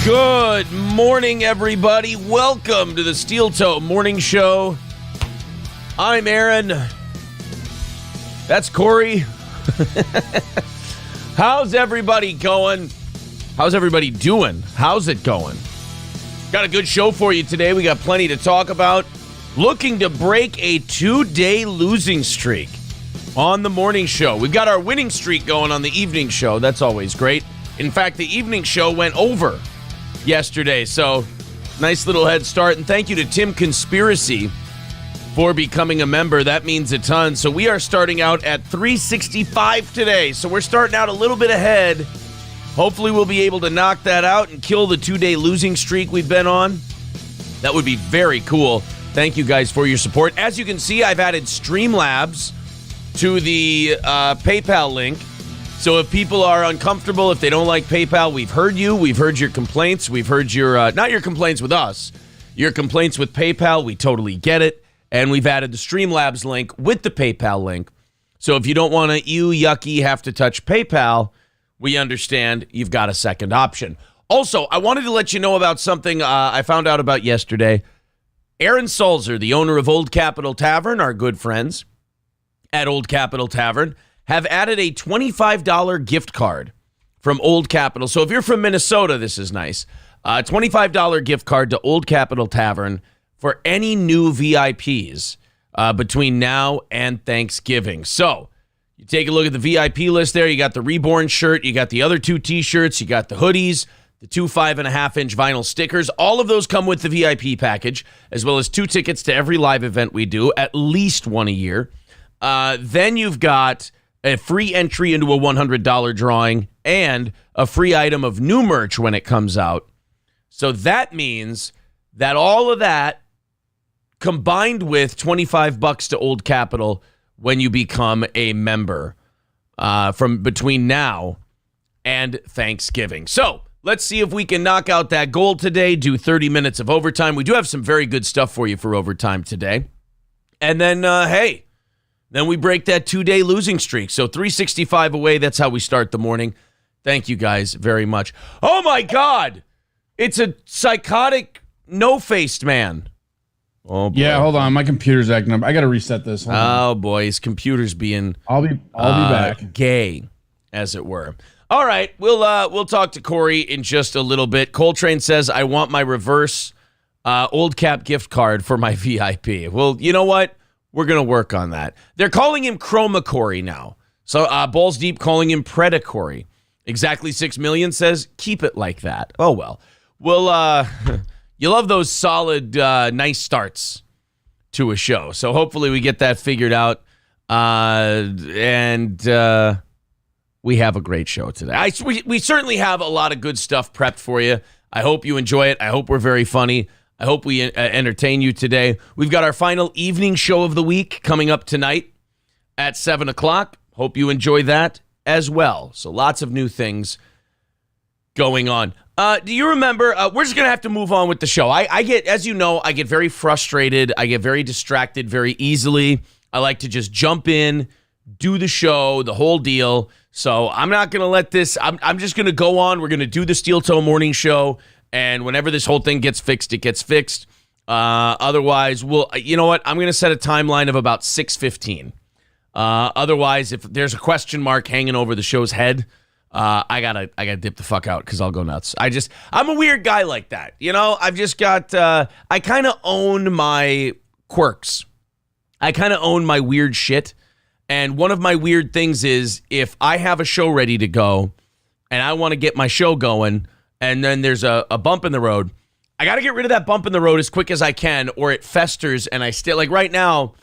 Good morning, everybody. Welcome to the Steel Toe Morning Show. I'm Aaron. That's Corey. How's everybody going? How's everybody doing? How's it going? Got a good show for you today. We got plenty to talk about. Looking to break a 2-day losing streak on the morning show. We've got our winning streak going on the evening show. That's always great. In fact, the evening show went over yesterday, so nice little head start. And thank you to Tim Conspiracy for becoming a member. That means a ton. So we are starting out at 365 today. So we're starting out a little bit ahead. Hopefully we'll be able to knock that out and kill the 2-day losing streak we've been on. That would be very cool. Thank you guys for your support. As you can see, I've added Streamlabs to the PayPal link. So if people are uncomfortable, if they don't like PayPal, we've heard you. We've heard your complaints. We've heard your, not your complaints with us, your complaints with PayPal. We totally get it. And we've added the Streamlabs link with the PayPal link. So if you don't want to, yucky, have to touch PayPal, we understand you've got a second option. Also, I wanted to let you know about something I found out about yesterday. Aaron Sulzer, the owner of Old Capitol Tavern, our good friends at Old Capitol Tavern, have added a $25 gift card from Old Capitol. So if you're from Minnesota, this is nice. $25 gift card to Old Capitol Tavern for any new VIPs between now and Thanksgiving. So you take a look at the VIP list there. You got the Reborn shirt. You got the other 2 T-shirts. You got the hoodies, the 2 5.5-inch vinyl stickers. All of those come with the VIP package, as well as 2 tickets to every live event we do, at least one a year. Then you've got a free entry into a $100 drawing and a free item of new merch when it comes out. So that means that all of that combined with $25 to Old Capitol when you become a member from between now and Thanksgiving. So let's see if we can knock out that goal today, do 30 minutes of overtime. We do have some very good stuff for you for overtime today. And then, then we break that 2-day losing streak. So 365 away, that's how we start the morning. Thank you guys very much. Oh, my God. It's a psychotic, no-faced man. Oh, boy. Yeah, hold on. My computer's acting up. I got to reset this. Hold on. Oh, boy. His computer's being I'll be back. Gay, as it were. All right. We'll talk to Corey in just a little bit. Coltrane says, I want my reverse Old Cap gift card for my VIP. Well, you know what? We're going to work on that. They're calling him Chroma Corey now. So Balls Deep calling him Predatory. Exactly 6 million says, keep it like that. Oh, well. Well, you love those solid, nice starts to a show. So hopefully we get that figured out. And we have a great show today. We certainly have a lot of good stuff prepped for you. I hope you enjoy it. I hope we're very funny. I hope we entertain you today. We've got our final evening show of the week coming up tonight at 7 o'clock. Hope you enjoy that as well. So lots of new things going on. Do you remember? We're just going to have to move on with the show. I get, as you know, I get very frustrated. I get very distracted very easily. I like to just jump in, do the show, the whole deal. So I'm not going to let this, I'm just going to go on. We're going to do the Steel Toe Morning Show. And whenever this whole thing gets fixed, it gets fixed. Otherwise, you know what? I'm going to set a timeline of about 6:15. Otherwise, if there's a question mark hanging over the show's head, I gotta dip the fuck out because I'll go nuts. I'm a weird guy like that. You know, I've just got, I kind of own my quirks. I kind of own my weird shit. And one of my weird things is if I have a show ready to go and I want to get my show going, and then there's a bump in the road, I got to get rid of that bump in the road as quick as I can, or it festers, and I still, like right now,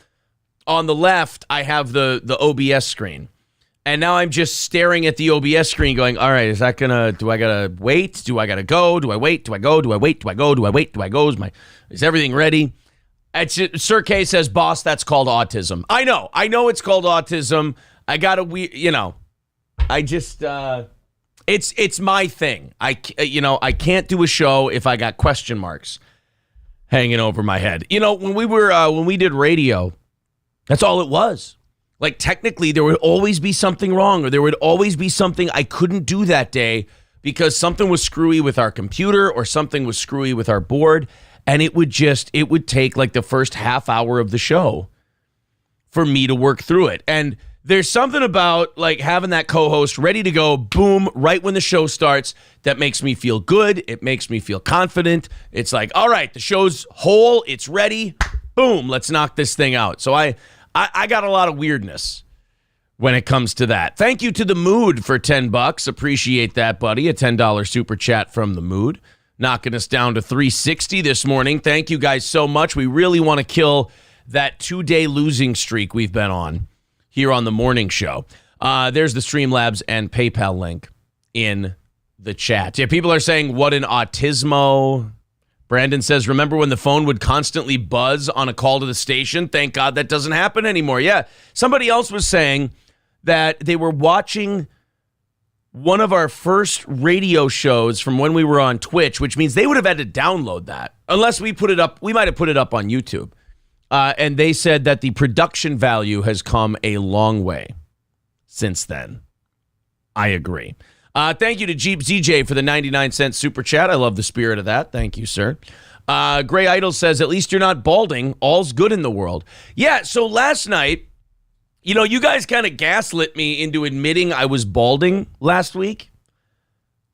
on the left, I have the OBS screen. And now I'm just staring at the OBS screen going, all right, do I got to wait? Do I got to go? Do I wait? Do I go? Do I wait? Do I go? Do I wait? Do I go? Is everything ready? Sir K says, boss, that's called autism. I know it's called autism. I got to, I just, it's my thing. I can't do a show if I got question marks hanging over my head. When we did radio, that's all it was. Like, technically, there would always be something wrong, or there would always be something I couldn't do that day, because something was screwy with our computer or something was screwy with our board. And it would take like the first half hour of the show for me to work through it. And there's something about like having that co-host ready to go, boom, right when the show starts, that makes me feel good. It makes me feel confident. It's like, all right, the show's whole, it's ready. Boom, let's knock this thing out. So I got a lot of weirdness when it comes to that. Thank you to The Mood for $10. Appreciate that, buddy. A $10 super chat from The Mood. Knocking us down to 360 this morning. Thank you guys so much. We really want to kill that 2-day losing streak we've been on here on the morning show. There's the Streamlabs and PayPal link in the chat. Yeah, people are saying, what an autismo. Brandon says, remember when the phone would constantly buzz on a call to the station? Thank God that doesn't happen anymore. Yeah, somebody else was saying that they were watching one of our first radio shows from when we were on Twitch, which means they would have had to download that. Unless we put it up, we might have put it up on YouTube. And they said that the production value has come a long way since then. I agree. Thank you to Jeep ZJ for the 99-cent super chat. I love the spirit of that. Thank you, sir. Gray Idol says, at least you're not balding. All's good in the world. Yeah, so last night, you know, you guys kind of gaslit me into admitting I was balding last week.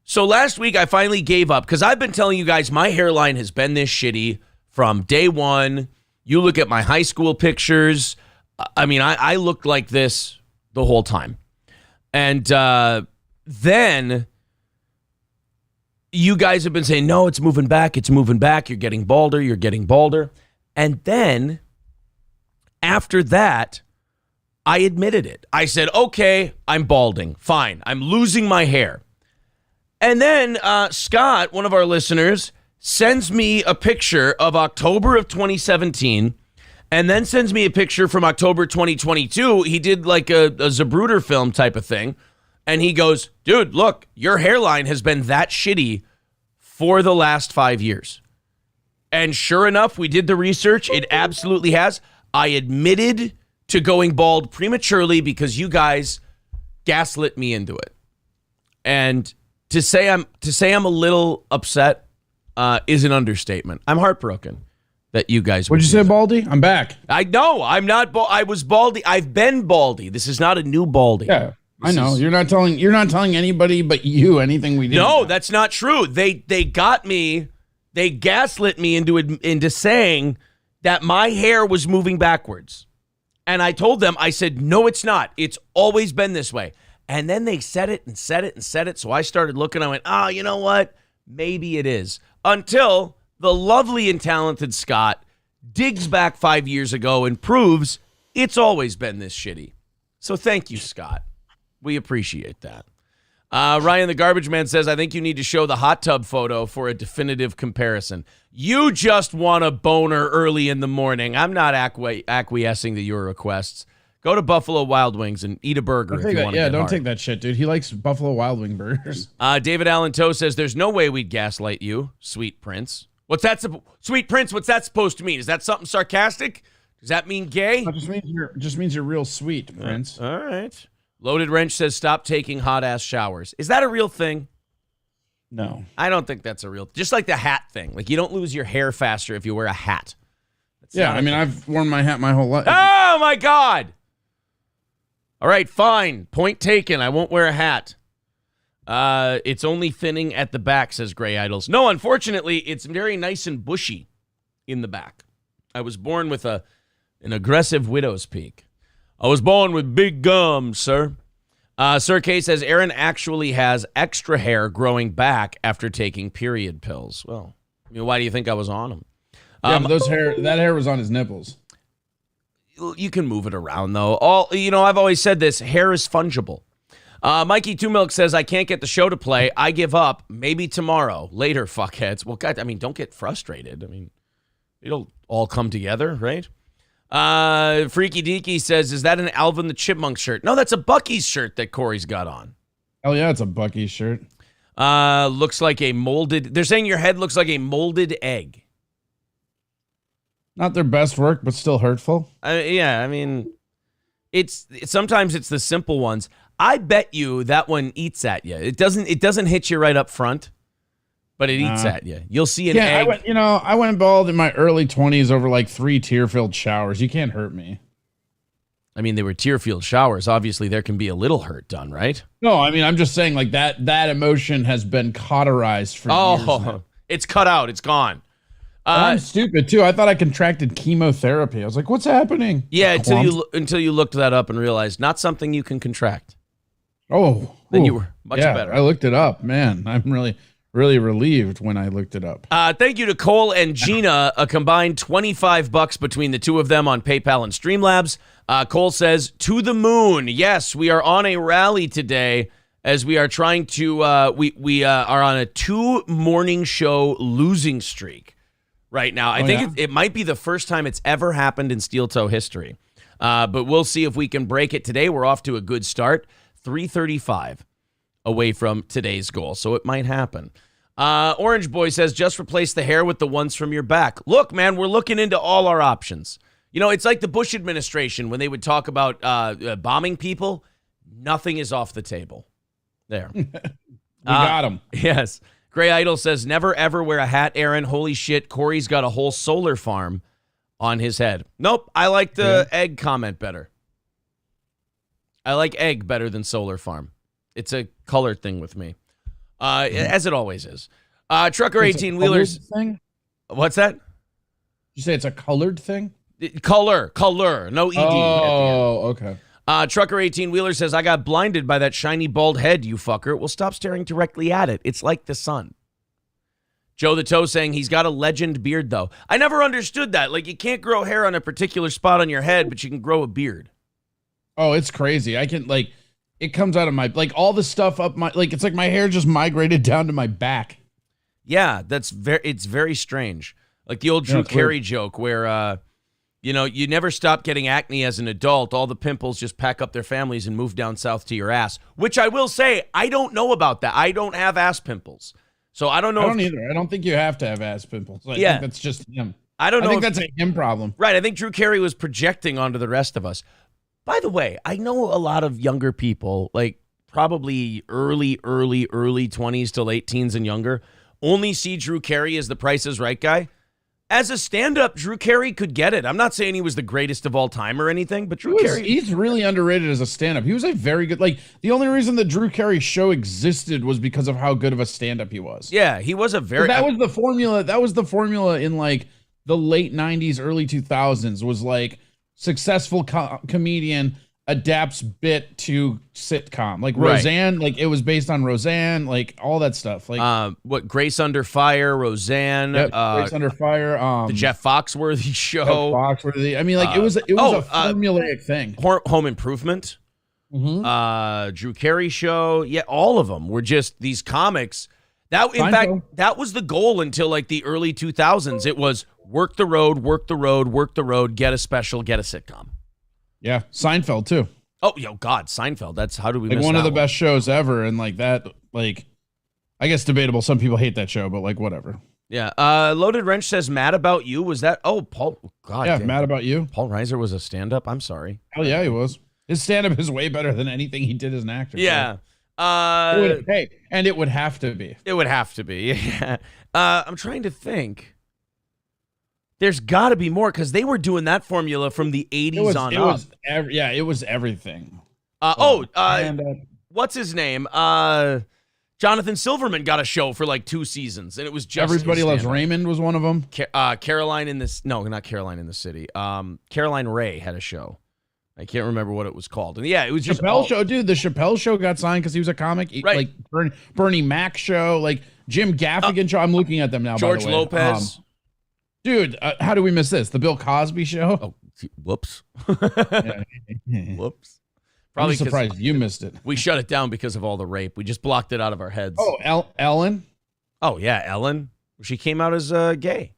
So last week, I finally gave up because I've been telling you guys my hairline has been this shitty from day one. You look at my high school pictures. I mean, I looked like this the whole time. And then you guys have been saying, no, it's moving back. It's moving back. You're getting balder. You're getting balder. And then after that, I admitted it. I said, okay, I'm balding. Fine. I'm losing my hair. And then Scott, one of our listeners, sends me a picture of October of 2017 and then sends me a picture from October 2022. He did like a Zapruder film type of thing. And he goes, dude, look, your hairline has been that shitty for the last 5 years. And sure enough, we did the research. It absolutely has. I admitted to going bald prematurely because you guys gaslit me into it. And to say I'm a little upset is an understatement. I'm heartbroken that you guys. What'd you say, Baldy? I'm back. I know I'm not. I was Baldy. I've been Baldy. This is not a new Baldy. Yeah, I know. You're not telling anybody but you anything we did. No, that's not true. They got me. They gaslit me into saying that my hair was moving backwards. And I told them, I said, no, it's not. It's always been this way. And then they said it and said it and said it. So I started looking. I went, oh, you know what? Maybe it is. Until the lovely and talented Scott digs back 5 years ago and proves it's always been this shitty. So thank you, Scott. We appreciate that. Ryan the Garbage Man says, I think you need to show the hot tub photo for a definitive comparison. You just want a boner early in the morning. I'm not acquiescing to your requests. Go to Buffalo Wild Wings and eat a burger if you want to. Yeah, don't take that shit, dude. He likes Buffalo Wild Wing burgers. David Allen Toe says, there's no way we'd gaslight you, Sweet Prince. What's that? Sweet Prince, what's that supposed to mean? Is that something sarcastic? Does that mean gay? It just means you're real sweet, Prince. All right. Loaded Wrench says, stop taking hot-ass showers. Is that a real thing? No. I don't think that's a real... Just like the hat thing. Like, you don't lose your hair faster if you wear a hat. I've worn my hat my whole life. Oh, my God! All right, fine. Point taken. I won't wear a hat. It's only thinning at the back, says Gray Idols. No, unfortunately, it's very nice and bushy in the back. I was born with an aggressive widow's peak. I was born with big gums, sir. Sir K says, Aaron actually has extra hair growing back after taking period pills. Well, I mean, why do you think I was on them? Yeah, but that hair was on his nipples. You can move it around, though. I've always said this, hair is fungible. Mikey Two Milk says, I can't get the show to play. I give up. Maybe tomorrow. Later, fuckheads. Well, God, I mean, don't get frustrated. I mean, it'll all come together, right? Freaky Deaky says, is that an Alvin the Chipmunk shirt? No, that's a Bucky's shirt that Corey's got on. Oh, yeah, it's a Bucky's shirt. Looks like a molded... They're saying your head looks like a molded egg. Not their best work, but still hurtful. Yeah, I mean, sometimes it's the simple ones. I bet you that one eats at you. It doesn't hit you right up front, but it eats at you. You'll see an egg. I went bald in my early 20s over like 3 tear-filled showers. You can't hurt me. I mean, they were tear-filled showers. Obviously, there can be a little hurt done, right? No, I mean, I'm just saying like that emotion has been cauterized for years now. It's cut out. It's gone. I'm stupid too. I thought I contracted chemotherapy. I was like, what's happening? Yeah, until you looked that up and realized not something you can contract. Oh. Then you were much better. I looked it up, man. I'm really relieved when I looked it up. Thank you to Cole and Gina, a combined $25 between the two of them on PayPal and Streamlabs. Cole says, to the moon. Yes, we are on a rally today as we are trying to, we are on a 2 morning show losing streak right now. I think it might be the first time it's ever happened in Steel Toe history. But we'll see if we can break it today. We're off to a good start. 335 away from today's goal, so it might happen. Orange Boy says, just replace the hair with the ones from your back. Look, man, we're looking into all our options. You know, it's like the Bush administration when they would talk about bombing people. Nothing is off the table. There. We got him. Yes. Gray Idol says, never ever wear a hat, Aaron. Holy shit, Corey's got a whole solar farm on his head. Nope, I like the egg comment better. I like egg better than solar farm. It's a color thing with me, as it always is. Trucker 18 wheelers. What's that? You say it's a colored thing? Color, no ed. Oh, okay. Trucker 18 wheeler says, I got blinded by that shiny bald head, you fucker. Well, stop staring directly at it. It's like the sun. Joe the Toe saying he's got a legend beard though. I never understood that. Like, you can't grow hair on a particular spot on your head, but you can grow a beard. Oh, it's crazy. I can it comes out of my, all the stuff up my, it's like my hair just migrated down to my back. Yeah, it's very strange. Like the old Drew Carey joke where, you never stop getting acne as an adult. All the pimples just pack up their families and move down south to your ass, which I will say, I don't know about that. I don't have ass pimples. So I don't know. I don't either. I don't think you have to have ass pimples. I think that's just him. I don't know. I think that's a him problem. Right. I think Drew Carey was projecting onto the rest of us. By the way, I know a lot of younger people, like probably early 20s to late teens and younger, only see Drew Carey as the Price is Right guy. As a stand-up, Drew Carey could get it. I'm not saying he was the greatest of all time or anything, but he's really underrated as a stand-up. He was a very good, the only reason the Drew Carey show existed was because of how good of a stand-up he was. Yeah, he was a very... That was the formula. That was the formula in the late 90s, early 2000s was successful comedian adapts bit to sitcom. Roseanne, it was based on Roseanne, all that stuff. Grace Under Fire, Roseanne, Grace Under Fire, the Jeff Foxworthy show. I mean, it was a formulaic thing. Home Improvement, Drew Carey show. Yeah, all of them were just these comics. In fact, that was the goal until the early 2000s. It was work the road, get a special, get a sitcom. Yeah, Seinfeld too. Oh, God, Seinfeld. That's how do we miss one that of the best shows ever, and that, I guess debatable. Some people hate that show, but whatever. Yeah. Loaded Wrench says, "Mad About You." Was that? Oh, Paul. God. Yeah, damn. Mad About You. Paul Reiser was a stand-up. I'm sorry. Hell yeah, he was. His stand-up is way better than anything he did as an actor. Yeah. And it would have to be. It would have to be. Yeah. I'm trying to think. There's got to be more because they were doing that formula from the 80s on up. It was everything. What's his name? Jonathan Silverman got a show for 2 seasons, and it was just Everybody Loves Raymond was one of them. Caroline in this. No, not Caroline in the City. Caroline Ray had a show. I can't remember what it was called. And yeah, it was just Chappelle show, dude. The Chappelle show got signed because he was a comic. Right. Bernie Mac show, Jim Gaffigan show. I'm looking at them now. George by the way. Lopez. Dude, how do we miss this? The Bill Cosby show? Oh, whoops. Whoops. Probably I'm surprised you missed it. We shut it down because of all the rape. We just blocked it out of our heads. Oh, Ellen? Oh, yeah, Ellen. She came out as gay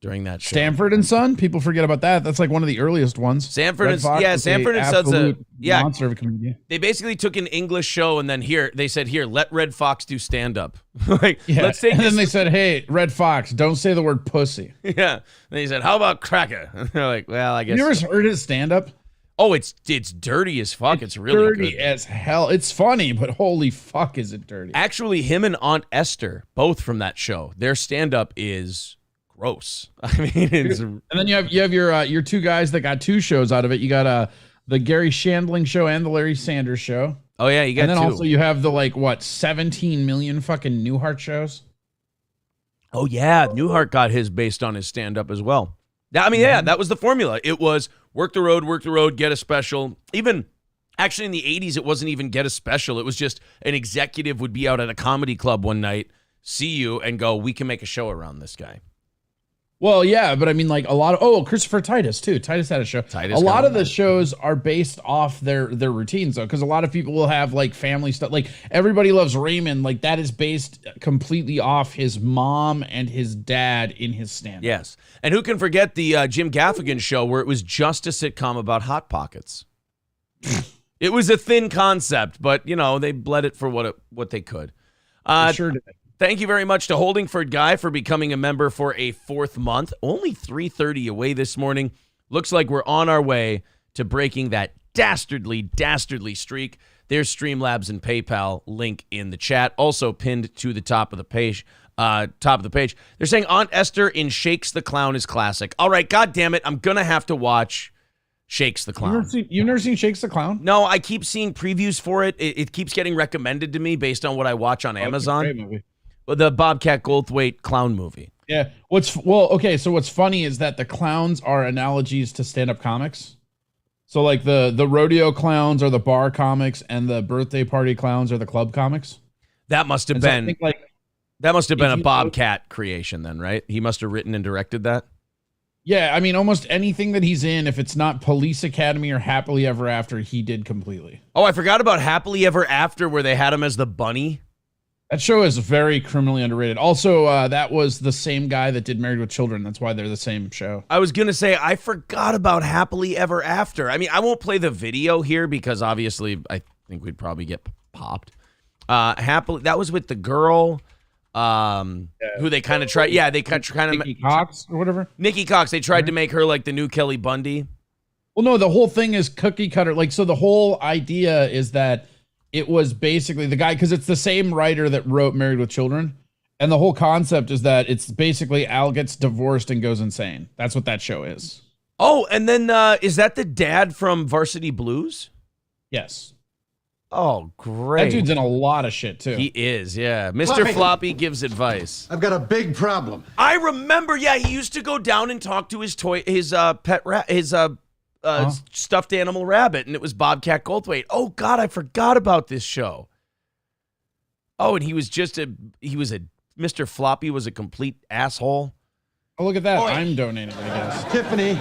during that show. Stanford and Son? People forget about that. That's one of the earliest ones. Sanford and Son's monster of a comedian. They basically took an English show and then they said, let Red Fox do stand-up. Let's take then they said, hey, Red Fox, don't say the word pussy. Yeah. And he said, how about cracker? And they're like, well, I guess. You ever heard his stand-up? Oh, it's dirty as fuck. It's really dirty good. as hell. It's funny, but holy fuck, is it dirty? Actually, him and Aunt Esther, both from that show, their stand-up is gross. I mean, it's... And then you have your two guys that got two shows out of it. You got the Gary Shandling show and the Larry Sanders show. Oh yeah, you got. And then two. also you have the 17 million fucking Newhart shows. Oh yeah, Newhart got his based on his stand-up as well. I mean, yeah, that was the formula. It was work the road, get a special. Even actually in the 80s, it wasn't even get a special. It was just an executive would be out at a comedy club one night, see you, and go, we can make a show around this guy. Well, yeah, but I mean, like a lot of Christopher Titus too. Titus had a show. A lot of the shows are based off their routines though, because a lot of people will have like family stuff. Like Everybody Loves Raymond, like that is based completely off his mom and his dad in his stand-up. Yes, and who can forget the Jim Gaffigan show where it was just a sitcom about Hot Pockets. It was a thin concept, but they bled it for what they could. Sure did. Thank you very much to Holdingford Guy for becoming a member for a 4th month. Only 3:30 away this morning. Looks like we're on our way to breaking that dastardly streak. There's Streamlabs and PayPal link in the chat. Also pinned to the top of the page. They're saying Aunt Esther in Shakes the Clown is classic. All right, God damn it. I'm going to have to watch Shakes the Clown. You've never seen Shakes the Clown? No, I keep seeing previews for it. It keeps getting recommended to me based on what I watch on Amazon. Great movie. The Bobcat Goldthwait clown movie. Yeah. So what's funny is that the clowns are analogies to stand-up comics. So like the rodeo clowns are the bar comics and the birthday party clowns are the club comics. That must have been a Bobcat creation then, right? He must have written and directed that. Yeah, I mean almost anything that he's in, if it's not Police Academy or Happily Ever After, he did completely. Oh, I forgot about Happily Ever After where they had him as the bunny. That show is very criminally underrated. Also, that was the same guy that did Married with Children. That's why they're the same show. I was going to say, I forgot about Happily Ever After. I mean, I won't play the video here because obviously I think we'd probably get popped. That was with the girl who they kind of tried. Yeah, they kind of. Nikki Cox or whatever? Nikki Cox. They tried to make her like the new Kelly Bundy. Well, no, the whole thing is cookie cutter. Like, so the whole idea is that it was basically the guy, because it's the same writer that wrote Married with Children. And the whole concept is that it's basically Al gets divorced and goes insane. That's what that show is. Oh, and then is that the dad from Varsity Blues? Yes. Oh, great. That dude's in a lot of shit, too. He is, yeah. Mr. Floppy gives advice. I've got a big problem. I remember, yeah, he used to go stuffed animal rabbit, and it was Bobcat Goldthwait. Oh God, I forgot about this show. Oh, and he was Mr. Floppy was a complete asshole. Oh, look at that. I'm donating, I guess. Tiffany,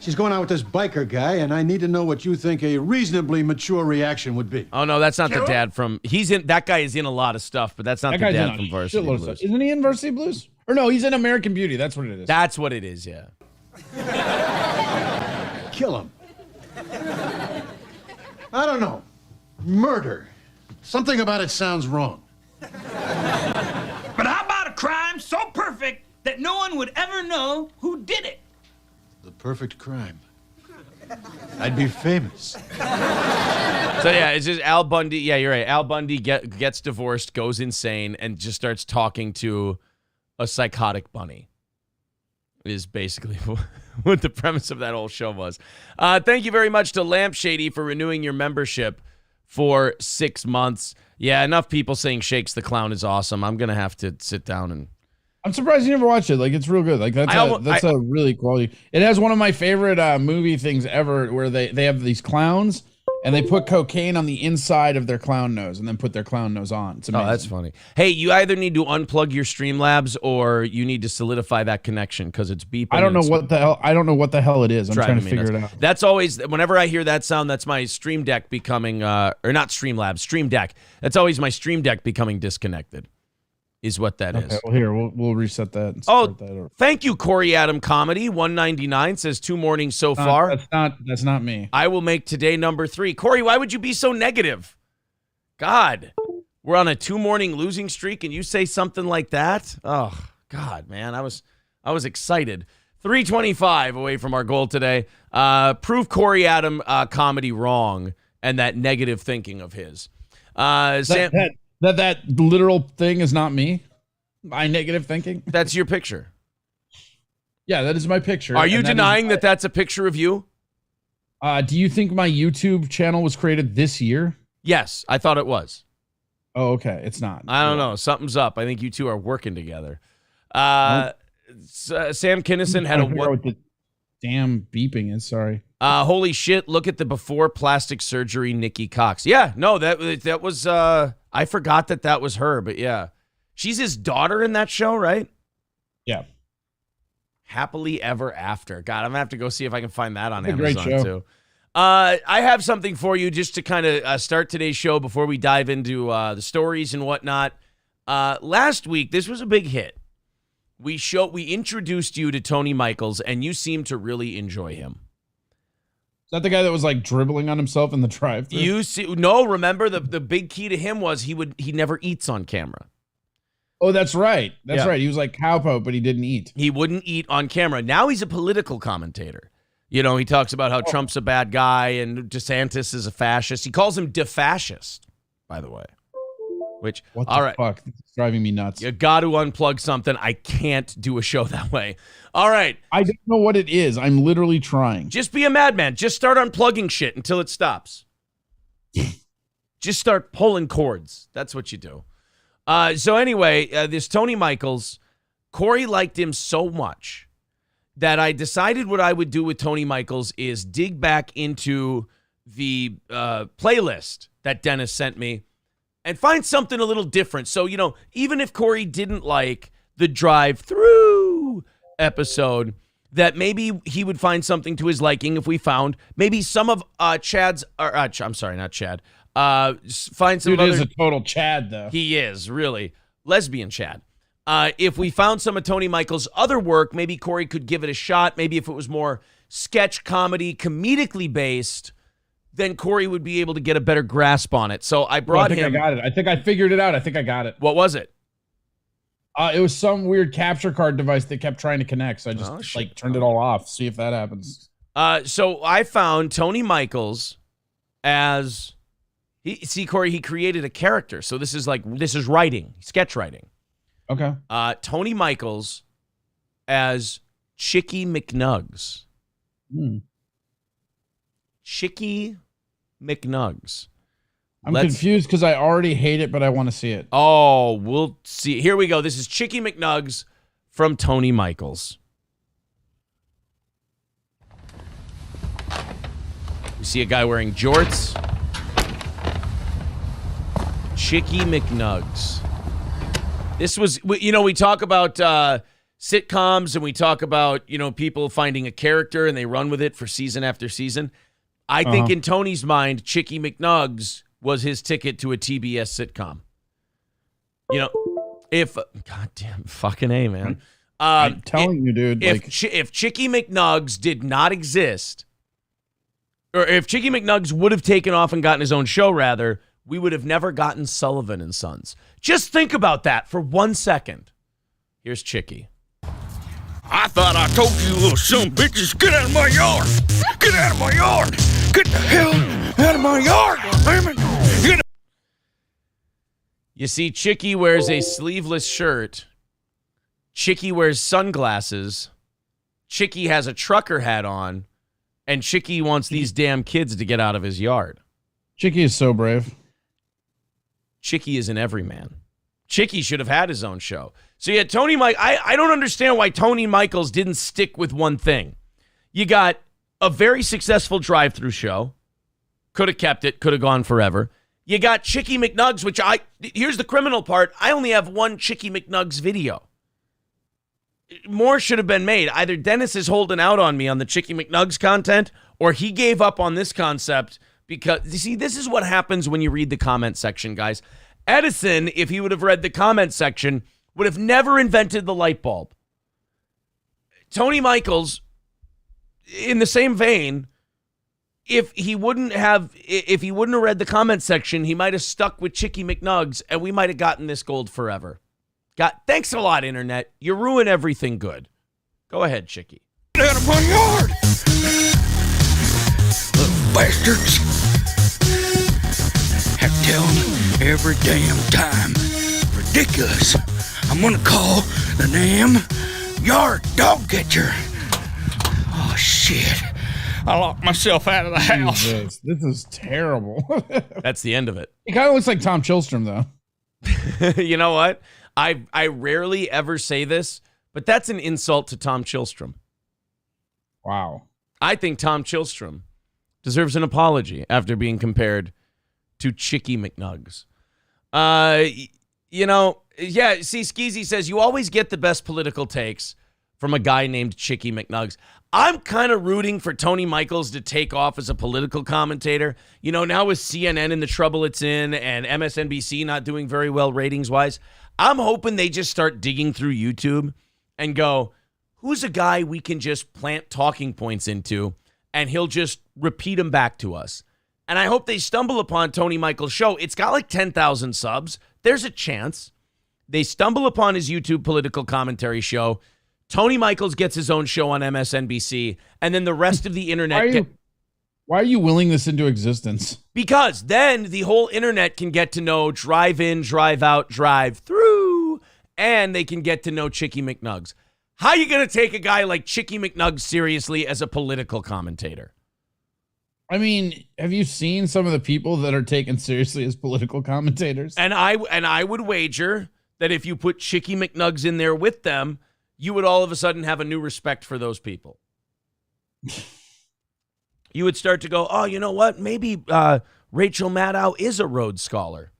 she's going out with this biker guy, and I need to know what you think a reasonably mature reaction would be. Oh no, that's not the dad from. That guy is in a lot of stuff, but that's not the dad from Varsity Blues. Isn't he in Varsity Blues? Or no, he's in American Beauty. That's what it is. That's what it is, yeah. Kill him. I don't know. Murder. Something about it sounds wrong. But how about a crime so perfect that no one would ever know who did it? The perfect crime. I'd be famous. So yeah, it's just Al Bundy. Yeah, you're right. Al Bundy gets divorced, goes insane, and just starts talking to a psychotic bunny. Is basically what the premise of that whole show was. Thank you very much to Lampshady for renewing your membership for 6 months. Yeah, enough people saying Shakes the Clown is awesome. I'm going to have to sit down and... I'm surprised you never watched it. Like, it's real good. Like, that's a really quality... It has one of my favorite movie things ever where they have these clowns and they put cocaine on the inside of their clown nose and then put their clown nose on. It's amazing. Oh, that's funny. Hey, you either need to unplug your Streamlabs or you need to solidify that connection because it's beeping. I don't know what the hell it is. I'm trying to figure it out. That's always, whenever I hear that sound, that's my Stream Deck becoming, or not Streamlabs, Stream Deck. That's always my Stream Deck becoming disconnected. Is what that is. Well, here, we'll reset that. And start that over. Thank you, Corey Adam Comedy. 199 says 2 mornings so far. That's not me. I will make today number 3. Corey, why would you be so negative? God, we're on a 2 morning losing streak and you say something like that? Oh, God, man. I was excited. 325 away from our goal today. Prove Corey Adam comedy wrong and that negative thinking of his. Sam, that literal thing is not me. My negative thinking. That's your picture. Yeah, that is my picture. Are you denying that that's a picture of you? Do you think my YouTube channel was created this year? Yes, I thought it was. Oh, okay. It's not. I don't know. Something's up. I think you two are working together. Sam Kinison had what the damn beeping is. Sorry. Holy shit! Look at the before plastic surgery, Nikki Cox. Yeah, no, that was. I forgot that was her, but yeah, she's his daughter in that show, right? Yeah. Happily Ever After. God, I'm gonna have to go see if I can find that on It's Amazon a great show. too. I have something for you just to kind of start today's show before we dive into the stories and whatnot. Last week, this was a big hit. We introduced you to Tony Michaels, and you seemed to really enjoy him. Is that the guy that was like dribbling on himself in the drive-thru? Remember the big key to him was he never eats on camera. Oh, that's right. That's Yeah. right. He was like cowpoke, but he didn't eat. He wouldn't eat on camera. Now he's a political commentator. You know, he talks about how Trump's a bad guy and DeSantis is a fascist. He calls him defascist, by the way. Which, What all the right, fuck? This is driving me nuts. you got to unplug something. I can't do a show that way. All right, I don't know what it is. I'm literally trying. just be a madman. Just start unplugging shit until it stops. Just start pulling cords. That's what you do. So anyway, this Tony Michaels, Corey liked him so much that I decided what I would do with Tony Michaels is dig back into the playlist that Dennis sent me and find something a little different. So, you know, even if Corey didn't like the drive-through episode, that maybe he would find something to his liking if we found maybe some of Chad's, I'm sorry, not Chad. Find some Dude other. is a total Chad, though. He is, really. Lesbian Chad. If we found some of Tony Michaels' other work, maybe Corey could give it a shot. Maybe if it was more sketch comedy, comedically based, then Corey would be able to get a better grasp on it. So I brought I think him. I got it. I think I figured it out. I think I got it. What was it? It was some weird capture card device that kept trying to connect. So I just turned it all off. See if that happens. So I found Tony Michaels as Corey, he created a character. So this is writing, sketch writing. Okay. Tony Michaels as Chicky McNugs. Chicky McNugs. I'm confused because I already hate it, but I want to see it. Oh, we'll see. Here we go. This is Chicky McNugs from Tony Michaels. You see a guy wearing jorts. Chicky McNugs. This was, we talk about sitcoms and we talk about, people finding a character and they run with it for season after season. I think in Tony's mind, Chicky McNugs was his ticket to a TBS sitcom. Goddamn fucking A, man. I'm telling you, dude. If Chicky McNugs did not exist, or if Chicky McNugs would have taken off and gotten his own show, rather, we would have never gotten Sullivan and Sons. Just think about that for 1 second. Here's Chicky. I thought I told you little son of bitches, get out of my yard. Get out of my yard. Get the hell out of my yard, damn it. You see, Chicky wears a sleeveless shirt. Chicky wears sunglasses. Chicky has a trucker hat on. And Chicky wants these damn kids to get out of his yard. Chicky is so brave. Chicky is an everyman. Chicky should have had his own show. So yeah, Tony Mike. I don't understand why Tony Michaels didn't stick with one thing. You got a very successful drive-through show. Could have kept it. Could have gone forever. You got Chicky McNugs, which here's the criminal part. I only have one Chicky McNugs video. More should have been made. Either Dennis is holding out on me on the Chicky McNugs content, or he gave up on this concept because, you see, this is what happens when you read the comment section, guys. Edison, if he would have read the comment section, would have never invented the light bulb. Tony Michaels, in the same vein, if he wouldn't have read the comment section, he might have stuck with Chicky McNugs, and we might have gotten this gold forever. Thanks a lot, Internet. You ruin everything good. Go ahead, Chicky. out of my yard. Little bastards. Have to tell them every damn time. Ridiculous. I'm gonna call the damn yard dog catcher. Oh, shit. I locked myself out of the house. Jesus, this is terrible. That's the end of it. It kind of looks like Tom Chilstrom, though. You know what? I rarely ever say this, but that's an insult to Tom Chilstrom. Wow. I think Tom Chilstrom deserves an apology after being compared to Chicky McNuggets. You know, yeah, see, Skeezy says, you always get the best political takes from a guy named Chicky McNuggets. I'm kind of rooting for Tony Michaels to take off as a political commentator. You know, now with CNN in the trouble it's in and MSNBC not doing very well ratings-wise, I'm hoping they just start digging through YouTube and go, who's a guy we can just plant talking points into and he'll just repeat them back to us. And I hope they stumble upon Tony Michaels' show. It's got like 10,000 subs. There's a chance. They stumble upon his YouTube political commentary show. Tony Michaels gets his own show on MSNBC, and then the rest of the internet... Why are you willing this into existence? Because then the whole internet can get to know drive in, drive out, drive through, and they can get to know Chicky McNuggets. How are you going to take a guy like Chicky McNuggets seriously as a political commentator? I mean, have you seen some of the people that are taken seriously as political commentators? And I would wager that if you put Chicky McNuggets in there with them, you would all of a sudden have a new respect for those people. You would start to go, oh, you know what? Maybe Rachel Maddow is a Rhodes Scholar.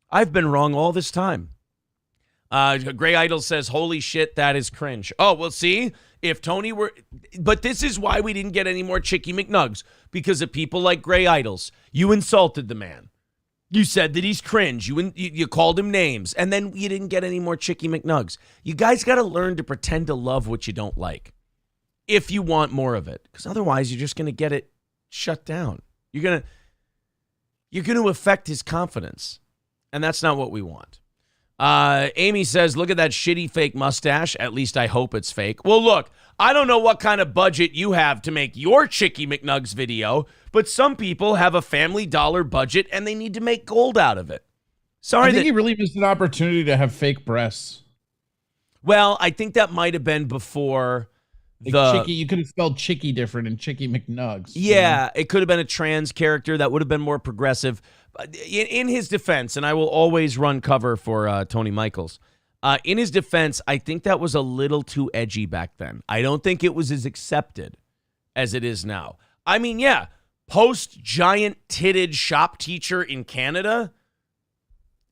I've been wrong all this time. Gray Idol says, holy shit, that is cringe. Oh, well, see, if Tony were... But this is why we didn't get any more Chicky McNuggets, because of people like Gray Idols. You insulted the man. You said that he's cringe. You called him names, and then you didn't get any more Chicky McNuggets. You guys got to learn to pretend to love what you don't like if you want more of it, because otherwise you're just going to get it shut down. You're going to affect his confidence, and that's not what we want. Amy says, look at that shitty fake mustache. At least I hope it's fake. Well, look, I don't know what kind of budget you have to make your Chicky McNuggets video, but some people have a Family Dollar budget and they need to make gold out of it. Sorry, I think he really missed an opportunity to have fake breasts. Well, I think that might have been before Chicky. You could have spelled Chicky different in Chicky McNuggets. Yeah, it could have been a trans character that would have been more progressive. In his defense, and I will always run cover for Tony Michaels, in his defense, I think that was a little too edgy back then. I don't think it was as accepted as it is now. I mean, yeah, post giant titted shop teacher in Canada,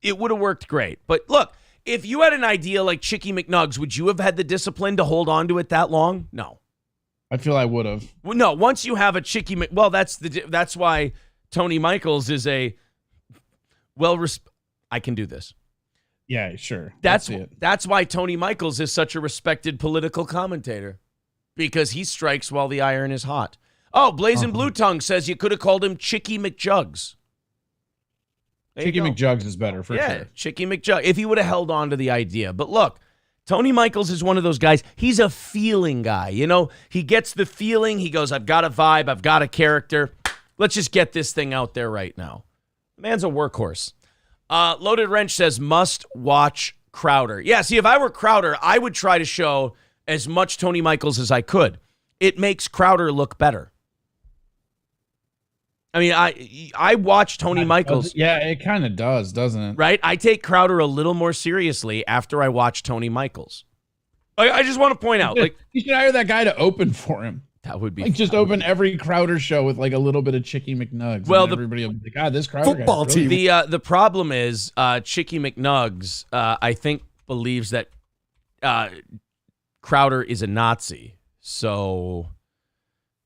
it would have worked great. But look, if you had an idea like Chicky McNuggets, would you have had the discipline to hold on to it that long? No. I feel I would have. Well, no, once you have a Chicky well, that's why Tony Michaels is a I can do this. Yeah, sure. That's why Tony Michaels is such a respected political commentator, because he strikes while the iron is hot. Oh, Blazing Blue Tongue says you could have called him Chicky McJugs. Chicky McJugs is better for sure. Chicky McJugs. If he would have held on to the idea. But look, Tony Michaels is one of those guys. He's a feeling guy. You know, he gets the feeling. He goes, I've got a vibe. I've got a character. Let's just get this thing out there right now. The man's a workhorse. Loaded Wrench says, must watch Crowder. Yeah, see, if I were Crowder, I would try to show as much Tony Michaels as I could. It makes Crowder look better. I mean, I watch Tony Michaels. Yeah, it kind of does, doesn't it? Right? I take Crowder a little more seriously after I watch Tony Michaels. I just want to point out, like, you should hire that guy to open for him. That would be like just open every Crowder show with like a little bit of Chicky McNuggets. Well, everybody will be like, God, this Crowder football team. The problem is Chicky McNuggets, I think, believes that Crowder is a Nazi, so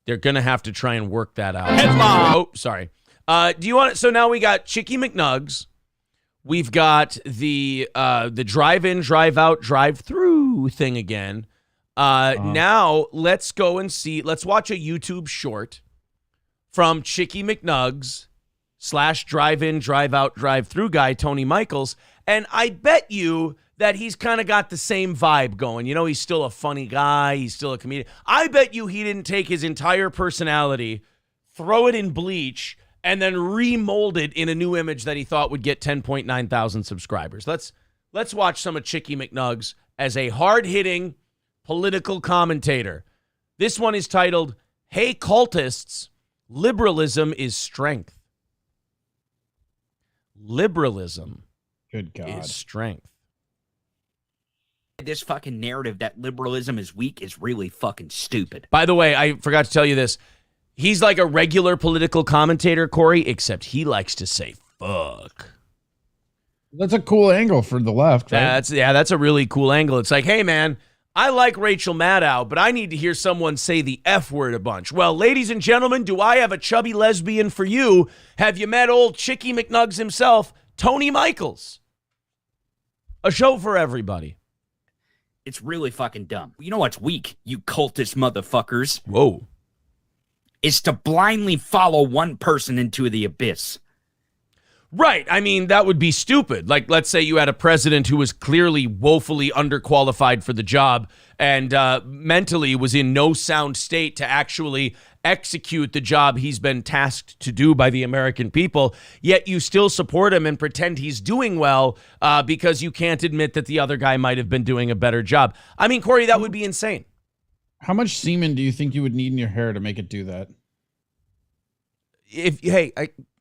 they're gonna have to try and work that out. Oh, sorry. Do you want it? So now we got Chicky McNuggets. We've got the drive-in, drive-out, drive-through thing again. Now let's go and see. Let's watch a YouTube short from Chicky McNuggets / drive-in, drive-out, drive-through guy Tony Michaels, and I bet you that he's kind of got the same vibe going. You know, he's still a funny guy. He's still a comedian. I bet you he didn't take his entire personality, throw it in bleach, and then remold it in a new image that he thought would get 10.9 thousand subscribers. Let's watch some of Chicky McNugg's as a hard-hitting political commentator. This one is titled, "Hey Cultists, Liberalism is Strength." Liberalism Good God. is strength. This fucking narrative that liberalism is weak is really fucking stupid. By the way, I forgot to tell you this. He's like a regular political commentator, Corey, except he likes to say fuck. That's a cool angle for the left, right? That's a really cool angle. It's like, hey, man, I like Rachel Maddow, but I need to hear someone say the F word a bunch. Well, ladies and gentlemen, do I have a chubby lesbian for you? Have you met old Chicky McNugg's himself, Tony Michaels? A show for everybody. It's really fucking dumb. You know what's weak, you cultist motherfuckers? Whoa. Is to blindly follow one person into the abyss. Right. I mean, that would be stupid. Like, let's say you had a president who was clearly woefully underqualified for the job and mentally was in no sound state to actually execute the job he's been tasked to do by the American people, yet you still support him and pretend he's doing well because you can't admit that the other guy might have been doing a better job. I mean, Corey, that would be insane. How much semen do you think you would need in your hair to make it do that?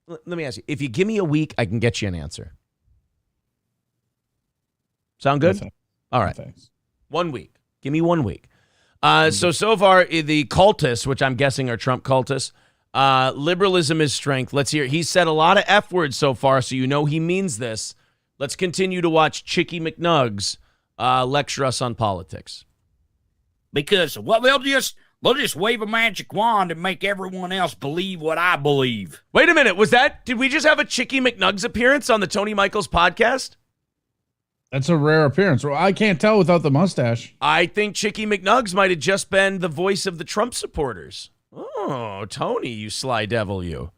Let me ask you, if you give me a week, I can get you an answer. Sound good? No, thanks. All right. No, thanks. 1 week. Give me 1 week. So far, the cultists, which I'm guessing are Trump cultists, liberalism is strength. Let's hear. He said a lot of F words so far, so you know he means this. Let's continue to watch Chicky McNugg's lecture us on politics. Because, well, they'll just wave a magic wand and make everyone else believe what I believe. Wait a minute. Did we just have a Chicky McNugg's appearance on the Tony Michaels podcast? That's a rare appearance. Well, I can't tell without the mustache. I think Chicky McNugg's might have just been the voice of the Trump supporters. Oh, Tony, you sly devil, you.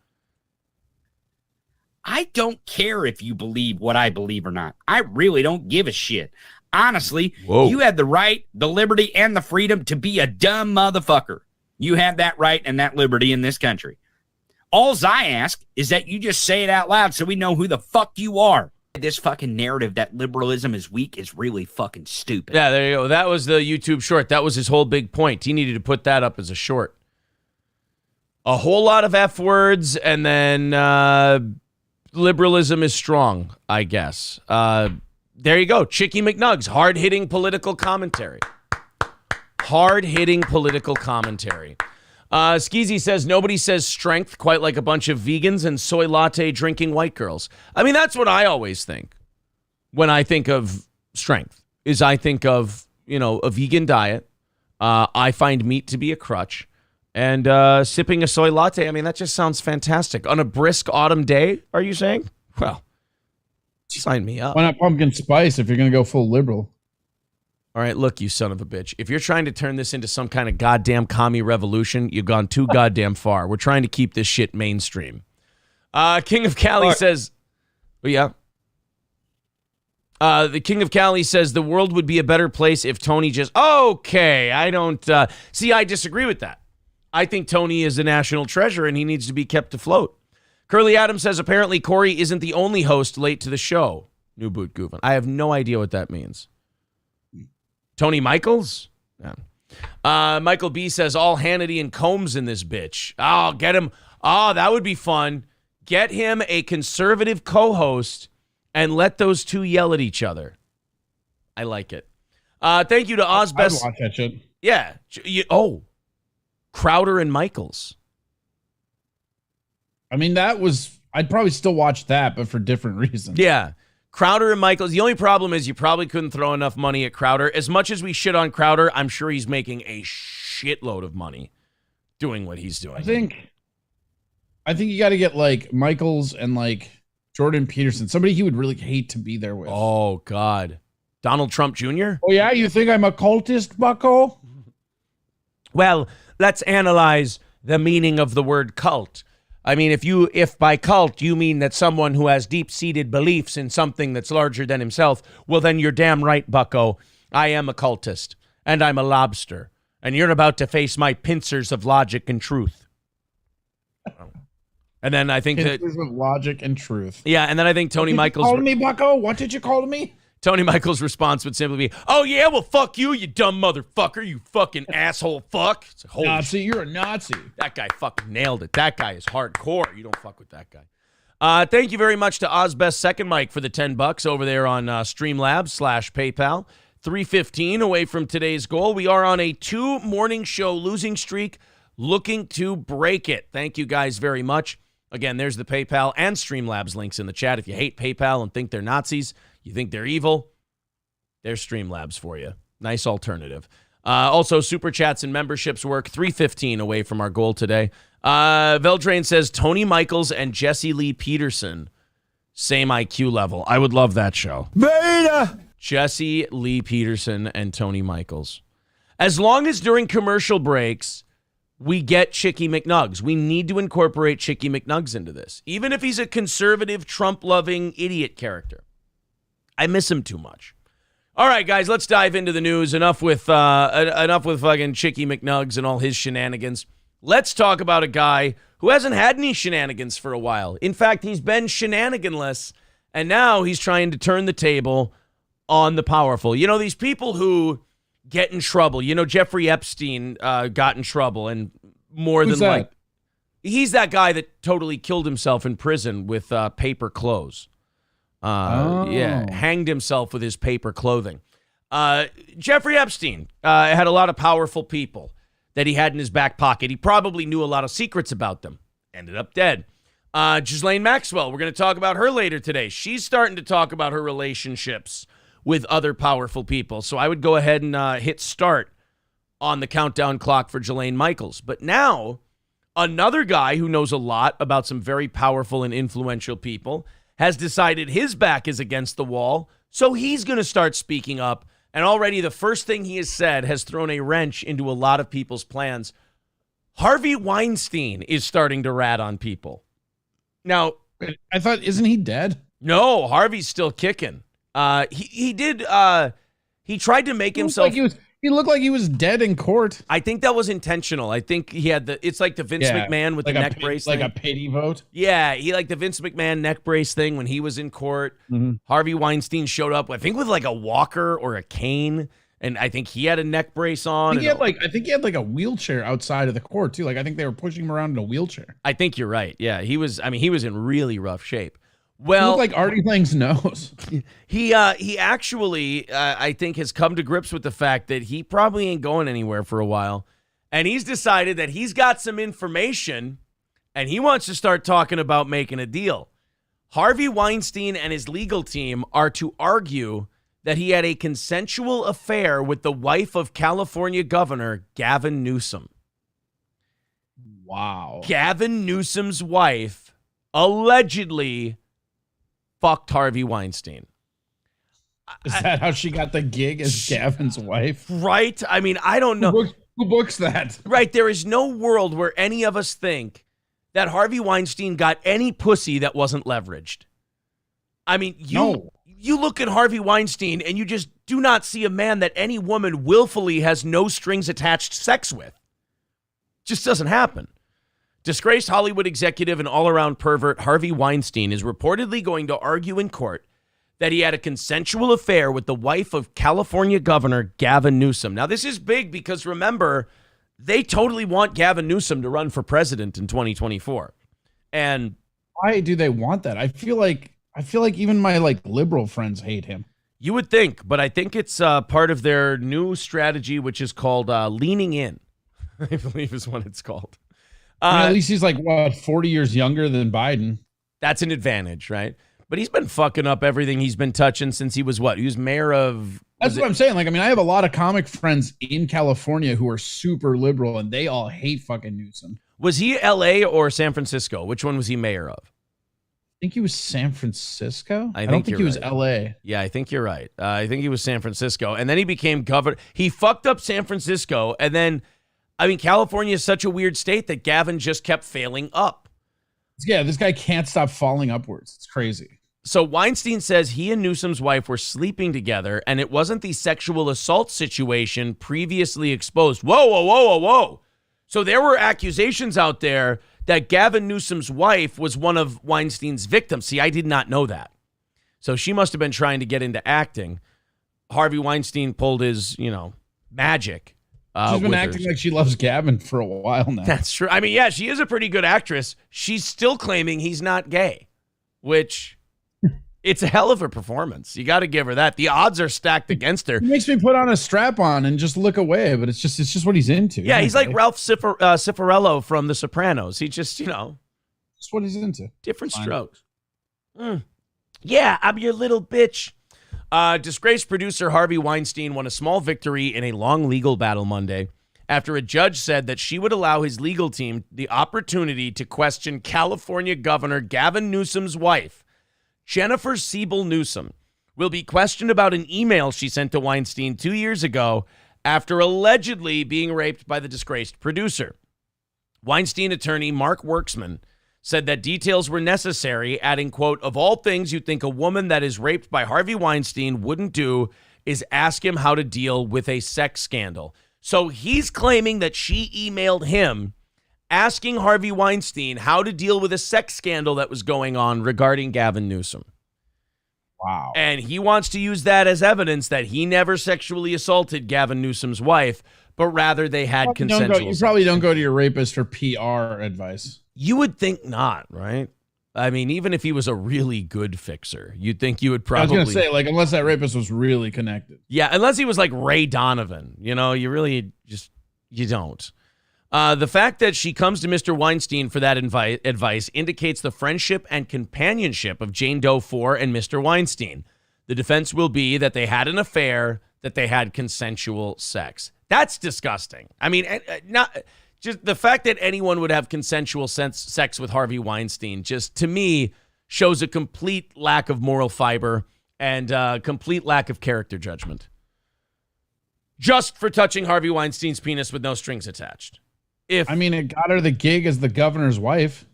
I don't care if you believe what I believe or not. I really don't give a shit. Honestly, Whoa. You have the right, the liberty, and the freedom to be a dumb motherfucker. You have that right and that liberty in this country. Alls I ask is that you just say it out loud so we know who the fuck you are. This fucking narrative that liberalism is weak is really fucking stupid. Yeah, there you go. That was the YouTube short. That was his whole big point. He needed to put that up as a short. A whole lot of F words, and then liberalism is strong, I guess. There you go. Chicky McNugg's hard-hitting political commentary. Hard-hitting political commentary. Skeezy says, nobody says strength quite like a bunch of vegans and soy latte drinking white girls. I mean, that's what I always think when I think of strength, is I think of, a vegan diet. I find meat to be a crutch. And sipping a soy latte, I mean, that just sounds fantastic. On a brisk autumn day, are you saying? Well, sign me up. Why not pumpkin spice if you're going to go full liberal? All right, look, you son of a bitch. If you're trying to turn this into some kind of goddamn commie revolution, you've gone too goddamn far. We're trying to keep this shit mainstream. King of Cali says, oh, yeah. The King of Cali says the world would be a better place if Tony just, okay, I don't, see, I disagree with that. I think Tony is a national treasure and he needs to be kept afloat. Curly Adams says apparently Corey isn't the only host late to the show. New boot goofing. I have no idea what that means. Tony Michaels? Yeah. Michael B says all Hannity and Combs in this bitch. Oh, get him. Oh, that would be fun. Get him a conservative co-host and let those two yell at each other. I like it. Thank you to Ozbest. I'd watch that shit. Yeah. Crowder and Michaels. I mean, I'd probably still watch that, but for different reasons. Yeah. Crowder and Michaels. The only problem is you probably couldn't throw enough money at Crowder. As much as we shit on Crowder, I'm sure he's making a shitload of money doing what he's doing. I think you got to get like Michaels and like Jordan Peterson, somebody he would really hate to be there with. Oh, God. Donald Trump Jr.? Oh, yeah? You think I'm a cultist, bucko? Well, let's analyze the meaning of the word cult. I mean, if by cult you mean that someone who has deep-seated beliefs in something that's larger than himself, well, then you're damn right, bucko. I am a cultist, and I'm a lobster, and you're about to face my pincers of logic and truth. And then I think pincers of logic and truth. Yeah, and then I think Tony Michaels. Call me, bucko. What did you call me? Tony Michaels' response would simply be, "Oh yeah, well fuck you, you dumb motherfucker, you fucking asshole fuck." It's like, holy Nazi, you're a Nazi. That guy fucking nailed it. That guy is hardcore. You don't fuck with that guy. Thank you very much to Ozbest Second Mic for the $10 over there on Streamlabs/PayPal. 3:15 away from today's goal. We are on a 2-morning show losing streak, looking to break it. Thank you guys very much. Again, there's the PayPal and Streamlabs links in the chat. If you hate PayPal and think they're Nazis, you think they're evil, there's Streamlabs for you. Nice alternative. Also, Super Chats and memberships work. 3:15 away from our goal today. Veldrain says Tony Michaels and Jesse Lee Peterson, same IQ level. I would love that show. Beta! Jesse Lee Peterson and Tony Michaels. As long as during commercial breaks, we get Chicky McNugs. We need to incorporate Chicky McNugs into this, even if he's a conservative, Trump-loving idiot character. I miss him too much. All right, guys, let's dive into the news. Enough with fucking Chicky McNugs and all his shenanigans. Let's talk about a guy who hasn't had any shenanigans for a while. In fact, he's been shenaniganless, and now he's trying to turn the table on the powerful. You know, these people who get in trouble. You know, Jeffrey Epstein got in trouble, and more Who's than that? like, he's that guy that totally killed himself in prison with paper clothes. Yeah, hanged himself with his paper clothing. Jeffrey Epstein had a lot of powerful people that he had in his back pocket. He probably knew a lot of secrets about them. Ended up dead. Ghislaine Maxwell, we're going to talk about her later today. She's starting to talk about her relationships with other powerful people. So I would go ahead and hit start on the countdown clock for Ghislaine Michaels. But now, another guy who knows a lot about some very powerful and influential people has decided his back is against the wall, so he's going to start speaking up. And already the first thing he has said has thrown a wrench into a lot of people's plans. Harvey Weinstein is starting to rat on people. Now, I thought, isn't he dead? no, Harvey's still kicking. He tried to make himself. He looked like he was dead in court. I think that was intentional. I think he had it's like the Vince McMahon with like the neck brace thing. Like a pity vote. Yeah, he like the Vince McMahon neck brace thing when he was in court. Mm-hmm. Harvey Weinstein showed up, I think, with like a walker or a cane, and I think he had a neck brace on. I think he had like a wheelchair outside of the court too. Like I think they were pushing him around in a wheelchair. I think you're right. Yeah, he was in really rough shape. He Well, looked like Artie Lang's nose. he actually, I think, has come to grips with the fact that he probably ain't going anywhere for a while. And he's decided that he's got some information and he wants to start talking about making a deal. Harvey Weinstein and his legal team are to argue that he had a consensual affair with the wife of California Governor Gavin Newsome. Wow. Gavin Newsom's wife allegedly fucked Harvey Weinstein. Is that how she got the gig as Gavin's wife? Right? I mean, I don't know. Who books that? Right. There is no world where any of us think that Harvey Weinstein got any pussy that wasn't leveraged. I mean, you look at Harvey Weinstein and you just do not see a man that any woman willfully has no strings attached sex with. Just doesn't happen. Disgraced Hollywood executive and all-around pervert Harvey Weinstein is reportedly going to argue in court that he had a consensual affair with the wife of California Governor Gavin Newsome. Now, this is big because, remember, they totally want Gavin Newsome to run for president in 2024. And why do they want that? I feel like even my liberal friends hate him. you would think, but I think it's part of their new strategy, which is called leaning in, I believe is what it's called. At least he's 40 years younger than Biden. That's an advantage, right? But he's been fucking up everything he's been touching since he was what? He was mayor of... That's what I'm saying. I have a lot of comic friends in California who are super liberal, and they all hate fucking Newsom. Was he L.A. or San Francisco? Which one was he mayor of? I think he was San Francisco. I don't think you're he was right. L.A. Yeah, I think you're right. I think he was San Francisco. And then he became governor. He fucked up San Francisco, and then... California is such a weird state that Gavin just kept failing up. Yeah, this guy can't stop falling upwards. It's crazy. So Weinstein says he and Newsome's wife were sleeping together, and it wasn't the sexual assault situation previously exposed. Whoa, whoa, whoa, whoa, whoa. So there were accusations out there that Gavin Newsome's wife was one of Weinstein's victims. See, I did not know that. So she must have been trying to get into acting. Harvey Weinstein pulled his, magic. She's been acting like she loves Gavin for a while now. That's true. I mean, yeah, she is a pretty good actress. She's still claiming he's not gay, which... It's a hell of a performance. You got to give her that. The odds are stacked against her. It makes me put on a strap on and just look away, but it's just what he's into. Yeah, he's like Ralph Cifarello from The Sopranos. He just, It's what he's into. Different strokes. Yeah, I'm your little bitch. Disgraced producer Harvey Weinstein won a small victory in a long legal battle Monday after a judge said that she would allow his legal team the opportunity to question California Governor Gavin Newsom's wife. Jennifer Siebel Newsom will be questioned about an email she sent to Weinstein 2 years ago after allegedly being raped by the disgraced producer. Weinstein attorney Mark Worksman said that details were necessary, adding, quote, of all things you'd think a woman that is raped by Harvey Weinstein wouldn't do is ask him how to deal with a sex scandal. So he's claiming that she emailed him asking Harvey Weinstein how to deal with a sex scandal that was going on regarding Gavin Newsom. Wow. And he wants to use that as evidence that he never sexually assaulted Gavin Newsom's wife, but rather they had consensual You probably don't go to your rapist for PR advice. You would think not, right? I mean, even if he was a really good fixer, you'd think you would probably... I was going to say, unless that rapist was really connected. Yeah, unless he was like Ray Donovan. You really you don't. The fact that she comes to Mr. Weinstein for that advice indicates the friendship and companionship of Jane Doe 4 and Mr. Weinstein. The defense will be that they had an affair, that they had consensual sex. That's disgusting. I mean, not just the fact that anyone would have consensual sex with Harvey Weinstein just, to me, shows a complete lack of moral fiber and complete lack of character judgment. Just for touching Harvey Weinstein's penis with no strings attached. It got her the gig as the governor's wife.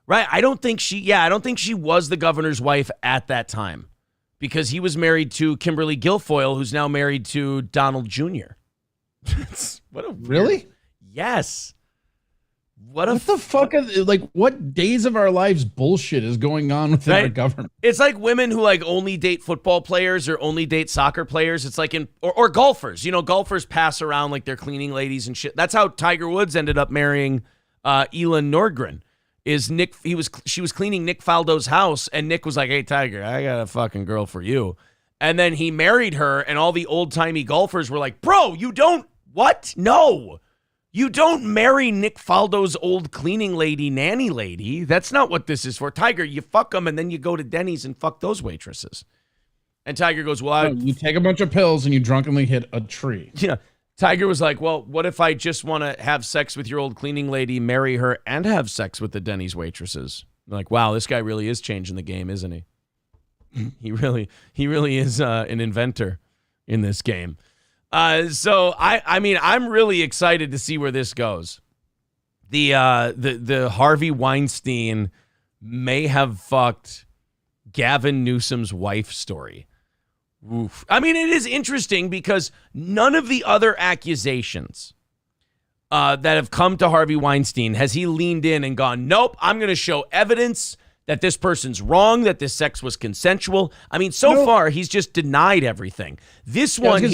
Right. I don't think she was the governor's wife at that time because he was married to Kimberly Guilfoyle, who's now married to Donald Jr. Really? Yes. What the fuck? What days of our lives bullshit is going on within our government? It's like women who only date football players or only date soccer players. It's like or golfers. Golfers pass around like they're cleaning ladies and shit. That's how Tiger Woods ended up marrying Elin Nordgren. She was cleaning Nick Faldo's house, and Nick was like, "Hey Tiger, I got a fucking girl for you." And then he married her, and all the old-timey golfers were like, "Bro, you don't what? No. You don't marry Nick Faldo's old cleaning lady, nanny lady. That's not what this is for. Tiger, you fuck them, and then you go to Denny's and fuck those waitresses." And Tiger goes, well, you take a bunch of pills and you drunkenly hit a tree. Yeah. Tiger was like, well, what if I just want to have sex with your old cleaning lady, marry her, and have sex with the Denny's waitresses? They're like, wow, this guy really is changing the game, isn't he? He really is an inventor in this game. So I mean, I'm really excited to see where this goes. The Harvey Weinstein may have fucked Gavin Newsom's wife story. Oof. I mean, it is interesting because none of the other accusations that have come to Harvey Weinstein has he leaned in and gone, nope, I'm going to show evidence that this person's wrong, that this sex was consensual. I mean, so far, he's just denied everything. This one,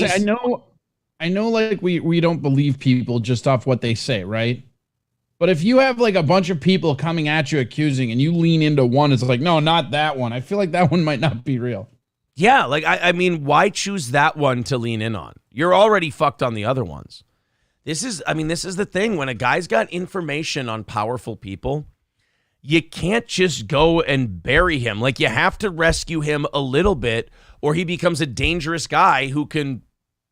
I know like we don't believe people just off what they say, right? But if you have like a bunch of people coming at you accusing and you lean into one, it's like, no, not that one. I feel like that one might not be real. Yeah, like, I mean, why choose that one to lean in on? You're already fucked on the other ones. This is the thing. When a guy's got information on powerful people, you can't just go and bury him. Like, you have to rescue him a little bit, or he becomes a dangerous guy who can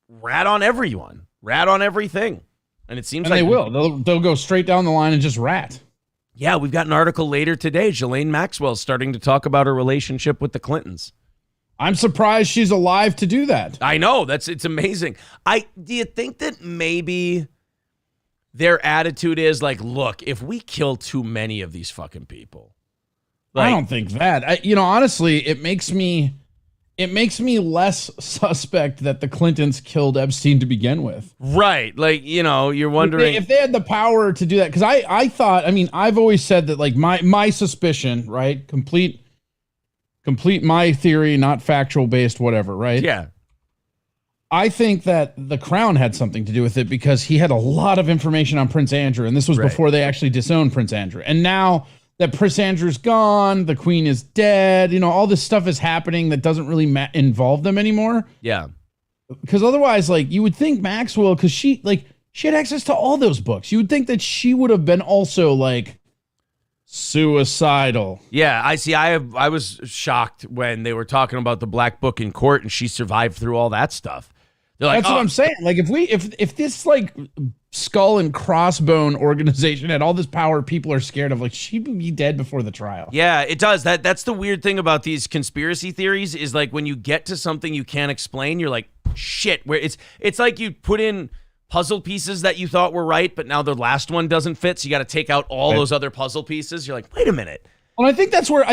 rat on everyone, rat on everything. And it seems like they will. They'll go straight down the line and just rat. Yeah, we've got an article later today. Ghislaine Maxwell's starting to talk about her relationship with the Clintons. I'm surprised she's alive to do that. I know. It's amazing. Do you think that maybe their attitude is like, look, if we kill too many of these fucking people. Like, I don't think that. Honestly, it makes me less suspect that the Clintons killed Epstein to begin with. Right. Like, you're wondering if they had the power to do that. Because I thought, I've always said that, like, my suspicion, right? Complete my theory, not factual based, whatever, right? Yeah. I think that the Crown had something to do with it because he had a lot of information on Prince Andrew, and this was before they actually disowned Prince Andrew. And now that Prince Andrew's gone, the Queen is dead, all this stuff is happening that doesn't really involve them anymore. Yeah. Because otherwise, like, you would think Maxwell, because she had access to all those books. You would think that she would have been also, like, suicidal. Yeah, I see. I was shocked when they were talking about the Black Book in court, and she survived through all that stuff. They're like, that's what I'm saying. Like, if this, like, skull and crossbone organization had all this power people are scared of, like, she'd be dead before the trial. Yeah, it does. That's the weird thing about these conspiracy theories is, like, when you get to something you can't explain, you're like, shit. Where it's like you put in puzzle pieces that you thought were right, but now the last one doesn't fit, so you got to take out all those other puzzle pieces. You're like, wait a minute. Well, I think that's where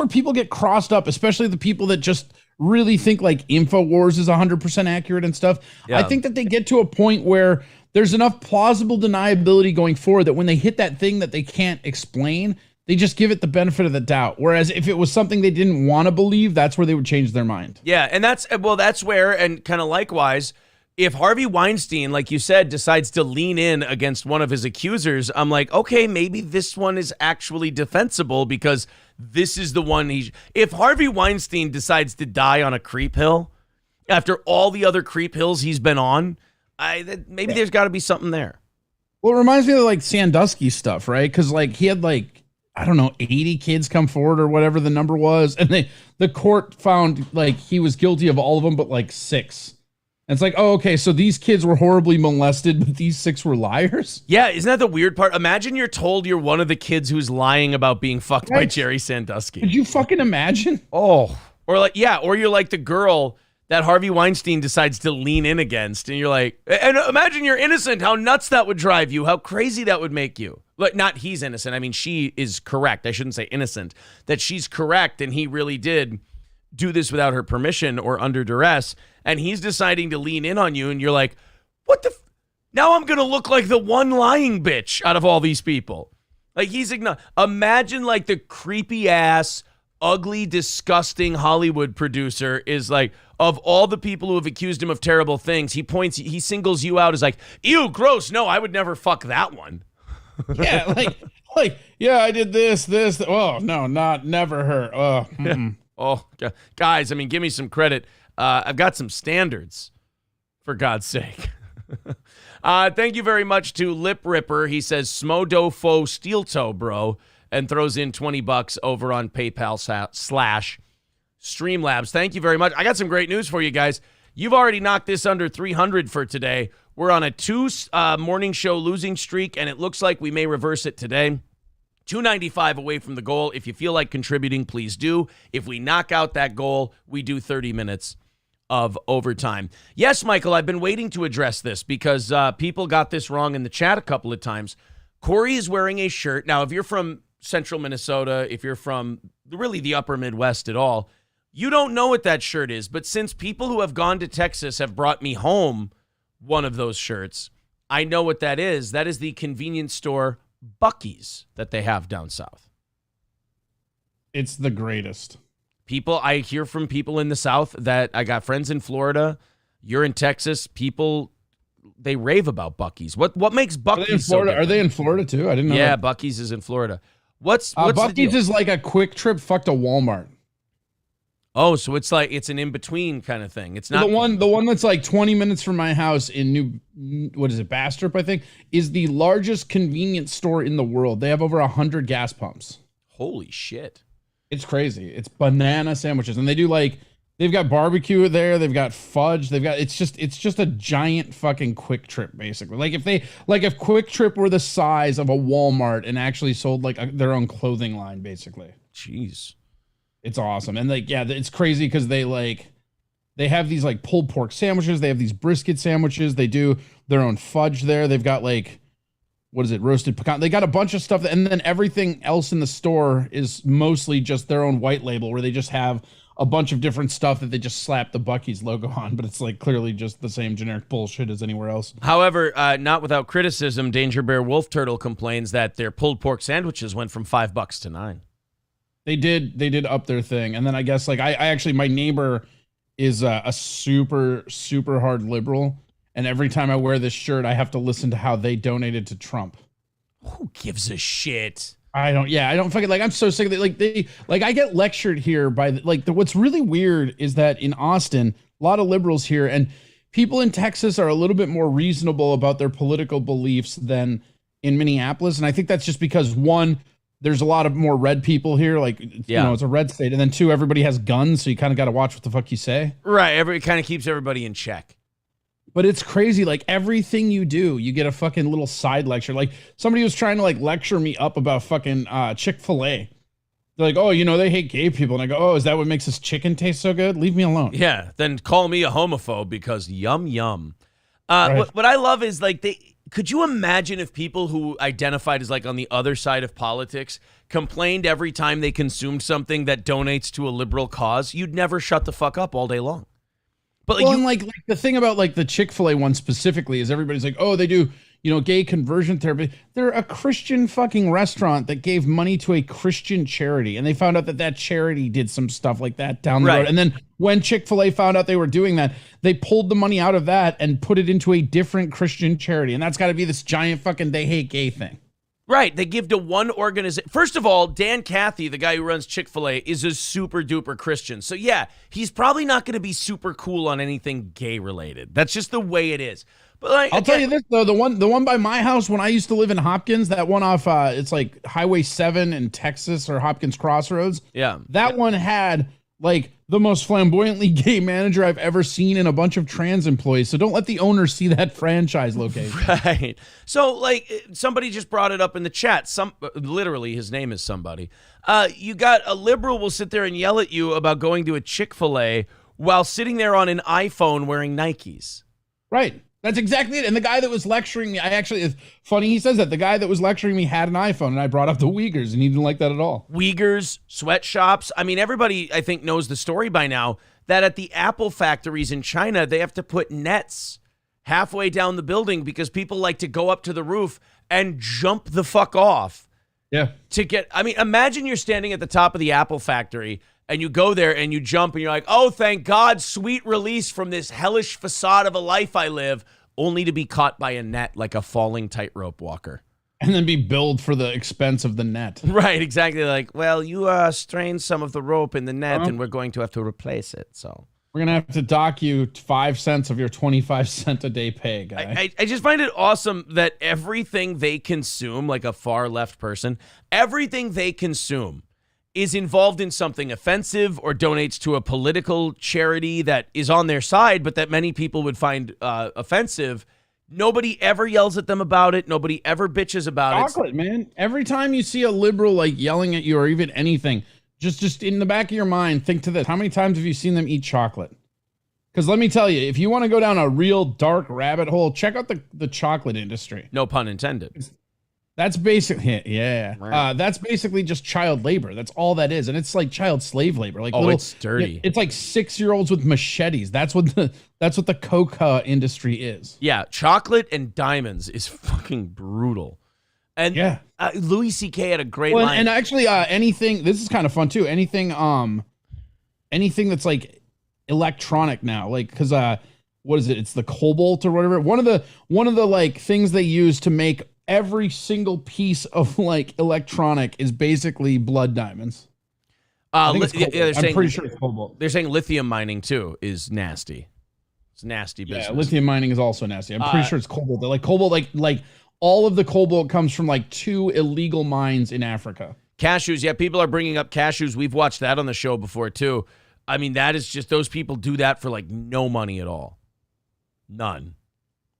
people get crossed up, especially the people that just really think like InfoWars is 100% accurate and stuff. Yeah. I think that they get to a point where there's enough plausible deniability going forward that when they hit that thing that they can't explain, they just give it the benefit of the doubt. Whereas if it was something they didn't want to believe, that's where they would change their mind. Yeah, and that's where, and kind of likewise, if Harvey Weinstein, like you said, decides to lean in against one of his accusers, I'm like, okay, maybe this one is actually defensible because this is the one if Harvey Weinstein decides to die on a creep hill after all the other creep hills he's been on, maybe there's got to be something there. Well, it reminds me of like Sandusky stuff, right? Because like he had like, I don't know, 80 kids come forward or whatever the number was. And the court found like he was guilty of all of them, but like 6. And it's like, oh, okay, so these kids were horribly molested, but these 6 were liars? Yeah, isn't that the weird part? Imagine you're told you're one of the kids who's lying about being fucked by Jerry Sandusky. Could you fucking imagine? Oh. Or like, yeah, or you're like the girl that Harvey Weinstein decides to lean in against, and you're like, and imagine you're innocent, how nuts that would drive you, how crazy that would make you. Like, not he's innocent, I mean, she is correct. I shouldn't say innocent. That she's correct, and he really did do this without her permission or under duress, and he's deciding to lean in on you, and you're like, what the now I'm gonna look like the one lying bitch out of all these people. Like, imagine like the creepy ass, ugly, disgusting Hollywood producer is like, of all the people who have accused him of terrible things, he singles you out as like, ew, gross, no, I would never fuck that one. Yeah, like yeah, I did this, oh no, never her. Oh, guys, I mean, give me some credit. I've got some standards, for God's sake. Thank you very much to Lip Ripper. He says, Smodo Fo Steel Toe, bro, and throws in $20 over on PayPal /Streamlabs. Thank you very much. I got some great news for you guys. You've already knocked this under 300 for today. We're on a 2 morning show losing streak, and it looks like we may reverse it today. 295 away from the goal. If you feel like contributing, please do. If we knock out that goal, we do 30 minutes of overtime. Yes, Michael, I've been waiting to address this because people got this wrong in the chat a couple of times. Corey is wearing a shirt. Now, if you're from central Minnesota, if you're from really the upper Midwest at all, you don't know what that shirt is. But since people who have gone to Texas have brought me home one of those shirts, I know what that is. That is the convenience store Buc-ee's that they have down south. It's the greatest. I hear from people in the South that I got friends in Florida. You're in Texas. People, they rave about Buc-ee's. What makes Buc-ee's so different? Are they in Florida too? I didn't know. Yeah, Buc-ee's is in Florida. What's Buc-ee's is like a Quick Trip fucked a Walmart. Oh, so it's like it's an in-between kind of thing. It's not the one that's like 20 minutes from my house in Bastrop, I think, is the largest convenience store in the world. They have over 100 gas pumps. Holy shit. It's crazy. It's banana sandwiches. And they do they've got barbecue there, they've got fudge, it's just a giant fucking Quick Trip, basically. If Quick Trip were the size of a Walmart and actually sold their own clothing line, basically. Jeez. It's awesome. And it's crazy because they have these pulled pork sandwiches. They have these brisket sandwiches. They do their own fudge there. They've got what is it? Roasted pecan. They got a bunch of stuff, and then everything else in the store is mostly just their own white label, where they just have a bunch of different stuff that they just slap the Buc-ee's logo on, but it's like clearly just the same generic bullshit as anywhere else. However, not without criticism, Danger Bear Wolf Turtle complains that their pulled pork sandwiches went from $5 to $9. They did up their thing, and then I guess like I actually, my neighbor is a super hard liberal, and every time I wear this shirt, I have to listen to how they donated to Trump. Who gives a shit? I don't fucking, like, I'm so sick of it. Like I get lectured here by what's really weird is that in Austin, a lot of liberals here, and people in Texas are a little bit more reasonable about their political beliefs than in Minneapolis. And I think that's just because, one, there's a lot of more red people here. Like, you know, it's a red state. And then two, everybody has guns. So you kind of got to watch what the fuck you say. Right. It kind of keeps everybody in check. But it's crazy. Like, everything you do, you get a fucking little side lecture. Like, somebody was trying to like lecture me up about fucking Chick-fil-A. They're like, oh, you know, they hate gay people. And I go, oh, is that what makes this chicken taste so good? Leave me alone. Yeah. Then call me a homophobe because yum, yum. Right. What I love is like could you imagine if people who identified as like on the other side of politics complained every time they consumed something that donates to a liberal cause? You'd never shut the fuck up all day long. But like, like the thing about like the Chick-fil-A one specifically is everybody's like, oh, they do, you know, gay conversion therapy. They're a Christian fucking restaurant that gave money to a Christian charity. And they found out that charity did some stuff like that down the road. And then when Chick-fil-A found out they were doing that, they pulled the money out of that and put it into a different Christian charity. And that's got to be this giant fucking they hate gay thing. Right. They give to one organization. First of all, Dan Cathy, the guy who runs Chick-fil-A, is a super duper Christian. So yeah, he's probably not going to be super cool on anything gay related. That's just the way it is. But like, I'll tell you this though, the one by my house when I used to live in Hopkins, that one off it's like Highway 7 in Texas or Hopkins Crossroads. Yeah. That one had like the most flamboyantly gay manager I've ever seen and a bunch of trans employees. So don't let the owner see that franchise location. Right. So like somebody just brought it up in the chat. Literally his name is somebody. You got a liberal will sit there and yell at you about going to a Chick-fil-A while sitting there on an iPhone wearing Nikes. Right. That's exactly it. And the guy that was lecturing me, it's funny he says that. The guy that was lecturing me had an iPhone, and I brought up the Uyghurs, and he didn't like that at all. Uyghurs, sweatshops. I mean, everybody, I think, knows the story by now that at the Apple factories in China, they have to put nets halfway down the building because people like to go up to the roof and jump the fuck off. Yeah. Imagine you're standing at the top of the Apple factory, and you go there and you jump and you're like, oh, thank God, sweet release from this hellish facade of a life I live, only to be caught by a net like a falling tightrope walker. And then be billed for the expense of the net. Right, exactly. Like, well, you strained some of the rope in the net and we're going to have to replace it. So we're going to have to dock you 5 cents of your 25 cent a day pay, guy. I just find it awesome that everything they consume, like a far left person, everything they consume is involved in something offensive or donates to a political charity that is on their side, but that many people would find offensive. Nobody ever yells at them about it. Nobody ever bitches about it. Chocolate, man. Every time you see a liberal like yelling at you or even anything, just in the back of your mind, think to this. How many times have you seen them eat chocolate? Because let me tell you, if you want to go down a real dark rabbit hole, check out the chocolate industry. No pun intended. That's basically, that's basically just child labor. That's all that is. And it's like child slave labor. Like, it's dirty. It's like 6-year-olds with machetes. That's what the coca industry is. Yeah. Chocolate and diamonds is fucking brutal. And Louis C.K. had a great line. And actually anything, this is kind of fun too. Anything that's like electronic now, like, cause what is it? It's the cobalt or whatever. One of the like things they use to make every single piece of like electronic is basically blood diamonds. I'm pretty sure it's cobalt. They're saying lithium mining too is nasty. It's nasty business. Yeah, lithium mining is also nasty. I'm pretty sure it's cobalt. Like cobalt, like all of the cobalt comes from like 2 illegal mines in Africa. Cashews, yeah, people are bringing up cashews. We've watched that on the show before too. I mean, that is just, those people do that for like no money at all. None.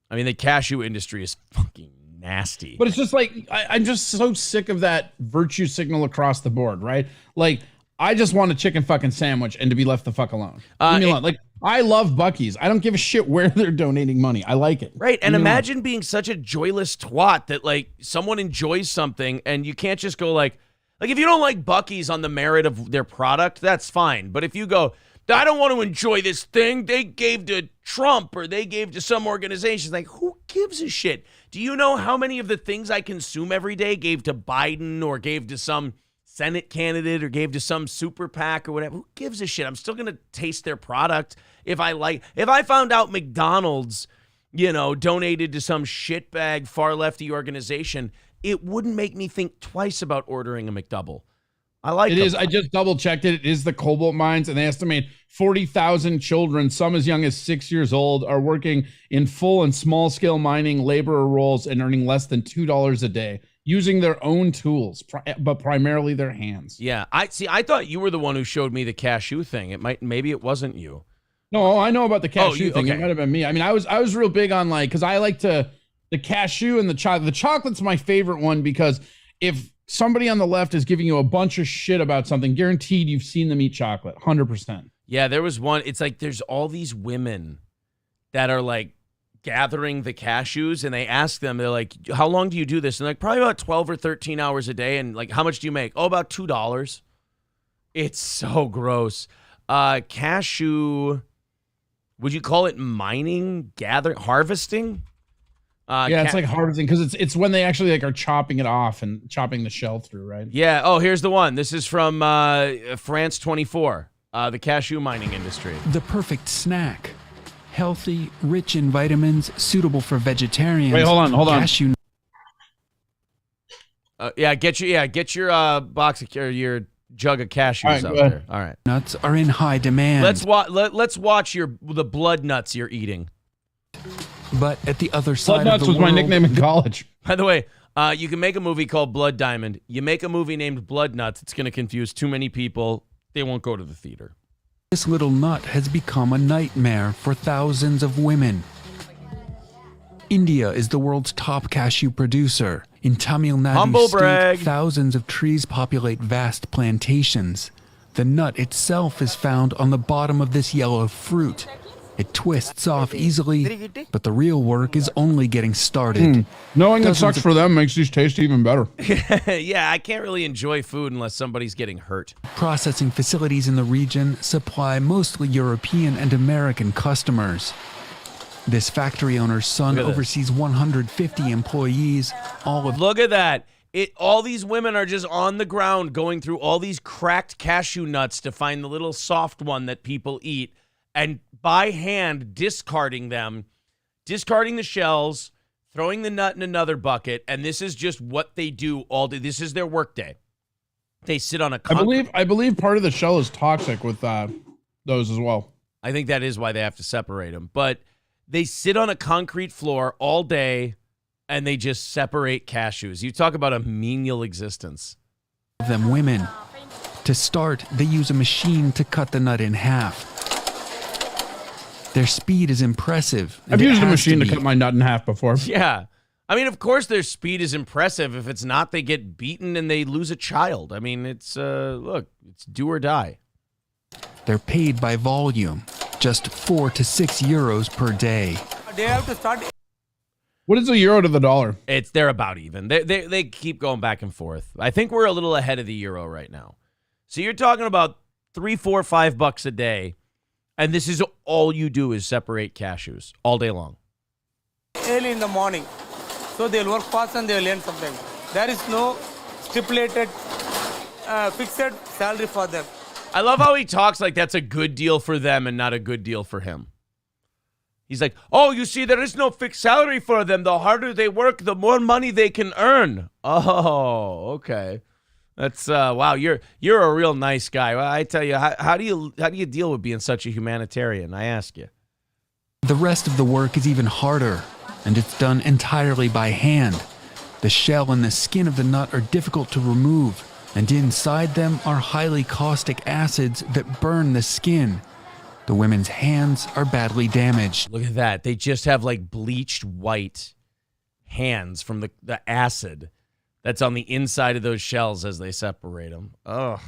I mean, the cashew industry is fucking nasty. But it's just like, I'm just so sick of that virtue signal across the board, right? Like, I just want a chicken fucking sandwich and to be left the fuck alone. Leave me alone. Like, I love Buc-ee's. I don't give a shit where they're donating money. I like it. Right. And imagine being such a joyless twat that like someone enjoys something and you can't just go like if you don't like Buc-ee's on the merit of their product, that's fine. But if you go, I don't want to enjoy this thing they gave to Trump or they gave to some organization, like who gives a shit? Do you know how many of the things I consume every day gave to Biden or gave to some Senate candidate or gave to some super PAC or whatever? Who gives a shit? I'm still going to taste their product. If I found out McDonald's, donated to some shitbag far lefty organization, it wouldn't make me think twice about ordering a McDouble. I like it. I just double checked it. It is the cobalt mines, and they estimate 40,000 children, some as young as 6 years old, are working in full and small scale mining laborer roles and earning less than $2 a day, using their own tools, but primarily their hands. Yeah, I thought you were the one who showed me the cashew thing. Maybe it wasn't you. No, I know about the cashew thing. Okay. It might have been me. I mean, I was real big on because I like the cashew and the chocolate. The chocolate's my favorite one because if somebody on the left is giving you a bunch of shit about something, guaranteed you've seen them eat chocolate, 100%. Yeah, there was one. It's like there's all these women that are like gathering the cashews, and they ask them, they're like, how long do you do this? And like, probably about 12 or 13 hours a day. And like, how much do you make? Oh, about $2. It's so gross. Cashew, would you call it mining, harvesting? Yeah, it's like harvesting because it's when they actually like are chopping it off and chopping the shell through, right? Yeah. Oh, here's the one. This is from France 24, the cashew mining industry. The perfect snack. Healthy, rich in vitamins, suitable for vegetarians. Wait, hold on. Cashew Get your box or your jug of cashews out there. All right. nuts are in high demand. Let's watch the blood nuts you're eating. But at the other side Blood of Nuts the was world, my nickname in college. By the way, you can make a movie called Blood Diamond. You make a movie named Blood Nuts, it's going to confuse too many people. They won't go to the theater. this little nut has become a nightmare for thousands of women. India is the world's top cashew producer. In Tamil Nadu Humble state, brag. thousands of trees populate vast plantations. The nut itself is found on the bottom of this yellow fruit. It twists off easily, but the real work is only getting started. Knowing it sucks for them makes these taste even better. Yeah, I can't really enjoy food unless somebody's getting hurt. Processing facilities in the region supply mostly European and American customers. This factory owner's son oversees 150 employees, all of Look at that. All these women are just on the ground going through all these cracked cashew nuts to find the little soft one that people eat, and by hand discarding them, discarding the shells, throwing the nut in another bucket, and this is just what they do all day. This is their work day. They sit on a I believe part of the shell is toxic with those as well. I think that is why they have to separate them. But they sit on a concrete floor all day, and they just separate cashews. You talk about a menial existence. them women. To start, they use a machine to cut the nut in half. Their speed is impressive. and I've it used a has machine to be. cut my nut in half before. Yeah. I mean, of course their speed is impressive. If it's not, they get beaten and they lose a child. I mean, it's, look, it's do or die. They're paid by volume, just 4 to 6 euros per day. They have to start. What is a euro to the dollar? They're about even. They keep going back and forth. I think we're a little ahead of the euro right now. So you're talking about $3, $4, $5 a day, and this is all you do is separate cashews all day long. Early in the morning. So they'll work fast and they'll earn something. There is no stipulated fixed salary for them. I love how he talks like that's a good deal for them and not a good deal for him. He's like, oh, you see, there is no fixed salary for them. The harder they work, the more money they can earn. Oh, okay. That's wow. You're a real nice guy. Well, I tell you, how do you deal with being such a humanitarian? I ask you. The rest of the work is even harder, and it's done entirely by hand. The shell and the skin of the nut are difficult to remove, and inside them are highly caustic acids that burn the skin. The women's hands are badly damaged. Look at that. They just have like bleached white hands from the acid that's on the inside of those shells as they separate them. Ugh.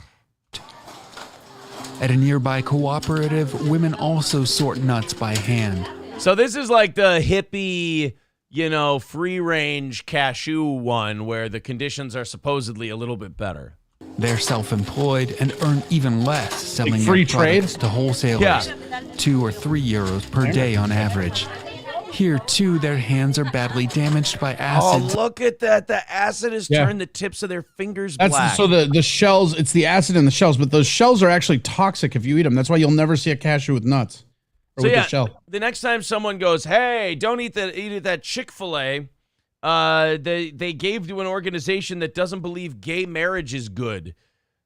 At a nearby cooperative, women also sort nuts by hand. So this is like the hippie, free-range cashew one where the conditions are supposedly a little bit better. They're self-employed and earn even less selling Like free their products trade? to wholesalers. Yeah. 2 or 3 euros per day on average. Here, too, their hands are badly damaged by acids. Oh, look at that. The acid has turned the tips of their fingers black. So the shells, it's the acid in the shells, but those shells are actually toxic if you eat them. That's why you'll never see a cashew with nuts. Or with the shell. The next time someone goes, hey, don't eat that Chick-fil-A, they gave to an organization that doesn't believe gay marriage is good.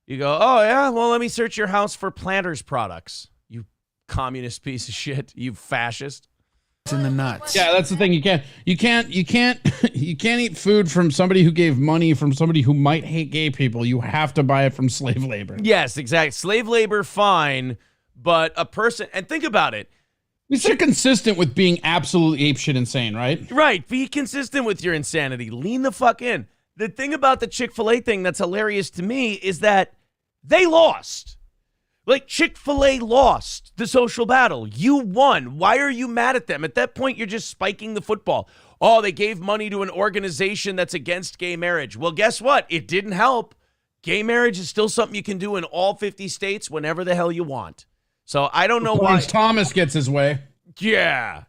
You go, oh, yeah? Well, let me search your house for Planters products. You communist piece of shit. You fascist. In the nuts. Yeah, that's the thing. You can't eat food from somebody who gave money from somebody who might hate gay people. You have to buy it from slave labor. Yes, exactly. Slave labor, fine, but a person, and think about it. These are consistent with being absolutely apeshit insane, right? Right. Be consistent with your insanity. Lean the fuck in. The thing about the Chick-fil-A thing that's hilarious to me is that they lost. Like, Chick-fil-A lost the social battle. You won. Why are you mad at them? At that point, you're just spiking the football. Oh, they gave money to an organization that's against gay marriage. Well, guess what? It didn't help. Gay marriage is still something you can do in all 50 states whenever the hell you want. So I don't know why. Thomas gets his way. Yeah.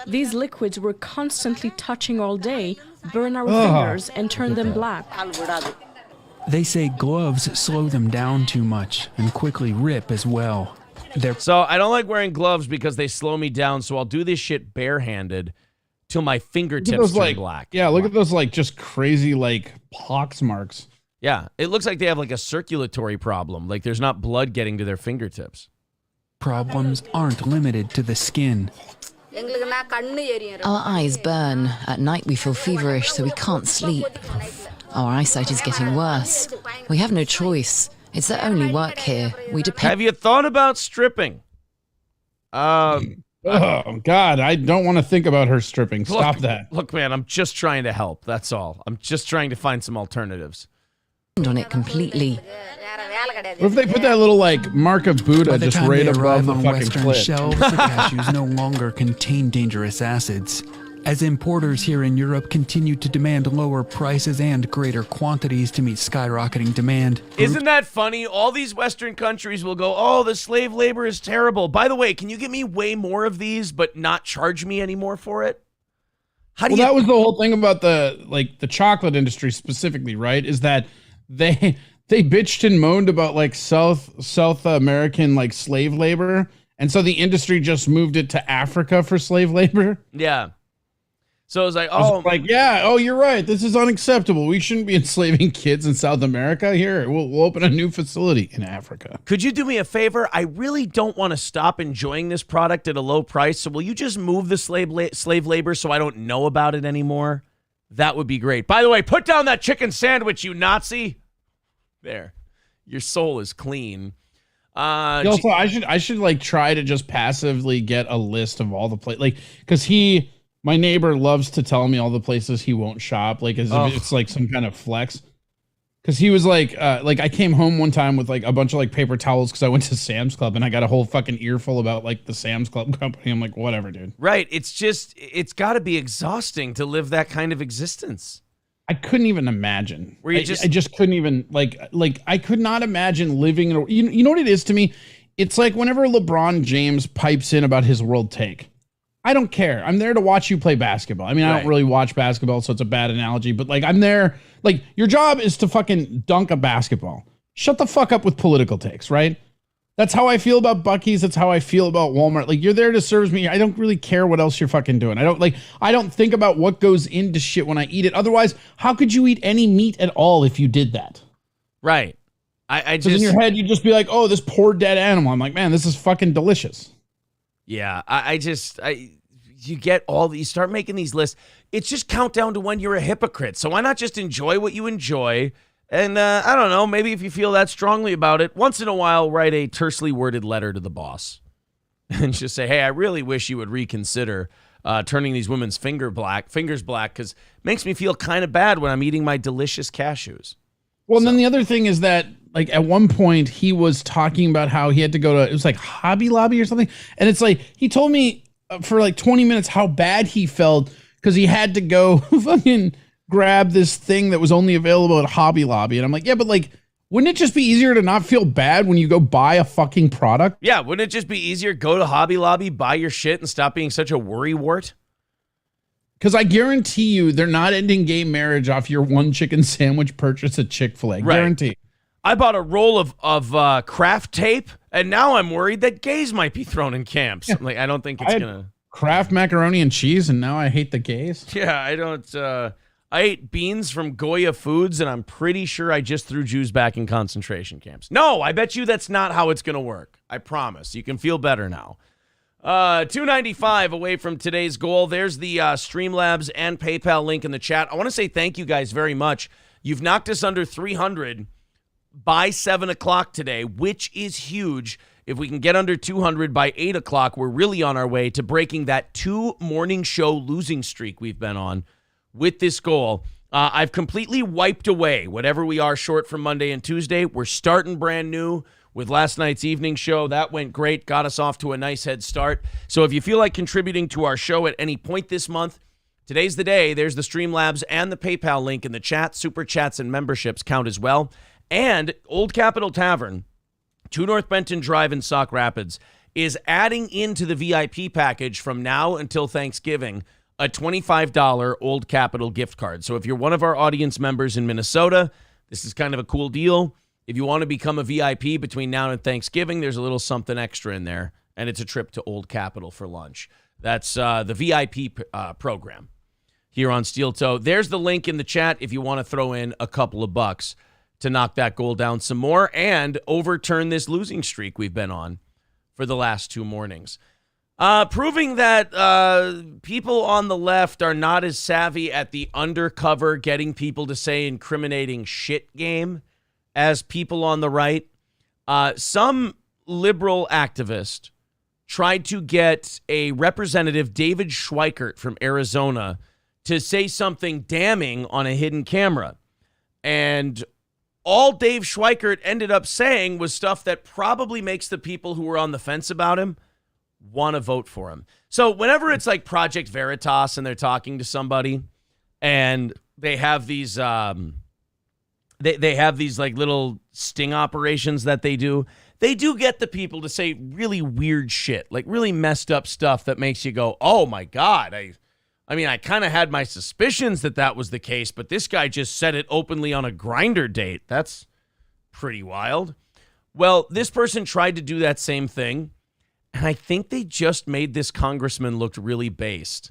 These liquids we're constantly touching all day burn our fingers and turn them black. They say gloves slow them down too much and quickly rip as well. So I don't like wearing gloves because they slow me down, so I'll do this shit barehanded till my fingertips turn black. Yeah, look at those just crazy pox marks. Yeah, it looks like they have a circulatory problem. Like there's not blood getting to their fingertips. Problems aren't limited to the skin. Our eyes burn. At night we feel feverish, so we can't sleep. Our eyesight is getting worse. We have no choice. It's their only work here. We depend. Have you thought about stripping? Oh, God, I don't want to think about her stripping. Stop that. Look, man, I'm just trying to help. That's all. I'm just trying to find some alternatives. On it completely. What if they put that little mark of Buddha just right above the on fucking Western clit? shelves, the cashews no longer contain dangerous acids. As importers here in Europe continue to demand lower prices and greater quantities to meet skyrocketing demand. Isn't that funny? All these Western countries will go, oh, the slave labor is terrible. By the way, can you get me way more of these but not charge me anymore for it? That was the whole thing about the chocolate industry specifically, right? Is that they bitched and moaned about South American slave labor, and so the industry just moved it to Africa for slave labor. Yeah. So it was you're right. This is unacceptable. We shouldn't be enslaving kids in South America. Here, we'll open a new facility in Africa. Could you do me a favor? I really don't want to stop enjoying this product at a low price. So will you just move the slave labor so I don't know about it anymore? That would be great. By the way, put down that chicken sandwich, you Nazi. There. Your soul is clean. Also, I should try to just passively get a list of all the places, because my neighbor loves to tell me all the places he won't shop, as if it's some kind of flex. Because he was I came home one time with a bunch of paper towels because I went to Sam's Club and I got a whole fucking earful about the Sam's Club company. I'm like, whatever, dude. Right. It's got to be exhausting to live that kind of existence. I couldn't even imagine. Where you I just couldn't even I could not imagine living in you know what it is to me? It's like whenever LeBron James pipes in about his world take. I don't care. I'm there to watch you play basketball. I mean, I don't really watch basketball, so it's a bad analogy, but I'm there. Your job is to fucking dunk a basketball. Shut the fuck up with political takes, right? That's how I feel about Buc-ee's. That's how I feel about Walmart. You're there to serve me. I don't really care what else you're fucking doing. I don't think about what goes into shit when I eat it. Otherwise, how could you eat any meat at all if you did that? Right. I just in your head, you'd just be like, oh, this poor dead animal. I'm like, man, this is fucking delicious. Yeah, you get you start making these lists. It's just countdown to when you're a hypocrite. So why not just enjoy what you enjoy? And I don't know, maybe if you feel that strongly about it, once in a while, write a tersely worded letter to the boss and just say, hey, I really wish you would reconsider turning these women's fingers black, because it makes me feel kind of bad when I'm eating my delicious cashews. Well, and then the other thing is that, like, at one point he was talking about how he had to go to, it was like Hobby Lobby or something. And it's like, he told me for like 20 minutes how bad he felt because he had to go fucking grab this thing that was only available at Hobby Lobby. And I'm like, yeah, but like, wouldn't it just be easier to not feel bad when you go buy a fucking product? Yeah, wouldn't it just be easier? Go to Hobby Lobby, buy your shit, and stop being such a worrywart? Because I guarantee you they're not ending gay marriage off your one chicken sandwich purchase at Chick-fil-A. Right. Guarantee. I bought a roll of craft tape, and now I'm worried that gays might be thrown in camps. Yeah. I'm like, I don't think it's going to... Kraft macaroni and cheese, and now I hate the gays? Yeah, I don't... I ate beans from Goya Foods, and I'm pretty sure I just threw Jews back in concentration camps. No, I bet you that's not how it's going to work. I promise. You can feel better now. 295 away from today's goal. There's the Streamlabs and PayPal link in the chat. I want to say thank you guys very much. You've knocked us under 300 by 7 o'clock today, which is huge. If we can get under 200 by 8 o'clock, we're really on our way to breaking that 2 morning show losing streak we've been on with this goal. I've completely wiped away whatever we are short from Monday and Tuesday. We're starting brand new with last night's evening show. That went great, got us off to a nice head start. So if you feel like contributing to our show at any point this month, today's the day. There's the Streamlabs and the PayPal link in the chat. Super chats and memberships count as well. And Old Capitol Tavern, 2 North Benton Drive in Sauk Rapids, is adding into the VIP package from now until Thanksgiving a $25 Old Capitol gift card. So if you're one of our audience members in Minnesota, this is kind of a cool deal. If you want to become a VIP between now and Thanksgiving, there's a little something extra in there, and it's a trip to Old Capitol for lunch. That's the VIP program here on Steel Toe. There's the link in the chat if you want to throw in a couple of bucks to knock that goal down some more and overturn this losing streak we've been on for the last 2 mornings. Proving that people on the left are not as savvy at the undercover getting people to say incriminating shit game as people on the right. Some liberal activist tried to get a representative, David Schweikert from Arizona, to say something damning on a hidden camera. And all Dave Schweikert ended up saying was stuff that probably makes the people who were on the fence about him want to vote for him. So whenever it's like Project Veritas and they're talking to somebody and they have these they have these like little sting operations that they do get the people to say really weird shit, like really messed up stuff that makes you go, oh my God, I mean, I kind of had my suspicions that was the case, but this guy just said it openly on a Grindr date. That's pretty wild. Well, this person tried to do that same thing, and I think they just made this congressman look really based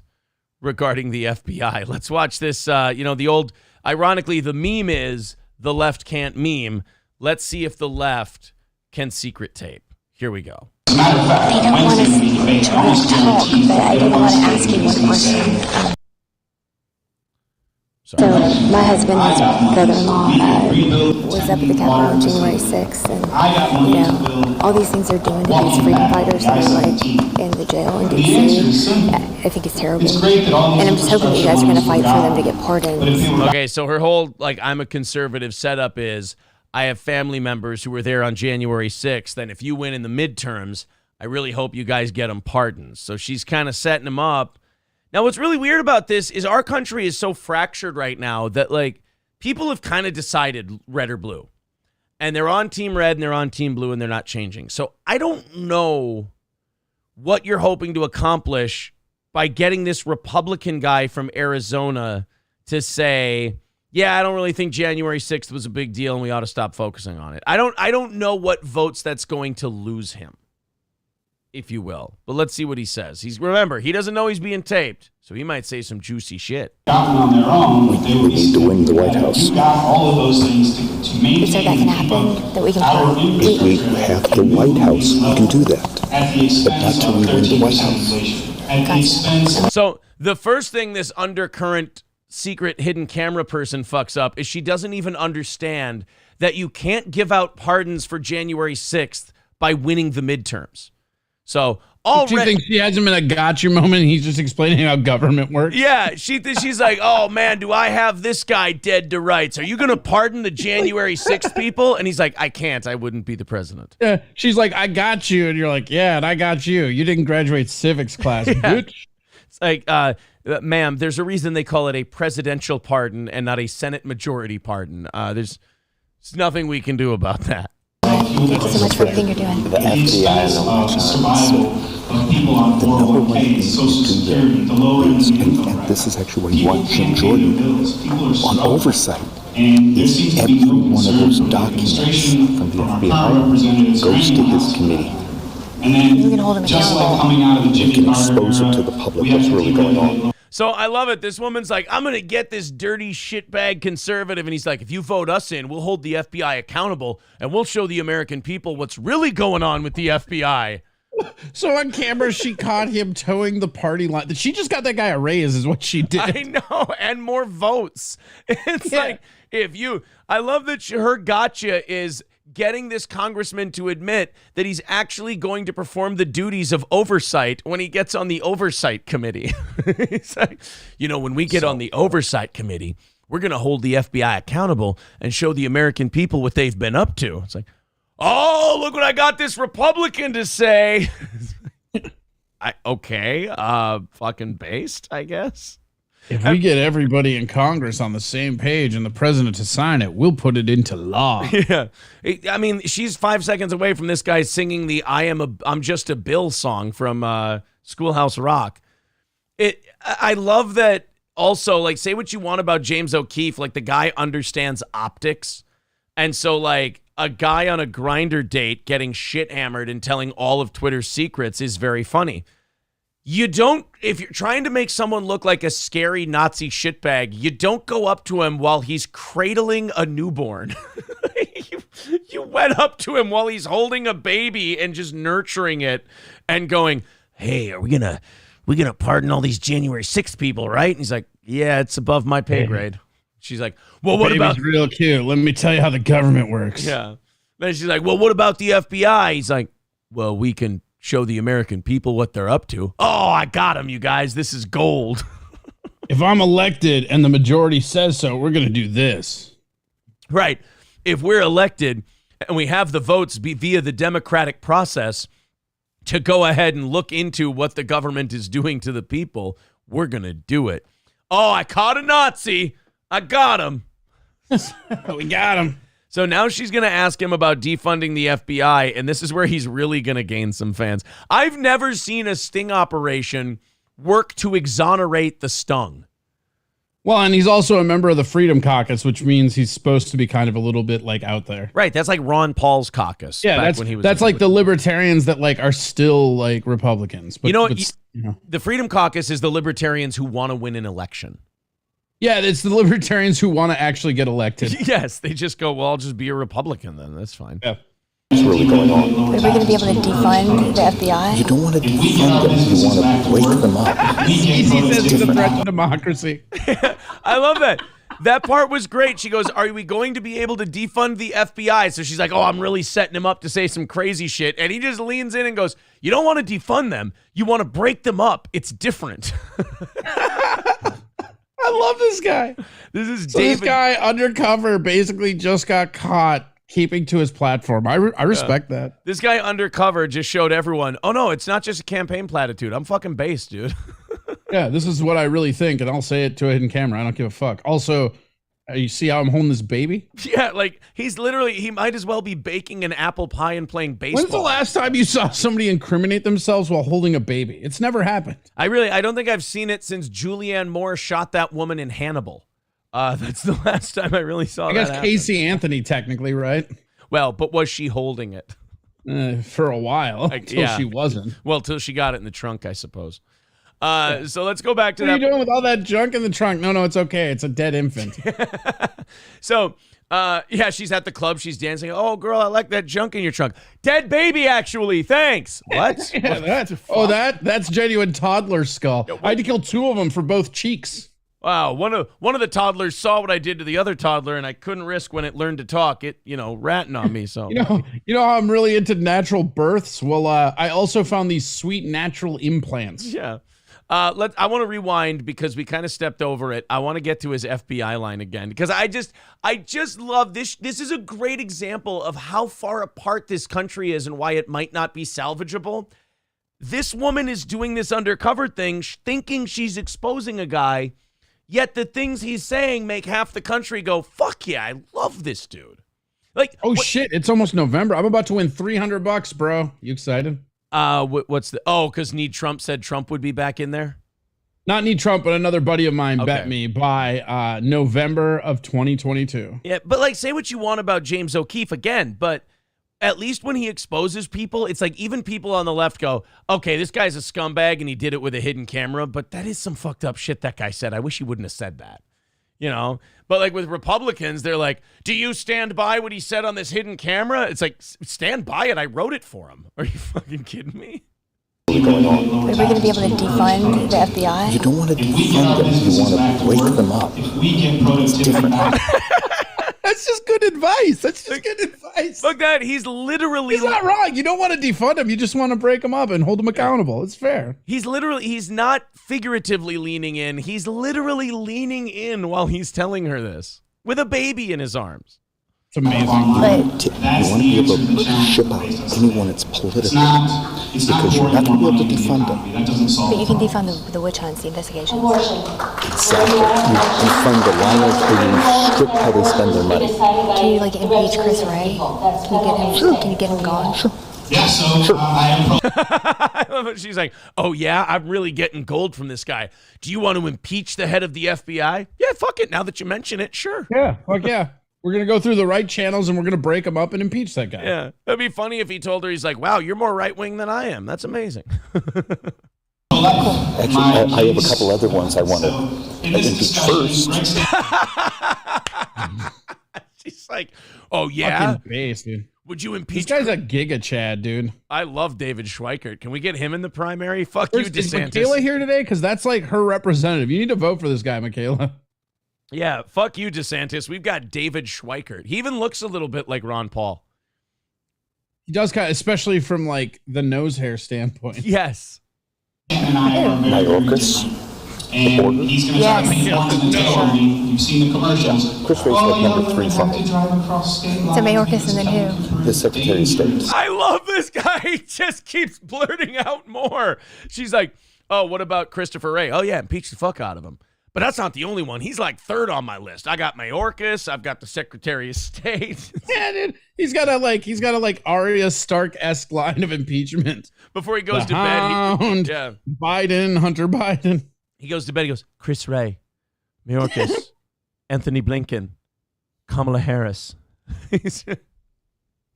regarding the FBI. Let's watch this. The old, ironically, the meme is the left can't meme. Let's see if the left can secret tape. Here we go. I don't want to talk, but I did want to ask you one question. So my husband and his brother-in-law was up at the Capitol on January 6th, and all these things are doing to these freedom fighters that are like in the jail in D.C. I think it's terrible, and I'm just hoping that you guys are going to fight for them to get pardons. Okay, so her whole I'm a conservative setup is I have family members who were there on January 6th, and if you win in the midterms, I really hope you guys get them pardons. So she's kind of setting them up. Now, what's really weird about this is our country is so fractured right now that, like, people have kind of decided red or blue. And they're on team red and they're on team blue and they're not changing. So I don't know what you're hoping to accomplish by getting this Republican guy from Arizona to say, yeah, I don't really think January 6th was a big deal and we ought to stop focusing on it. I don't know what votes that's going to lose him, if you will. But let's see what he says. Remember, he doesn't know he's being taped, so he might say some juicy shit. On their own, we need to win the White House. We've got all of those things to maintain. So that can happen, that we can If we have the White House, we can do that. But not till we win the White House. So the first thing this undercurrent secret hidden camera person fucks up is she doesn't even understand that you can't give out pardons for January 6th by winning the midterms. So Do you think she has him in a gotcha moment and he's just explaining how government works? Yeah, she's like, oh man, do I have this guy dead to rights? Are you going to pardon the January 6th people? And he's like, I can't. I wouldn't be the president. Yeah, she's like, I got you. And you're like, yeah, and I got you. You didn't graduate civics class, bitch. It's like, ma'am, there's a reason they call it a presidential pardon and not a Senate majority pardon. There's nothing we can do about that. Thank you so much for everything you're doing. The FBI the number one thing to do there, and this is actually why you want Jim Jordan on oversight, is every one of those documents from the FBI goes to his committee. You can hold him accountable. You can expose it to the public what's really going on. So I love it. This woman's like, I'm going to get this dirty shitbag conservative. And he's like, if you vote us in, we'll hold the FBI accountable and we'll show the American people what's really going on with the FBI. So on camera, she caught him towing the party line. She just got that guy a raise is what she did. I know. And more votes. It's like, I love that her gotcha is getting this congressman to admit that he's actually going to perform the duties of oversight when he gets on the oversight committee. He's like, when we get on the oversight committee, we're going to hold the FBI accountable and show the American people what they've been up to. It's like, oh, look what I got this Republican to say. Fucking based, I guess. If we get everybody in Congress on the same page and the president to sign it, we'll put it into law. Yeah. I mean, she's 5 seconds away from this guy singing the I'm Just a Bill song from Schoolhouse Rock. I love that also, like, say what you want about James O'Keefe, like the guy understands optics. And so like a guy on a Grindr date getting shit hammered and telling all of Twitter's secrets is very funny. If you're trying to make someone look like a scary Nazi shitbag, you don't go up to him while he's cradling a newborn. You went up to him while he's holding a baby and just nurturing it and going, hey, are we gonna pardon all these January 6th people, right? And he's like, yeah, it's above my pay grade. She's like, well, what about real cute? Let me tell you how the government works. Yeah. Then she's like, well, what about the FBI? He's like, well, we can show the American people what they're up to. Oh, I got him, you guys. This is gold. If I'm elected and the majority says so, we're going to do this. Right. If we're elected and we have the votes via the democratic process to go ahead and look into what the government is doing to the people, we're going to do it. Oh, I caught a Nazi. I got him. We got him. So now she's going to ask him about defunding the FBI, and this is where he's really going to gain some fans. I've never seen a sting operation work to exonerate the stung. Well, and he's also a member of the Freedom Caucus, which means he's supposed to be kind of a little bit like out there. Right. That's like Ron Paul's caucus. Yeah, that's like the libertarians that like are still like Republicans. But, the Freedom Caucus is the libertarians who want to win an election. Yeah, it's the libertarians who want to actually get elected. Yes, they just go, well, I'll just be a Republican then. That's fine. Yeah. What's really going on? Are we going to be able to defund the FBI? You don't want to defund them. You want to break them up. He says it's a threat to democracy. I love that. That part was great. She goes, are we going to be able to defund the FBI? So she's like, oh, I'm really setting him up to say some crazy shit. And he just leans in and goes, you don't want to defund them. You want to break them up. It's different. I love this guy. This is David. This guy undercover basically just got caught keeping to his platform. I respect that. This guy undercover just showed everyone, oh no, it's not just a campaign platitude. I'm fucking based, dude. Yeah, this is what I really think, and I'll say it to a hidden camera. I don't give a fuck. Also, you see how I'm holding this baby? Yeah, like he might as well be baking an apple pie and playing baseball. When's the last time you saw somebody incriminate themselves while holding a baby? It's never happened. I don't think I've seen it since Julianne Moore shot that woman in Hannibal. That's the last time I really saw that. I guess Casey Anthony, technically, right? Well, but was she holding it? For a while, until she wasn't. Well, till she got it in the trunk, I suppose. So let's go back to that. What are you doing with all that junk in the trunk? No, it's okay. It's a dead infant. So, she's at the club. She's dancing. Oh, girl, I like that junk in your trunk. Dead baby, actually. Thanks. What? That's genuine toddler skull. I had to kill 2 of them for both cheeks. Wow, one of the toddlers saw what I did to the other toddler, and I couldn't risk when it learned to talk. It, ratting on me. So you know how I'm really into natural births. Well, I also found these sweet natural implants. Yeah. I want to rewind because we kind of stepped over it. I want to get to his FBI line again because I just love this. This is a great example of how far apart this country is and why it might not be salvageable. This woman is doing this undercover thing, thinking she's exposing a guy, yet the things he's saying make half the country go, fuck yeah, I love this dude. Like, shit, it's almost November. I'm about to win $300, bro. You excited? Because Need Trump said Trump would be back in there? Not Need Trump, but another buddy of mine bet me by November of 2022. Yeah, but say what you want about James O'Keefe again, but at least when he exposes people, it's like even people on the left go, okay, this guy's a scumbag and he did it with a hidden camera, but that is some fucked up shit that guy said. I wish he wouldn't have said that, But with Republicans, they're like, do you stand by what he said on this hidden camera? It's like, stand by it. I wrote it for him. Are you fucking kidding me? Are we going to be able to defund the FBI? You don't want to defund them. You want to break them up. It's different. That's just good advice. That's just good advice. Look, he's literally... He's not wrong. You don't want to defund him. You just want to break them up and hold them accountable. It's fair. He's not figuratively leaning in. He's literally leaning in while he's telling her this with a baby in his arms. It's amazing. But you want to be able to ship out anyone that's political because you're not going to be able to defund them. But you can defund the witch hunts, the investigations. Exactly. You defund the liars or you restrict how they spend their money. Can you impeach Chris Ray? Can you get him gone? Sure. Yeah, so I love it. She's like, oh yeah, I'm really getting gold from this guy. Do you want to impeach the head of the FBI? Yeah, fuck it. Now that you mention it, sure. Yeah, fuck yeah. We're going to go through the right channels and we're going to break him up and impeach that guy. Yeah. It'd be funny if he told her, he's like, wow, you're more right-wing than I am. That's amazing. Actually, I have a couple other ones I want to impeach first. She's like, oh yeah? Fucking base, dude. Would you impeach? This guy's a giga Chad, dude. I love David Schweikert. Can we get him in the primary? Fuck you, DeSantis. Is Michaela here today? Because that's her representative. You need to vote for this guy, Michaela. Yeah, fuck you, DeSantis. We've got David Schweikert. He even looks a little bit like Ron Paul. He does kind of, especially from the nose hair standpoint. Yes. Mayorkas. And he's going to try to make it on the dough. You've seen the commercials. Chris Ray's got number 3 from me. So Mayorkas and then who? The Secretary of State. I love this guy. He just keeps blurting out more. She's like, oh, what about Christopher Wray? Oh, yeah, impeach the fuck out of him. But that's not the only one. He's like third on my list. I got Mayorkas. I've got the Secretary of State. Yeah, dude. He's got a Arya Stark-esque line of impeachment. Before he goes to bed. Yeah. Biden, Hunter Biden. He goes to bed. He goes, Chris Wray, Mayorkas, Anthony Blinken, Kamala Harris,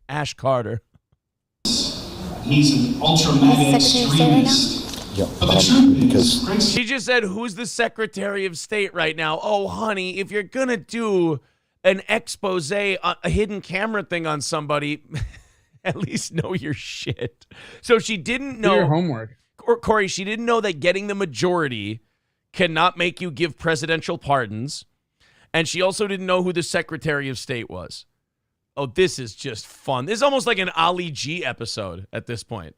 Ash Carter. He's an ultra-mega extremist. Yeah, because she just said, who's the Secretary of State right now? Oh, honey, if you're going to do an expose, a hidden camera thing on somebody, at least know your shit. So she didn't know. Do your homework. Corey, she didn't know that getting the majority cannot make you give presidential pardons. And she also didn't know who the Secretary of State was. Oh, this is just fun. This is almost like an Ali G episode at this point.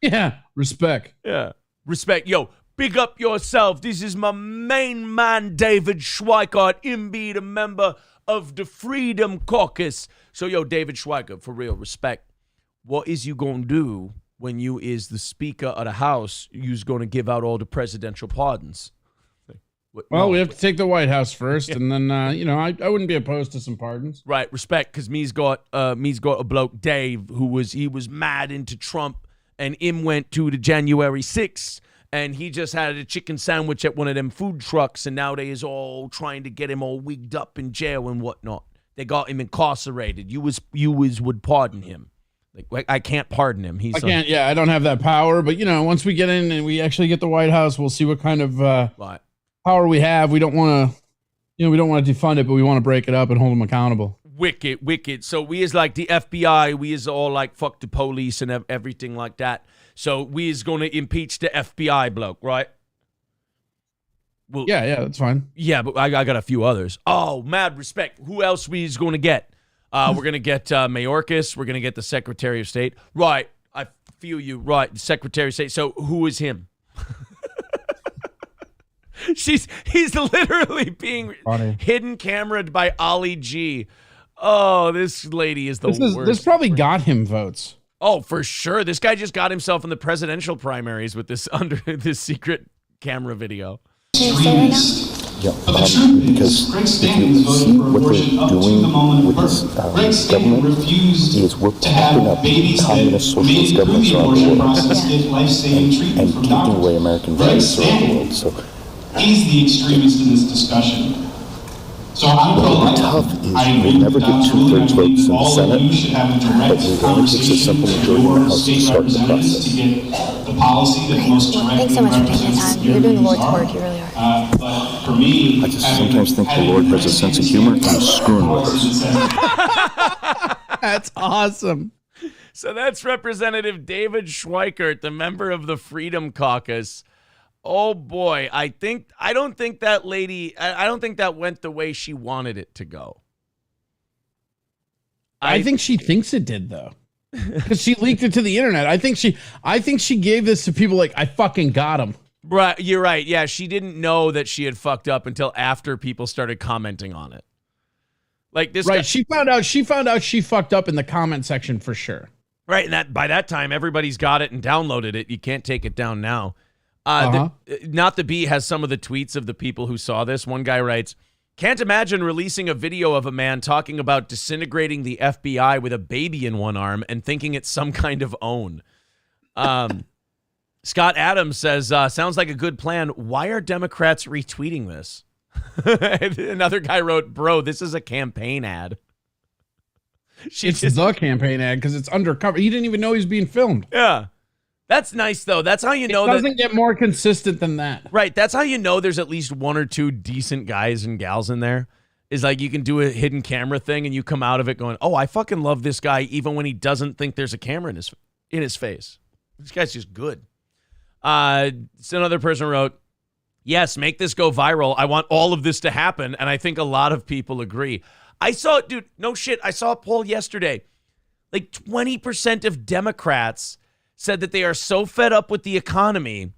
Yeah, respect. Yeah. Respect. Yo, big up yourself. This is my main man, David Schweikert, indeed a member of the Freedom Caucus. So, yo, David Schweikert, for real, respect. What is you going to do when you is the Speaker of the House? You's going to give out all the presidential pardons? Well, we have to take the White House first, and then, I wouldn't be opposed to some pardons. Right, respect, because me's got a bloke, Dave, who was mad into Trump. And him went to the January 6th, and he just had a chicken sandwich at one of them food trucks, and now they is all trying to get him all wigged up in jail and whatnot. They got him incarcerated. You would pardon him. Like I can't pardon him. I can't. Yeah, I don't have that power. But once we get in and we actually get the White House, we'll see what kind of power we have. We don't want to, we don't want to defund it, but we want to break it up and hold them accountable. Wicked. So we is like the FBI. We is all like fuck the police and everything like that. So we is going to impeach the FBI bloke, right? Well, yeah, that's fine. Yeah, but I got a few others. Oh, mad respect. Who else we's going to get? We're going to get Mayorkas. We're going to get the Secretary of State. Right. I feel you. Right. Secretary of State. So who is him? He's literally being hidden camera'd by Ollie G. Oh, this lady is the worst. This probably got him votes. Oh, for sure. This guy just got himself in the presidential primaries with this this secret camera video. Yeah, because if you see what they're doing with this government is we're propping up communist socialist governments around the world and taking away American values around the world. So he's the extremist in this discussion. So what'll be tough is we'll never get 2/3 votes in the Senate, but we'll only get a simple majority in the House to start the process. Thanks so much for taking the time. You're doing the Lord's work. You really are. But for me, I just sometimes think the Lord has a sense of humor and he's screwing with us. That's awesome. So that's Representative David Schweikert, the member of the Freedom Caucus. Oh boy, I don't think that lady, I don't think that went the way she wanted it to go. I think she thinks it did though. Because she leaked it to the internet. I think she gave this to people like, I fucking got him. Right, you're right. Yeah, she didn't know that she had fucked up until after people started commenting on it. Like this Right, she found out she fucked up in the comment section for sure. Right, and that by that time everybody's got it and downloaded it. You can't take it down now. Not the Bee has some of the tweets of the people who saw this. One guy writes, "Can't imagine releasing a video of a man talking about disintegrating the FBI with a baby in one arm and thinking it's some kind of own." Scott Adams says, "Sounds like a good plan. Why are Democrats retweeting this?" Another guy wrote, "Bro, this is a campaign ad." It's the campaign ad because it's undercover. He didn't even know he's being filmed. Yeah. That's nice, though. That's how you know that. It doesn't get more consistent than that. Right. That's how you know there's at least one or two decent guys and gals in there. Is like you can do a hidden camera thing and you come out of it going, oh, I fucking love this guy even when he doesn't think there's a camera in his face. This guy's just good. So another person wrote, "Yes, make this go viral. I want all of this to happen." And I think a lot of people agree. I saw it, dude. No shit. I saw a poll yesterday. Like 20% of Democrats said that they are so fed up with the economy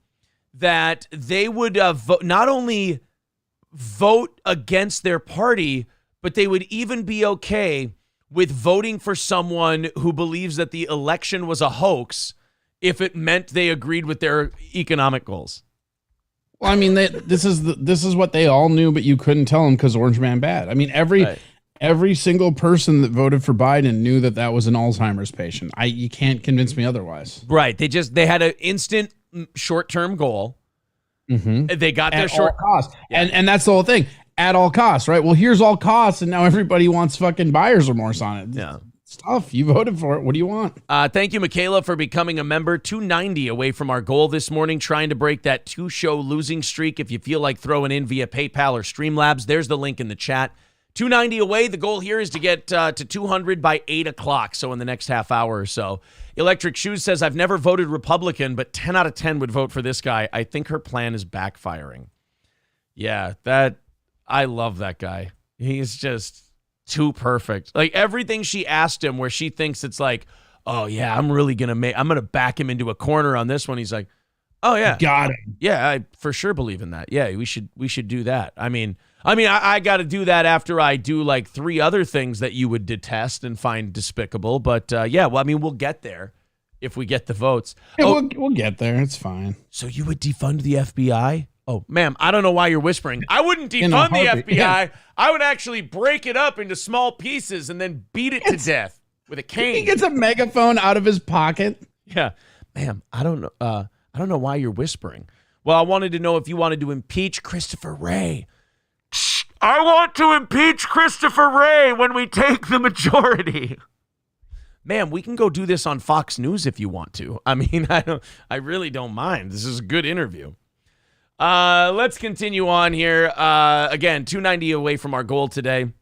that they would not only vote against their party, but they would even be okay with voting for someone who believes that the election was a hoax if it meant they agreed with their economic goals. Well, I mean, this is what they all knew, but you couldn't tell them because Orange Man bad. I mean, every single person that voted for Biden knew that was an Alzheimer's patient. You can't convince me otherwise. Right. They had an instant short-term goal. Mm-hmm. They got their short cost. Yeah. And that's the whole thing. At all costs, right? Well, here's all costs, and now everybody wants fucking buyer's remorse on it. Yeah. It's tough. You voted for it. What do you want? Thank you, Michaela, for becoming a member. 290 away from our goal this morning, trying to break that 2-show losing streak. If you feel like throwing in via PayPal or Streamlabs, there's the link in the chat. 290 away. The goal here is to get to 200 by 8 o'clock, so in the next half hour or so. Electric Shoes says, "I've never voted Republican, but 10 out of 10 would vote for this guy. I think her plan is backfiring." Yeah, I love that guy. He's just too perfect. Like everything she asked him where she thinks it's like, oh, yeah, I'm going to back him into a corner on this one. He's like, oh, yeah. Got him. Yeah, I for sure believe in that. Yeah, we should do that. I got to do that after I do like 3 other things that you would detest and find despicable. But we'll get there if we get the votes. Yeah, we'll get there. It's fine. So you would defund the FBI? Oh, ma'am, I don't know why you're whispering. I wouldn't defund the FBI. Yeah. I would actually break it up into small pieces and then beat it to death with a cane. He gets a megaphone out of his pocket. Yeah. Ma'am, I don't know why you're whispering. Well, I wanted to know if you wanted to impeach Christopher Wray. I want to impeach Christopher Wray when we take the majority. Ma'am, we can go do this on Fox News if you want to. I really don't mind. This is a good interview. Let's continue on here. Again, 290 away from our goal today.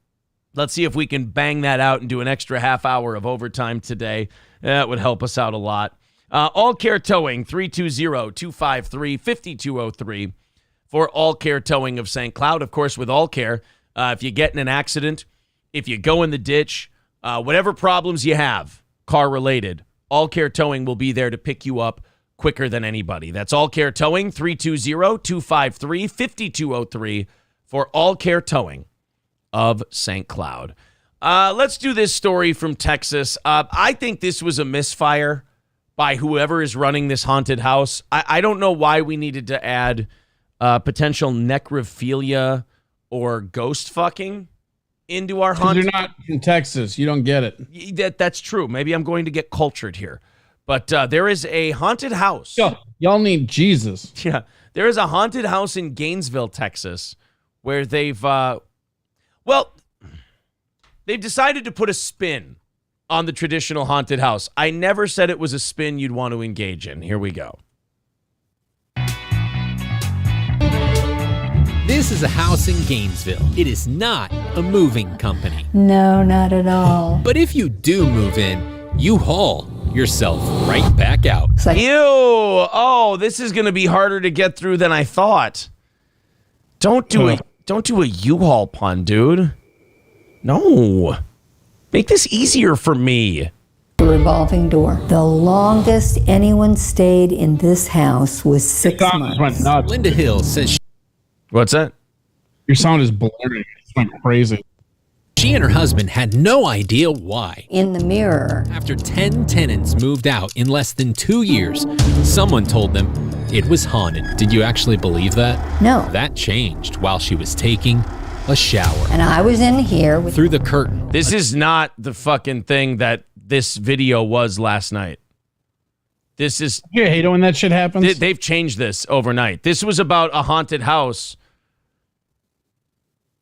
Let's see if we can bang that out and do an extra half hour of overtime today. That would help us out a lot. All Care Towing, 320-253-5203. for All Care Towing of St. Cloud. Of course, with All Care, if you get in an accident, if you go in the ditch, whatever problems you have, car-related, All Care Towing will be there to pick you up quicker than anybody. That's All Care Towing, 320-253-5203 for All Care Towing of St. Cloud. Let's do this story from Texas. I think this was a misfire by whoever is running this haunted house. I don't know why we needed to add potential necrophilia or ghost fucking into our haunted. You're not from Texas. You don't get it. That's true. Maybe I'm going to get cultured here. But there is a haunted house. Y'all need Jesus. Yeah. There is a haunted house in Gainesville, Texas, where they've decided to put a spin on the traditional haunted house. I never said it was a spin you'd want to engage in. Here we go. This is a house in Gainesville. It is not a moving company. No, not at all. But if you do move in, you haul yourself right back out. Ew. Oh, this is going to be harder to get through than I thought. Don't do a U-Haul pun, dude. No. Make this easier for me. The revolving door. The longest anyone stayed in this house was 6 months. Linda Hill says What's that? Your sound is blaring. It's like crazy. She and her husband had no idea why. In the mirror. After 10 tenants moved out in less than 2 years, someone told them it was haunted. Did you actually believe that? No. That changed while she was taking a shower. And I was in here through the curtain. This is not the fucking thing that this video was last night. This is... You hate it when that shit happens? They've changed this overnight. This was about a haunted house.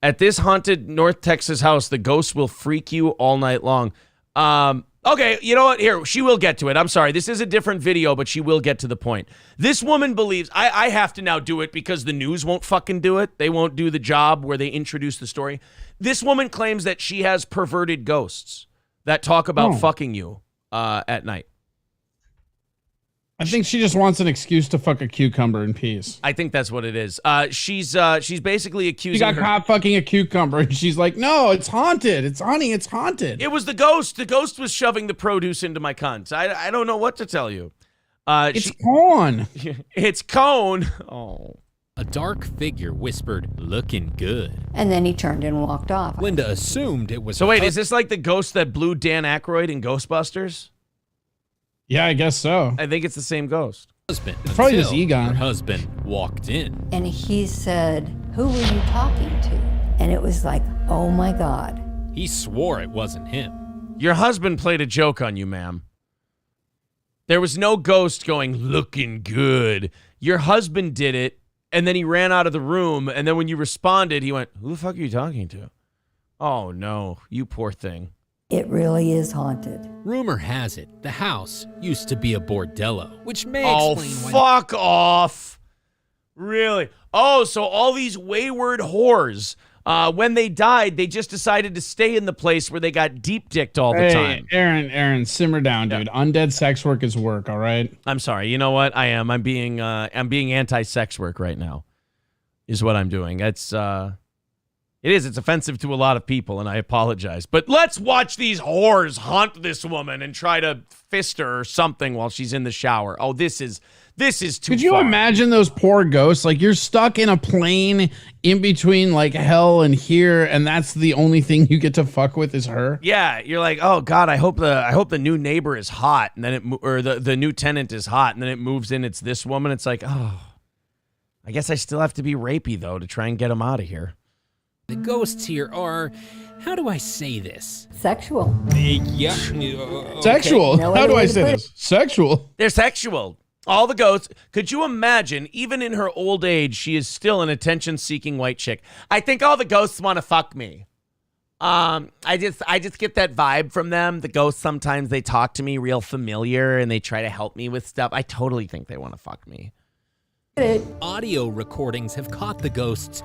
At this haunted North Texas house, the ghosts will freak you all night long. Okay, you know what? Here, she will get to it. I'm sorry. This is a different video, but she will get to the point. This woman believes... I have to now do it because the news won't fucking do it. They won't do the job where they introduce the story. This woman claims that she has perverted ghosts that talk about fucking you at night. I think she just wants an excuse to fuck a cucumber in peace. I think that's what it is. She's basically accusing She got her. caught fucking a cucumber, and she's like, "No, it's haunted. It's haunted." It was the ghost. The ghost was shoving the produce into my cunt. I don't know what to tell you. It's Cone. It's Cone. Oh. A dark figure whispered, "Looking good." And then he turned and walked off. Linda assumed it was... So wait, is this like the ghost that blew Dan Aykroyd in Ghostbusters? Yeah, I guess so. I think it's the same ghost. Husband. It's probably just Her Egon. husband walked in. And he said, "Who were you talking to?" And it was like, oh my God. He swore it wasn't him. Your husband played a joke on you, ma'am. There was no ghost going, "Looking good." Your husband did it, and then he ran out of the room, and then when you responded, he went, "Who the fuck are you talking to?" Oh, no. You poor thing. It really is haunted. Rumor has it the house used to be a bordello, which may explain why... fuck off. Really? Oh, so all these wayward whores, when they died, they just decided to stay in the place where they got deep-dicked all the time. Aaron, simmer down, dude. Undead sex work is work, all right? I'm sorry. You know what? I am. I'm being anti-sex work right now, is what I'm doing. It's offensive to a lot of people, and I apologize. But let's watch these whores hunt this woman and try to fist her or something while she's in the shower. Oh, this is too Could you far. imagine those poor ghosts? Like, you're stuck in a plane in between, like, hell and here, and that's the only thing you get to fuck with is her? Yeah, you're like, oh God, I hope the new neighbor is hot, and then the new tenant is hot, and then it moves in. It's this woman. It's like, oh, I guess I still have to be rapey though to try and get him out of here. The ghosts here are, how do I say this? Sexual. Yeah. Sexual? No How other do way I to say put this? Sexual. They're sexual. All the ghosts. Could you imagine, even in her old age, she is still an attention-seeking white chick. I think all the ghosts want to fuck me. I just get that vibe from them. The ghosts, sometimes they talk to me real familiar and they try to help me with stuff. I totally think they want to fuck me. Audio recordings have caught the ghosts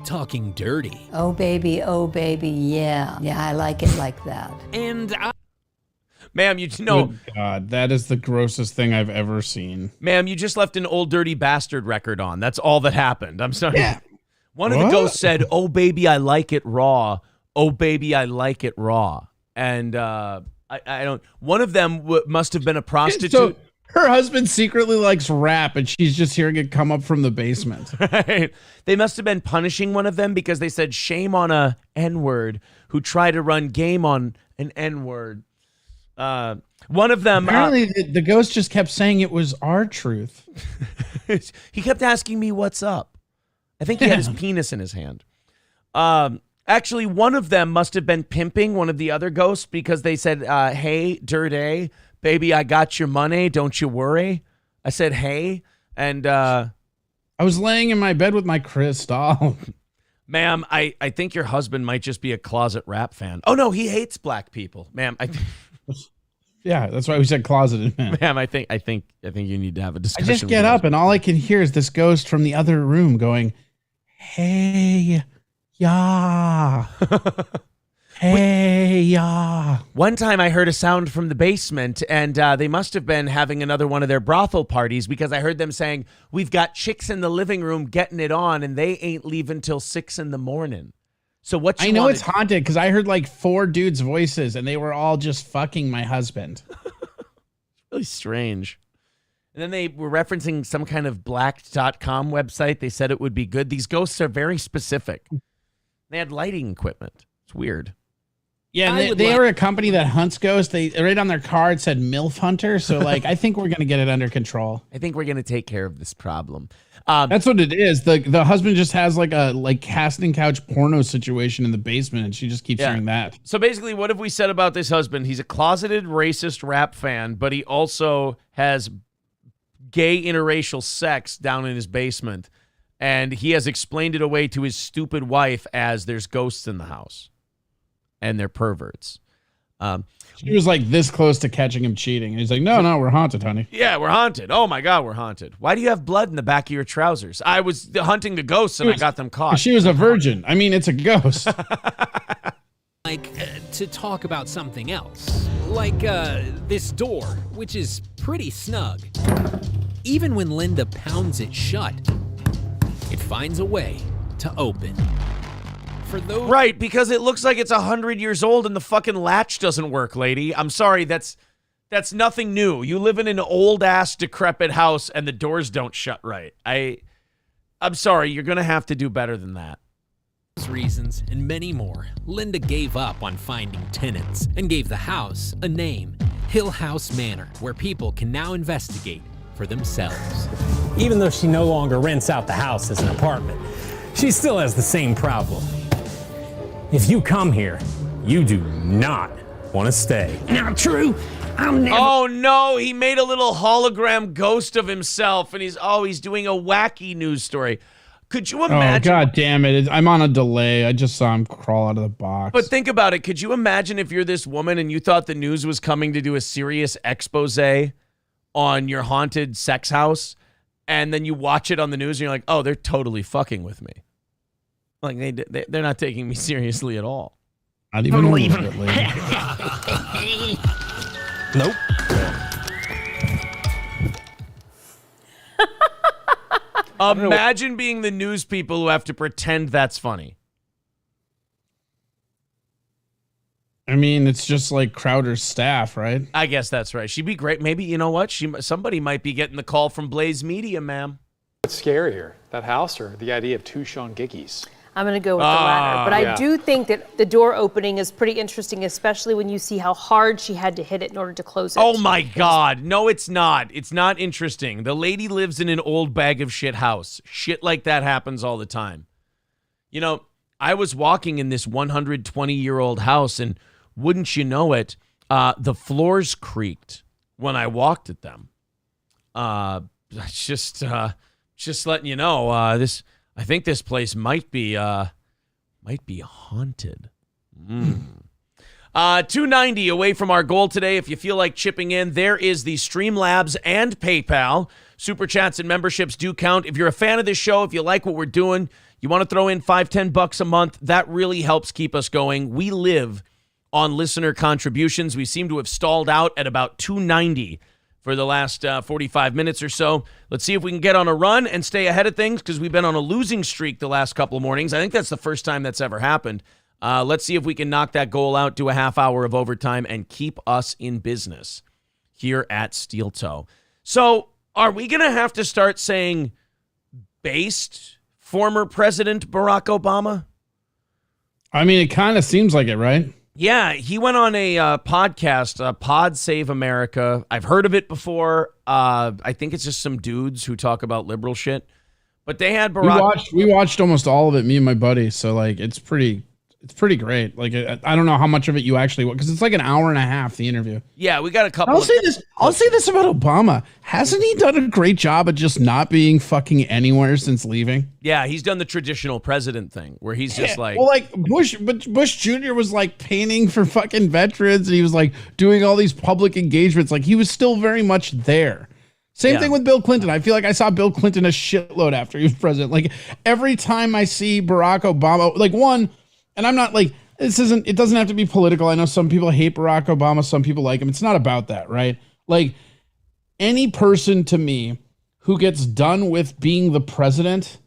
talking dirty. Oh baby, yeah. Yeah, I like it like that. And Ma'am, you know. Good God, that is the grossest thing I've ever seen. Ma'am, you just left an Old Dirty Bastard record on. That's all that happened. I'm sorry. Yeah. One of the ghosts said, "Oh, baby, I like it raw. Oh, baby, I like it raw." And I don't. One of them must have been a prostitute. So her husband secretly likes rap, and she's just hearing it come up from the basement. Right? They must have been punishing one of them because they said, "Shame on a N-word who tried to run game on an N-word." One of them apparently the ghost just kept saying it was our truth. He kept asking me what's up. I think he had his penis in his hand. Actually, one of them must have been pimping one of the other ghosts because they said, "Hey, Dirty, baby, I got your money. Don't you worry." I said, "Hey," and I was laying in my bed with my crystal. Ma'am, I think your husband might just be a closet rap fan. Oh no, he hates black people, ma'am. Yeah, that's why we said closeted, man. Ma'am, I think you need to have a discussion. I just get up and all I can hear is this ghost from the other room going, "Hey, yeah, hey, yeah." One time I heard a sound from the basement, and they must have been having another one of their brothel parties because I heard them saying, "We've got chicks in the living room getting it on, and they ain't leaving till 6 a.m. So what you I know wanna it's haunted because I heard like 4 dudes' voices, and they were all just fucking my husband. Really strange. And then they were referencing some kind of black.com website. They said it would be good. These ghosts are very specific. They had lighting equipment. It's weird. Yeah, and they are a company that hunts ghosts. They right on their card said MILF Hunter. So like, I think we're gonna get it under control. I think we're gonna take care of this problem. That's what it is. The husband just has like a casting couch porno situation in the basement, and she just keeps hearing that. So basically, what have we said about this husband? He's a closeted racist rap fan, but he also has gay interracial sex down in his basement, and he has explained it away to his stupid wife as there's ghosts in the house. And they're perverts. She was like this close to catching him cheating. And he's like, no, we're haunted, honey. Yeah, we're haunted. Oh my God, we're haunted. Why do you have blood in the back of your trousers? I was hunting the ghosts and I got them caught. She was a virgin. I mean, it's a ghost. To talk about something else. Like this door, which is pretty snug. Even when Linda pounds it shut, it finds a way to open. For those right, because it looks like it's 100 years old and the fucking latch doesn't work, lady. I'm sorry, that's nothing new. You live in an old-ass, decrepit house and the doors don't shut right. I'm sorry, you're going to have to do better than that. Reasons and many more, Linda gave up on finding tenants and gave the house a name, Hill House Manor, where people can now investigate for themselves. Even though she no longer rents out the house as an apartment, she still has the same problem. If you come here, you do not want to stay. Not true. I'm never. Oh no, he made a little hologram ghost of himself, and he's doing a wacky news story. Could you imagine? Oh, God damn it. I'm on a delay. I just saw him crawl out of the box. But think about it. Could you imagine if you're this woman and you thought the news was coming to do a serious expose on your haunted sex house, and then you watch it on the news and you're like, oh, they're totally fucking with me. Like, they're not taking me seriously at all. Not even a little bit, lady. Nope. Imagine being the news people who have to pretend that's funny. I mean, it's just like Crowder's staff, right? I guess that's right. She'd be great. Maybe, you know what? Somebody might be getting the call from Blaze Media, ma'am. What's scarier, that house or the idea of 2 Sean Gickies? I'm going to go with the latter. But I do think that the door opening is pretty interesting, especially when you see how hard she had to hit it in order to close it. Oh, my God. No, it's not. It's not interesting. The lady lives in an old bag of shit house. Shit like that happens all the time. You know, I was walking in this 120-year-old house, and wouldn't you know it, the floors creaked when I walked at them. Just letting you know, I think this place might be haunted. 290 away from our goal today. If you feel like chipping in, there is the Streamlabs and PayPal. Super chats and memberships do count. If you're a fan of this show, if you like what we're doing, you want to throw in $5-10 a month, that really helps keep us going. We live on listener contributions. We seem to have stalled out at about 290 for the last 45 minutes or so. Let's see if we can get on a run and stay ahead of things because we've been on a losing streak the last couple of mornings. I think that's the first time that's ever happened. Let's see if we can knock that goal out, do a half hour of overtime, and keep us in business here at Steel Toe. So are we going to have to start saying based former President Barack Obama? I mean, it kind of seems like it, right? Yeah, he went on a podcast, Pod Save America. I've heard of it before. I think it's just some dudes who talk about liberal shit. But they had Barack. We watched almost all of it, me and my buddy. So like, it's pretty great. Like, I don't know how much of it you actually, because it's like an hour and a half, the interview. Yeah, we got a couple. I'll say this about Obama. Hasn't he done a great job of just not being fucking anywhere since leaving? Yeah, he's done the traditional president thing where he's just like, well, like Bush Jr. was like painting for fucking veterans, and he was like doing all these public engagements. Like, he was still very much there. Same thing with Bill Clinton. I feel like I saw Bill Clinton a shitload after he was president. Like, every time I see Barack Obama, like, one, and I'm not like, it doesn't have to be political. I know some people hate Barack Obama, some people like him. It's not about that, right? Like, any person to me who gets done with being the president,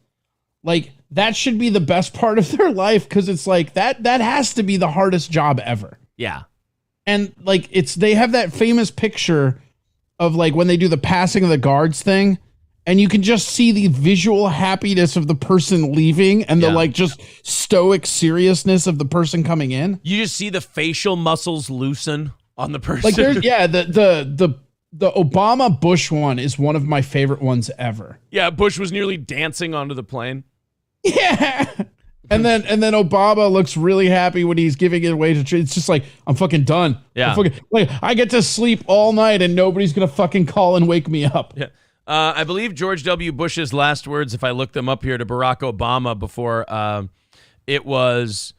like, that should be the best part of their life, because it's like that has to be the hardest job ever. Yeah. And like, they have that famous picture of like when they do the passing of the guards thing, and you can just see the visual happiness of the person leaving and the like just stoic seriousness of the person coming in. You just see the facial muscles loosen on the person. Like, there's the Obama Bush one is one of my favorite ones ever. Yeah, Bush was nearly dancing onto the plane. Yeah. And then Obama looks really happy when he's giving it away to. It's just like, I'm fucking done. Yeah. I get to sleep all night and nobody's gonna fucking call and wake me up. Yeah. I believe George W. Bush's last words, if I look them up here, to Barack Obama before it was,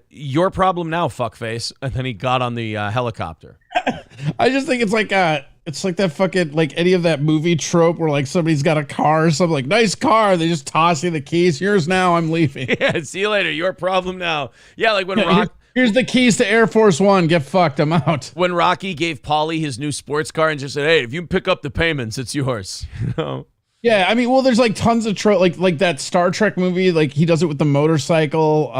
your problem now, fuckface. And then he got on the helicopter. I just think it's like that fucking, like, any of that movie trope where like somebody's got a car or something, like, nice car. They just toss you the keys. Yours now. I'm leaving. Yeah. See you later. Your problem now. Yeah. Like when Here's the keys to Air Force One. Get fucked. I'm out. When Rocky gave Paulie his new sports car and just said, hey, if you pick up the payments, it's yours. You know? Yeah, I mean, well, there's like tons of like that Star Trek movie, like he does it with the motorcycle.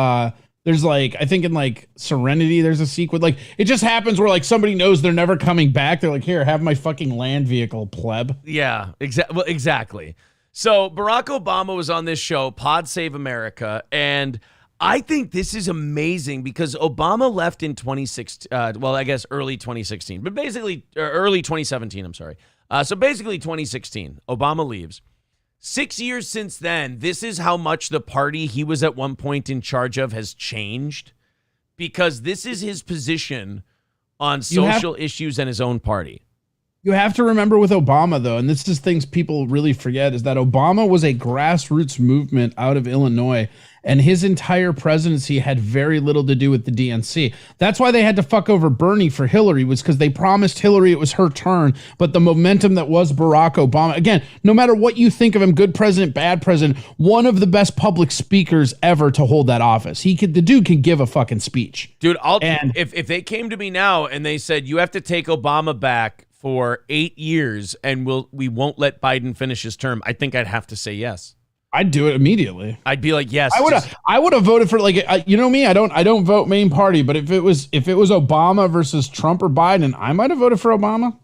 There's like, I think in like Serenity, there's a sequel. Like, it just happens where like somebody knows they're never coming back. They're like, here, have my fucking land vehicle, pleb. Yeah, exactly. So Barack Obama was on this show, Pod Save America, and I think this is amazing because Obama left in 2016, I guess early 2016, but basically early 2017, I'm sorry. So basically 2016, Obama leaves. 6 years since then, this is how much the party he was at one point in charge of has changed, because this is his position on social issues and his own party. You have to remember with Obama, though, and this is things people really forget, is that Obama was a grassroots movement out of Illinois, and his entire presidency had very little to do with the DNC. That's why they had to fuck over Bernie for Hillary, was because they promised Hillary it was her turn, but the momentum that was Barack Obama, again, no matter what you think of him, good president, bad president, one of the best public speakers ever to hold that office. The dude can give a fucking speech. Dude, if they came to me now and they said, you have to take Obama back for 8 years and we won't let Biden finish his term, I think I'd have to say yes. I'd do it immediately. I'd be like, yes. I would have voted for, like, you know me, I don't vote main party, but if it was Obama versus Trump or Biden, I might have voted for Obama.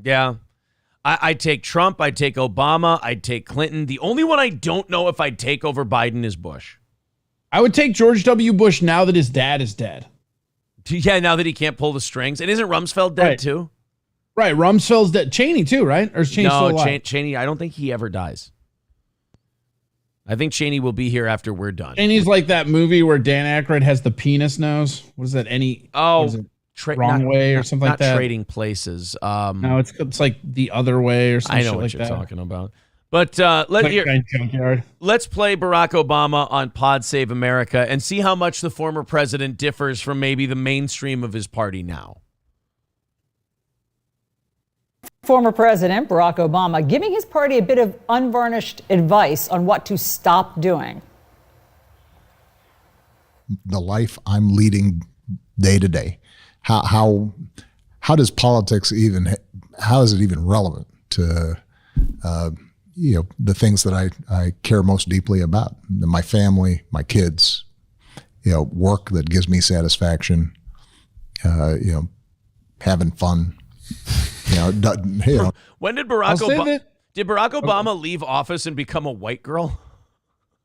Yeah. I'd take Trump, I'd take Obama, I'd take Clinton. The only one I don't know if I'd take over Biden is Bush. I would take George W. Bush now that his dad is dead. Yeah, now that he can't pull the strings. And isn't Rumsfeld dead too? Right, Rumsfeld's dead. Cheney too, right? Or is Cheney still alive? Cheney, I don't think he ever dies. I think Cheney will be here after we're done. Cheney's like that movie where Dan Aykroyd has the penis nose. What is that? Wrong Way or something like that? Not Trading Places. No, it's like The Other Way or something. I know what like you're that. talking about. But let's play Barack Obama on Pod Save America and see how much the former president differs from maybe the mainstream of his party now. Former President Barack Obama giving his party a bit of unvarnished advice on what to stop doing. The life I'm leading day to day. How does politics how is it even relevant to the things that I care most deeply about? My family, my kids, work that gives me satisfaction, having fun. When did Barack Obama leave office and become a white girl?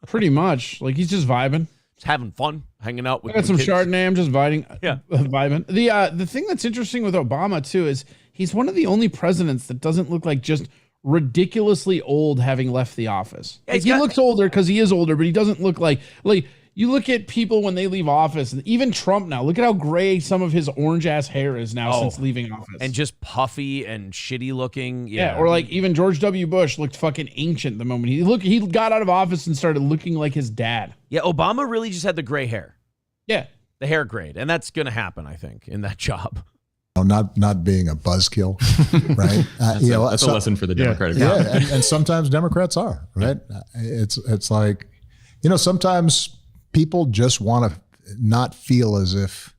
Pretty much. Like, he's just vibing. Just having fun, hanging out with I got some kids. Chardonnay. I'm just vibing. Yeah. Vibing. The thing that's interesting with Obama, too, is he's one of the only presidents that doesn't look like just ridiculously old having left the office. Yeah, he looks older because he is older, but he doesn't look like you look at people when they leave office, and even Trump now, look at how gray some of his orange ass hair is now since leaving office. And just puffy and shitty looking. Yeah, or like even George W. Bush looked fucking ancient the moment he got out of office and started looking like his dad. Yeah, Obama really just had the gray hair. Yeah. The hair grade. And that's going to happen, I think, in that job. Not being a buzzkill, right? That's a lesson for the Democratic Party. Yeah, and sometimes Democrats are, right? It's like, sometimes people just want to not feel as if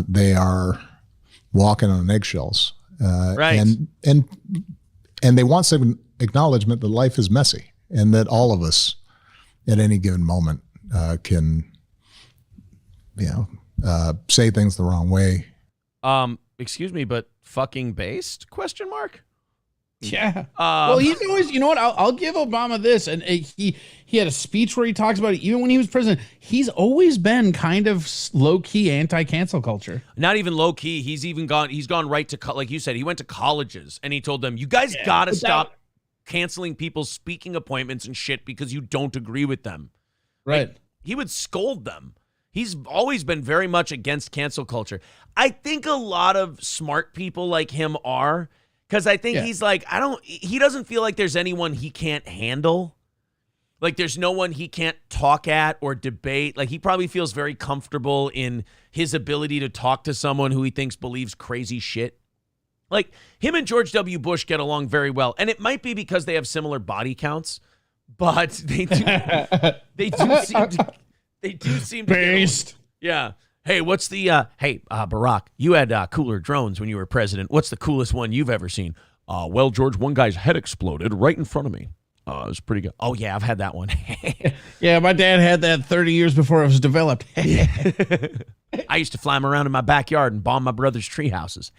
they are walking on eggshells, right? And they want some acknowledgement that life is messy and that all of us, at any given moment, can, say things the wrong way. Excuse me, but fucking based? Question mark. Yeah. Well, he's always, you know what? I'll give Obama this, and he had a speech where he talks about it. Even when he was president, he's always been kind of low key anti-cancel culture. Not even low key. He's gone right to, like you said, he went to colleges and he told them, you guys gotta stop canceling people's speaking appointments and shit because you don't agree with them. Right. Like, he would scold them. He's always been very much against cancel culture. I think a lot of smart people like him are. Because I think he's like, he doesn't feel like there's anyone he can't handle. Like there's no one he can't talk at or debate. Like he probably feels very comfortable in his ability to talk to someone who he thinks believes crazy shit. Like him and George W. Bush get along very well. And it might be because they have similar body counts, but they do seem to based. Yeah. Hey, what's the, Barack, you had cooler drones when you were president. What's the coolest one you've ever seen? Well, George, one guy's head exploded right in front of me. It was pretty good. Oh, yeah, I've had that one. Yeah, my dad had that 30 years before it was developed. I used to fly him around in my backyard and bomb my brother's tree houses.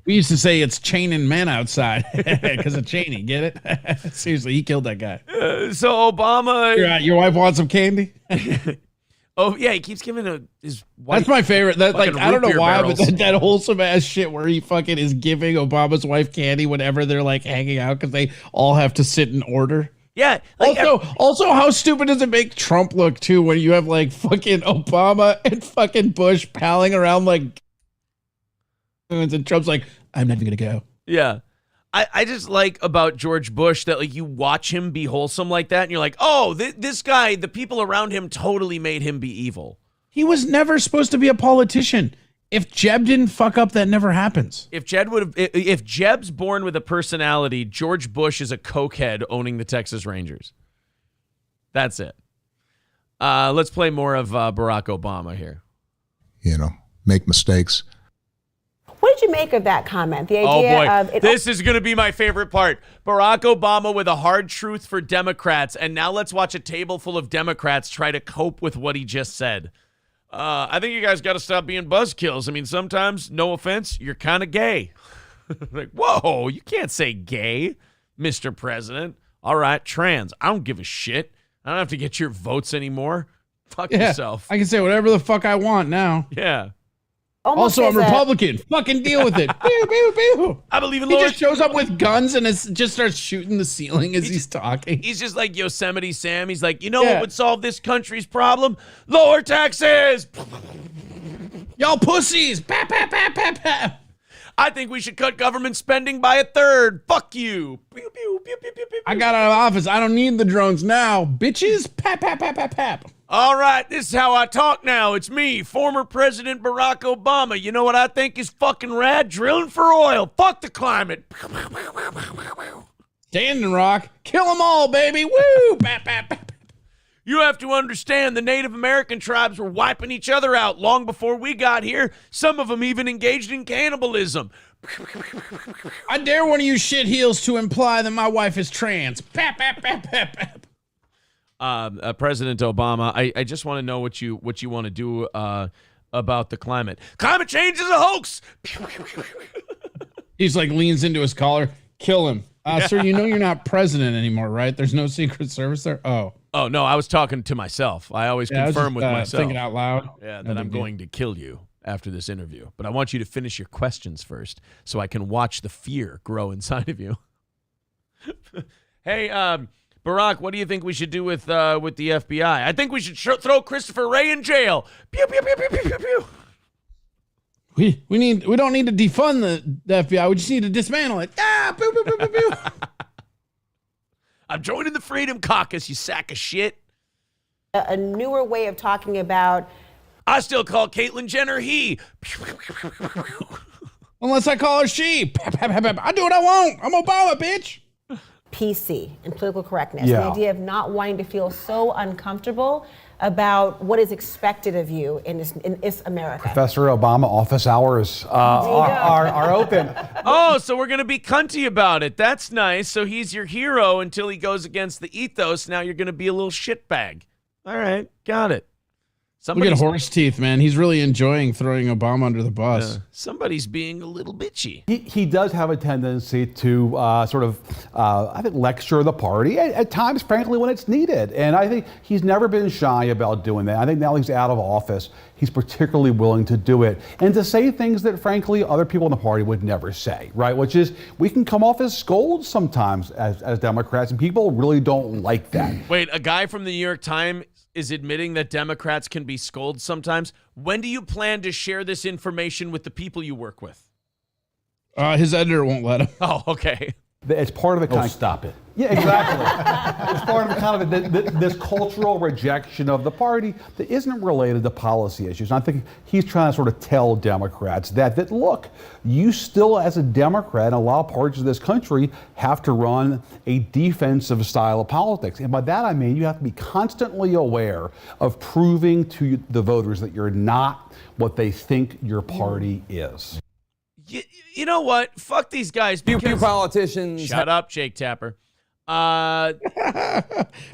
We used to say it's chaining men outside because of Cheney. Get it? Seriously, he killed that guy. So Obama. Your wife wants some candy? Oh yeah, he keeps giving his wife. That's my favorite. That like I don't know why, barrels. but that wholesome ass shit where he fucking is giving Obama's wife candy whenever they're like hanging out because they all have to sit in order. Yeah. Like, also, how stupid does it make Trump look too when you have like fucking Obama and fucking Bush palling around like, and Trump's like, I'm not even gonna go. Yeah. I just like about George Bush that like you watch him be wholesome like that and you're like, oh, this guy, the people around him totally made him be evil. He was never supposed to be a politician. If Jeb didn't fuck up, that never happens. If Jeb's born with a personality, George Bush is a cokehead owning the Texas Rangers. That's it. Let's play more of Barack Obama here. Make mistakes. What did you make of that comment? The idea of this is going to be my favorite part. Barack Obama with a hard truth for Democrats, and now let's watch a table full of Democrats try to cope with what he just said. I think you guys got to stop being buzzkills. I mean, sometimes, no offense, you're kind of gay. Like, whoa, you can't say gay, Mr. President. All right, trans. I don't give a shit. I don't have to get your votes anymore. Fuck yourself. I can say whatever the fuck I want now. Yeah. Also, I'm Republican. Fucking deal with it. Pew, pew, pew. I believe in He Lord. just shows up with guns and just starts shooting the ceiling as he's talking. He's just like Yosemite Sam. He's like, you know what would solve this country's problem? Lower taxes. Y'all pussies. Bap, bap, bap, bap, bap. I think we should cut government spending by 1/3. Fuck you. Pew, pew, pew, pew, pew, pew. I got out of office. I don't need the drones now. Bitches. Pap, pap, pap, pap, pap. All right, this is how I talk now. It's me, former President Barack Obama. You know what I think is fucking rad? Drilling for oil. Fuck the climate. Standing Rock. Kill them all, baby. Woo. Bap, bap, bap. You have to understand the Native American tribes were wiping each other out long before we got here. Some of them even engaged in cannibalism. I dare one of you shitheels to imply that my wife is trans. Pap, pap, pap, pap, pap. President Obama, I just want to know what you want to do about the climate. Climate change is a hoax. He's like leans into his collar. Kill him. Sir, you know you're not president anymore, right? There's no Secret Service there? Oh, no, I was talking to myself. I always confirm with myself. Thinking out loud. Yeah, that I'm going to kill you after this interview. But I want you to finish your questions first so I can watch the fear grow inside of you. Hey, Barack, what do you think we should do with the FBI? I think we should throw Christopher Wray in jail. Pew, pew, pew, pew, pew, pew, pew. We don't need to defund the FBI. We just need to dismantle it. Ah, pew, pew, pew, pew, pew. I'm joining the Freedom Caucus, you sack of shit. A newer way of talking about. I still call Caitlyn Jenner he. Unless I call her she. I do what I want. I'm Obama, bitch. PC and political correctness. Yeah. The idea of not wanting to feel so uncomfortable about what is expected of you in this America. Professor Obama office hours are open. Oh, so we're going to be cunty about it. That's nice. So he's your hero until he goes against the ethos. Now you're going to be a little shitbag. All right, got it. Look at horse teeth, man. He's really enjoying throwing Obama under the bus. Somebody's being a little bitchy. He does have a tendency to I think, lecture the party at times, frankly, when it's needed. And I think he's never been shy about doing that. I think now he's out of office, he's particularly willing to do it and to say things that, frankly, other people in the party would never say, right? Which is, we can come off as scolds sometimes as Democrats, and people really don't like that. Wait, a guy from the New York Times is admitting that Democrats can be scolds sometimes. When do you plan to share this information with the people you work with? His editor won't let him. Oh, okay. It's part of the kind. Stop it. Yeah, exactly. It's part of the kind of this cultural rejection of the party that isn't related to policy issues. And I think he's trying to sort of tell Democrats that look, you still, as a Democrat, in a lot of parts of this country, have to run a defensive style of politics. And by that I mean you have to be constantly aware of proving to the voters that you're not what they think your party is. You know what? Fuck these guys. Few politicians. Shut up, Jake Tapper. Bet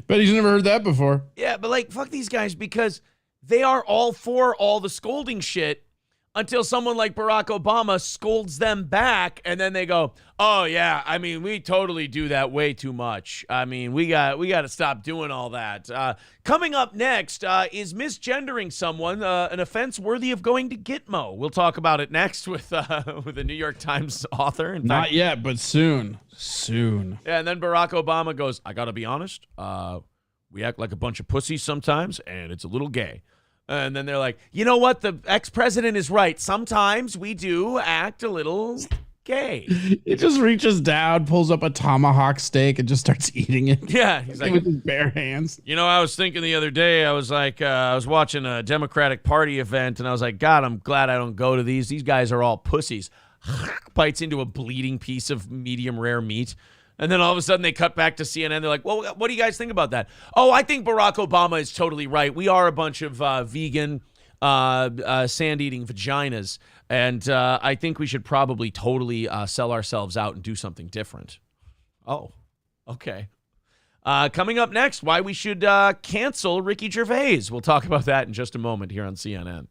he's never heard that before. Yeah, but fuck these guys because they are all for all the scolding shit until someone like Barack Obama scolds them back, and then they go, "Oh yeah, I mean, we totally do that way too much. I mean, we got to stop doing all that." Coming up next is misgendering someone an offense worthy of going to Gitmo. We'll talk about it next with a New York Times author. Not yet, but soon. Soon. Yeah, and then Barack Obama goes, "I got to be honest. We act like a bunch of pussies sometimes, and it's a little gay." And then they're like, you know what? The ex-president is right. Sometimes we do act a little gay. He just reaches down, pulls up a tomahawk steak, and just starts eating it. Yeah. He's like, with his bare hands. You know, I was thinking the other day, I was like, I was watching a Democratic Party event, and I was like, God, I'm glad I don't go to these. These guys are all pussies. Bites into a bleeding piece of medium rare meat. And then all of a sudden they cut back to CNN. They're like, well, what do you guys think about that? Oh, I think Barack Obama is totally right. We are a bunch of vegan, sand-eating vaginas. And I think we should probably totally sell ourselves out and do something different. Oh, okay. Coming up next, why we should cancel Ricky Gervais. We'll talk about that in just a moment here on CNN.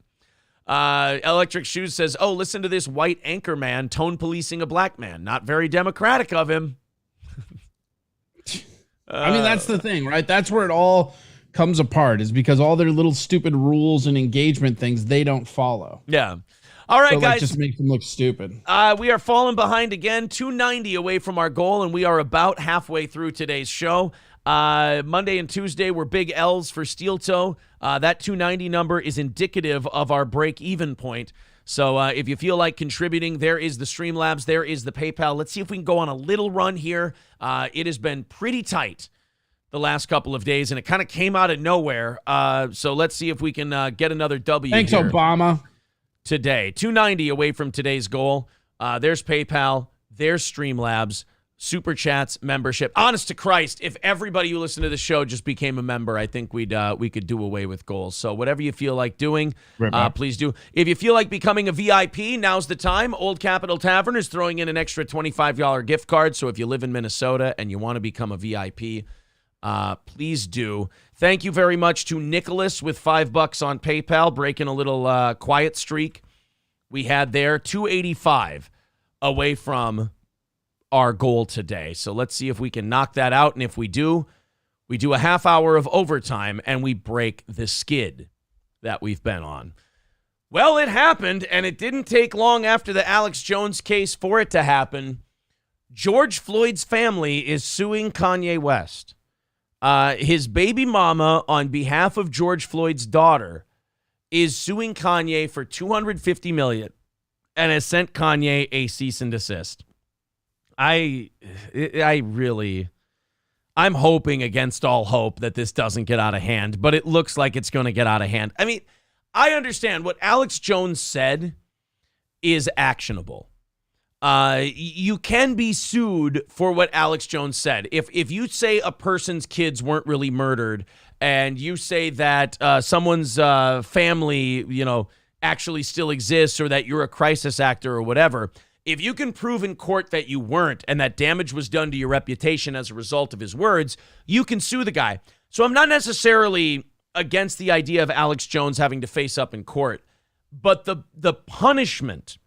Electric Shoes says, oh, listen to this white anchor man tone policing a black man. Not very democratic of him. I mean, that's the thing, right? That's where it all comes apart, is because all their little stupid rules and engagement things they don't follow. Yeah. All right, so, guys. Just make them look stupid. We are falling behind again, 290 away from our goal, and we are about halfway through today's show. Monday and Tuesday were big L's for Steel Toe. That 290 number is indicative of our break-even point. So if you feel like contributing, there is the Streamlabs, there is the PayPal. Let's see if we can go on a little run here. It has been pretty tight the last couple of days, and it kind of came out of nowhere. So let's see if we can get another W. Thanks, here Obama. Today, 290 away from today's goal. There's PayPal. There's Streamlabs. Super chats, membership. Honest to Christ, if everybody who listened to the show just became a member, I think we could do away with goals. So whatever you feel like doing, please do. If you feel like becoming a VIP, now's the time. Old Capitol Tavern is throwing in an extra $25 gift card. So if you live in Minnesota and you want to become a VIP, please do. Thank you very much to Nicholas with $5 on PayPal, breaking a little quiet streak we had there. 285 away from our goal today. So let's see if we can knock that out. And if we do a half hour of overtime and we break the skid that we've been on. Well, it happened, and it didn't take long after the Alex Jones case for it to happen. George Floyd's family is suing Kanye West. His baby mama, on behalf of George Floyd's daughter, is suing Kanye for $250 million and has sent Kanye a cease and desist. I'm hoping against all hope that this doesn't get out of hand, but it looks like it's going to get out of hand. I mean, I understand what Alex Jones said is actionable. You can be sued for what Alex Jones said. If you say a person's kids weren't really murdered and you say that someone's family, actually still exists, or that you're a crisis actor or whatever, if you can prove in court that you weren't and that damage was done to your reputation as a result of his words, you can sue the guy. So I'm not necessarily against the idea of Alex Jones having to face up in court, but the punishment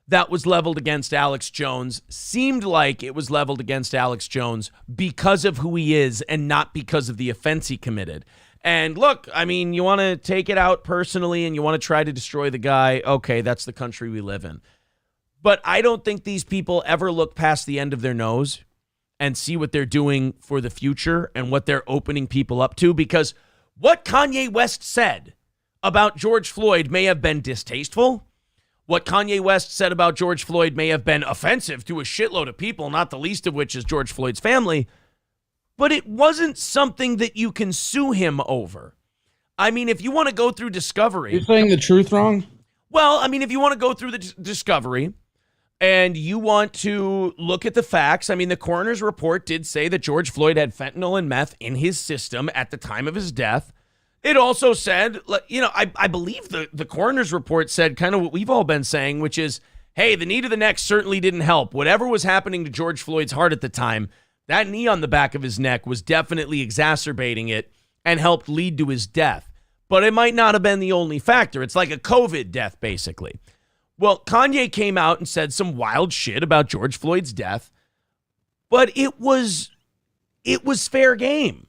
that was leveled against Alex Jones seemed like it was leveled against Alex Jones because of who he is and not because of the offense he committed. And look, I mean, you want to take it out personally and you want to try to destroy the guy. Okay, that's the country we live in. But I don't think these people ever look past the end of their nose and see what they're doing for the future and what they're opening people up to, because what Kanye West said about George Floyd may have been distasteful. What Kanye West said about George Floyd may have been offensive to a shitload of people, not the least of which is George Floyd's family. But it wasn't something that you can sue him over. I mean, if you want to go through discovery... You're saying the truth wrong? Well, I mean, if you want to go through the discovery and you want to look at the facts, I mean, the coroner's report did say that George Floyd had fentanyl and meth in his system at the time of his death. It also said, I believe the coroner's report said kind of what we've all been saying, which is, hey, the knee to the neck certainly didn't help. Whatever was happening to George Floyd's heart at the time, that knee on the back of his neck was definitely exacerbating it and helped lead to his death. But it might not have been the only factor. It's like a COVID death, basically. Well, Kanye came out and said some wild shit about George Floyd's death, but it was fair game.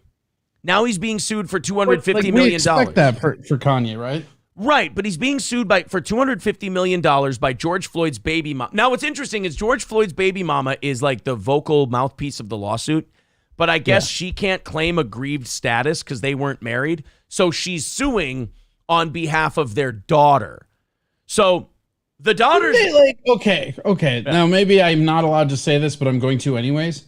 Now he's being sued for $250 million. We expect that for Kanye, right? Right, but he's being sued for $250 million by George Floyd's baby mama. Now, what's interesting is George Floyd's baby mama is like the vocal mouthpiece of the lawsuit, but I guess she can't claim aggrieved status because they weren't married, so she's suing on behalf of their daughter. So the daughter's... Okay. Now, maybe I'm not allowed to say this, but I'm going to anyways.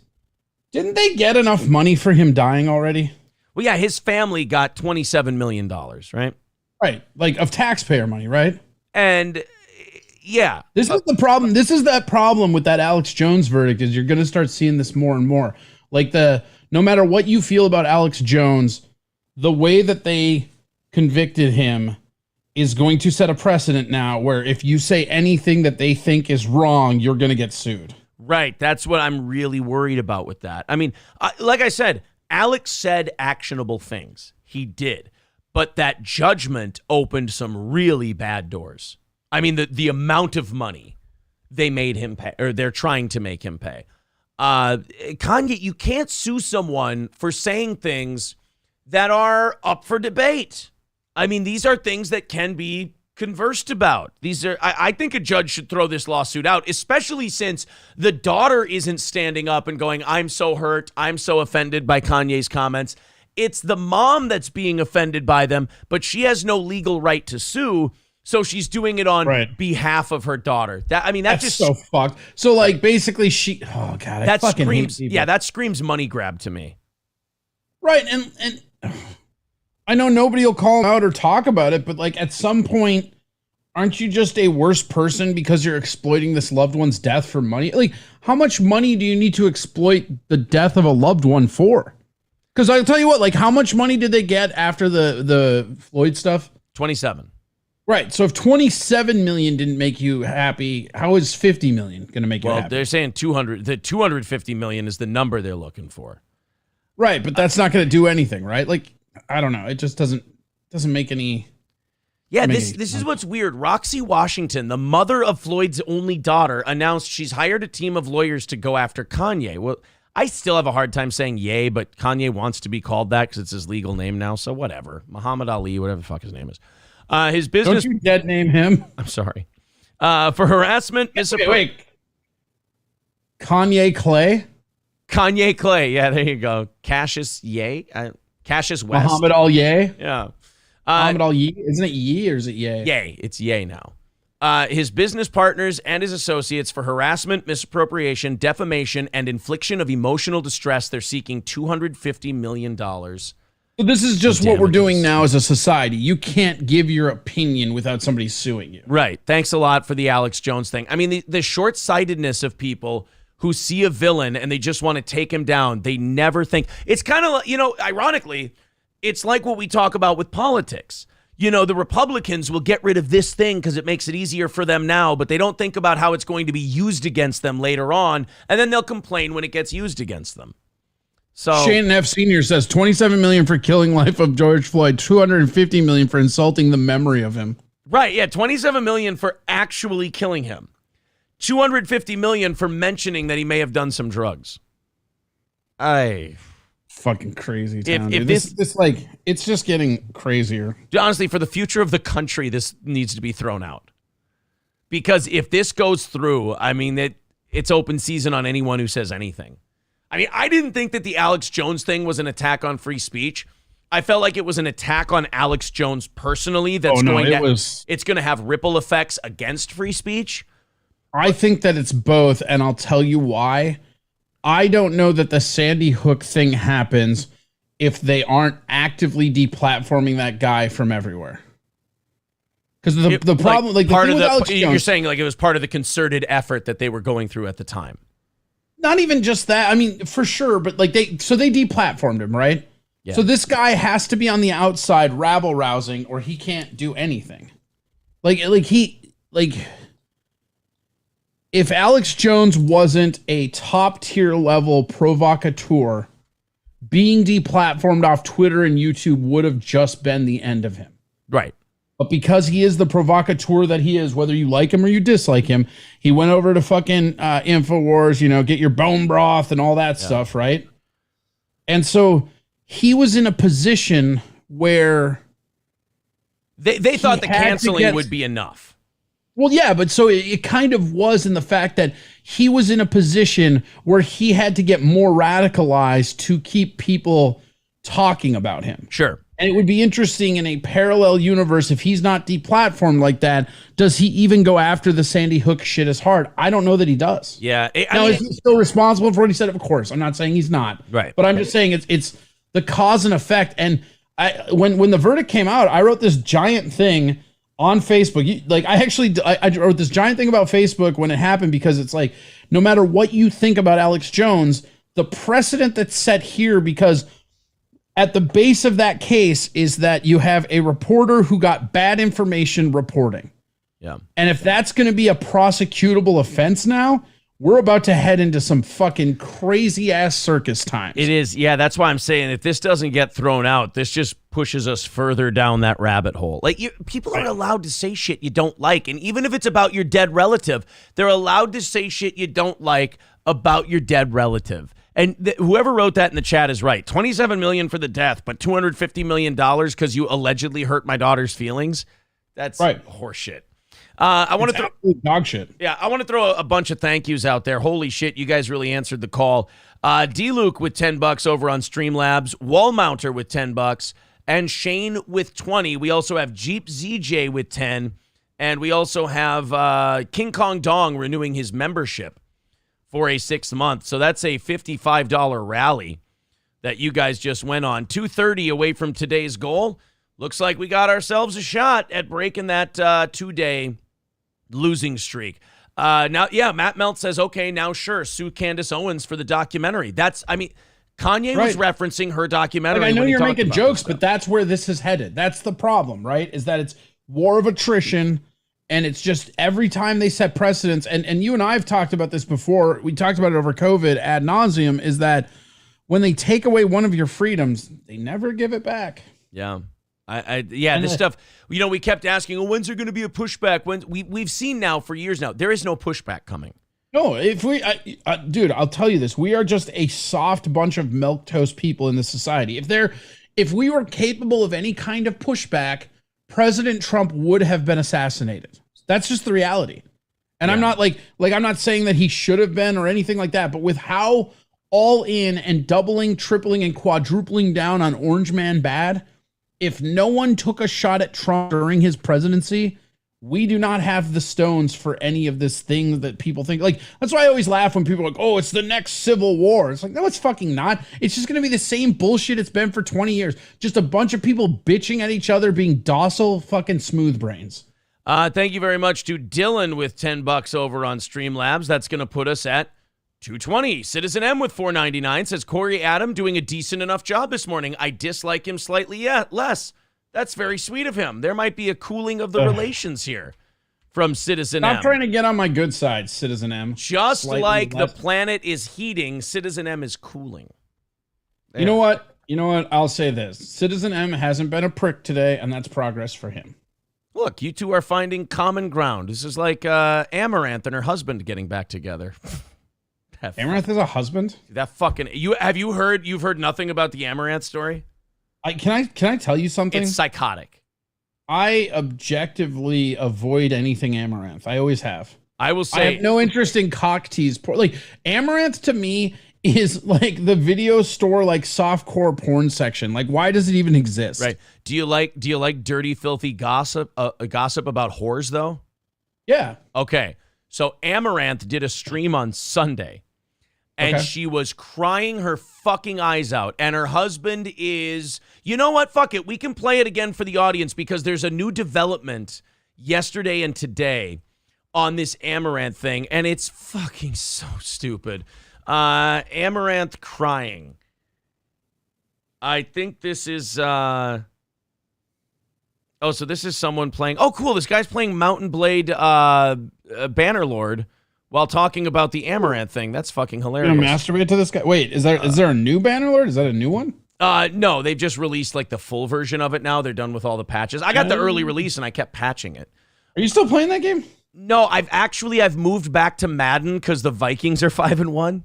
Didn't they get enough money for him dying already? Well, yeah, his family got $27 million, right? Right, like of taxpayer money, right? And yeah. This is the problem. This is that problem with that Alex Jones verdict, is you're going to start seeing this more and more. Like no matter what you feel about Alex Jones, the way that they convicted him is going to set a precedent now where if you say anything that they think is wrong, you're going to get sued. Right. That's what I'm really worried about with that. I mean, like I said, Alex said actionable things. He did. But that judgment opened some really bad doors. I mean, the amount of money they made him pay, or they're trying to make him pay. Kanye, you can't sue someone for saying things that are up for debate. I mean, these are things that can be conversed about. I think a judge should throw this lawsuit out, especially since the daughter isn't standing up and going, I'm so hurt, I'm so offended by Kanye's comments. It's the mom that's being offended by them, but she has no legal right to sue, so she's doing it on behalf of her daughter. That's just so fucked. So like basically oh God, I fucking hate people. Yeah, that screams money grab to me. Right, and I know nobody will call him out or talk about it, but like at some point, aren't you just a worse person because you're exploiting this loved one's death for money? Like, how much money do you need to exploit the death of a loved one for? Because I'll tell you what, like, how much money did they get after the Floyd stuff? 27. Right. So if 27 million didn't make you happy, how is 50 million going to make you happy? Well, they're saying 200. The 250 million is the number they're looking for. Right, but that's not going to do anything, right? Like, I don't know. It just doesn't make any. Yeah, this is what's weird. Roxy Washington, the mother of Floyd's only daughter, announced she's hired a team of lawyers to go after Kanye. Well, I still have a hard time saying yay, but Kanye wants to be called that because it's his legal name now. So whatever, Muhammad Ali, whatever the fuck his name is. His business. Don't you dead name him? I'm sorry. For harassment. Wait. Kanye Clay? Kanye Clay. Yeah, there you go. Cassius Ye. Cassius West. Muhammad Al Ye? Yeah. Muhammad Al Ye? Isn't it Ye or is it Ye? Ye. It's Ye now. His business partners and his associates for harassment, misappropriation, defamation, and infliction of emotional distress. They're seeking $250 million. So this is just what we're doing now as a society. You can't give your opinion without somebody suing you. Right. Thanks a lot for the Alex Jones thing. I mean, the short-sightedness of people who see a villain and they just want to take him down. They never think. It's kind of, ironically, it's like what we talk about with politics. The Republicans will get rid of this thing because it makes it easier for them now, but they don't think about how it's going to be used against them later on, and then they'll complain when it gets used against them. So Shannon F. Sr. says 27 million for killing life of George Floyd, 250 million for insulting the memory of him. Right, yeah, 27 million for actually killing him. 250 million for mentioning that he may have done some drugs. Fucking crazy town. If this it's just getting crazier. Honestly, for the future of the country, this needs to be thrown out. Because if this goes through, I mean, it's open season on anyone who says anything. I mean, I didn't think that the Alex Jones thing was an attack on free speech. I felt like it was an attack on Alex Jones personally. It's going to have ripple effects against free speech. I think that it's both, and I'll tell you why. I don't know that the Sandy Hook thing happens if they aren't actively deplatforming that guy from everywhere. Because the problem, you're saying like it was part of the concerted effort that they were going through at the time. Not even just that. I mean, for sure, but they deplatformed him, right? Yeah. So this guy has to be on the outside rabble rousing, or he can't do anything. If Alex Jones wasn't a top tier level provocateur, being deplatformed off Twitter and YouTube would have just been the end of him. Right. But because he is the provocateur that he is, whether you like him or you dislike him, he went over to fucking InfoWars, get your bone broth and all that stuff, right? And so he was in a position where they thought the canceling would be enough. Well, yeah, but so it kind of was in the fact that he was in a position where he had to get more radicalized to keep people talking about him. Sure. And it would be interesting in a parallel universe, if he's not deplatformed like that, does he even go after the Sandy Hook shit as hard? I don't know that he does. Yeah. Is he still responsible for what he said? Of course. I'm not saying he's not. Right. But I'm just saying it's the cause and effect. And when the verdict came out, I wrote this giant thing on Facebook. I wrote this giant thing about Facebook when it happened, because it's like, no matter what you think about Alex Jones, the precedent that's set here, because at the base of that case is that you have a reporter who got bad information reporting. Yeah. And if that's going to be a prosecutable offense now, we're about to head into some fucking crazy ass circus times. It is. Yeah, that's why I'm saying if this doesn't get thrown out, this just pushes us further down that rabbit hole. Like, people are allowed to say shit you don't like. And even if it's about your dead relative, they're allowed to say shit you don't like about your dead relative. And whoever wrote that in the chat is right. $27 million for the death, but $250 million because you allegedly hurt my daughter's feelings. That's right. Horseshit. I want to throw dog shit. Yeah, I want to throw a bunch of thank yous out there. Holy shit, you guys really answered the call. D-Luke with $10 over on Streamlabs, Wallmounter with $10, and Shane with 20. We also have Jeep ZJ with 10, and we also have King Kong Dong renewing his membership for a 6th month. So that's a $55 rally that you guys just went on. 230 away from today's goal. looks like we got ourselves a shot at breaking that 2-day losing streak. Now, yeah, Matt Melt says, okay, now sure, sue Candace Owens for the documentary. Kanye was referencing her documentary. Like, I know when he you're talked making about jokes, but that's where this is headed. That's the problem, right? Is that it's war of attrition, and it's just every time they set precedents, and you and I have talked about this before, we talked about it over COVID ad nauseum, is that when they take away one of your freedoms, they never give it back. Yeah. This stuff, we kept asking, when's there going to be a pushback? We've seen now for years now, there is no pushback coming. No, dude, I'll tell you this. We are just a soft bunch of milquetoast people in this society. If we were capable of any kind of pushback, President Trump would have been assassinated. That's just the reality. And I'm not I'm not saying that he should have been or anything like that, but with how all in and doubling, tripling, and quadrupling down on Orange Man bad, if no one took a shot at Trump during his presidency, we do not have the stones for any of this thing that people think. Like, that's why I always laugh when people are like, oh, it's the next civil war. It's like, no, it's fucking not. It's just going to be the same bullshit it's been for 20 years. Just a bunch of people bitching at each other, being docile fucking smooth brains. Thank you very much to Dylan with $10 over on Streamlabs. That's going to put us at $220. Citizen M with $4.99 says, Corey Adam doing a decent enough job this morning. I dislike him slightly less. That's very sweet of him. There might be a cooling of the relations here from Citizen M. Stop trying to get on my good side, Citizen M. Just slightly like less. The planet is heating, Citizen M is cooling. There. You know what? I'll say this. Citizen M hasn't been a prick today, and that's progress for him. Look, you two are finding common ground. This is like Amaranth and her husband getting back together. Amaranth is a husband? That fucking... You've heard nothing about the Amaranth story? Can I tell you something? It's psychotic. I objectively avoid anything Amaranth. I always have. I will say... I have no interest in cock tease. Like, Amaranth to me is like the video store, like softcore porn section. Like, why does it even exist? Right. Do you like dirty, filthy gossip about whores, though? Yeah. Okay. So Amaranth did a stream on Sunday. And she was crying her fucking eyes out. And her husband is, you know what? Fuck it. We can play it again for the audience because there's a new development yesterday and today on this Amaranth thing. And it's fucking so stupid. Amaranth crying. I think this is, so this is someone playing. Oh, cool. This guy's playing Mountain Blade Bannerlord while talking about the Amaranth thing. That's fucking hilarious. You're gonna masturbate to this guy? Wait, is there a new Bannerlord? Is that a new one? No, they've just released like the full version of it now. They're done with all the patches. I got the early release and I kept patching it. Are you still playing that game? No, I've moved back to Madden because the Vikings are 5-1.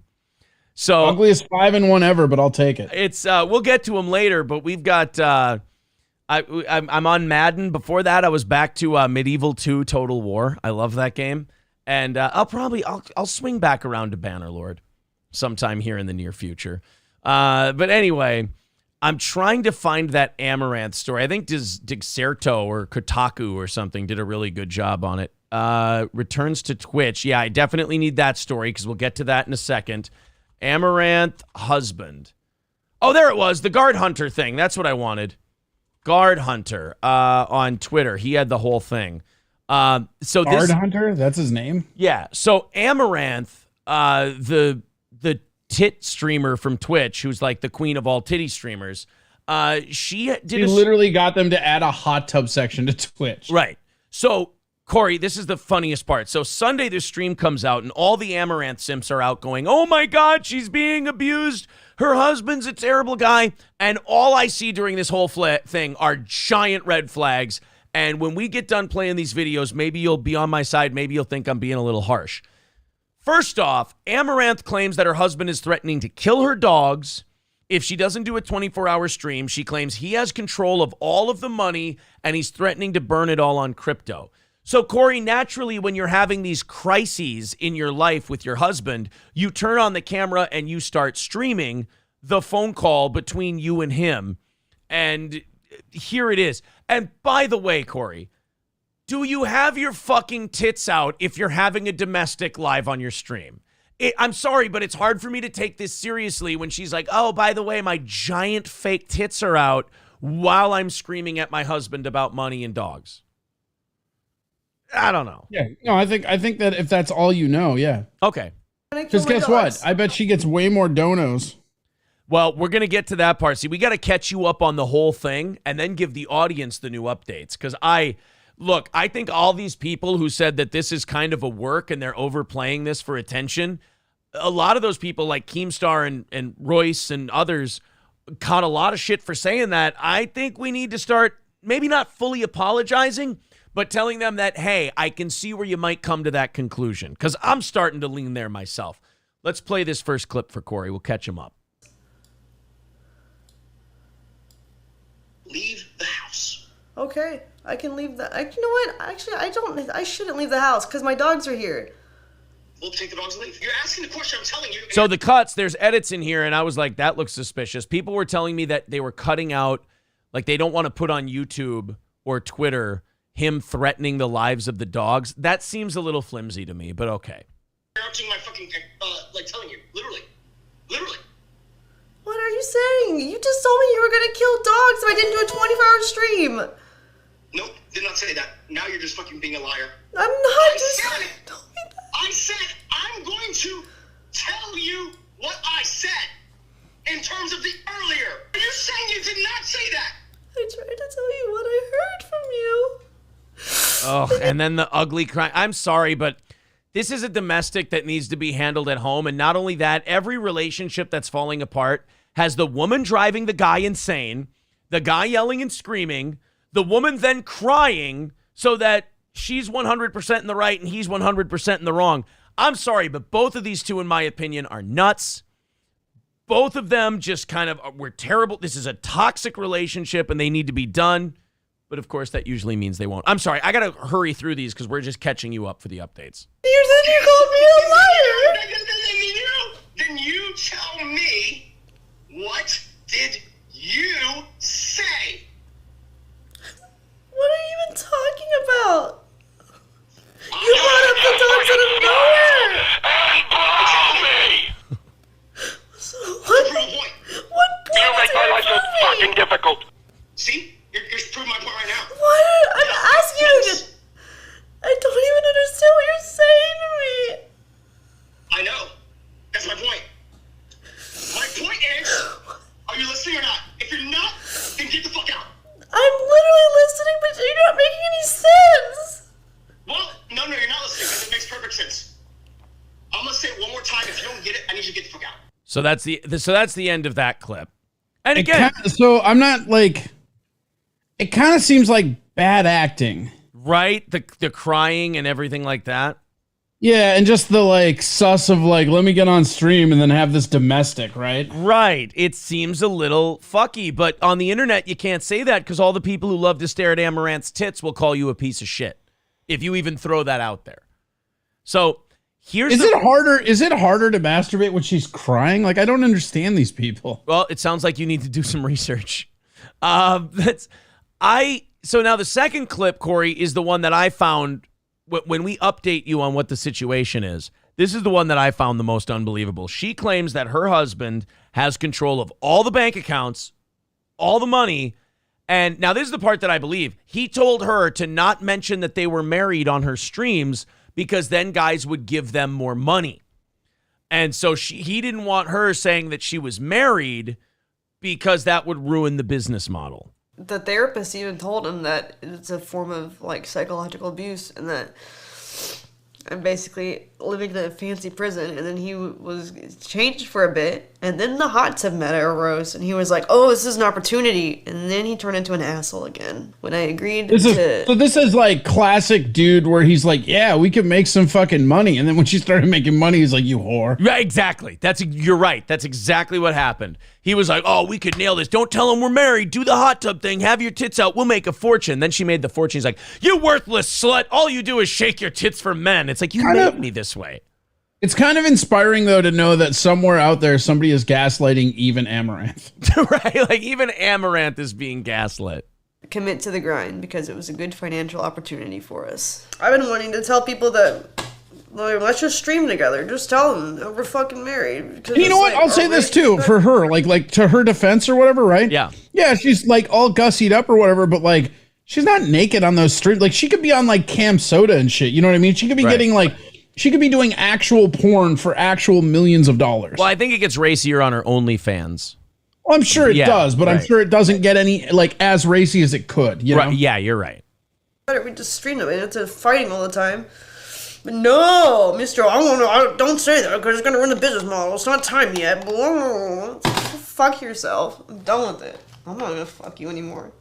So ugliest 5-1 ever, but I'll take it. It's we'll get to them later, but we've got I'm on Madden. Before that, I was back to Medieval 2 Total War. I love that game. And I'll swing back around to Bannerlord sometime here in the near future. But anyway, I'm trying to find that Amaranth story. I think Dixerto or Kotaku or something did a really good job on it. Returns to Twitch. Yeah, I definitely need that story because we'll get to that in a second. Amaranth husband. Oh, there it was. The Guard Hunter thing. That's what I wanted. Guard Hunter on Twitter. He had the whole thing. Guard Hunter, that's his name. Yeah. So Amaranth, the tit streamer from Twitch, who's like the queen of all titty streamers, she literally got them to add a hot tub section to Twitch. Right. So Corey, this is the funniest part. So Sunday, this stream comes out, and all the Amaranth simps are out going, "Oh my God, she's being abused. Her husband's a terrible guy." And all I see during this whole thing are giant red flags. And when we get done playing these videos, maybe you'll be on my side. Maybe you'll think I'm being a little harsh. First off, Amaranth claims that her husband is threatening to kill her dogs if she doesn't do a 24-hour stream. She claims he has control of all of the money, and he's threatening to burn it all on crypto. So, Corey, naturally, when you're having these crises in your life with your husband, you turn on the camera and you start streaming the phone call between you and him. And here it is. And by the way, Corey, do you have your fucking tits out if you're having a domestic live on your stream? I'm sorry, but it's hard for me to take this seriously when she's like, "Oh, by the way, my giant fake tits are out while I'm screaming at my husband about money and dogs. I don't know. Yeah, no, I think that if that's all you know, yeah. Okay. Because guess what? I bet she gets way more donos. Well, we're going to get to that part. See, we got to catch you up on the whole thing and then give the audience the new updates. Because I think all these people who said that this is kind of a work and they're overplaying this for attention, a lot of those people like Keemstar and Royce and others caught a lot of shit for saying that. I think we need to start maybe not fully apologizing, but telling them that, hey, I can see where you might come to that conclusion, because I'm starting to lean there myself. Let's play this first clip for Corey. We'll catch him up. Leave the house. Okay, I can leave the... you know what? Actually, I shouldn't leave the house because my dogs are here. We'll take the dogs and leave. You're asking the question, I'm telling you. So the cuts, there's edits in here, and I was like, that looks suspicious. People were telling me that they were cutting out, like they don't want to put on YouTube or Twitter him threatening the lives of the dogs. That seems a little flimsy to me, but okay. Interrupting my fucking, telling you, literally. What are you saying? You just told me you were gonna kill dogs if I didn't do a 24-hour stream. Nope, did not say that. Now you're just fucking being a liar. I'm not I said I'm going to tell you what I said in terms of the earlier. Are you saying you did not say that? I tried to tell you what I heard from you. Oh, and then the ugly cry. I'm sorry, but this is a domestic that needs to be handled at home. And not only that, every relationship that's falling apart has the woman driving the guy insane, the guy yelling and screaming, the woman then crying so that she's 100% in the right and he's 100% in the wrong. I'm sorry, but both of these two, in my opinion, are nuts. Both of them just kind of were terrible. This is a toxic relationship and they need to be done. But of course, that usually means they won't. I'm sorry. I got to hurry through these because we're just catching you up for the updates. You called me a liar. Then you tell me, what did you say? What are you even talking about? You brought up the dogs out of nowhere. So what point? You make my life so fucking difficult. See? You're proving my point right now. What? I'm asking you to... I don't even understand what you're saying to me. I know. That's my point. My point is, are you listening or not? If you're not, then get the fuck out. I'm literally listening, but you're not making any sense. Well, no, you're not listening because it makes perfect sense. I'm gonna say it one more time. If you don't get it, I need you to get the fuck out. So that's the end of that clip. And again, so I'm not like... It kind of seems like bad acting. Right? The crying and everything like that. Yeah, and just the like sus of like, let me get on stream and then have this domestic, right? Right. It seems a little fucky, but on the internet you can't say that because all the people who love to stare at Amaranth's tits will call you a piece of shit if you even throw that out there. So here's Is it harder to masturbate when she's crying? Like, I don't understand these people. Well, it sounds like you need to do some research. So now the second clip, Corey, is the one that I found when we update you on what the situation is. This is the one that I found the most unbelievable. She claims that her husband has control of all the bank accounts, all the money. And now this is the part that I believe. He told her to not mention that they were married on her streams because then guys would give them more money. And so he didn't want her saying that she was married because that would ruin the business model. The therapist even told him that it's a form of like psychological abuse and that I'm basically living in a fancy prison. And then he was changed for a bit, and then the hot tub meta arose, and he was like, oh, this is an opportunity. And then he turned into an asshole again when I agreed So this is like classic dude where he's like, yeah, we could make some fucking money. And then when she started making money, he's like, you whore. Yeah, exactly. You're right. That's exactly what happened. He was like, oh, we could nail this. Don't tell him we're married. Do the hot tub thing. Have your tits out. We'll make a fortune. Then she made the fortune. He's like, you worthless slut. All you do is shake your tits for men. It's like, you made me this way. It's kind of inspiring, though, to know that somewhere out there, somebody is gaslighting even Amaranth. Right? Like, even Amaranth is being gaslit. Commit to the grind because it was a good financial opportunity for us. I've been wanting to tell people that Like, let's just stream together. Just tell them that we're fucking married. You know what? I'll say this too for her, like to her defense or whatever, right? Yeah, she's like all gussied up or whatever, but like she's not naked on those streams. Like she could be on like Cam Soda and shit. You know what I mean? She could be getting like, she could be doing actual porn for actual millions of dollars. Well, I think it gets racier on her OnlyFans. Well, I'm sure it does, but I'm sure it doesn't get any like as racy as it could. You know? Yeah, you're right. We just stream them, and it's fighting all the time. But no, Mister, don't say that because it's gonna ruin the business model. It's not time yet. Fuck yourself. I'm done with it. I'm not gonna fuck you anymore.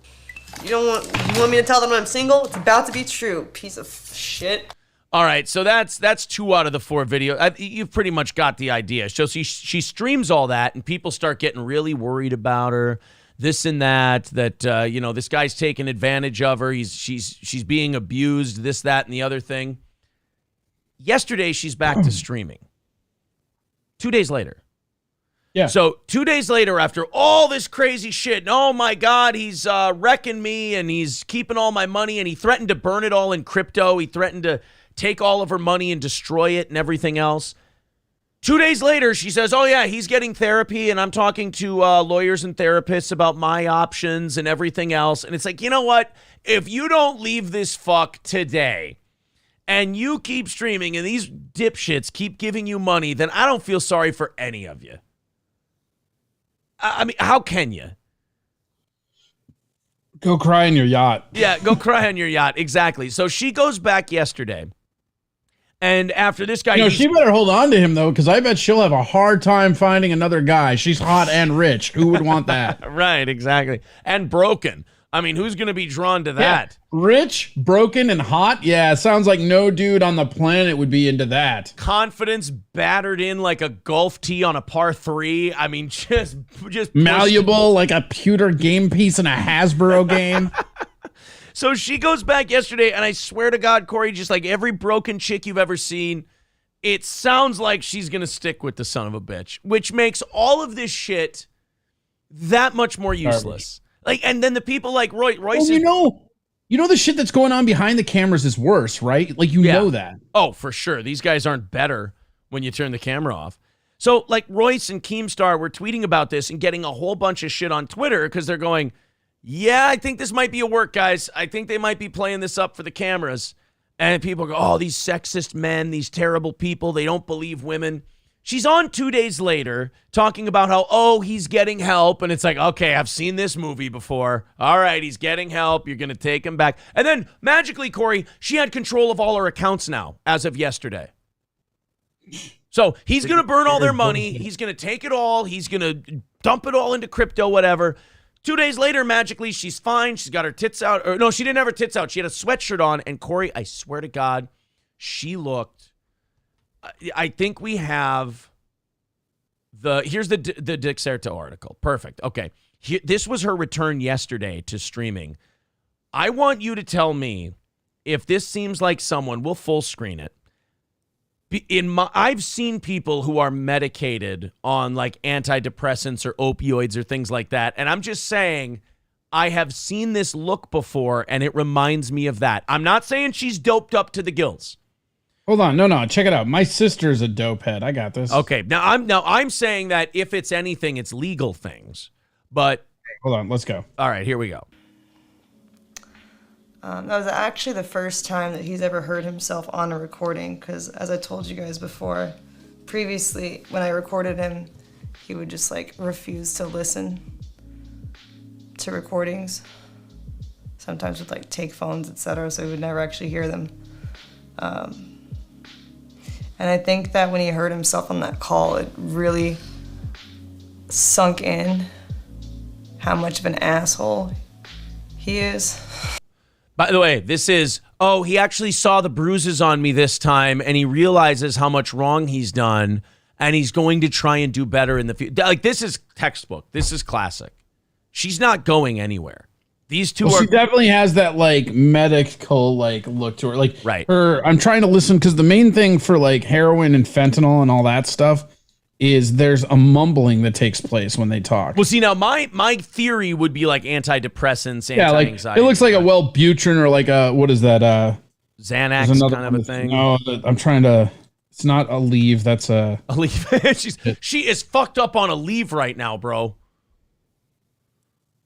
You want me to tell them I'm single? It's about to be true. Piece of shit. All right, so that's 2 out of the 4 videos. You've pretty much got the idea. So she streams all that, and people start getting really worried about her, this and that. That this guy's taking advantage of her. She's being abused. This, that, and the other thing. Yesterday, she's back to streaming. 2 days later. Yeah. So 2 days later, after all this crazy shit, and oh my God, he's wrecking me, and he's keeping all my money, and he threatened to burn it all in crypto. He threatened to take all of her money and destroy it and everything else. 2 days later, she says, oh yeah, he's getting therapy, and I'm talking to lawyers and therapists about my options and everything else. And it's like, you know what? If you don't leave this fuck today, and you keep streaming and these dipshits keep giving you money, then I don't feel sorry for any of you. I mean, how can you? Go cry on your yacht. Yeah, go cry on your yacht. Exactly. So she goes back yesterday. And after this guy... she better hold on to him, though, because I bet she'll have a hard time finding another guy. She's hot and rich. Who would want that? Right, exactly. And broken. I mean, who's going to be drawn to that? Yeah. Rich, broken, and hot? Yeah, it sounds like no dude on the planet would be into that. Confidence battered in like a golf tee on a par 3. I mean, just malleable like a pewter game piece in a Hasbro game. So she goes back yesterday, and I swear to God, Corey, just like every broken chick you've ever seen, it sounds like she's going to stick with the son of a bitch, which makes all of this shit that much more useless. Like, and then the people like Royce. Well, you know the shit that's going on behind the cameras is worse, right? Like, you know that. Oh, for sure. These guys aren't better when you turn the camera off. So, like, Royce and Keemstar were tweeting about this and getting a whole bunch of shit on Twitter because they're going, yeah, I think this might be a work, guys. I think they might be playing this up for the cameras. And people go, oh, these sexist men, these terrible people, they don't believe women. She's on 2 days later talking about how, oh, he's getting help. And it's like, okay, I've seen this movie before. All right, he's getting help. You're going to take him back. And then magically, Corey, she had control of all her accounts now as of yesterday. So he's going to burn all their money. He's going to take it all. He's going to dump it all into crypto, whatever. 2 days later, magically, she's fine. She's got her tits out. Or no, she didn't have her tits out. She had a sweatshirt on. And Corey, I swear to God, she looked... I think we have here's the Dixerta article. Perfect. Okay. This was her return yesterday to streaming. I want you to tell me if this seems like someone, we'll full screen it. I've seen people who are medicated on like antidepressants or opioids or things like that. And I'm just saying, I have seen this look before and it reminds me of that. I'm not saying she's doped up to the gills. Hold on, no, check it out. My sister's a dope head. I got this. Okay, now I'm saying that if it's anything, it's legal things. But hold on, let's go. All right, here we go. That was actually the first time that he's ever heard himself on a recording. Because as I told you guys before, previously when I recorded him, he would just like refuse to listen to recordings. Sometimes with like take phones, etc. So he would never actually hear them. And I think that when he heard himself on that call, it really sunk in how much of an asshole he is. By the way, this is, he actually saw the bruises on me this time, and he realizes how much wrong he's done, and he's going to try and do better in the future. Like, this is textbook. This is classic. She's not going anywhere. These two she definitely has that like medical like look to her. Like I'm trying to listen because the main thing for like heroin and fentanyl and all that stuff is there's a mumbling that takes place when they talk. Well, see, now my theory would be like antidepressants, anti-anxiety. Like it looks like a Wellbutrin or like a what is that? Xanax kind of a thing. No, I'm trying to. It's not a leave. That's a leave. She is fucked up on a leave right now, bro.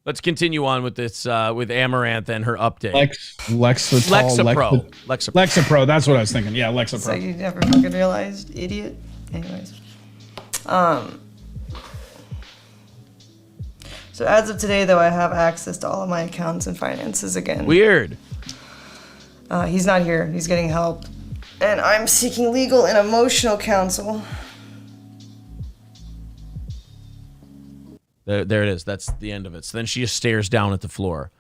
Let's continue on with this with Amaranth and her update. Lexapro. That's what I was thinking. Yeah, Lexapro. So you never fucking realized, idiot. Anyways, so as of today, though, I have access to all of my accounts and finances again. Weird. He's not here. He's getting help, and I'm seeking legal and emotional counsel. There it is. That's the end of it. So then she just stares down at the floor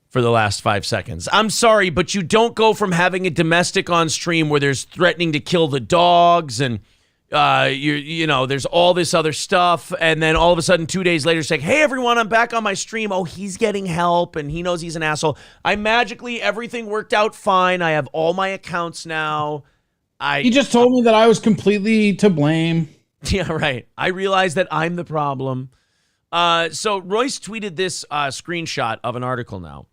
for the last 5 seconds. I'm sorry, but you don't go from having a domestic on stream where there's threatening to kill the dogs and there's all this other stuff, and then all of a sudden 2 days later saying, hey everyone, I'm back on my stream. Oh, he's getting help and he knows he's an asshole. Everything worked out fine. I have all my accounts now. He just told me that I was completely to blame. Yeah, right. I realize that I'm the problem. So Royce tweeted this screenshot of an article now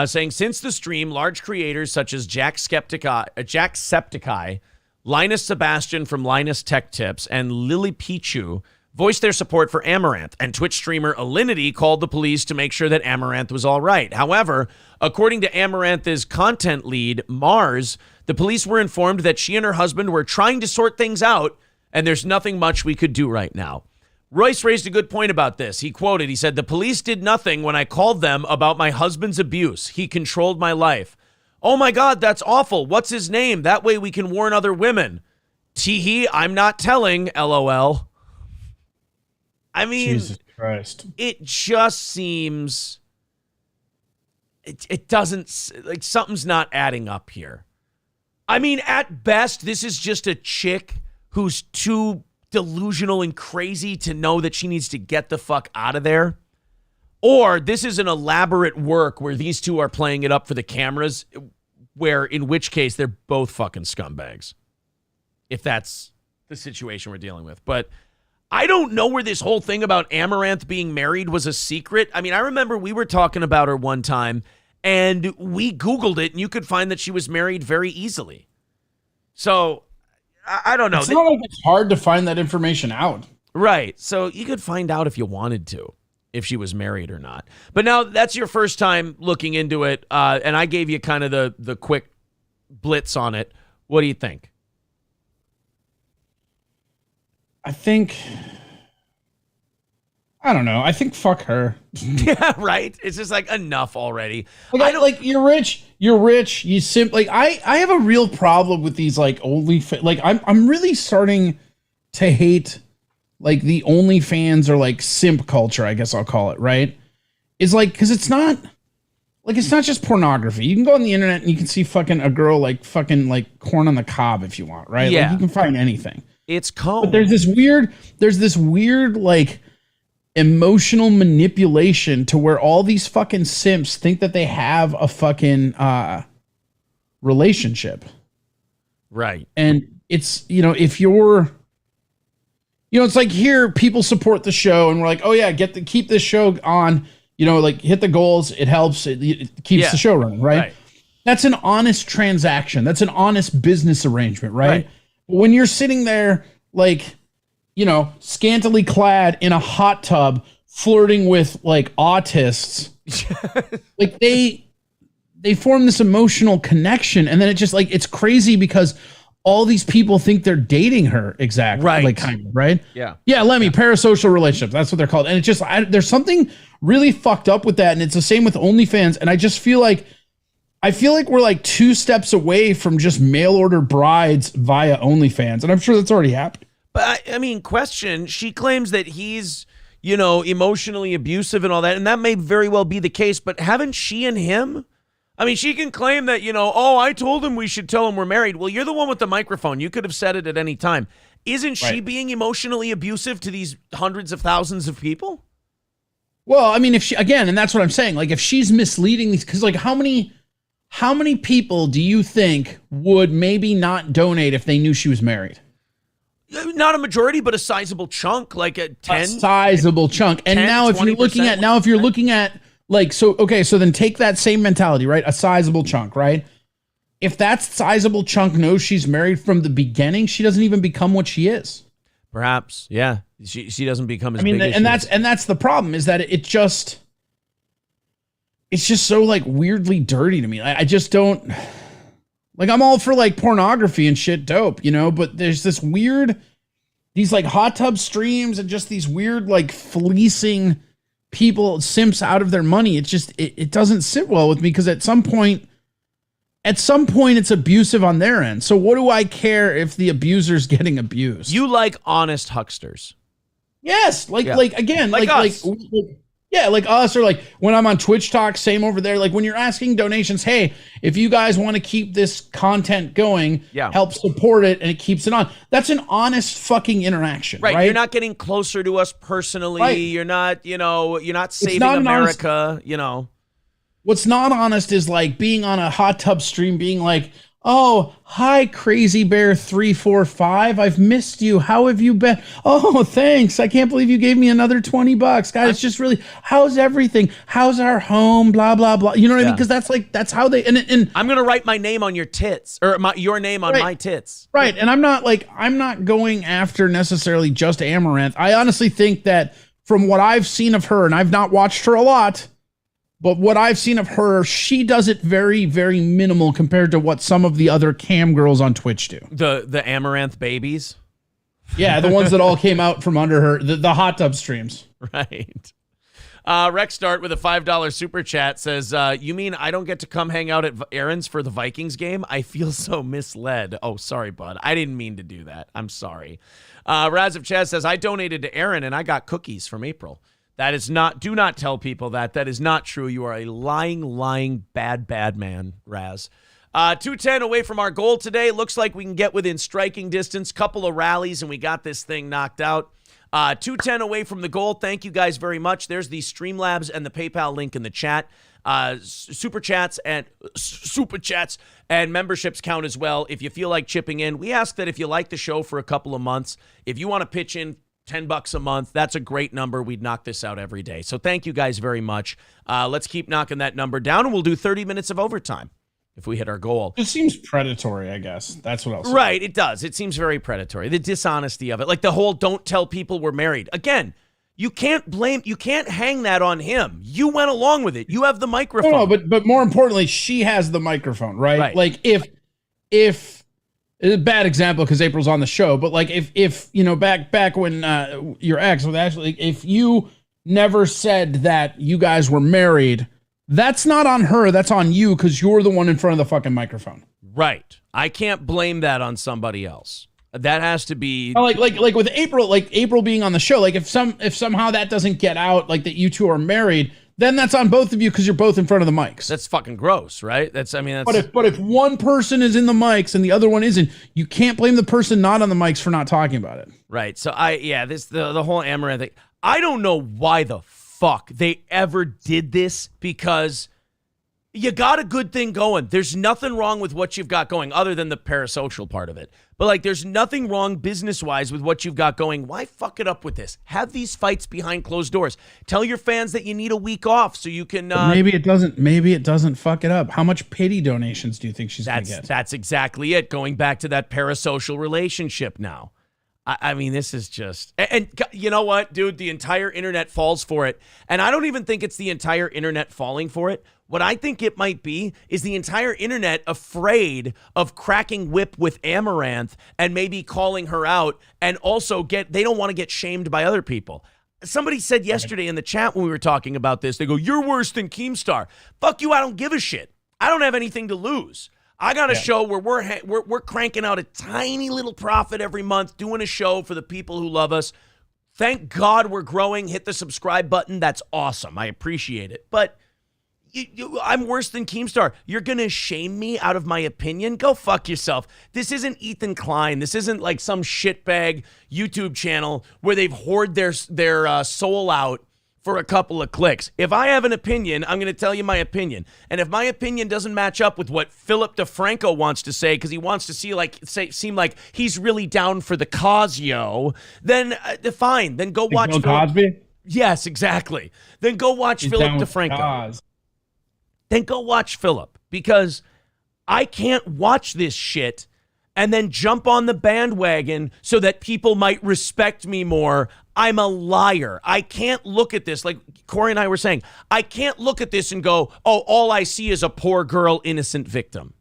saying, since the stream, large creators such as Jacksepticeye, Linus Sebastian from Linus Tech Tips, and Lily Pichu voiced their support for Amaranth, and Twitch streamer Alinity called the police to make sure that Amaranth was all right. However, according to Amaranth's content lead, Mars, the police were informed that she and her husband were trying to sort things out, and there's nothing much we could do right now. Royce raised a good point about this. He said, the police did nothing when I called them about my husband's abuse. He controlled my life. Oh my God, that's awful. What's his name? That way we can warn other women. Teehee, I'm not telling, LOL. I mean, Jesus Christ. It just seems, it doesn't, like something's not adding up here. I mean, at best, this is just a chick who's too delusional and crazy to know that she needs to get the fuck out of there. Or this is an elaborate work where these two are playing it up for the cameras, in which case they're both fucking scumbags. If that's the situation we're dealing with. But I don't know where this whole thing about Amaranth being married was a secret. I mean, I remember we were talking about her one time and we Googled it and you could find that she was married very easily. So I don't know. It's not like it's hard to find that information out. Right. So you could find out if you wanted to, if she was married or not. But now that's your first time looking into it. And I gave you kind of the quick blitz on it. What do you think? I don't know. I think fuck her. Yeah, right. It's just like enough already. Like you're rich. You simply I have a real problem with these like I'm really starting to hate like the OnlyFans or like simp culture, I guess I'll call it, right? It's like, because it's not just pornography. You can go on the internet and you can see fucking a girl like fucking like corn on the cob if you want, right? Yeah. Like you can find anything. It's cold. But there's this weird like emotional manipulation to where all these fucking simps think that they have a fucking relationship. Right. And it's, if you're, it's like here people support the show and we're like, oh yeah, keep this show on, like hit the goals. It helps. It keeps the show running. Right? That's an honest transaction. That's an honest business arrangement. Right. But when you're sitting there, like, scantily clad in a hot tub, flirting with like autists, like they form this emotional connection. And then it just like, it's crazy because all these people think they're dating her. Exactly. Right. Like kind of, right. Yeah. Yeah. Parasocial relationships. That's what they're called. And it just, there's something really fucked up with that. And it's the same with OnlyFans. And I just feel like, we're like 2 steps away from just mail order brides via OnlyFans. And I'm sure that's already happened. But I mean, question, she claims that he's, emotionally abusive and all that. And that may very well be the case. But haven't she and him? I mean, she can claim that, I told him we should tell him we're married. Well, you're the one with the microphone. You could have said it at any time. Isn't she being emotionally abusive to these hundreds of thousands of people? Well, I mean, if she, again, and that's what I'm saying, like if she's misleading these, because like how many people do you think would maybe not donate if they knew she was married? Not a majority, but a sizable chunk, like a 10. A sizable chunk. And 10, now if you're looking at like, so, okay, so then take that same mentality, right? A sizable chunk, right? if that sizable chunk knows she's married from the beginning, she doesn't even become what she is. Perhaps, yeah. She doesn't become as big as that's the problem, is that it's just so like weirdly dirty to me. I just don't like, I'm all for like pornography and shit, dope, but there's these like hot tub streams and just these weird like fleecing people, simps out of their money. It just it doesn't sit well with me, because at some point it's abusive on their end. So what do I care if the abuser's getting abused? You like honest hucksters. Yes, like us. Like us, or like when I'm on Twitch Talk, same over there. Like when you're asking donations, hey, if you guys want to keep this content going, help support it, and it keeps it on. That's an honest fucking interaction, right? You're not getting closer to us personally. Right. You're not, you're not saving America, What's not honest is like being on a hot tub stream, being like, oh, hi, Crazy Bear 345. I've missed you. How have you been? Oh, thanks. I can't believe you gave me another $20. Guys, it's just really, how's everything? How's our home? Blah, blah, blah. You know what I mean? Because that's how they, and I'm going to write my name on your tits, or your name on my tits. Right. And I'm not going after necessarily just Amaranth. I honestly think that from what I've seen of her, and I've not watched her a lot, but what I've seen of her, she does it very, very minimal compared to what some of the other cam girls on Twitch do. The Amaranth babies? Yeah, the ones that all came out from under her, the hot tub streams. Right. Rex Start with a $5 super chat says, you mean I don't get to come hang out at Aaron's for the Vikings game? I feel so misled. Oh, sorry, bud. I didn't mean to do that. I'm sorry. Raz of Chaz says, I donated to Aaron and I got cookies from April. That is not, do not tell people that. That is not true. You are a lying, bad man, Raz. 210 away from our goal today. Looks like we can get within striking distance. Couple of rallies, and we got this thing knocked out. 210 away from the goal. Thank you guys very much. There's the Streamlabs and the PayPal link in the chat. Super chats and memberships count as well. If you feel like chipping in, we ask that if you like the show for a couple of months, if you want to pitch in $10 a month, that's a great number. We'd knock this out every day. So thank you guys very much. Let's keep knocking that number down, and we'll do 30 minutes of overtime if we hit our goal. It seems predatory, I guess. That's what I'll say. Right, it does. It seems very predatory. The dishonesty of it. Like the whole don't tell people we're married. Again, you can't hang that on him. You went along with it. You have the microphone. No, but more importantly, she has the microphone, right? Like if it's a bad example because April's on the show, but like if back when your ex was actually, if you never said that you guys were married, that's not on her, that's on you, because you're the one in front of the fucking microphone. Right. I can't blame that on somebody else. That has to be like with April, like April being on the show. Like if somehow that doesn't get out, like that you two are married, then that's on both of you because you're both in front of the mics. That's fucking gross, right? But if one person is in the mics and the other one isn't, you can't blame the person not on the mics for not talking about it. Right. So the whole Amaranth thing. I don't know why the fuck they ever did this, because you got a good thing going. There's nothing wrong with what you've got going other than the parasocial part of it. But like, there's nothing wrong business-wise with what you've got going. Why fuck it up with this? Have these fights behind closed doors. Tell your fans that you need a week off so you can... Maybe it doesn't fuck it up. How much pity donations do you think she's going to get? That's exactly it. Going back to that parasocial relationship now. I mean, this is just... And you know what, dude? The entire internet falls for it. And I don't even think it's the entire internet falling for it. What I think it might be is the entire internet afraid of cracking whip with Amaranth and maybe calling her out, and also they don't want to get shamed by other people. Somebody said yesterday in the chat when we were talking about this, they go, you're worse than Keemstar. Fuck you, I don't give a shit. I don't have anything to lose. I got a show where we're cranking out a tiny little profit every month, doing a show for the people who love us. Thank God we're growing. Hit the subscribe button. That's awesome. I appreciate it. But I'm worse than Keemstar. You're going to shame me out of my opinion? Go fuck yourself. This isn't Ethan Klein. This isn't like some shitbag YouTube channel where they've hoarded their soul out for a couple of clicks. If I have an opinion, I'm going to tell you my opinion. And if my opinion doesn't match up with what Philip DeFranco wants to say, because he wants to seem like he's really down for the cause, then fine. Then go watch Bill Cosby? Yes, exactly. Then go watch Philip DeFranco. Then go watch Philip, because I can't watch this shit and then jump on the bandwagon so that people might respect me more. I'm a liar. I can't look at this, like Corey and I were saying, I can't look at this and go, oh, all I see is a poor girl, innocent victim.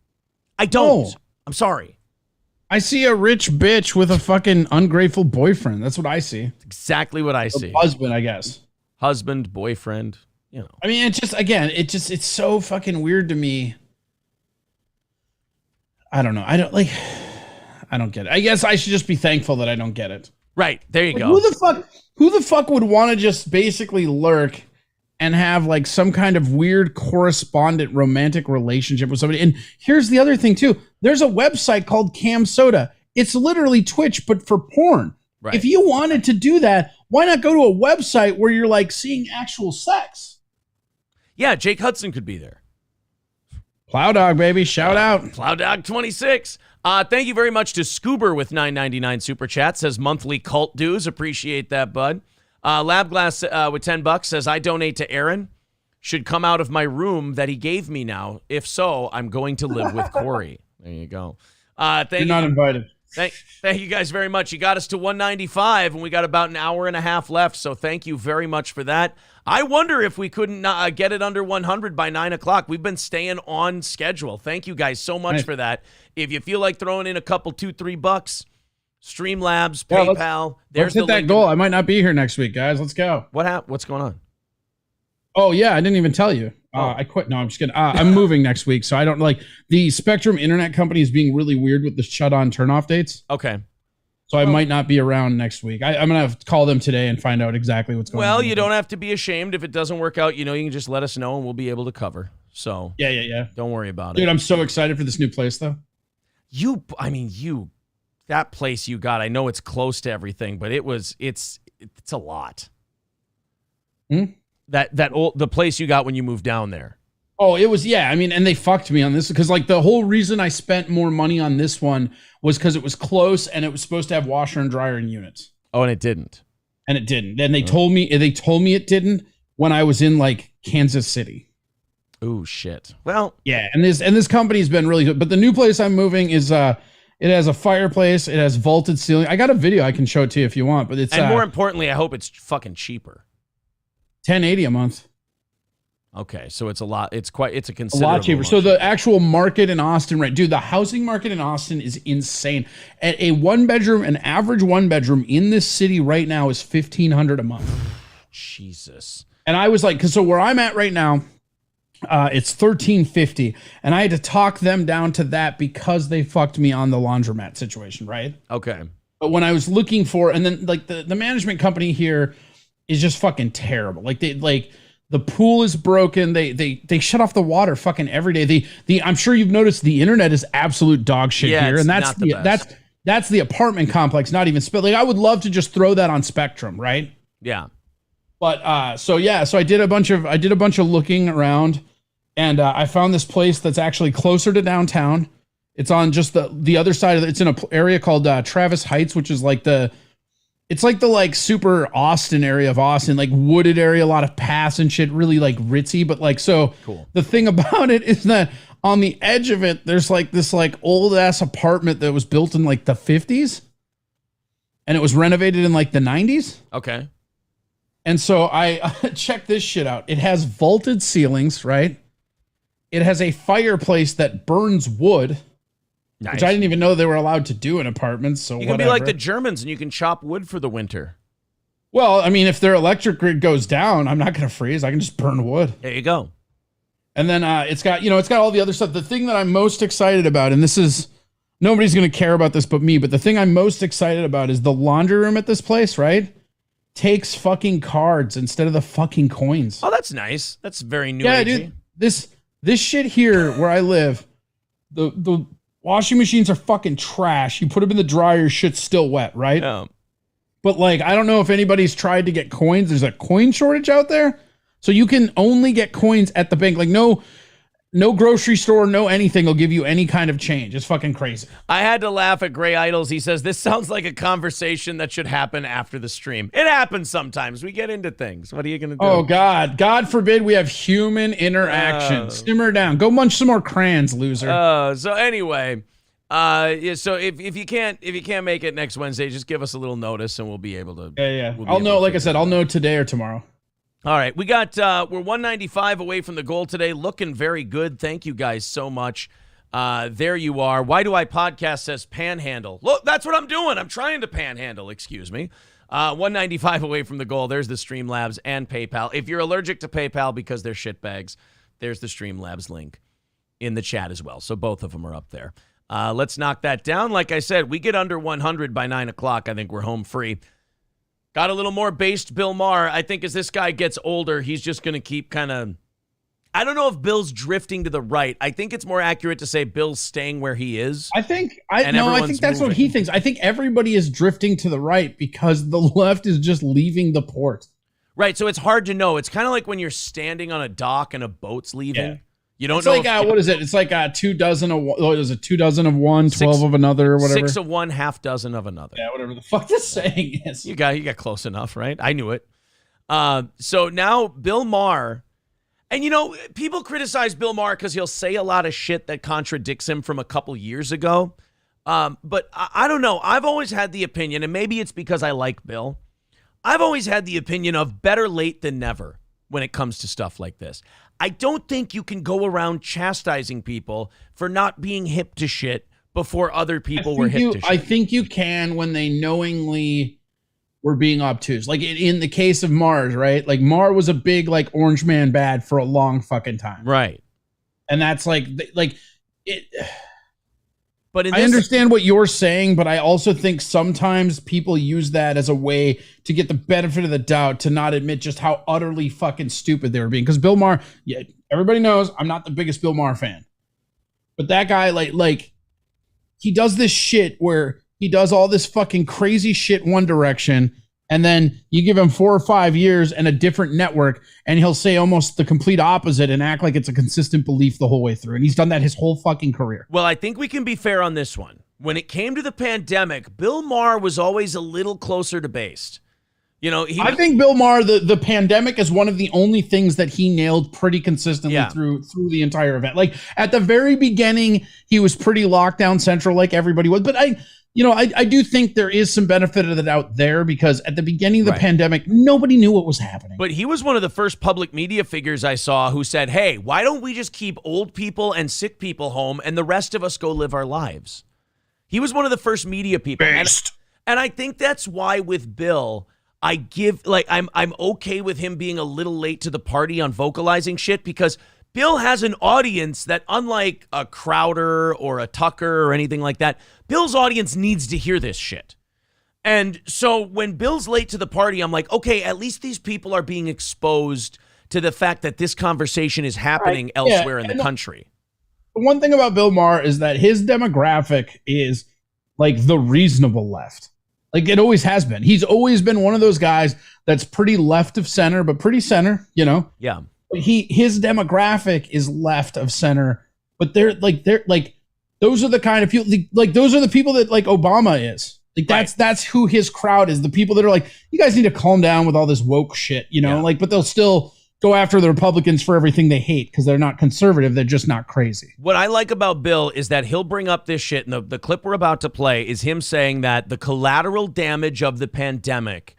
I don't. No. I'm sorry. I see a rich bitch with a fucking ungrateful boyfriend. That's what I see. Exactly what I see. Husband, I guess. Husband, boyfriend, you know. I mean, it's so fucking weird to me. I don't know. I don't get it. I guess I should just be thankful that I don't get it. Right. There you go. Who the fuck would want to just basically lurk and have like some kind of weird correspondent romantic relationship with somebody? And here's the other thing too. There's a website called Cam Soda. It's literally Twitch, but for porn. Right. If you wanted to do that, why not go to a website where you're like seeing actual sex? Yeah, Jake Hudson could be there. Plow Dog, baby. Shout out. Plow Dog 26. Thank you very much to Scoober with $9.99 super chat. Says monthly cult dues. Appreciate that, bud. Lab Glass with $10 says I donate to Aaron. Should come out of my room that he gave me now. If so, I'm going to live with Corey. There you go. You're not invited. Thank you guys very much. You got us to 195, and we got about an hour and a half left, so thank you very much for that. I wonder if we couldn't get it under 100 by 9 o'clock. We've been staying on schedule. Thank you guys so much for that. If you feel like throwing in a couple, $2-3, Streamlabs, PayPal. Let's hit that goal. I might not be here next week, guys. Let's go. What's going on? Oh, yeah. I didn't even tell you. I quit. No, I'm just kidding. I'm moving next week, so I don't like the Spectrum Internet Company is being really weird with the shut on turn off dates. Okay. So I might not be around next week. I'm going to have to call them today and find out exactly what's going on. Well, you don't have to be ashamed if it doesn't work out. You can just let us know and we'll be able to cover. So yeah. Don't worry about it. Dude, I'm so excited for this new place, though. That place you got, I know it's close to everything, but it's a lot. The place you got when you moved down there. Oh, it was, yeah. I mean, and they fucked me on this because like the whole reason I spent more money on this one was because it was close and it was supposed to have washer and dryer in units. Oh, and it didn't. And it didn't. And they told me it didn't when I was in like Kansas City. Oh shit. Well, yeah, and this company's been really good. But the new place I'm moving is it has a fireplace, it has vaulted ceiling. I got a video I can show it to you if you want, but it's and more importantly, I hope it's fucking cheaper. $10.80 a month. Okay, so it's a lot. It's a considerable a lot cheaper. So the actual market in Austin, right, dude? The housing market in Austin is insane. At an average one bedroom in this city right now is $1,500 a month. Jesus. And I was like, because so where I'm at right now, it's $1,350, and I had to talk them down to that because they fucked me on the laundromat situation, right? Okay. But when I was looking for, and then like the management company here is just fucking terrible. Like the pool is broken. They shut off the water fucking every day. I'm sure you've noticed the internet is absolute dog shit here, and that's the apartment complex. Not even like I would love to just throw that on Spectrum, right? Yeah. But so I did a bunch of looking around, and I found this place that's actually closer to downtown. It's on just the other side of it. It's in an area called Travis Heights, which is like it's like the like super Austin area of Austin, like wooded area, a lot of paths and shit, really like ritzy. But like, so cool. The thing about it is that on the edge of it, there's like this like old ass apartment that was built in like the 50s, and it was renovated in like the 90s. Okay. And so I checked this shit out. It has vaulted ceilings, right? It has a fireplace that burns wood. Nice. Which I didn't even know they were allowed to do in apartments. So you can be like the Germans and you can chop wood for the winter. Well, I mean, if their electric grid goes down, I'm not going to freeze. I can just burn wood. There you go. And then it's got all the other stuff. The thing that I'm most excited about, and this is nobody's going to care about this but me, but the thing I'm most excited about is the laundry room at this place, right? Takes fucking cards instead of the fucking coins. Oh, that's nice. That's very new. Yeah, dude. This shit here where I live, the washing machines are fucking trash. You put them in the dryer, shit's still wet, right? Yeah. But like, I don't know if anybody's tried to get coins. There's a coin shortage out there. So you can only get coins at the bank. Like, no, No grocery store, no anything will give you any kind of change. It's fucking crazy. I had to laugh at Gray Idols. He says, this sounds like a conversation that should happen after the stream. It happens sometimes. We get into things. What are you going to do? Oh, God. God forbid we have human interaction. Simmer down. Go munch some more crayons, loser. So anyway, so if you can't make it next Wednesday, just give us a little notice and we'll be able to. Yeah. I'll know, like I said, I'll know today or tomorrow. All right, we got we're 195 away from the goal today. Looking very good. Thank you guys so much. There you are. Why Do I Podcast says panhandle. Look, that's what I'm doing. I'm trying to panhandle. Excuse me. 195 away from the goal. There's the Streamlabs and PayPal. If you're allergic to PayPal because they're shitbags, there's the Streamlabs link in the chat as well. So both of them are up there. Let's knock that down. Like I said, we get under 100 by 9 o'clock. I think we're home free. Got a little more based Bill Maher. I think as this guy gets older, he's just going to keep kind of... I don't know if Bill's drifting to the right. I think it's more accurate to say Bill's staying where he is. I think that's what he thinks. I think everybody is drifting to the right because the left is just leaving the port. Right, so it's hard to know. It's kind of like when you're standing on a dock and a boat's leaving. Yeah. You don't it's know. Like, what is it? It's like 2 dozen of one. What is it? 2 dozen of one, 12 of another, or whatever. 6 of one, half dozen of another. Yeah, whatever the fuck this saying is. You got close enough, right? I knew it. So now Bill Maher, and people criticize Bill Maher because he'll say a lot of shit that contradicts him from a couple years ago. But I don't know. I've always had the opinion, and maybe it's because I like Bill. I've always had the opinion of better late than never when it comes to stuff like this. I don't think you can go around chastising people for not being hip to shit before other people were hip to shit. I think you can when they knowingly were being obtuse. Like in the case of Mars, right? Like Maher was a big like orange man bad for a long fucking time. Right. And that's like it. But I understand what you're saying, but I also think sometimes people use that as a way to get the benefit of the doubt to not admit just how utterly fucking stupid they were being. Because Bill Maher, yeah, everybody knows I'm not the biggest Bill Maher fan, but that guy, like he does this shit where he does all this fucking crazy shit one direction, and then you give him 4 or 5 years and a different network, and he'll say almost the complete opposite and act like it's a consistent belief the whole way through. And he's done that his whole fucking career. Well, I think we can be fair on this one. When it came to the pandemic, Bill Maher was always a little closer to based. I think Bill Maher, the pandemic is one of the only things that he nailed pretty consistently through the entire event. Like at the very beginning, he was pretty lockdown central like everybody was. But I do think there is some benefit of the doubt there because at the beginning of the pandemic, nobody knew what was happening. But he was one of the first public media figures I saw who said, hey, why don't we just keep old people and sick people home and the rest of us go live our lives? He was one of the first media people. And I think that's why with Bill, I'm okay with him being a little late to the party on vocalizing shit because Bill has an audience that, unlike a Crowder or a Tucker or anything like that, Bill's audience needs to hear this shit. And so when Bill's late to the party, I'm like, okay, at least these people are being exposed to the fact that this conversation is happening elsewhere in the country. The one thing about Bill Maher is that his demographic is like the reasonable left. Like it always has been. He's always been one of those guys that's pretty left of center, but pretty center, Yeah. His demographic is left of center, but they're like those are the kind of people like those are the people that like Obama is. Like that's who his crowd is. The people that are like, you guys need to calm down with all this woke shit, but they'll still go after the Republicans for everything they hate because they're not conservative. They're just not crazy. What I like about Bill is that he'll bring up this shit, and the clip we're about to play is him saying that the collateral damage of the pandemic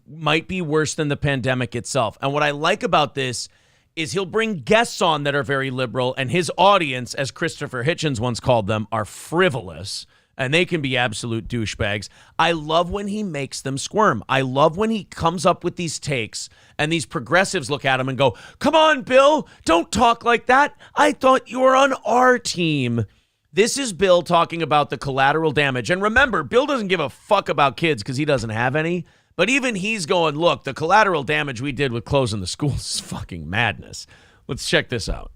might be worse than the pandemic itself. And what I like about this is he'll bring guests on that are very liberal, and his audience, as Christopher Hitchens once called them, are frivolous. And they can be absolute douchebags. I love when he makes them squirm. I love when he comes up with these takes and these progressives look at him and go, come on, Bill, don't talk like that. I thought you were on our team. This is Bill talking about the collateral damage. And remember, Bill doesn't give a fuck about kids because he doesn't have any. But even he's going, look, the collateral damage we did with closing the schools is fucking madness. Let's check this out.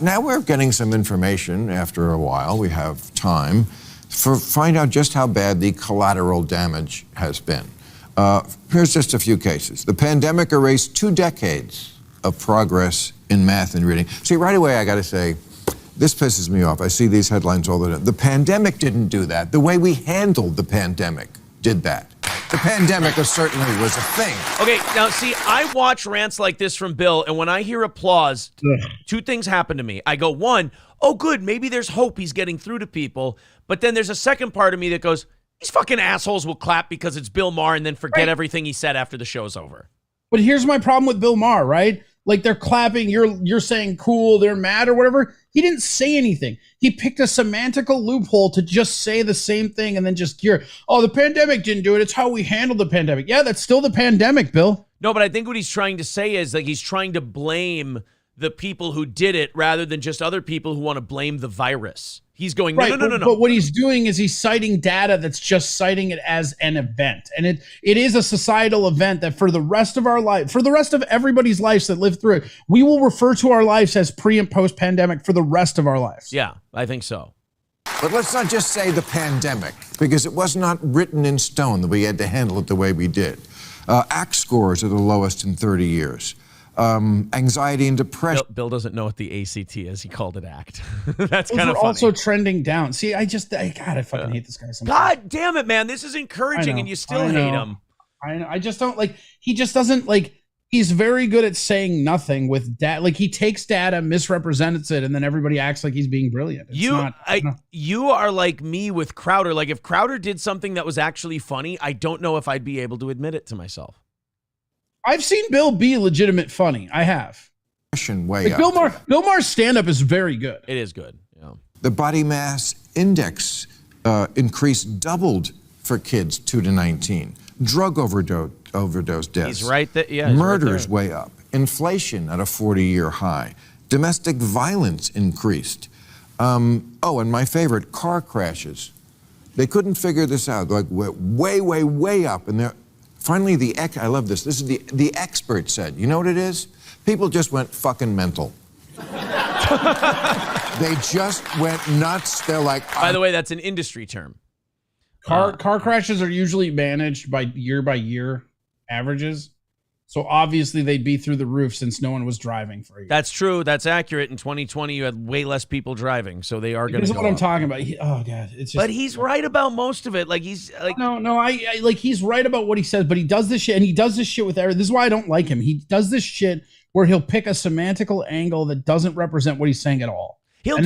Now we're getting some information after a while. We have time. Find out just how bad the collateral damage has been. Here's just a few cases. The pandemic erased 2 decades of progress in math and reading. See, right away, I got to say, this pisses me off. I see these headlines all the time. The pandemic didn't do that. The way we handled the pandemic did that. The pandemic certainly was a thing. Okay, now see, I watch rants like this from Bill, and when I hear applause, two things happen to me. I go, one, oh, good, maybe there's hope he's getting through to people. But then there's a second part of me that goes, these fucking assholes will clap because it's Bill Maher and then forget everything he said after the show's over. But here's my problem with Bill Maher, right? Like, they're clapping, you're saying cool, they're mad or whatever. He didn't say anything. He picked a semantical loophole to just say the same thing and then just hear, oh, the pandemic didn't do it. It's how we handled the pandemic. Yeah, that's still the pandemic, Bill. No, but I think what he's trying to say is like he's trying to blame the people who did it rather than just other people who want to blame the virus. He's going, no. But what he's doing is he's citing data that's just citing it as an event. And it is a societal event that for the rest of our life, for the rest of everybody's lives that live through it, we will refer to our lives as pre and post pandemic for the rest of our lives. Yeah, I think so. But let's not just say the pandemic, because it was not written in stone that we had to handle it the way we did. ACT scores are the lowest in 30 years. Anxiety and depression. Bill doesn't know what the ACT is. He called it ACT. That's Those kind of are funny. also trending down. See, God, I fucking hate this guy so much. God damn it, man. This is encouraging and you still hate him. I know. I just don't like, he just doesn't like, he's very good at saying nothing with data. Like, he takes data, misrepresents it, and then everybody acts like he's being brilliant. You are like me with Crowder. Like, if Crowder did something that was actually funny, I don't know if I'd be able to admit it to myself. I've seen Bill be legitimate funny. I have. Way like Bill Maher's stand-up is very good. It is good. Yeah. The body mass index doubled for kids 2 to 19. Drug overdose deaths. He's right there. Yeah, murders right there. way up. Inflation at a 40-year high. Domestic violence increased. And my favorite, car crashes. They couldn't figure this out. Like, way up. And finally, I love this. This is the expert said, you know what it is? People just went fucking mental. They just went nuts. They're like... By the way, that's an industry term. Car crashes are usually managed by year averages. So obviously they'd be through the roof since no one was driving for a year. That's true. That's accurate. In 2020, you had way less people driving, so they are going to. This is what I'm talking about. Oh God, it's just. But he's right about most of it. Like he's like. No. I like he's right about what he says, but he does this shit, and he does this shit with everything. This is why I don't like him. He does this shit where he'll pick a semantical angle that doesn't represent what he's saying at all. He'll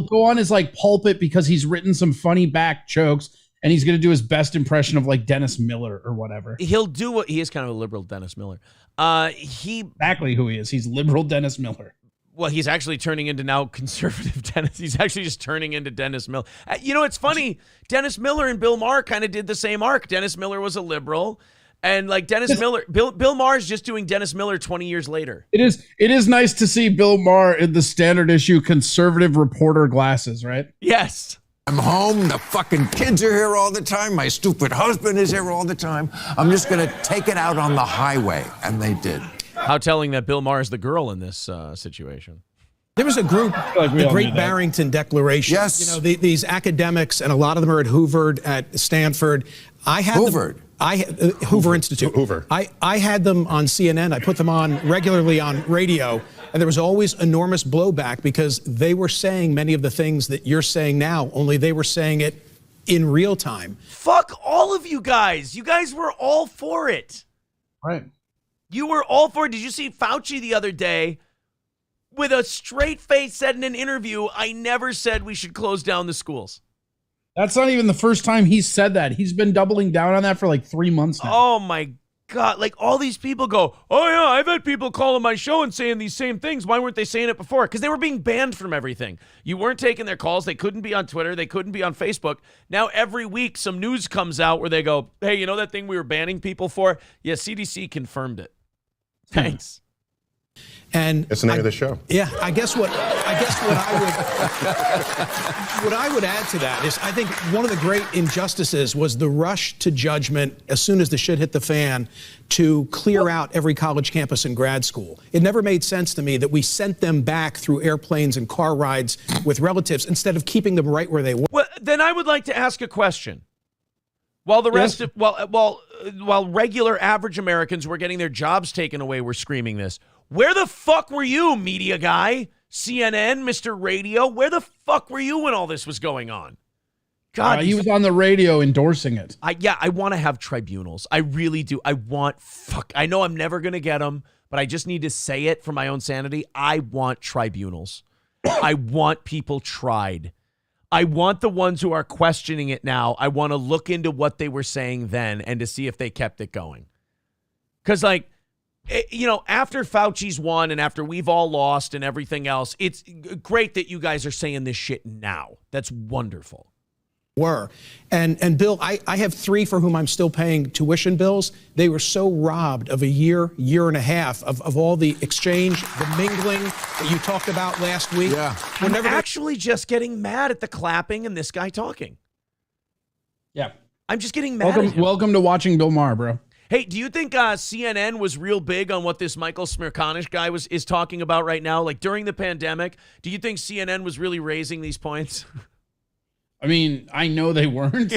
go on his like pulpit because he's written some funny back jokes. And he's going to do his best impression of like Dennis Miller or whatever. He'll do what he is, kind of a liberal Dennis Miller. Exactly who he is. He's liberal Dennis Miller. Well, he's actually turning into now conservative Dennis. He's actually just turning into Dennis Miller. You know, it's funny. Dennis Miller and Bill Maher kind of did the same arc. Dennis Miller was a liberal. And like Dennis Miller, Bill Maher is just doing Dennis Miller 20 years later. It is nice to see Bill Maher in the standard issue conservative reporter glasses, right? Yes. I'm home, the fucking kids are here all the time, my stupid husband is here all the time. I'm just going to take it out on the highway. And they did. How telling that Bill Maher is the girl in this situation. There was a group, the Great Barrington Declaration. Yes. You know, these academics, and a lot of them are at Hoover, at Stanford. Hoover Institute. Hoover. I had them on CNN. I put them on regularly on radio. And there was always enormous blowback because they were saying many of the things that you're saying now, only they were saying it in real time. Fuck all of you guys. You guys were all for it. Right. You were all for it. Did you see Fauci the other day with a straight face said in an interview, I never said we should close down the schools. That's not even the first time he's said that. He's been doubling down on that for like 3 months now. Oh my God, like all these people go, oh yeah, I've had people calling my show and saying these same things. Why weren't they saying it before? Because they were being banned from everything. You weren't taking their calls. They couldn't be on Twitter. They couldn't be on Facebook. Now every week some news comes out where they go, hey, you know that thing we were banning people for? Yeah, CDC confirmed it. Thanks. And it's the name of the show. Yeah, what I would add to that is I think one of the great injustices was the rush to judgment as soon as the shit hit the fan to clear out every college campus and grad school. It never made sense to me that we sent them back through airplanes and car rides with relatives instead of keeping them right where they were. Well, then I would like to ask a question. While the rest of while regular average Americans were getting their jobs taken away, were screaming this. Where the fuck were you, media guy? CNN, Mr. Radio, where the fuck were you when all this was going on? God, he was on the radio endorsing it. I want to have tribunals. I really do. I know I'm never going to get them, but I just need to say it for my own sanity. I want tribunals. I want people tried. I want the ones who are questioning it now. I want to look into what they were saying then and to see if they kept it going. Because, like, you know, after Fauci's won and after we've all lost and everything else, it's great that you guys are saying this shit now. That's wonderful. And Bill, I have 3 for whom I'm still paying tuition bills. They were so robbed of a year and a half of all the exchange, the mingling that you talked about last week. Yeah. I'm actually just getting mad at the clapping and this guy talking. Yeah. I'm just getting mad at him. Welcome to watching Bill Maher, bro. Hey, do you think CNN was real big on what this Michael Smirkanish guy is talking about right now? Like during the pandemic, do you think CNN was really raising these points? I mean, I know they weren't.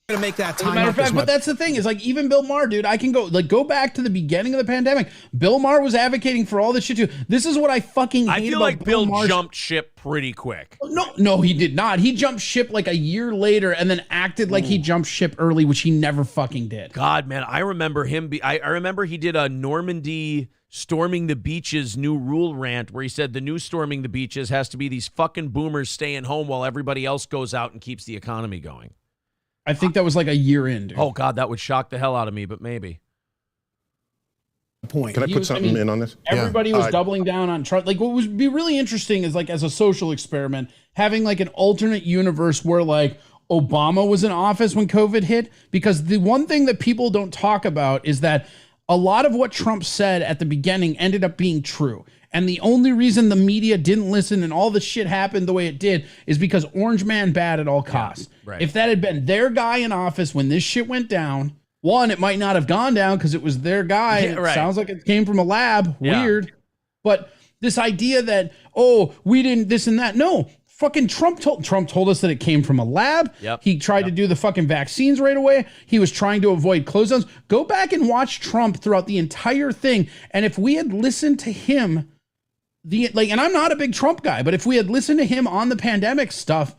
to make that As a time matter up of fact, as much. but that's the thing is like even Bill Maher, dude, I can go back to the beginning of the pandemic. Bill Maher was advocating for all this shit too. This is what I fucking hate. I feel about like Bill Maher's- jumped ship pretty quick. No, he did not. He jumped ship like a year later and then acted like he jumped ship early, which he never fucking did. God, man, I remember him. I remember he did a Normandy storming the beaches new rule rant where he said the new storming the beaches has to be these fucking boomers staying home while everybody else goes out and keeps the economy going. I think that was like a year in, dude. Oh, God, that would shock the hell out of me, but maybe. Point. Can I put something in on this? Everybody was doubling down on Trump. Like, what would be really interesting is, like, as a social experiment, having like an alternate universe where like Obama was in office when COVID hit. Because the one thing that people don't talk about is that a lot of what Trump said at the beginning ended up being true. And the only reason the media didn't listen and all the shit happened the way it did is because Orange Man bad at all costs. Yeah, right. If that had been their guy in office when this shit went down, one, it might not have gone down because it was their guy. Yeah, It right. sounds like it came from a lab. Yeah. Weird. But this idea that, oh, we didn't this and that. No, fucking Trump told us that it came from a lab. Yep. He tried to do the fucking vaccines right away. He was trying to avoid close downs. Go back and watch Trump throughout the entire thing. And if we had listened to him, and I'm not a big Trump guy, but if we had listened to him on the pandemic stuff,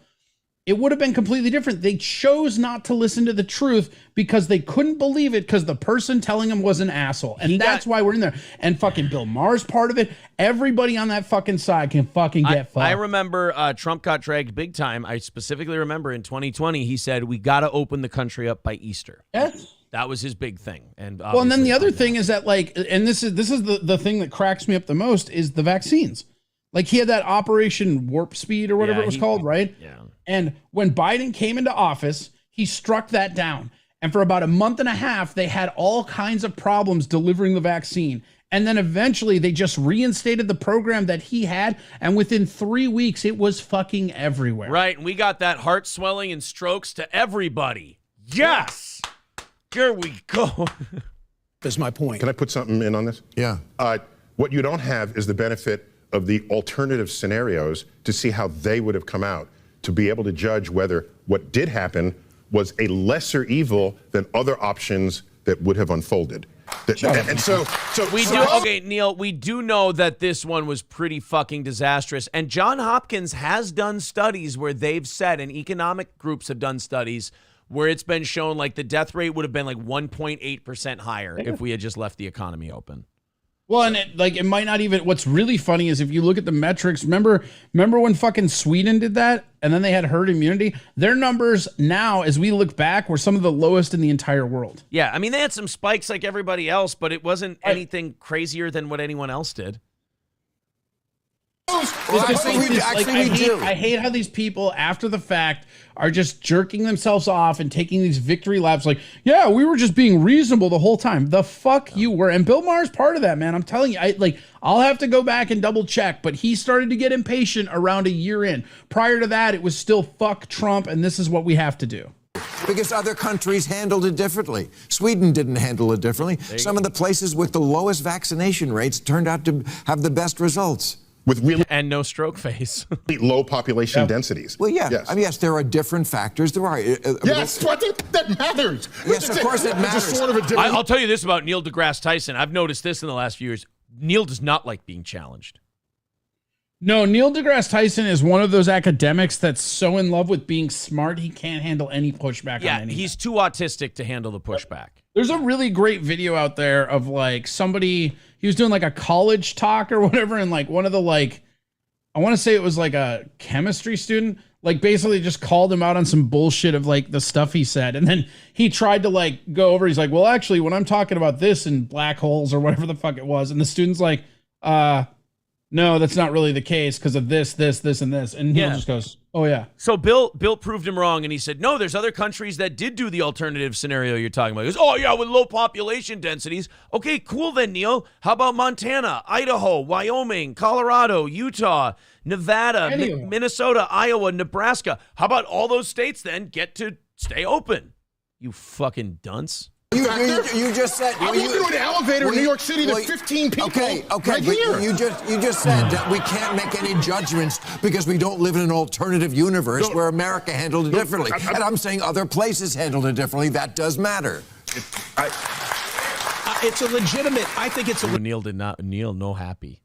it would have been completely different. They chose not to listen to the truth because they couldn't believe it because the person telling them was an asshole. And that's why we're in there. And fucking Bill Maher's part of it. Everybody on that fucking side can fucking get fucked. I remember Trump got dragged big time. I specifically remember in 2020, he said, we got to open the country up by Easter. Yes. That was his big thing. And Well, and then obviously- the other thing is that, like, and this is the thing that cracks me up the most is the vaccines. Like, he had that Operation Warp Speed or whatever Yeah, it was called, right? Yeah. And when Biden came into office, he struck that down. And for about a month and a half, they had all kinds of problems delivering the vaccine. And then eventually they just reinstated the program that he had. And within 3 weeks, it was fucking everywhere. Right. And we got that heart swelling and strokes to everybody. Yes. Here we go. That's my point. Can I put something in on this? Yeah. What you don't have is the benefit of the alternative scenarios to see how they would have come out, to be able to judge whether what did happen was a lesser evil than other options that would have unfolded. And so We do, okay, Neil, we do know that this one was pretty fucking disastrous. And John Hopkins has done studies where they've said, and economic groups have done studies where it's been shown like the death rate would have been like 1.8% higher if we had just left the economy open. Well, and it might not even. What's really funny is if you look at the metrics. Remember when fucking Sweden did that, and then they had herd immunity. Their numbers now, as we look back, were some of the lowest in the entire world. Yeah, I mean they had some spikes like everybody else, but it wasn't anything crazier than what anyone else did. I hate how these people, after the fact, are just jerking themselves off and taking these victory laps. Like, yeah, we were just being reasonable the whole time. The fuck you were. And Bill Maher's part of that, man. I'm telling you, I'll have to go back and double check, but he started to get impatient around a year in. Prior to that, it was still fuck Trump, and this is what we have to do. Because other countries handled it differently. Sweden didn't handle it differently. Some of the places with the lowest vaccination rates turned out to have the best results. with really and no stroke face. low population densities. Well, yeah. Yes. I mean, yes, there are different factors. There are. Yes, I think that matters. Yes, of course it matters. It's sort of a different. I'll tell you this about Neil deGrasse Tyson. I've noticed this in the last few years. Neil does not like being challenged. No, Neil deGrasse Tyson is one of those academics that's so in love with being smart, he can't handle any pushback on anything. He's too autistic to handle the pushback. There's a really great video out there of like somebody, he was doing like a college talk or whatever, and like one of the like, I want to say it was like a chemistry student, like basically just called him out on some bullshit of like the stuff he said. And then he tried to like go over, he's like, well, actually, when I'm talking about this and black holes or whatever the fuck it was, and the student's like, no, that's not really the case because of this, and this. And Neil just goes, oh, yeah. So Bill proved him wrong, and he said, no, there's other countries that did do the alternative scenario you're talking about. He goes, oh, yeah, with low population densities. Okay, cool then, Neil. How about Montana, Idaho, Wyoming, Colorado, Utah, Nevada, Minnesota, Iowa, Nebraska? How about all those states then get to stay open? You fucking dunce. You just said. I'm looking at an elevator in New York City. There's 15 people. Okay, right but here. you just said that we can't make any judgments because we don't live in an alternative universe where America handled it differently. And I'm saying other places handled it differently. That does matter. It's a legitimate. I think it's a. Neil no happy.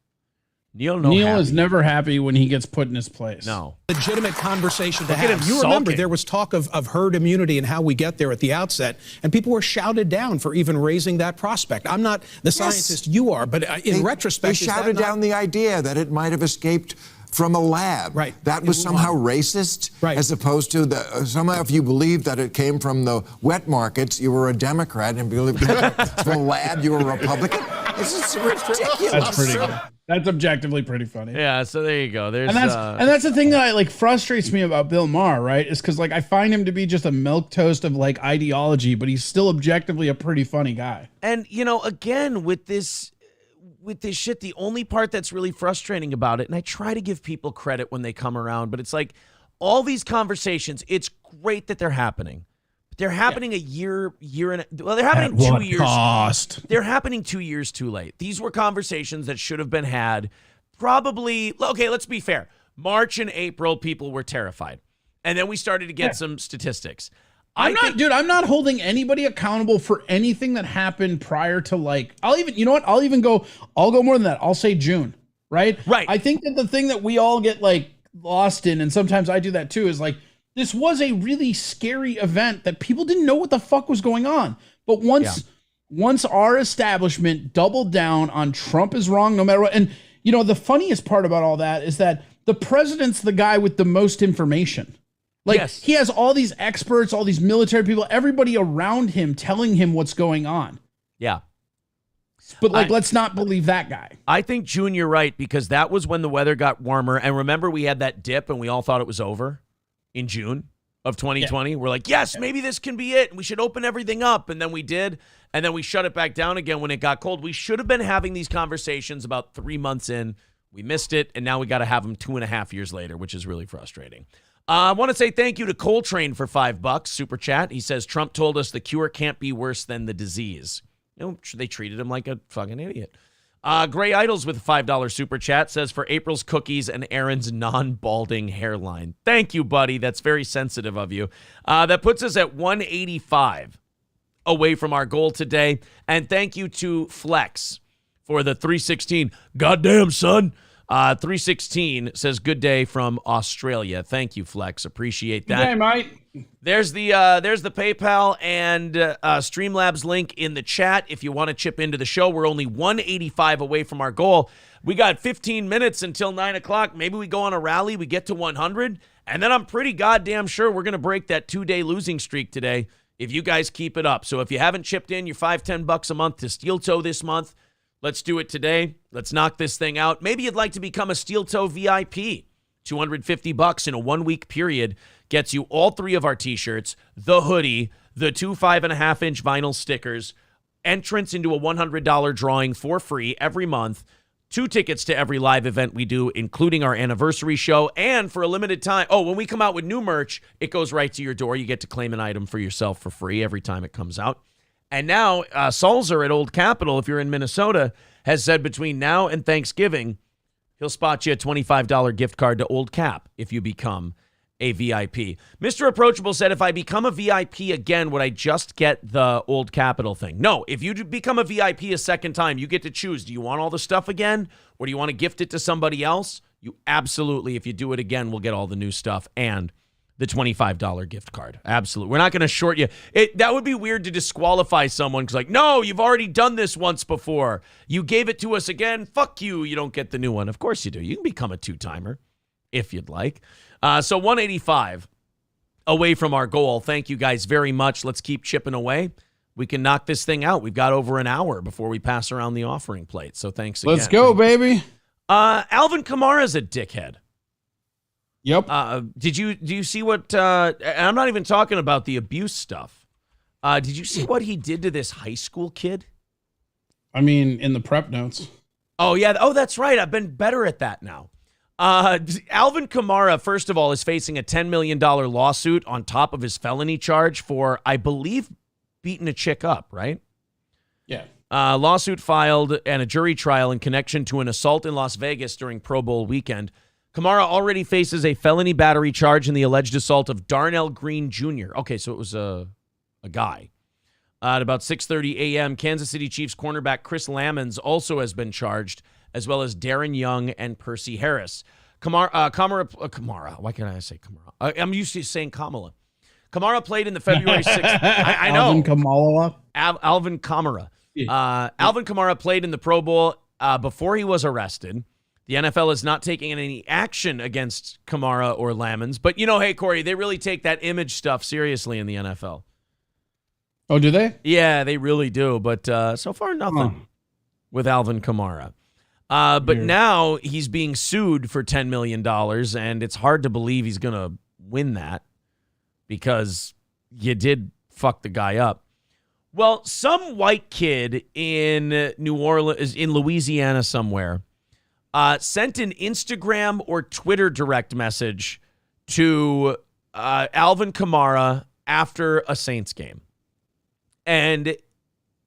Neil is never happy when he gets put in his place. No. Legitimate conversation to have. You remember there was talk of herd immunity and how we get there at the outset, and people were shouted down for even raising that prospect. I'm not the scientist you are, but in retrospect, they shouted down the idea that it might have escaped from a lab. Right. That was somehow racist, as opposed to somehow if you believed that it came from the wet markets, you were a Democrat, and believed from a lab, you were a Republican. This is ridiculous. That's pretty good. That's objectively pretty funny. Yeah, so there you go. There's and that's the thing that like frustrates me about Bill Maher, right? Is because like I find him to be just a milquetoast of like ideology, but he's still objectively a pretty funny guy. And again with this shit, the only part that's really frustrating about it, and I try to give people credit when they come around, but it's like all these conversations, it's great that they're happening. They're happening they're happening 2 years. Cost? They're happening 2 years too late. These were conversations that should have been had probably, okay, let's be fair. March and April, people were terrified. And then we started to get some statistics. I'm not holding anybody accountable for anything that happened prior to like, I'll go more than that. I'll say June, right? Right. I think that the thing that we all get like lost in, and sometimes I do that too, is like, this was a really scary event that people didn't know what the fuck was going on. But once our establishment doubled down on Trump is wrong no matter what. And, the funniest part about all that is that the president's the guy with the most information. Like, he has all these experts, all these military people, everybody around him telling him what's going on. Yeah. But, let's not believe that guy. I think, June, you're right, because that was when the weather got warmer. And remember, we had that dip and we all thought it was over in June of 2020. We're like, maybe this can be it. We should open everything up. And then we did. And then we shut it back down again when it got cold. We should have been having these conversations about 3 months in. We missed it. And now we got to have them 2.5 years later, which is really frustrating. I want to say thank you to Coltrane for $5 super chat. He says, Trump told us the cure can't be worse than the disease. They treated him like a fucking idiot. Gray Idols with a $5 super chat says, for April's cookies and Aaron's non-balding hairline. Thank you, buddy. That's very sensitive of you. That puts us at 185 away from our goal today. And thank you to Flex for the 316. Goddamn, son. 316 says, good day from Australia. Thank you, Flex. Appreciate that. Good day, mate. There's the PayPal and Streamlabs link in the chat if you want to chip into the show. We're only 185 away from our goal. We got 15 minutes until 9 o'clock. Maybe we go on a rally, we get to 100, and then I'm pretty goddamn sure we're going to break that 2-day losing streak today if you guys keep it up. So if you haven't chipped in your $5-10 a month to Steel Toe this month, let's do it today. Let's knock this thing out. Maybe you'd like to become a Steel Toe VIP. $250 in a 1-week period gets you all 3 of our t-shirts, the hoodie, the 2 5.5-inch vinyl stickers, entrance into a $100 drawing for free every month, 2 tickets to every live event we do, including our anniversary show, and for a limited time, when we come out with new merch, it goes right to your door. You get to claim an item for yourself for free every time it comes out. And now, Salzer at Old Capitol, if you're in Minnesota, has said between now and Thanksgiving, He'll spot you a $25 gift card to Old Cap if you become a VIP. Mr. Approachable said, if I become a VIP again, would I just get the Old Capitol thing? No, if you become a VIP a second time, you get to choose. Do you want all the stuff again, or do you want to gift it to somebody else? You absolutely, if you do it again, will get all the new stuff and the $25 gift card. Absolutely. We're not going to short you. That would be weird to disqualify someone because, like, no, you've already done this once before. You gave it to us again. Fuck you. You don't get the new one. Of course you do. You can become a two-timer if you'd like. So 185 away from our goal. Thank you guys very much. Let's keep chipping away. We can knock this thing out. We've got over an hour before we pass around the offering plate. So thanks again. Let's go, baby. Alvin Kamara's a dickhead. Yep. Do you see what, and I'm not even talking about the abuse stuff. Did you see what he did to this high school kid? I mean, in the prep notes. Oh, yeah. Oh, that's right. I've been better at that now. Alvin Kamara, first of all, is facing a $10 million lawsuit on top of his felony charge for, I believe, beating a chick up, right? Yeah. Lawsuit filed and a jury trial in connection to an assault in Las Vegas during Pro Bowl weekend. Kamara already faces a felony battery charge in the alleged assault of Darnell Green Jr. Okay, so it was a guy. At about 6:30 a.m., Kansas City Chiefs cornerback Chris Lamons also has been charged, as well as Darren Young and Percy Harris. Kamara. Why can't I say Kamara? I'm used to saying Kamala. Kamara played in the February 6th. I know. Alvin Kamara. Alvin Kamara. Alvin Kamara played in the Pro Bowl before he was arrested. The NFL is not taking any action against Kamara or Lamons. But, hey, Corey, they really take that image stuff seriously in the NFL. Oh, do they? Yeah, they really do. But so far, nothing with Alvin Kamara. But now he's being sued for $10 million, and it's hard to believe he's going to win that because you did fuck the guy up. Well, some white kid in New Orleans, in Louisiana somewhere, sent an Instagram or Twitter direct message to Alvin Kamara after a Saints game. And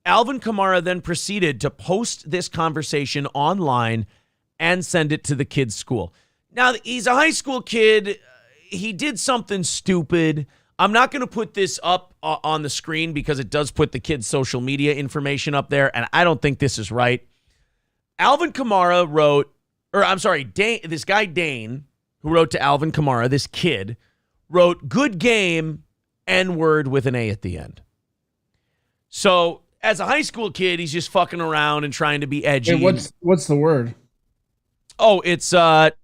Alvin Kamara then proceeded to post this conversation online and send it to the kid's school. Now, he's a high school kid. He did something stupid. I'm not going to put this up on the screen because it does put the kid's social media information up there, and I don't think this is right. Alvin Kamara wrote, this guy Dane, who wrote to Alvin Kamara, this kid, wrote, "Good game, N-word with an A at the end." So, as a high school kid, he's just fucking around and trying to be edgy. Hey, what's the word? Oh, it's that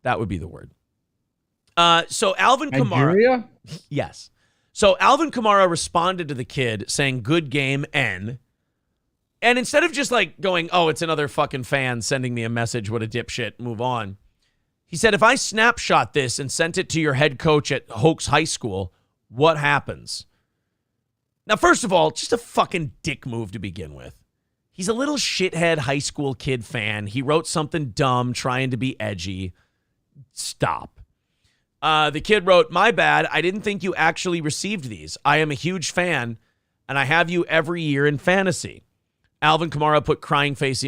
would be the word. So Alvin Kamara. Nigeria? Yes. So Alvin Kamara responded to the kid saying, "Good game, N." And instead of just like going, "Oh, it's another fucking fan sending me a message, what a dipshit, move on," he said, "If I snapshot this and sent it to your head coach at Hoax High School, what happens?" Now, first of all, just a fucking dick move to begin with. He's a little shithead high school kid fan. He wrote something dumb trying to be edgy. Stop. The kid wrote, "My bad. I didn't think you actually received these. I am a huge fan, and I have you every year in fantasy." Alvin Kamara put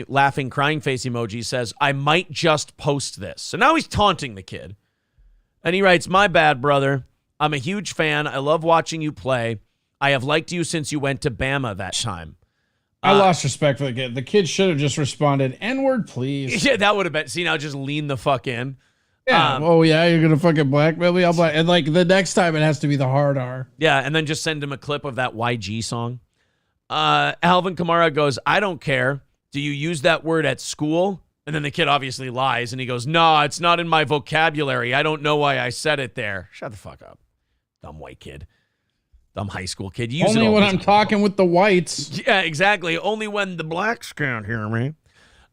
laughing crying face emoji, says, "I might just post this." So now he's taunting the kid. And he writes, "My bad, brother. I'm a huge fan. I love watching you play. I have liked you since you went to Bama that time." I lost respect for the kid. The kid should have just responded, "N-word, please." Yeah, that would have been. See, now just lean the fuck in. Yeah. Oh, yeah, you're going to fucking blackmail me? And like the next time it has to be the hard R. Yeah, and then just send him a clip of that YG song. Alvin Kamara goes, "I don't care. Do you use that word at school?" And then the kid obviously lies, and he goes, "No, it's not in my vocabulary. I don't know why I said it there." Shut the fuck up. Dumb white kid. Dumb high school kid. You use Only it when I'm talking with the whites. Yeah, exactly. Only when the blacks can't hear me.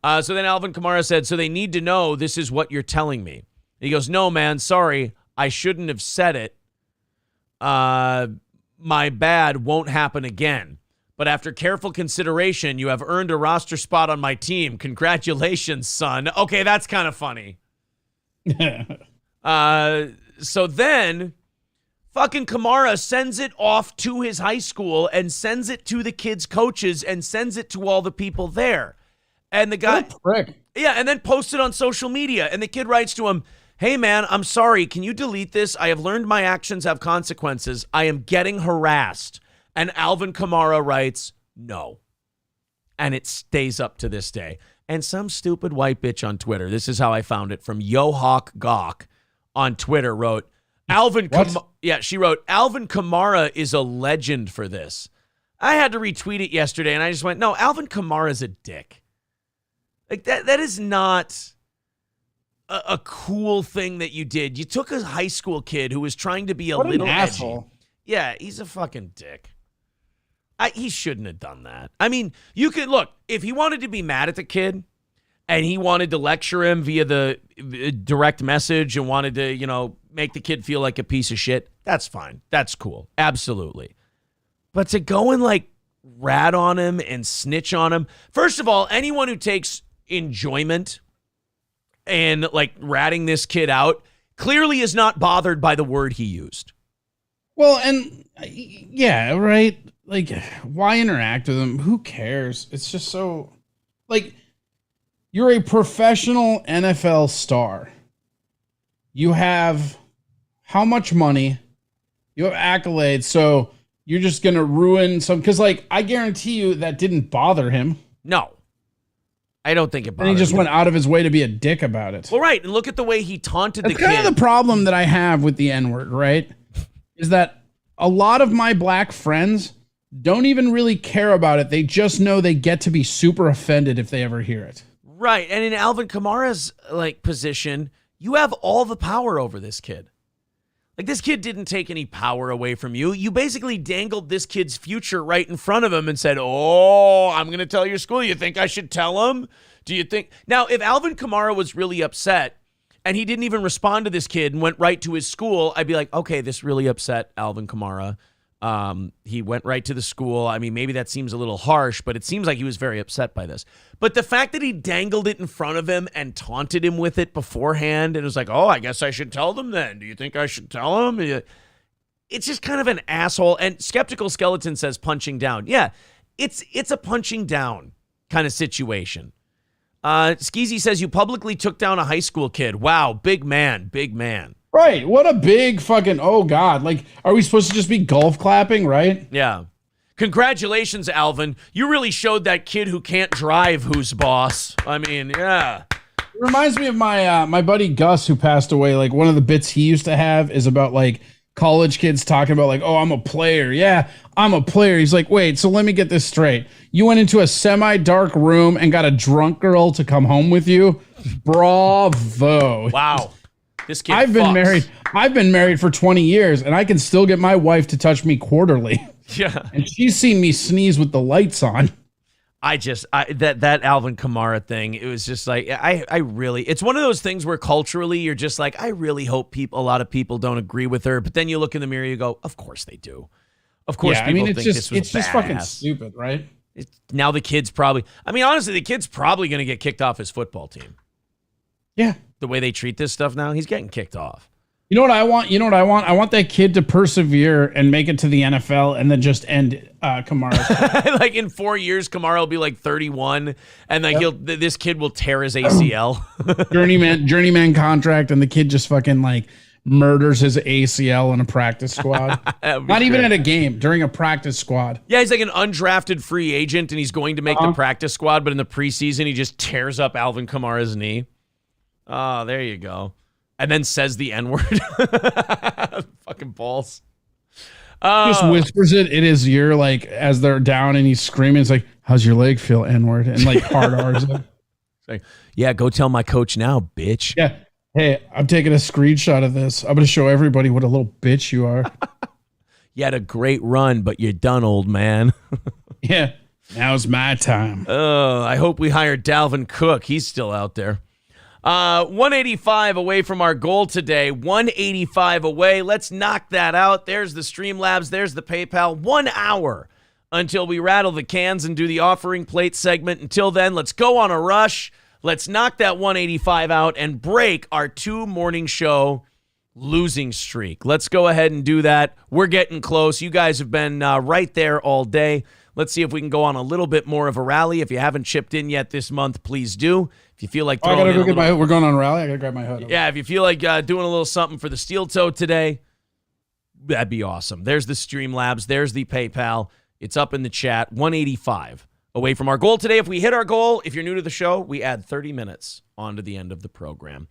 So then Alvin Kamara said, "So they need to know this is what you're telling me." He goes, "No, man, sorry. I shouldn't have said it. My bad, won't happen again. But after careful consideration, you have earned a roster spot on my team. Congratulations, son." Okay, that's kind of funny. So then fucking Kamara sends it off to his high school and sends it to the kids' coaches and sends it to all the people there. And the guy, What a prick. yeah, and then posted on social media. And the kid writes to him, "Hey man, I'm sorry. Can you delete this? I have learned my actions have consequences. I am getting harassed." And Alvin Kamara writes, "No." And it stays up to this day. And some stupid white bitch on Twitter, this is how I found it, from Yohawk Gawk on Twitter, wrote, she wrote, "Alvin Kamara is a legend for this." I had to retweet it yesterday, and I just went, no, Alvin Kamara is a dick. Like, that is not a cool thing that you did. You took a high school kid who was trying to be a little asshole. edgy. Yeah, he's a fucking dick. He shouldn't have done that. I mean, you could, look, if he wanted to be mad at the kid and he wanted to lecture him via the direct message and wanted to, make the kid feel like a piece of shit, that's fine. That's cool. Absolutely. But to go and rat on him and snitch on him, first of all, anyone who takes enjoyment and ratting this kid out clearly is not bothered by the word he used. Well, and yeah, right. Why interact with him? Who cares? It's just so you're a professional NFL star. You have how much money? You have accolades. So you're just going to ruin some, because I guarantee you that didn't bother him. No, I don't think it bothered him. And he just went out of his way to be a dick about it. Well, right. And look at the way he taunted the kid. That's kind of the problem that I have with the N-word, right? Is that a lot of my black friends don't even really care about it. They just know they get to be super offended if they ever hear it. Right. And in Alvin Kamara's position, you have all the power over this kid. This kid didn't take any power away from you. You basically dangled this kid's future right in front of him and said, "Oh, I'm going to tell your school. You think I should tell him? Do you think?" Now, if Alvin Kamara was really upset and he didn't even respond to this kid and went right to his school, I'd be like, okay, this really upset Alvin Kamara. He went right to the school. I mean, maybe that seems a little harsh, but it seems like he was very upset by this. But the fact that he dangled it in front of him and taunted him with it beforehand and was like, "Oh, I guess I should tell them then. Do you think I should tell them?" It's just kind of an asshole. And Skeptical Skeleton says punching down. Yeah, it's a punching down kind of situation. Skeezy says you publicly took down a high school kid. Wow, big man, big man. Right. What a big fucking, oh God. Are we supposed to just be golf clapping, right? Yeah. Congratulations, Alvin. You really showed that kid who can't drive who's boss. I mean, yeah. It reminds me of my buddy Gus who passed away. One of the bits he used to have is about college kids talking about oh, I'm a player. Yeah, I'm a player. He's like, wait, so let me get this straight. You went into a semi-dark room and got a drunk girl to come home with you? Bravo. Wow. This kid I've been married for 20 years and I can still get my wife to touch me quarterly. Yeah. And she's seen me sneeze with the lights on. That Alvin Kamara thing, it was just I really, it's one of those things where culturally you're just I really hope a lot of people don't agree with her, but then you look in the mirror, you go, of course they do. Of course people think this was it's just fucking stupid, right? Now the kid's probably, honestly, the kid's probably going to get kicked off his football team. Yeah. The way they treat this stuff now, he's getting kicked off. You know what I want? I want that kid to persevere and make it to the NFL and then just end Kamara. In 4 years, Kamara will be 31 and this kid will tear his ACL. journeyman contract, and the kid just fucking murders his ACL in a practice squad. Not even at a game, during a practice squad. Yeah, he's an undrafted free agent and he's going to make the practice squad, but in the preseason, he just tears up Alvin Kamara's knee. Oh, there you go. And then says the N-word. Fucking balls. Just whispers it in his ear, as they're down and he's screaming. It's like, how's your leg feel, N-word? And hard R's it. Yeah, go tell my coach now, bitch. Yeah. Hey, I'm taking a screenshot of this. I'm going to show everybody what a little bitch you are. You had a great run, but you're done, old man. Yeah. Now's my time. I hope we hired Dalvin Cook. He's still out there. 185 away from our goal today. 185 away. Let's knock that out. There's the Streamlabs. There's the PayPal. 1 hour until we rattle the cans and do the offering plate segment. Until then, let's go on a rush. Let's knock that 185 out and break our 2 morning show losing streak. Let's go ahead and do that. We're getting close. You guys have been right there all day. Let's see if we can go on a little bit more of a rally. If you haven't chipped in yet this month, please do. If you feel like I gotta go get my hood. We're going on a rally. I gotta grab my hood. Yeah, if you feel like doing a little something for the Steel Toe today, that'd be awesome. There's the Streamlabs. There's the PayPal. It's up in the chat. 185 away from our goal today. If we hit our goal, if you're new to the show, we add 30 minutes onto the end of the program.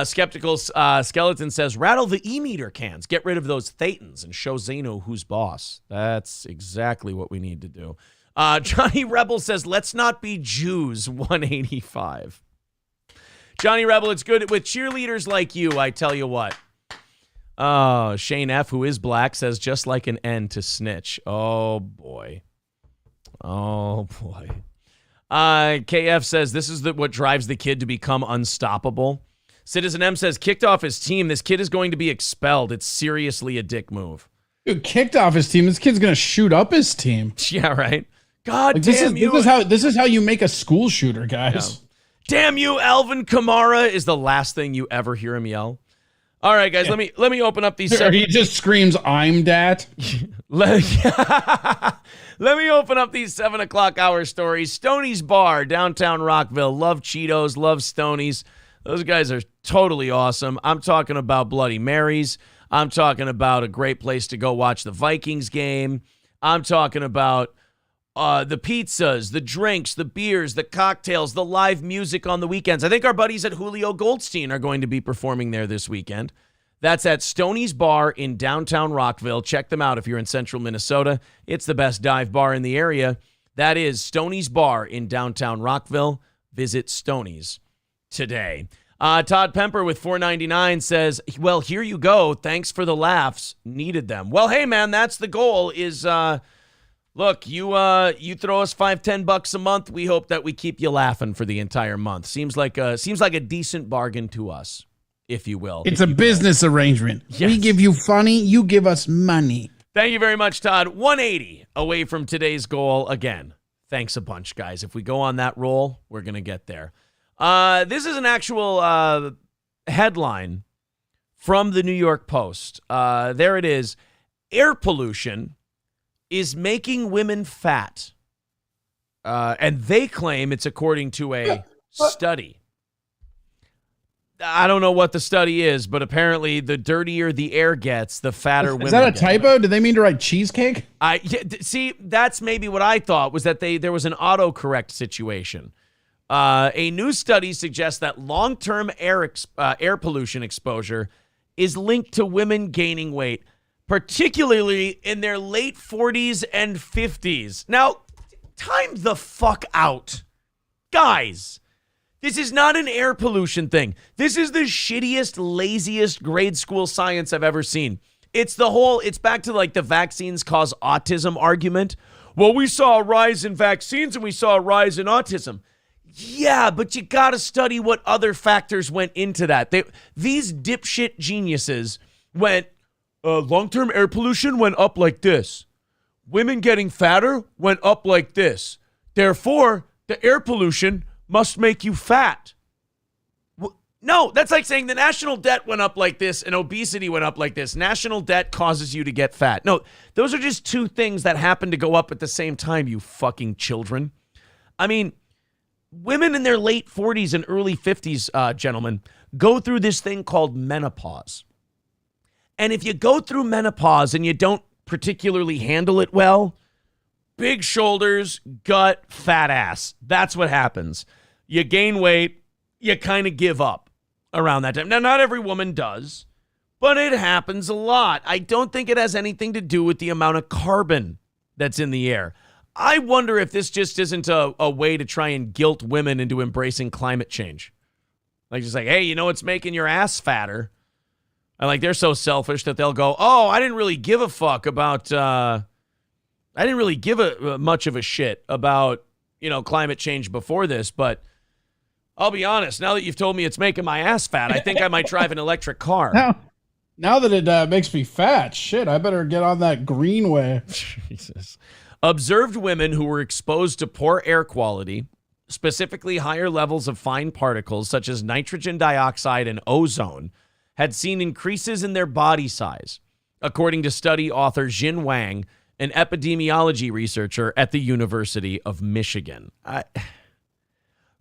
Skeptical Skeleton says, rattle the e-meter cans. Get rid of those Thetans and show Zeno who's boss. That's exactly what we need to do. Johnny Rebel says, let's not be Jews. 185. Johnny Rebel, it's good with cheerleaders like you, I tell you what. Shane F., who is black, says, just like an N to snitch. Oh, boy. KF says, this is what drives the kid to become unstoppable. Citizen M says, kicked off his team. This kid is going to be expelled. It's seriously a dick move. Dude, kicked off his team. This kid's going to shoot up his team. Yeah, right? God like, damn you. This is how you make a school shooter, guys. Yeah. Damn you, Alvin Kamara is the last thing you ever hear him yell. All right, guys, let me open up these. He just screams, I'm dat. Let me open up these 7 o'clock hour stories. Stoney's Bar, downtown Rockville. Love Cheetos, love Stoney's. Those guys are totally awesome. I'm talking about Bloody Marys. I'm talking about a great place to go watch the Vikings game. I'm talking about the pizzas, the drinks, the beers, the cocktails, the live music on the weekends. I think our buddies at Julio Goldstein are going to be performing there this weekend. That's at Stoney's Bar in downtown Rockville. Check them out if you're in central Minnesota. It's the best dive bar in the area. That is Stoney's Bar in downtown Rockville. Visit Stoney's today. Todd Pemper with $4.99 says, well, here you go. Thanks for the laughs. Needed them. Well, hey, man, that's the goal is, look, you throw us $5-10 a month. We hope that we keep you laughing for the entire month. Seems like a decent bargain to us, if you will. It's a business arrangement. Yes. We give you funny, you give us money. Thank you very much, Todd. 180 away from today's goal again. Thanks a bunch, guys. If we go on that roll, we're going to get there. This is an actual headline from the New York Post. There it is. Air pollution is making women fat. And they claim it's according to a study. I don't know what the study is, but apparently the dirtier the air gets, the fatter women get. Is that a typo? Did they mean to write cheesecake? See, that's maybe what I thought, was that there was an autocorrect situation. A new study suggests that long-term air pollution exposure is linked to women gaining weight, particularly in their late 40s and 50s. Now, time the fuck out. Guys, this is not an air pollution thing. This is the shittiest, laziest grade school science I've ever seen. It's back to like the vaccines cause autism argument. Well, we saw a rise in vaccines and we saw a rise in autism. Yeah, but you got to study what other factors went into that. These dipshit geniuses went, long-term air pollution went up like this. Women getting fatter went up like this. Therefore, the air pollution must make you fat. No, that's like saying the national debt went up like this and obesity went up like this. National debt causes you to get fat. No, those are just two things that happen to go up at the same time, you fucking children. I mean, women in their late 40s and early 50s, gentlemen, go through this thing called menopause. And if you go through menopause and you don't particularly handle it well, big shoulders, gut, fat ass. That's what happens. You gain weight, you kind of give up around that time. Now, not every woman does, but it happens a lot. I don't think it has anything to do with the amount of carbon that's in the air. I wonder if this just isn't a way to try and guilt women into embracing climate change. Like, just like, hey, you know what's making your ass fatter? And like, they're so selfish that they'll go, oh, I didn't really give a fuck about, I didn't really give much of a shit about, climate change before this, but I'll be honest, now that you've told me it's making my ass fat, I think I might drive an electric car. Now that it makes me fat, shit, I better get on that greenway. Jesus. Observed women who were exposed to poor air quality, specifically higher levels of fine particles such as nitrogen dioxide and ozone, had seen increases in their body size. According to study author Jin Wang, an epidemiology researcher at the University of Michigan.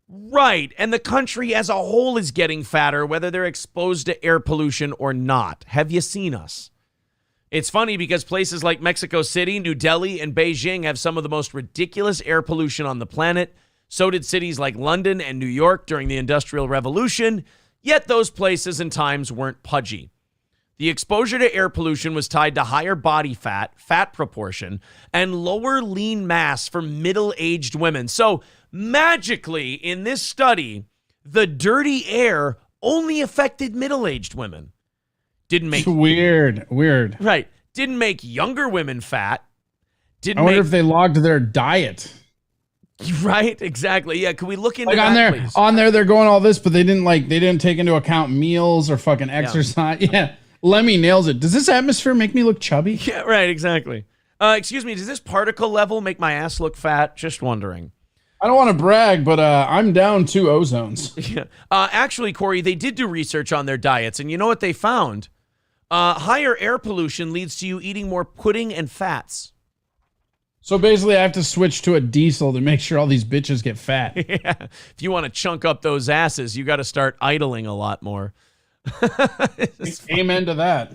Right, and the country as a whole is getting fatter, whether they're exposed to air pollution or not. Have you seen us? It's funny because places like Mexico City, New Delhi, and Beijing have some of the most ridiculous air pollution on the planet. So did cities like London and New York during the Industrial Revolution, yet those places and times weren't pudgy. The exposure to air pollution was tied to higher body fat, fat proportion, and lower lean mass for middle-aged women. So magically, in this study, the dirty air only affected middle-aged women. Didn't make weird. Right. Didn't make younger women fat. I wonder if they logged their diet. Right, exactly. Yeah, can we look into like that, please? On there, they're going all this, but they didn't take into account meals or fucking exercise. Yeah. Lemmy nails it. Does this atmosphere make me look chubby? Yeah, right, exactly. Excuse me, does this particle level make my ass look fat? Just wondering. I don't want to brag, but I'm down 2 ozones. Yeah. Actually, Corey, they did do research on their diets, and you know what they found? Higher air pollution leads to you eating more pudding and fats. So basically, I have to switch to a diesel to make sure all these bitches get fat. Yeah. If you want to chunk up those asses, you got to start idling a lot more. Amen to that.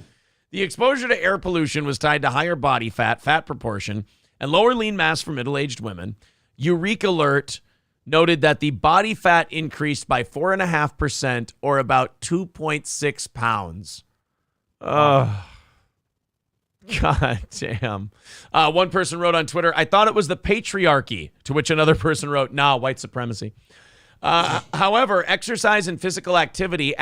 The exposure to air pollution was tied to higher body fat, fat proportion, and lower lean mass for middle-aged women. Eureka Alert noted that the body fat increased by 4.5% or about 2.6 pounds. Oh, God damn. One person wrote on Twitter, I thought it was the patriarchy, to which another person wrote, nah, white supremacy. However, exercise and physical activity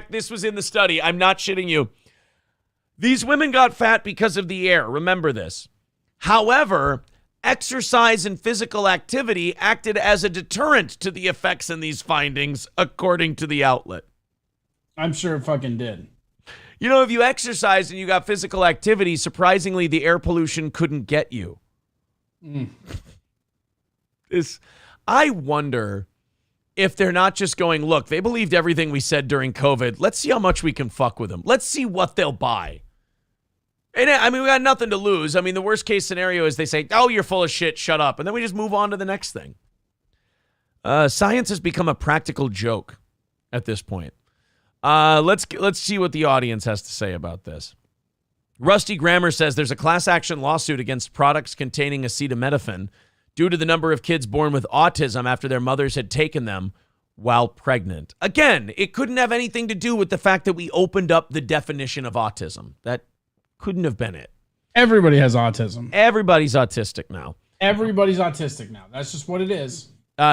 this was in the study. I'm not shitting you. These women got fat because of the air. Remember this. However, exercise and physical activity acted as a deterrent to the effects in these findings, according to the outlet. I'm sure it fucking did. You know, if you exercise and you got physical activity, surprisingly, the air pollution couldn't get you. I wonder if they're not just going, look, they believed everything we said during COVID. Let's see how much we can fuck with them. Let's see what they'll buy. And I mean, we got nothing to lose. I mean, the worst case scenario is they say, oh, you're full of shit, shut up. And then we just move on to the next thing. Science has become a practical joke at this point. Let's see what the audience has to say about this. Rusty Grammer says there's a class action lawsuit against products containing acetaminophen due to the number of kids born with autism after their mothers had taken them while pregnant. Again, it couldn't have anything to do with the fact that we opened up the definition of autism. That couldn't have been it. Everybody has autism. Everybody's autistic now. Everybody's autistic now. That's just what it is.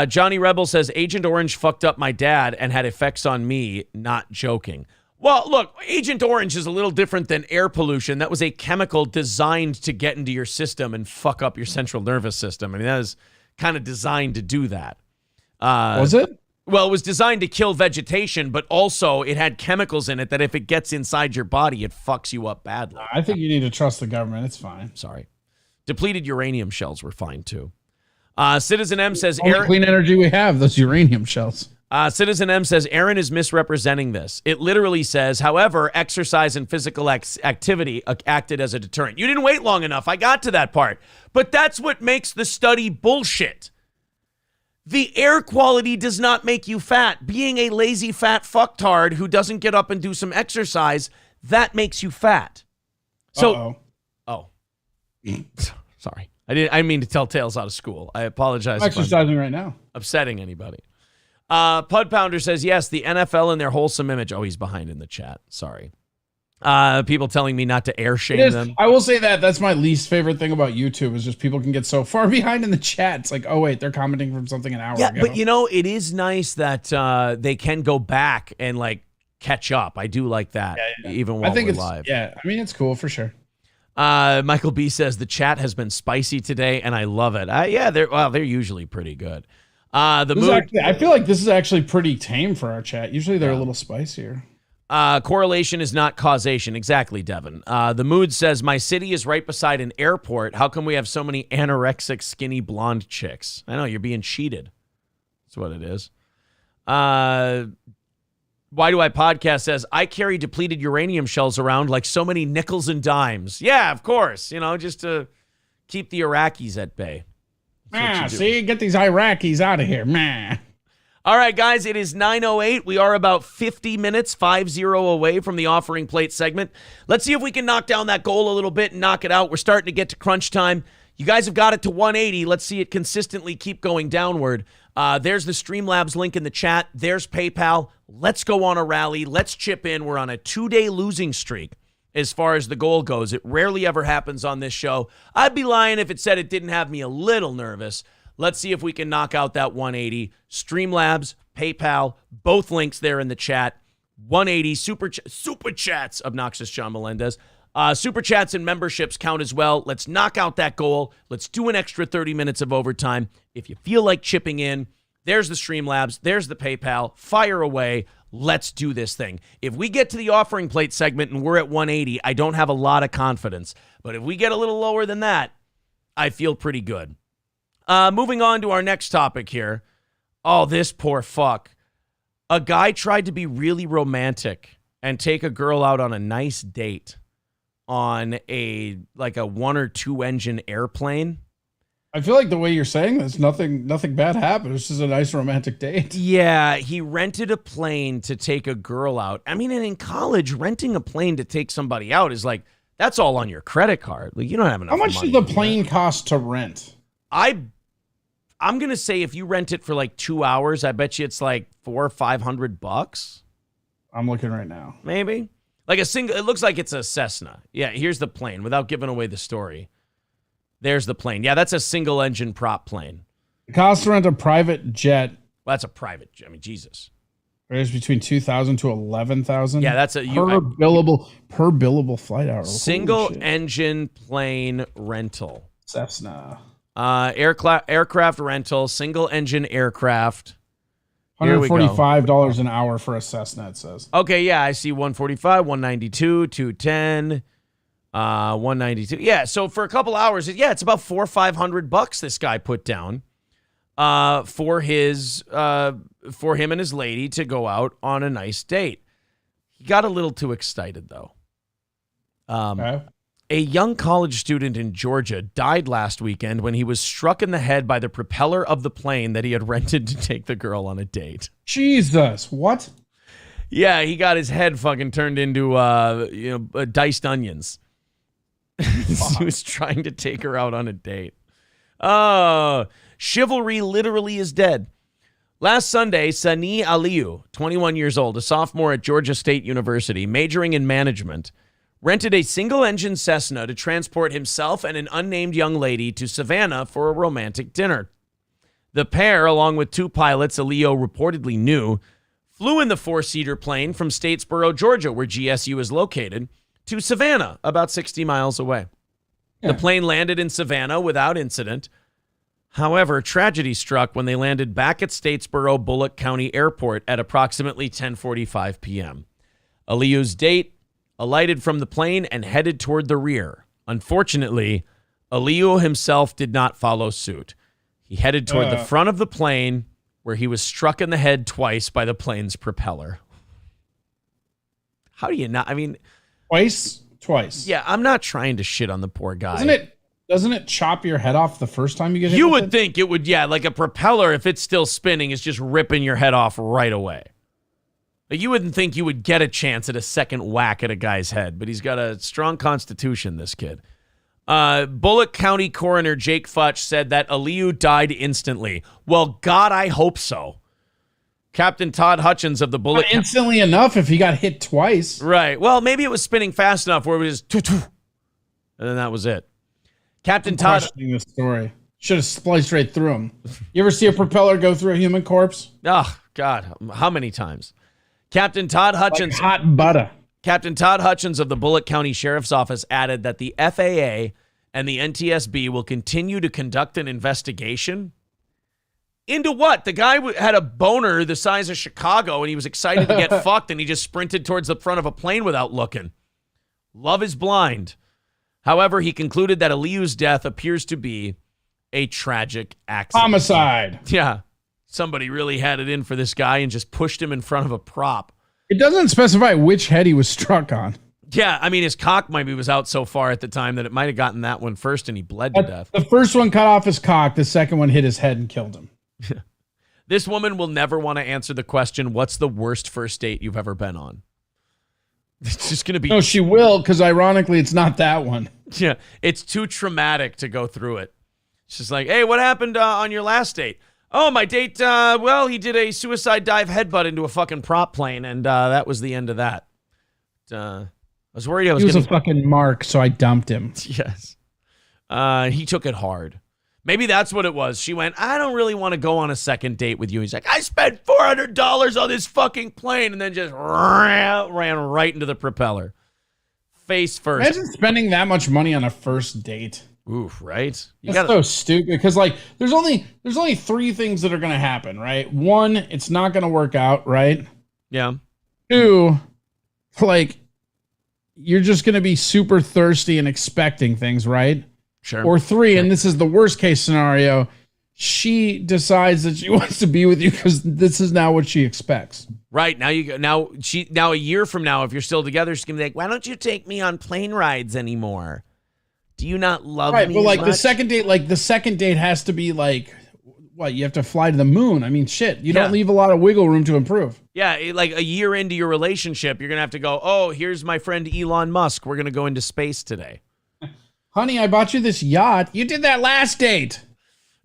Johnny Rebel says, Agent Orange fucked up my dad and had effects on me, not joking. Well, look, Agent Orange is a little different than air pollution. That was a chemical designed to get into your system and fuck up your central nervous system. I mean, that was kind of designed to do that. Was it? Well, it was designed to kill vegetation, but also it had chemicals in it that if it gets inside your body, it fucks you up badly. I think you need to trust the government. It's fine. Sorry. Depleted uranium shells were fine, too. Citizen M says... Only clean energy we have, those uranium shells. Citizen M says, Aaron is misrepresenting this. It literally says, however, exercise and physical activity acted as a deterrent. You didn't wait long enough. I got to that part. But that's what makes the study bullshit. The air quality does not make you fat. Being a lazy fat fucktard who doesn't get up and do some exercise, that makes you fat. So, sorry. I didn't mean to tell tales out of school. I apologize. I'm exercising right now. Upsetting anybody. Pud Pounder says, yes, the NFL and their wholesome image. Oh, he's behind in the chat. Sorry. People telling me not to air shame them. I will say that's my least favorite thing about YouTube is just people can get so far behind in the chat. It's like, oh, wait, they're commenting from something an hour ago. Yeah, but you know, it is nice that they can go back and like catch up. I do like that, even while we're live. Yeah, I mean, it's cool for sure. Michael B says the chat has been spicy today, and I love it. They're usually pretty good. I feel like this is actually pretty tame for our chat. Usually they're a little spicier. Correlation is not causation. Exactly, Devin. The Mood says, my city is right beside an airport. How come we have so many anorexic, skinny, blonde chicks? I know, you're being cheated. That's what it is. Why Do I Podcast says, I carry depleted uranium shells around like so many nickels and dimes. Yeah, of course. Just to keep the Iraqis at bay. See, get these Iraqis out of here. All right, guys, it is 9:08. We are about 50 minutes, 50 away from the offering plate segment. Let's see if we can knock down that goal a little bit and knock it out. We're starting to get to crunch time. You guys have got it to 180. Let's see it consistently keep going downward. There's the Streamlabs link in the chat. There's PayPal. Let's go on a rally. Let's chip in. We're on a 2-day losing streak as far as the goal goes. It rarely ever happens on this show. I'd be lying if it said it didn't have me a little nervous. Let's see if we can knock out that 180. Streamlabs, PayPal, both links there in the chat. 180 super chats, obnoxious John Melendez. Super chats and memberships count as well. Let's knock out that goal. Let's do an extra 30 minutes of overtime. If you feel like chipping in, there's the Streamlabs. There's the PayPal. Fire away. Let's do this thing. If we get to the offering plate segment and we're at 180, I don't have a lot of confidence. But if we get a little lower than that, I feel pretty good. Moving on to our next topic here. Oh, this poor fuck. A guy tried to be really romantic and take a girl out on a nice date on a 1 or 2 engine airplane. I feel like the way you're saying this, nothing bad happened. It's just a nice romantic date. Yeah, he rented a plane to take a girl out. I mean, and in college, renting a plane to take somebody out is like, that's all on your credit card. Like, you don't have enough How much money did the plane cost to rent? I'm going to say if you rent it for like 2 hours, I bet you it's like $400 or $500. I'm looking right now. Maybe. Like it looks like it's a Cessna. Yeah, here's the plane without giving away the story. There's the plane. Yeah, that's a single engine prop plane. It costs to rent a private jet. Well, that's a private jet. I mean, Jesus. It's between $2,000 to $11,000. Yeah, that's per billable flight hour. Single engine plane rental. Cessna. Aircraft rental, single engine aircraft. $145 an hour for a Cessna, it says. Okay, yeah, I see 145, 192, 210, 192. Yeah, so for a couple hours, it's about $400 or $500 this guy put down for him and his lady to go out on a nice date. He got a little too excited though. Okay. A young college student in Georgia died last weekend when he was struck in the head by the propeller of the plane that he had rented to take the girl on a date. Jesus, what? Yeah, he got his head fucking turned into diced onions. He was trying to take her out on a date. Oh, chivalry literally is dead. Last Sunday, Sani Aliyu, 21 years old, a sophomore at Georgia State University, majoring in management, rented a single-engine Cessna to transport himself and an unnamed young lady to Savannah for a romantic dinner. The pair, along with 2 pilots Aliyu reportedly knew, flew in the 4-seater plane from Statesboro, Georgia, where GSU is located, to Savannah, about 60 miles away. Yeah. The plane landed in Savannah without incident. However, tragedy struck when they landed back at Statesboro Bullock County Airport at approximately 10:45 p.m. Aliyu's date alighted from the plane and headed toward the rear. Unfortunately, Aliyu himself did not follow suit. He headed toward the front of the plane, where he was struck in the head twice by the plane's propeller. How do you not? I mean, twice. Yeah, I'm not trying to shit on the poor guy. Doesn't it chop your head off the first time you get hit? You would think it would, like a propeller, if it's still spinning, is just ripping your head off right away. You wouldn't think you would get a chance at a second whack at a guy's head, but he's got a strong constitution, this kid. Bullock County Coroner Jake Futch said that Aliyu died instantly. Well, God, I hope so. Captain Todd Hutchins of the Bullock... instantly enough if he got hit twice. Right. Well, maybe it was spinning fast enough where it was... And then that was it. Captain Todd... questioning the story. Should have spliced right through him. You ever see a propeller go through a human corpse? Oh, God. How many times? Captain Todd Hutchins... Like hot butter. Captain Todd Hutchins of the Bullock County Sheriff's Office added that the FAA and the NTSB will continue to conduct an investigation. Into what? The guy had a boner the size of Chicago, and he was excited to get fucked, and he just sprinted towards the front of a plane without looking. Love is blind. However, he concluded that Aliyu's death appears to be a tragic accident. Homicide. Yeah. Somebody really had it in for this guy and just pushed him in front of a prop. It doesn't specify which head he was struck on. Yeah, I mean, his cock maybe was out so far at the time that it might have gotten that one first and he bled to death. The first one cut off his cock. The second one hit his head and killed him. This woman will never want to answer the question, what's the worst first date you've ever been on? It's just going to be... No, she will, because ironically, it's not that one. Yeah, it's too traumatic to go through it. She's like, hey, what happened on your last date? Oh, my date, well, he did a suicide dive headbutt into a fucking prop plane, and that was the end of that. I was worried I was He was getting... a fucking mark, so I dumped him. Yes. He took it hard. Maybe that's what it was. She went, I don't really want to go on a second date with you. He's like, I spent $400 on this fucking plane, and then just ran right into the propeller. Face first. Imagine spending that much money on a first date. Oof, right? That's so stupid, because like there's only 3 things that are going to happen, right? 1, it's not going to work out, right? Yeah. 2, like you're just going to be super thirsty and expecting things, right? Sure. Or 3, and this is the worst case scenario, she decides that she wants to be with you because this is now what she expects. Right. Now now a year from now, if you're still together, she's gonna be like, why don't you take me on plane rides anymore? Do you not love me? Right, but like much? the second date has to be like, what, you have to fly to the moon. I mean, shit, you don't leave a lot of wiggle room to improve. Yeah, like a year into your relationship, you're gonna have to go, oh, here's my friend Elon Musk. We're gonna go into space today. Honey, I bought you this yacht. You did that last date.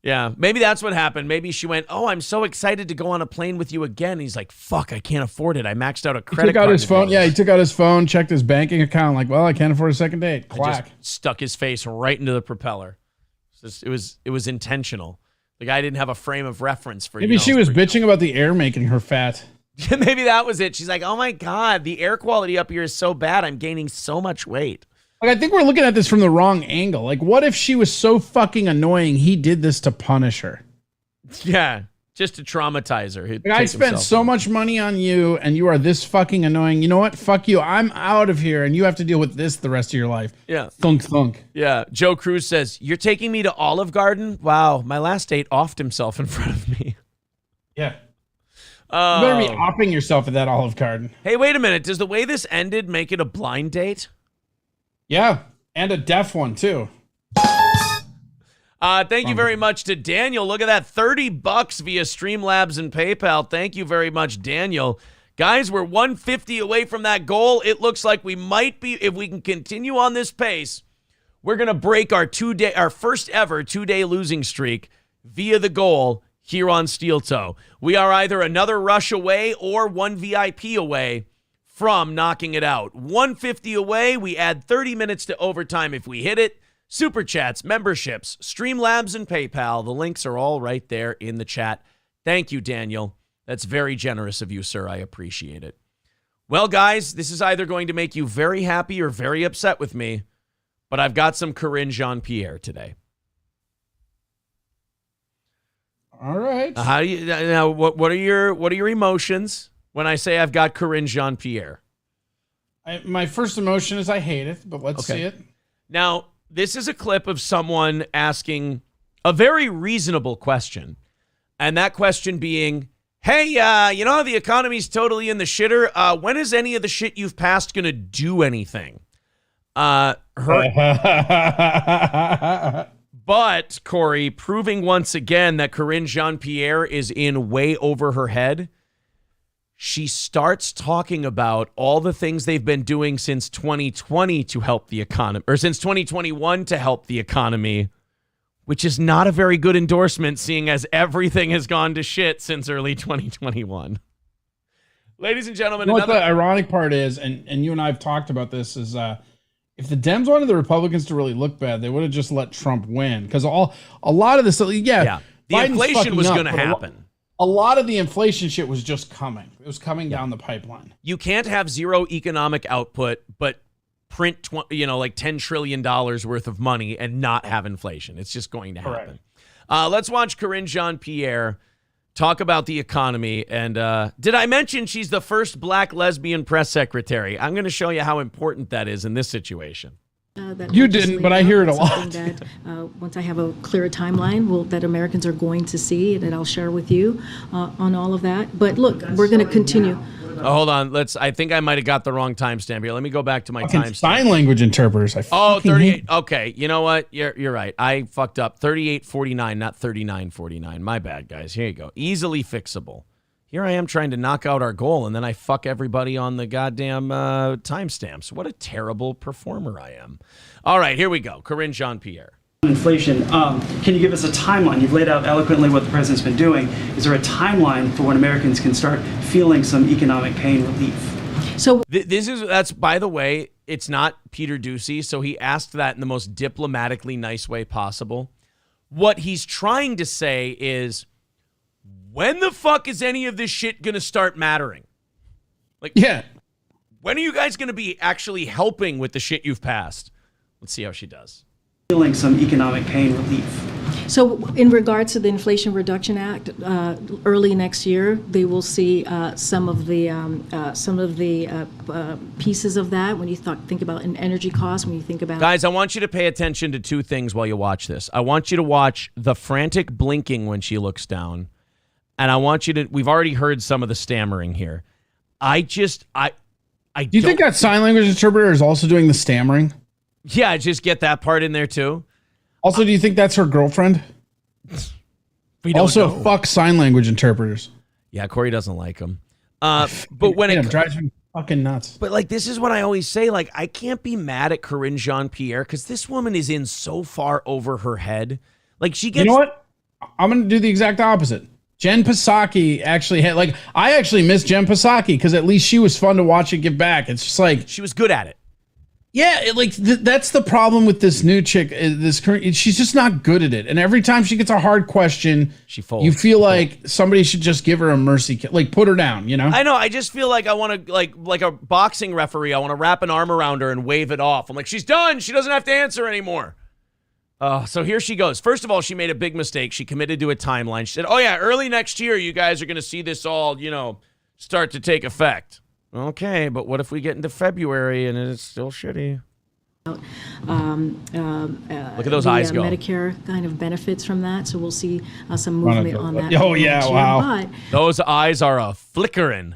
Yeah, maybe that's what happened. Maybe she went, oh, I'm so excited to go on a plane with you again. He's like, fuck, I can't afford it. I maxed out a credit card. He took out his phone. Yeah, he took out his phone, checked his banking account. Like, well, I can't afford a second date. Quack. Just stuck his face right into the propeller. It was intentional. The guy didn't have a frame of reference for you. Maybe she was bitching about the air making her fat. Maybe that was it. She's like, oh my God, the air quality up here is so bad. I'm gaining so much weight. Like, I think we're looking at this from the wrong angle. Like, what if she was so fucking annoying he did this to punish her? Yeah, just to traumatize her. Like, I spent so much money on you, and you are this fucking annoying. You know what? Fuck you. I'm out of here, and you have to deal with this the rest of your life. Yeah. Thunk, thunk. Yeah. Joe Cruz says, you're taking me to Olive Garden? Wow, my last date offed himself in front of me. Yeah. You better be offing yourself at that Olive Garden. Hey, wait a minute. Does the way this ended make it a blind date? Yeah, and a deaf one, too. Thank you very much to Daniel. Look at that, $30 via Streamlabs and PayPal. Thank you very much, Daniel. Guys, we're 150 away from that goal. It looks like we might be, if we can continue on this pace, we're going to break our first ever 2-day losing streak via the goal here on Steel Toe. We are either another rush away or one VIP away from knocking it out. 150 away. We add 30 minutes to overtime if we hit it. Super chats, memberships, Streamlabs, and PayPal. The links are all right there in the chat. Thank you, Daniel. That's very generous of you, sir. I appreciate it. Well, guys, this is either going to make you very happy or very upset with me, but I've got some Corinne Jean-Pierre today. All right. How do you now? What are your emotions when I say I've got Corinne Jean-Pierre? My first emotion is I hate it, but let's see it. Now, this is a clip of someone asking a very reasonable question, and that question being, hey, you know how the economy's totally in the shitter? When is any of the shit you've passed going to do anything? But, Corey, proving once again that Corinne Jean-Pierre is in way over her head, she starts talking about all the things they've been doing since 2020 to help the economy, or since 2021 to help the economy, which is not a very good endorsement, seeing as everything has gone to shit since early 2021. Ladies and gentlemen, what the ironic part is, and you and I have talked about this, is if the Dems wanted the Republicans to really look bad, they would have just let Trump win. Because a lot of this, the inflation was going to happen. A lot of the inflation shit was just coming. It was coming down the pipeline. You can't have zero economic output, but print like $10 trillion worth of money and not have inflation. It's just going to happen. Let's watch Corinne Jean-Pierre talk about the economy. And did I mention she's the first black lesbian press secretary? I'm going to show you how important that is in this situation. You didn't, but I hear it a lot. That, once I have a clearer timeline that Americans are going to see, that I'll share with you on all of that. But look, we're going to continue. Oh, hold on. I think I might have got the wrong timestamp here. Let me go back to my timestamp. Sign language interpreters. 38. Okay. You know what? You're right. I fucked up. 3849, not 3949. My bad, guys. Here you go. Easily fixable. Here I am trying to knock out our goal, and then I fuck everybody on the goddamn timestamps. What a terrible performer I am. All right, here we go. Corinne Jean-Pierre. Inflation. Can you give us a timeline? You've laid out eloquently what the president's been doing. Is there a timeline for when Americans can start feeling some economic pain relief? So that's by the way, it's not Peter Doocy, so he asked that in the most diplomatically nice way possible. What he's trying to say is, when the fuck is any of this shit going to start mattering? Like, yeah. When are you guys going to be actually helping with the shit you've passed? Let's see how she does. Feeling some economic pain relief. So in regards to the Inflation Reduction Act, early next year, they will see some of the pieces of that. When you think about an energy cost, when you think about guys, I want you to pay attention to two things while you watch this. I want you to watch the frantic blinking when she looks down, and I want you to. We've already heard some of the stammering here. Do you think that sign language interpreter is also doing the stammering? Yeah, just get that part in there too. Also, do you think that's her girlfriend? We don't also, know. fuck sign language interpreters. Yeah, Corey doesn't like them. But when it drives me fucking nuts. But like, this is what I always say. Like, I can't be mad at Corinne Jean-Pierre because this woman is in so far over her head. Like, she gets. You know what? I'm gonna do the exact opposite. Jen Psaki actually had I actually miss Jen Psaki because at least she was fun to watch and give back. It's just like she was good at it. Yeah, that's the problem with this new chick. She's just not good at it. And every time she gets a hard question, she folds. You feel like somebody should just give her a mercy kill, like put her down. You know? I know. I just feel like I want to like a boxing referee. I want to wrap an arm around her and wave it off. I'm like, she's done. She doesn't have to answer anymore. So here she goes. First of all, she made a big mistake. She committed to a timeline. She said, "Oh yeah, early next year, you guys are going to see this all, start to take effect." Okay, but what if we get into February and it's still shitty? Look at those eyes go. Medicare kind of benefits from that, so we'll see some movement on that. Oh yeah, wow! But those eyes are a flickering.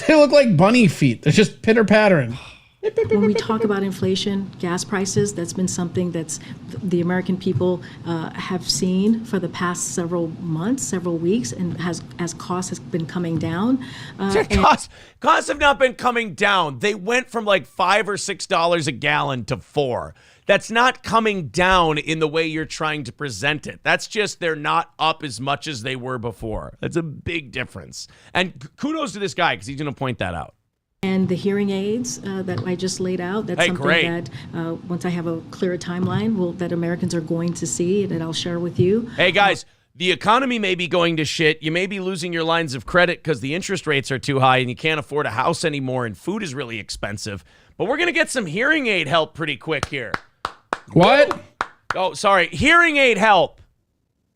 They look like bunny feet. They're just pitter pattering. when we talk about inflation, gas prices, that's been something that's the American people have seen for the past several months, several weeks, and as costs has been coming down. Costs have not been coming down. They went from like $5 or $6 a gallon to $4. That's not coming down in the way you're trying to present it. That's just they're not up as much as they were before. That's a big difference. And kudos to this guy because he's going to point that out. And the hearing aids that I just laid out, that's something that once I have a clearer timeline, that Americans are going to see and that I'll share with you. Hey, guys, the economy may be going to shit. You may be losing your lines of credit because the interest rates are too high and you can't afford a house anymore and food is really expensive. But we're going to get some hearing aid help pretty quick here. What? Oh, sorry. Hearing aid help.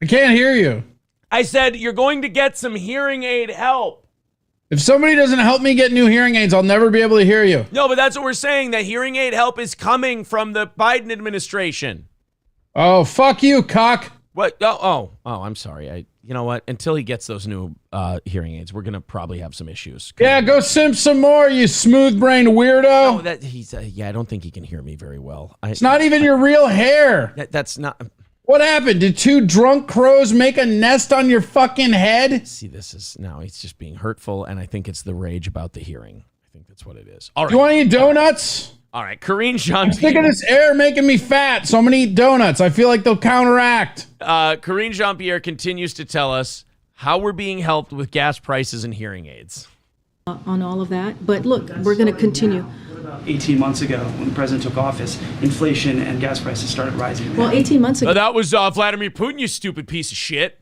I can't hear you. I said you're going to get some hearing aid help. If somebody doesn't help me get new hearing aids, I'll never be able to hear you. No, but that's what we're saying. That hearing aid help is coming from the Biden administration. Oh, fuck you, cock. What? Oh, I'm sorry. You know what? Until he gets those new hearing aids, we're going to probably have some issues. Yeah, go simp some more, you smooth-brained weirdo. No, he's I don't think he can hear me very well. It's not even your real hair. That's not... What happened? Did two drunk crows make a nest on your fucking head? See, he's just being hurtful, and I think it's the rage about the hearing. I think that's what it is. All right. You want to eat donuts? All right, Corinne Jean-Pierre. I'm sick of this air making me fat, so I'm going to eat donuts. I feel like they'll counteract. Corinne Jean-Pierre continues to tell us how we're being helped with gas prices and hearing aids. On all of that. But look, we're going to continue. 18 months ago, when the president took office, inflation and gas prices started rising. Well, 18 months ago. That was Vladimir Putin, you stupid piece of shit.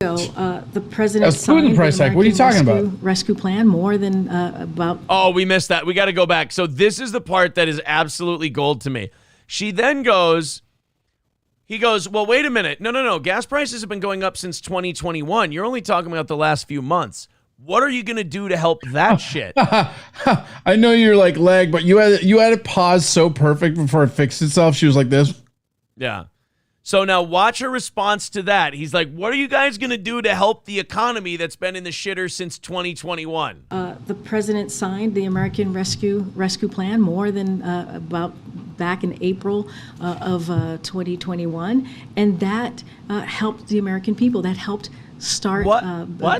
The president signed the price hike. What are you talking about? Rescue plan more than about. Oh, we missed that. We got to go back. So this is the part that is absolutely gold to me. She then goes, well, wait a minute. No. Gas prices have been going up since 2021. You're only talking about the last few months. What are you going to do to help that shit? I know you're like lag, but you had it paused so perfect before it fixed itself. She was like this. Yeah. So now watch her response to that. He's like, what are you guys going to do to help the economy that's been in the shitter since 2021? The president signed the American Rescue Plan more than about back in April of 2021, and that helped the American people. That helped start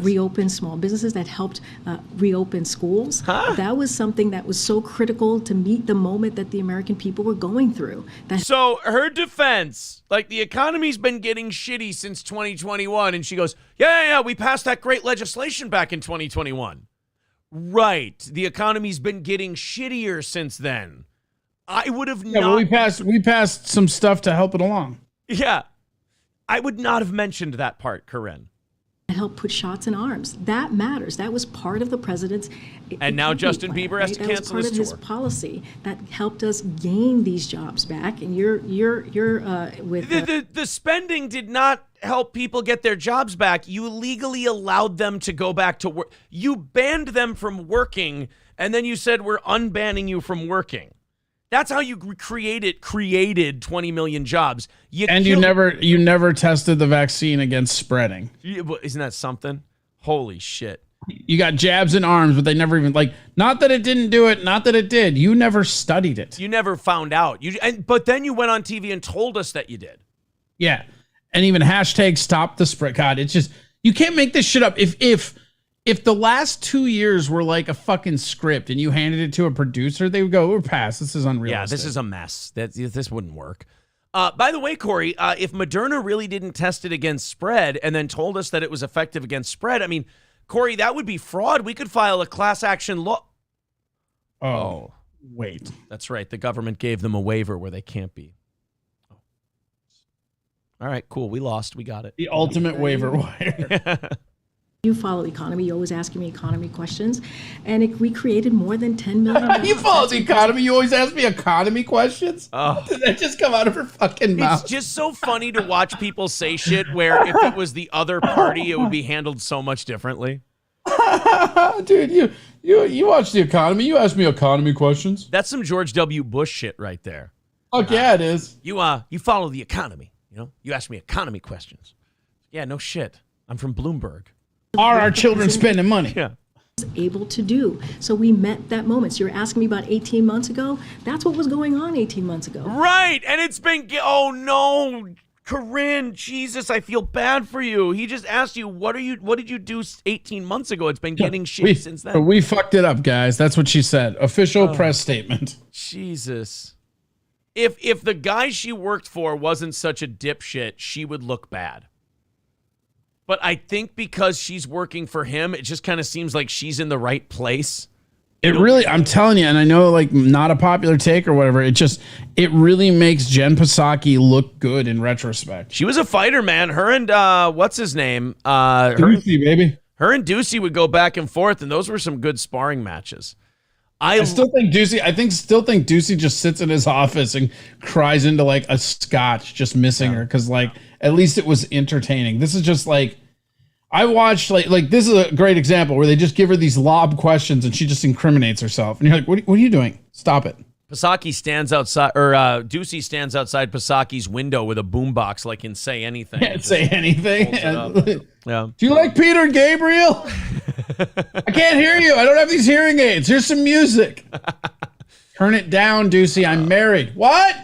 reopen small businesses, that helped reopen schools. That was something that was so critical to meet the moment that the American people were going through. So her defense, like, the economy's been getting shitty since 2021, and she goes, yeah, we passed that great legislation back in 2021. Right. The economy's been getting shittier since then. I would have not. Well, we passed some stuff to help it along. Yeah. I would not have mentioned that part, Corinne. Help put shots in arms. That matters. That was part of the president's. And now Justin Bieber has to cancel his tour. That was part of his policy that helped us gain these jobs back. And you're with the spending did not help people get their jobs back. You legally allowed them to go back to work. You banned them from working, and then you said we're unbanning you from working. That's how you created 20 million jobs. You never tested the vaccine against spreading. Isn't that something? Holy shit. You got jabs in arms, but they never even, not that it didn't do it, not that it did. You never studied it. You never found out. But then you went on TV and told us that you did. Yeah. And even hashtag stop the spread. God, it's just, you can't make this shit up. If the last 2 years were like a fucking script and you handed it to a producer, they would go, we're past. This is unrealistic. Yeah, this is a mess. This wouldn't work. By the way, Corey, if Moderna really didn't test it against spread and then told us that it was effective against spread, I mean, Corey, that would be fraud. We could file a class action law. Oh, wait. That's right. The government gave them a waiver where they can't be. Oh. All right, cool. We lost. We got it. The ultimate waiver wire. You follow economy. You always asking me economy questions, and we created more than 10 million. You follow the economy. You always ask me economy questions. Oh. Did that just come out of her fucking mouth? It's just so funny to watch people say shit where if it was the other party, it would be handled so much differently. Dude, you watch the economy. You ask me economy questions. That's some George W. Bush shit right there. Fuck yeah, it is. You follow the economy. You ask me economy questions. Yeah, no shit. I'm from Bloomberg. Are our children spending money? Yeah. Able to do. So we met that moment. So you're asking me about 18 months ago? That's what was going on 18 months ago. Right. And it's been, oh no, Corinne, Jesus, I feel bad for you. He just asked you, what did you do 18 months ago? It's been getting shit since then. We fucked it up, guys. That's what she said. Official press statement. Jesus. If the guy she worked for wasn't such a dipshit, she would look bad. But I think because she's working for him, it just kind of seems like she's in the right place. I'm telling you, and I know not a popular take or whatever, it really makes Jen Psaki look good in retrospect. She was a fighter, man. Her and, what's his name? Ducey, baby. Her and Ducey would go back and forth, and those were some good sparring matches. I still think Ducey just sits in his office and cries into a scotch, just missing her. Cause at least it was entertaining. This is just I watched this is a great example where they just give her these lob questions and she just incriminates herself. And you're like, what are you doing? Stop it. Psaki stands outside, or Ducey stands outside Pasaki's window with a boombox in Say Anything. Can't say anything. Yeah. Do you like Peter Gabriel? I can't hear you. I don't have these hearing aids. Here's some music. Turn it down, Ducey. I'm married. What?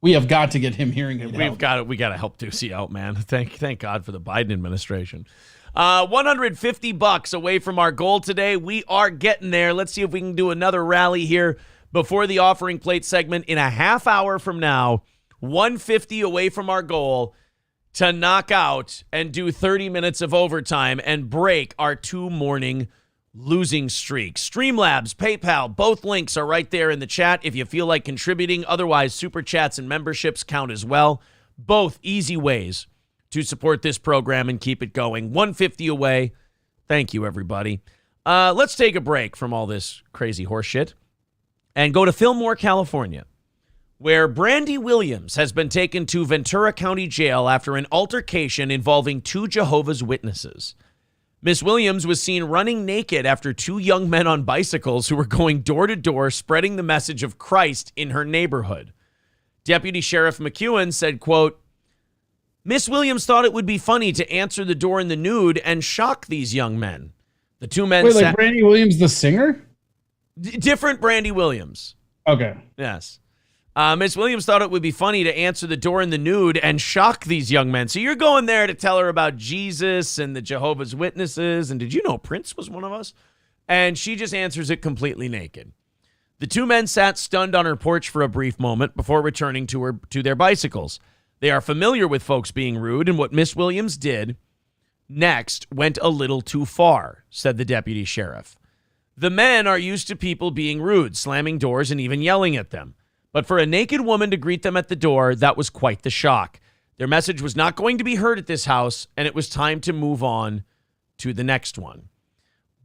We have got to get him hearing aid. We got to help Ducey out, man. Thank God for the Biden administration. $150 away from our goal today. We are getting there. Let's see if we can do another rally here before the offering plate segment in a half hour from now. 150 away from our goal to knock out and do 30 minutes of overtime and break our 2-morning losing streak. Streamlabs, PayPal, both links are right there in the chat if you feel like contributing. Otherwise, super chats and memberships count as well. Both easy ways to support this program and keep it going. 150 away. Thank you, everybody. Let's take a break from all this crazy horse shit and go to Fillmore, California, where Brandy Williams has been taken to Ventura County Jail after an altercation involving 2 Jehovah's Witnesses. Miss Williams was seen running naked after 2 young men on bicycles who were going door to door spreading the message of Christ in her neighborhood. Deputy Sheriff McEwen said, quote, Miss Williams thought it would be funny to answer the door in the nude and shock these young men. The two men Wait, like Brandy Williams, the singer? Different Brandy Williams. Okay. Yes. Miss Williams thought it would be funny to answer the door in the nude and shock these young men. So you're going there to tell her about Jesus and the Jehovah's Witnesses. And did you know Prince was one of us? And she just answers it completely naked. The two men sat stunned on her porch for a brief moment before returning to their bicycles. They are familiar with folks being rude, and what Miss Williams did next went a little too far, said the deputy sheriff. The men are used to people being rude, slamming doors, and even yelling at them. But for a naked woman to greet them at the door, that was quite the shock. Their message was not going to be heard at this house, and it was time to move on to the next one.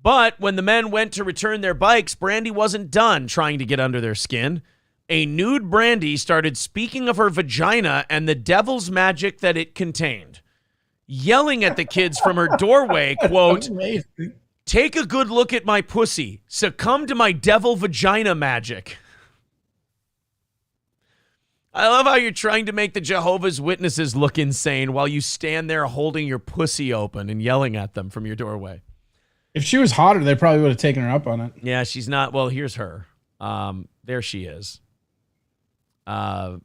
But when the men went to return their bikes, Brandy wasn't done trying to get under their skin. A nude Brandy started speaking of her vagina and the devil's magic that it contained, yelling at the kids from her doorway, quote, "Take a good look at my pussy. Succumb to my devil vagina magic." I love how you're trying to make the Jehovah's Witnesses look insane while you stand there holding your pussy open and yelling at them from your doorway. If she was hotter, they probably would have taken her up on it. Yeah, she's not. Well, here's her. There she is. That's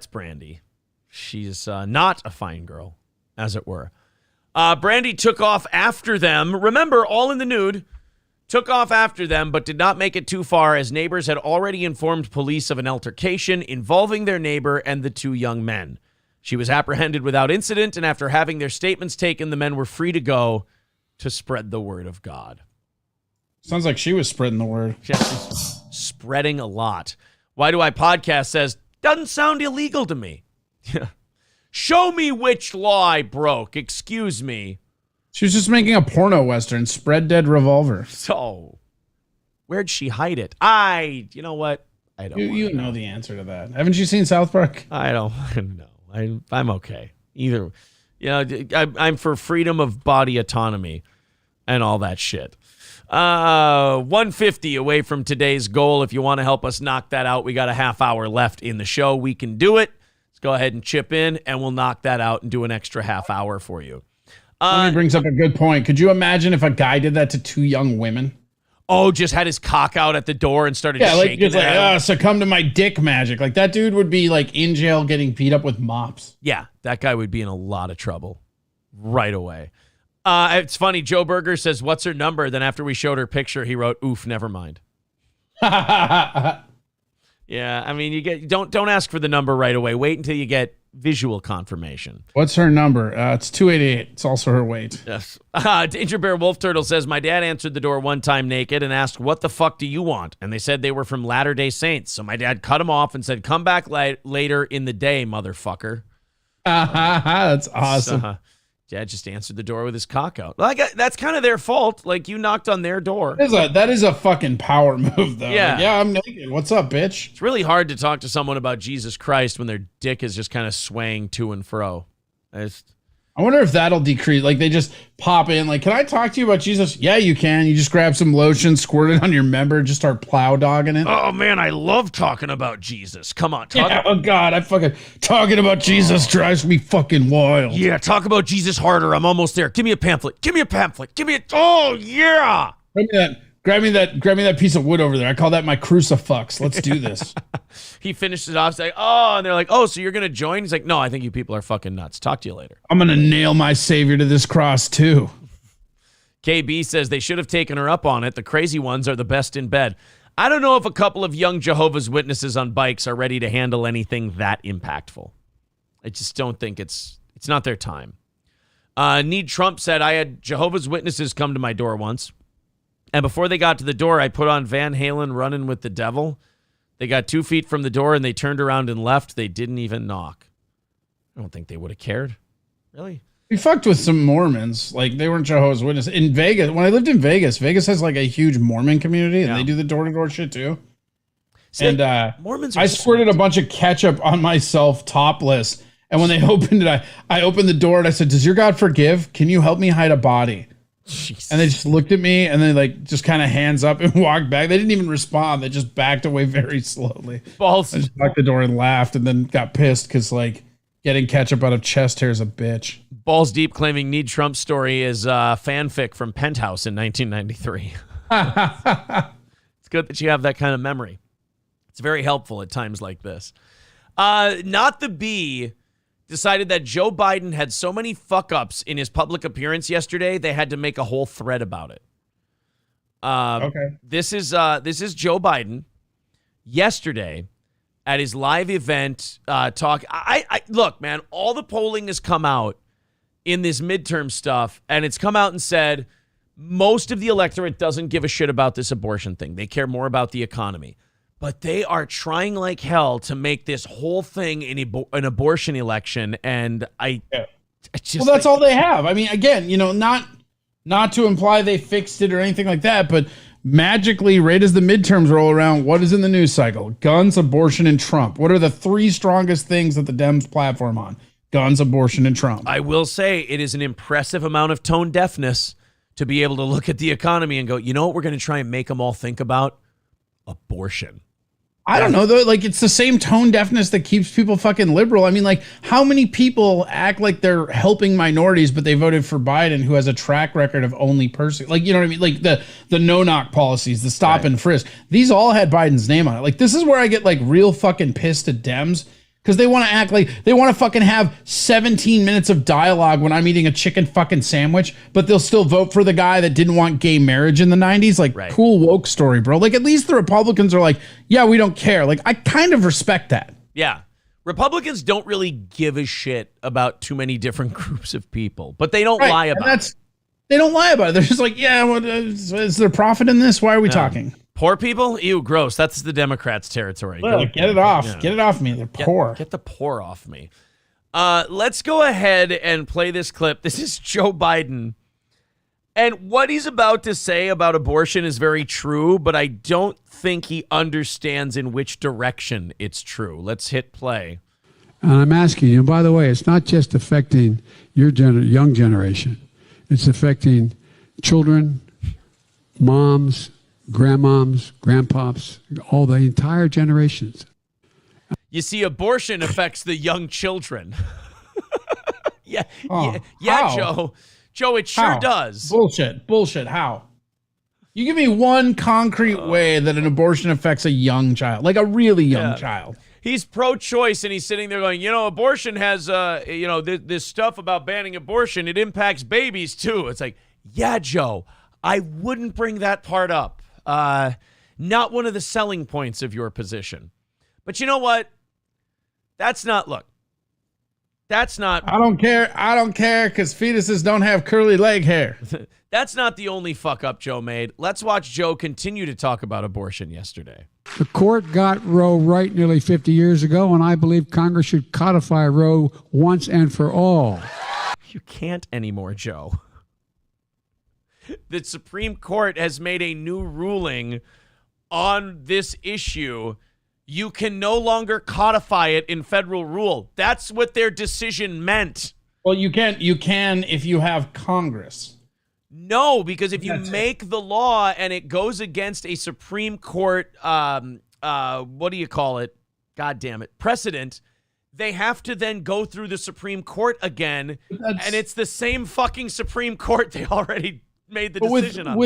Brandy. She's not a fine girl, as it were. Brandy took off after them. Remember, all in the nude. Took off after them, but did not make it too far as neighbors had already informed police of an altercation involving their neighbor and the two young men. She was apprehended without incident, and after having their statements taken, the men were free to go to spread the word of God. Sounds like she was spreading the word. Yeah, she's spreading a lot. Why Do I Podcast says, doesn't sound illegal to me. Show me which law I broke. Excuse me. She was just making a porno western, Spread Dead Revolver. So, where'd she hide it? You know what? I don't You know the answer to that. Haven't you seen South Park? I don't know. I'm okay. Either, I'm for freedom of body autonomy and all that shit. 150 away from today's goal. If you want to help us knock that out, we got a half hour left in the show. We can do it. Let's go ahead and chip in, and we'll knock that out and do an extra half hour for you. He brings up a good point. Could you imagine if a guy did that to two young women? Oh, just had his cock out at the door and started shaking it. Succumb to my dick magic. Like, that dude would be like in jail getting beat up with mops. Yeah, that guy would be in a lot of trouble right away. It's funny. Joe Berger says, "What's her number?" Then after we showed her picture, he wrote, "Oof, never mind." Yeah, I mean, don't ask for the number right away. Wait until you get visual confirmation. What's her number? It's 288. It's also her weight. Yes. Danger Bear Wolf Turtle says, "My dad answered the door one time naked and asked, 'What the fuck do you want?' And they said they were from Latter-day Saints. So my dad cut him off and said, 'Come back later in the day, motherfucker.'" That's awesome. So, Dad just answered the door with his cock out. Like, that's kind of their fault. Like, you knocked on their door. That is a fucking power move, though. Yeah. Like, yeah, I'm naked. What's up, bitch? It's really hard to talk to someone about Jesus Christ when their dick is just kind of swaying to and fro. I wonder if that'll decrease. Like, they just pop in. Like, can I talk to you about Jesus? Yeah, you can. You just grab some lotion, squirt it on your member, just start plow dogging it. Oh, man, I love talking about Jesus. Come on. Oh, God, I fucking talking about Jesus drives me fucking wild. Yeah, talk about Jesus harder. I'm almost there. Give me a pamphlet. Give me a pamphlet. Give me a... Oh, yeah. Grab me that piece of wood over there. I call that my crucifix. Let's do this. He finished it off saying, "Oh," and they're like, "Oh, so you're going to join?" He's like, "No, I think you people are fucking nuts. Talk to you later." I'm going to nail my savior to this cross too. KB says they should have taken her up on it. The crazy ones are the best in bed. I don't know if a couple of young Jehovah's Witnesses on bikes are ready to handle anything that impactful. I just don't think it's not their time. Need Trump said, "I had Jehovah's Witnesses come to my door once. And before they got to the door, I put on Van Halen, Running with the Devil. They got 2 feet from the door and they turned around and left. They didn't even knock." I don't think they would have cared. Really? We fucked with some Mormons. Like, they weren't Jehovah's Witnesses. In Vegas, when I lived in Vegas has like a huge Mormon community, and they do the door-to-door shit too. See, and Mormons I squirted a bunch of ketchup on myself topless. And when they opened it, I opened the door and I said, "Does your God forgive? Can you help me hide a body?" Jeez. And they just looked at me and they like just kind of hands up and walked back. They didn't even respond. They just backed away very slowly. Balls. I just locked the door and laughed and then got pissed because like Getting ketchup out of chest hair is a bitch. Balls Deep claiming Need Trump story is fanfic from Penthouse in 1993. It's good that you have that kind of memory. It's very helpful at times like this. Not the Bee decided that Joe Biden had so many fuck-ups in his public appearance yesterday, they had to make a whole thread about it. Okay. This is Joe Biden yesterday at his live event talk. I look, man, all the polling has come out in this midterm stuff, and it's come out and said most of the electorate doesn't give a shit about this abortion thing. They care more about the economy. But they are trying like hell to make this whole thing an abortion election, and I just... Well, that's all they have. I mean, again, not to imply they fixed it or anything like that, but magically, right as the midterms roll around, what is in the news cycle? Guns, abortion, and Trump. What are the three strongest things that the Dems platform on? Guns, abortion, and Trump. I will say it is an impressive amount of tone deafness to be able to look at the economy and go, you know what we're going to try and make them all think about? Abortion. I don't know, though. Like, it's the same tone deafness that keeps people fucking liberal. I mean, like, how many people act like they're helping minorities, but they voted for Biden, who has a track record of only person, like, you know what I mean? Like the no-knock policies, the stop and frisk. These all had Biden's name on it. Like, this is where I get like real fucking pissed at Dems, because they want to act like they want to fucking have 17 minutes of dialogue when I'm eating a chicken fucking sandwich, but they'll still vote for the guy that didn't want gay marriage in the 90s. Like, cool woke story, bro. Like, at least the Republicans are like, yeah, we don't care. Like, I kind of respect that. Yeah. Republicans don't really give a shit about too many different groups of people, but they don't lie about it. They don't lie about it. They're just like, yeah, what, is there profit in this? Why are we talking? Poor people? Ew, gross. That's the Democrats' territory. Well, get it off. Yeah. Get it off me. They're poor. Get the poor off me. Let's go ahead and play this clip. This is Joe Biden. And what he's about to say about abortion is very true, but I don't think he understands in which direction it's true. Let's hit play. And I'm asking you, and by the way, it's not just affecting your young generation. It's affecting children, moms, grandmoms, grandpops, all the entire generations. You see, abortion affects the young children. Yeah, How? Joe. Joe, it sure does. Bullshit. How? You give me one concrete way that an abortion affects a young child, like a really young child. He's pro-choice, and he's sitting there going, abortion has, this stuff about banning abortion. It impacts babies, too. It's like, yeah, Joe, I wouldn't bring that part up. Not one of the selling points of your position. But you know what? That's not... I don't care because fetuses don't have curly leg hair. That's not the only fuck up Joe made. Let's watch Joe continue to talk about abortion yesterday. The court got Roe right nearly 50 years ago, and I believe Congress should codify Roe once and for all. You can't anymore, Joe. The Supreme Court has made a new ruling on this issue. You can no longer codify it in federal rule. That's what their decision meant. Well, you can if you have Congress. No, because if you make the law and it goes against a Supreme Court, what do you call it? God damn it. Precedent, they have to then go through the Supreme Court again. And it's the same fucking Supreme Court they already made the decision on.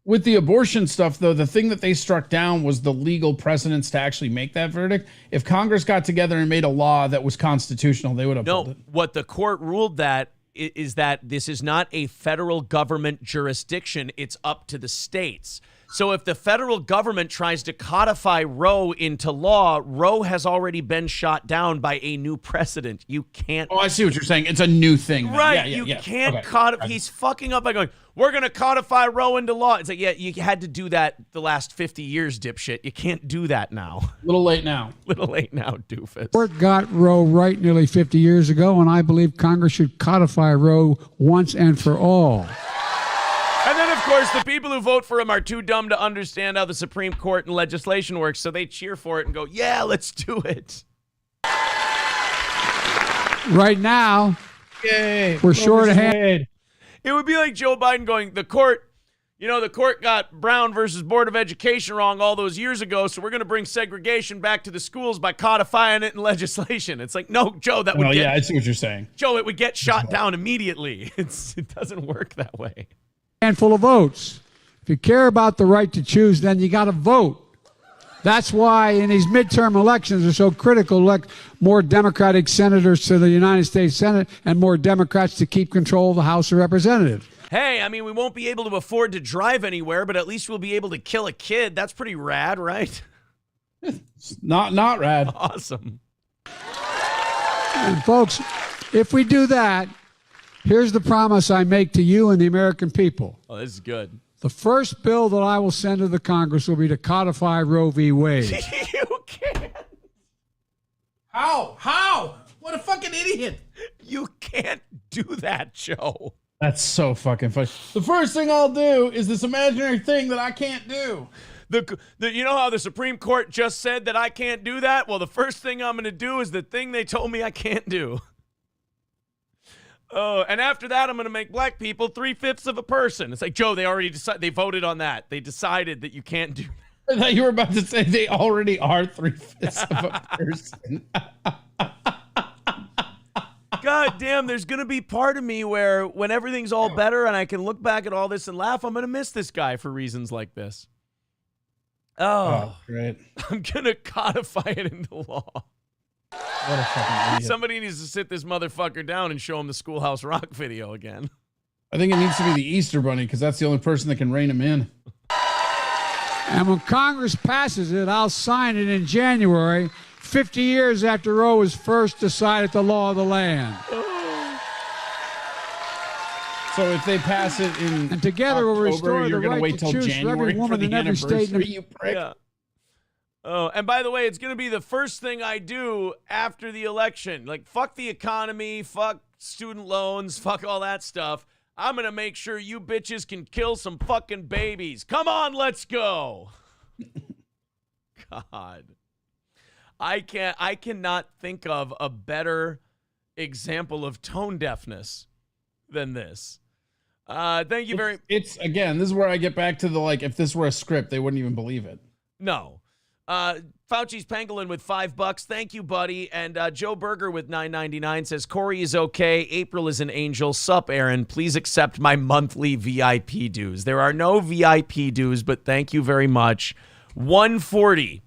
With the abortion stuff, though, the thing that they struck down was the legal precedents to actually make that verdict. If Congress got together and made a law that was constitutional, they would have pulled it. What the court ruled that is that this is not a federal government jurisdiction. It's up to the states. So if the federal government tries to codify Roe into law, Roe has already been shot down by a new precedent. You can't. Oh, I see what you're saying. It's a new thing. Right. You can't codify. He's fucking up by going, we're going to codify Roe into law. It's like, yeah, you had to do that the last 50 years, dipshit. You can't do that now. Little late now, doofus. The court got Roe right nearly 50 years ago, and I believe Congress should codify Roe once and for all. And then, of course, the people who vote for him are too dumb to understand how the Supreme Court and legislation works, so they cheer for it and go, yeah, let's do it. Right now, yay, we're short of hand. It would be like Joe Biden going, the court, you know, the court got Brown versus Board of Education wrong all those years ago, so we're going to bring segregation back to the schools by codifying it in legislation. It's like, no, Joe, that would Well, get... yeah, I see what you're saying. Joe, it would get shot down immediately. It doesn't work that way. Handful of votes. If you care about the right to choose, then you got to vote. That's why in these midterm elections are so critical, elect more Democratic senators to the United States Senate and more Democrats to keep control of the House of Representatives. Hey, I mean, we won't be able to afford to drive anywhere, but at least we'll be able to kill a kid. That's pretty rad, right? Not rad. Awesome. And folks, if we do that, here's the promise I make to you and the American people. Oh, this is good. The first bill that I will send to the Congress will be to codify Roe v. Wade. You can't. How? What a fucking idiot. You can't do that, Joe. That's so fucking funny. The first thing I'll do is this imaginary thing that I can't do. You know how the Supreme Court just said that I can't do that? Well, the first thing I'm going to do is the thing they told me I can't do. Oh, and after that, I'm going to make black people 3/5 of a person. It's like, Joe, they already decided. They voted on that. They decided that you can't do that. I thought you were about to say they already are 3/5 of a person. God damn, there's going to be part of me where when everything's all better and I can look back at all this and laugh, I'm going to miss this guy for reasons like this. Oh, great. I'm going to codify it into law. What a fucking idiot. Somebody needs to sit this motherfucker down and show him the Schoolhouse Rock video again. I think it needs to be the Easter Bunny because that's the only person that can rein him in. And when Congress passes it, I'll sign it in January, 50 years after Roe was first decided the law of the land. So if they pass it in and together October, we'll restore you're the gonna right wait to till choose January for every woman the in every state. anniversary, you prick. Yeah. Oh, and by the way, it's going to be the first thing I do after the election. Like, fuck the economy, fuck student loans, fuck all that stuff. I'm going to make sure you bitches can kill some fucking babies. Come on, let's go. God. I cannot think of a better example of tone deafness than this. Thank you very much. It's again, this is where I get back to the, like, if this were a script, they wouldn't even believe it. No. Fauci's Pangolin with $5. Thank you, buddy. And Joe Berger with $9.99 says, Corey is okay. April is an angel. Sup, Aaron. Please accept my monthly VIP dues. There are no VIP dues, but thank you very much. 140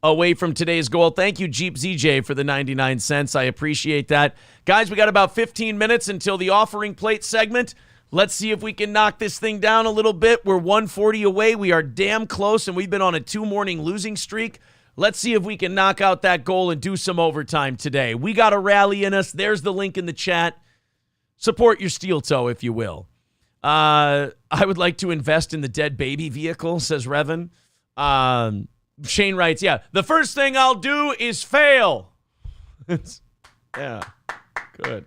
away from today's goal. Thank you, Jeep ZJ, for the 99 cents. I appreciate that. Guys, we got about 15 minutes until the offering plate segment. Let's see if we can knock this thing down a little bit. We're 140 away. We are damn close, and we've been on a 2-morning losing streak. Let's see if we can knock out that goal and do some overtime today. We got a rally in us. There's the link in the chat. Support your steel toe, if you will. I would like to invest in the dead baby vehicle, says Revan. Shane writes, yeah, the first thing I'll do is fail. Yeah, good.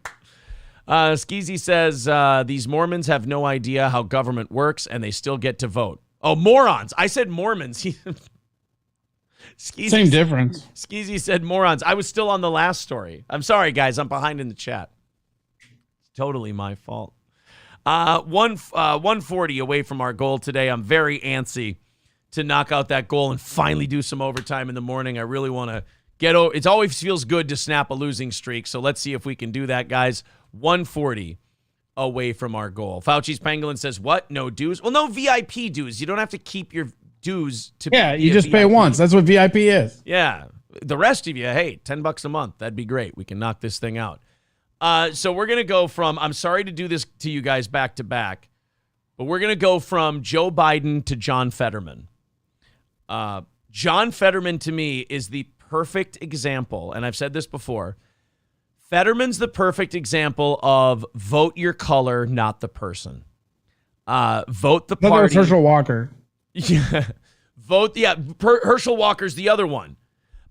Skeezy says, these Mormons have no idea how government works, and they still get to vote. Oh, morons. I said Mormons. Same difference. Skeezy said morons. I was still on the last story. I'm sorry, guys. I'm behind in the chat. It's totally my fault. 140 away from our goal today. I'm very antsy to knock out that goal and finally do some overtime in the morning. I really want to get over. It always feels good to snap a losing streak, so let's see if we can do that, guys. 140 away from our goal. Fauci's Pangolin says, what? No dues? Well, no VIP dues. You don't have to keep your dues to you just pay once. That's what VIP is. Yeah. The rest of you, hey, $10 a month. That'd be great. We can knock this thing out. So we're going to go from, I'm sorry to do this to you guys back to back, but we're going to go from Joe Biden to John Fetterman. John Fetterman, to me, is the perfect example, and I've said this before. Fetterman's the perfect example of vote your color, not the person. Vote the party. Herschel Walker. Yeah. Vote. Yeah. Herschel Walker's the other one.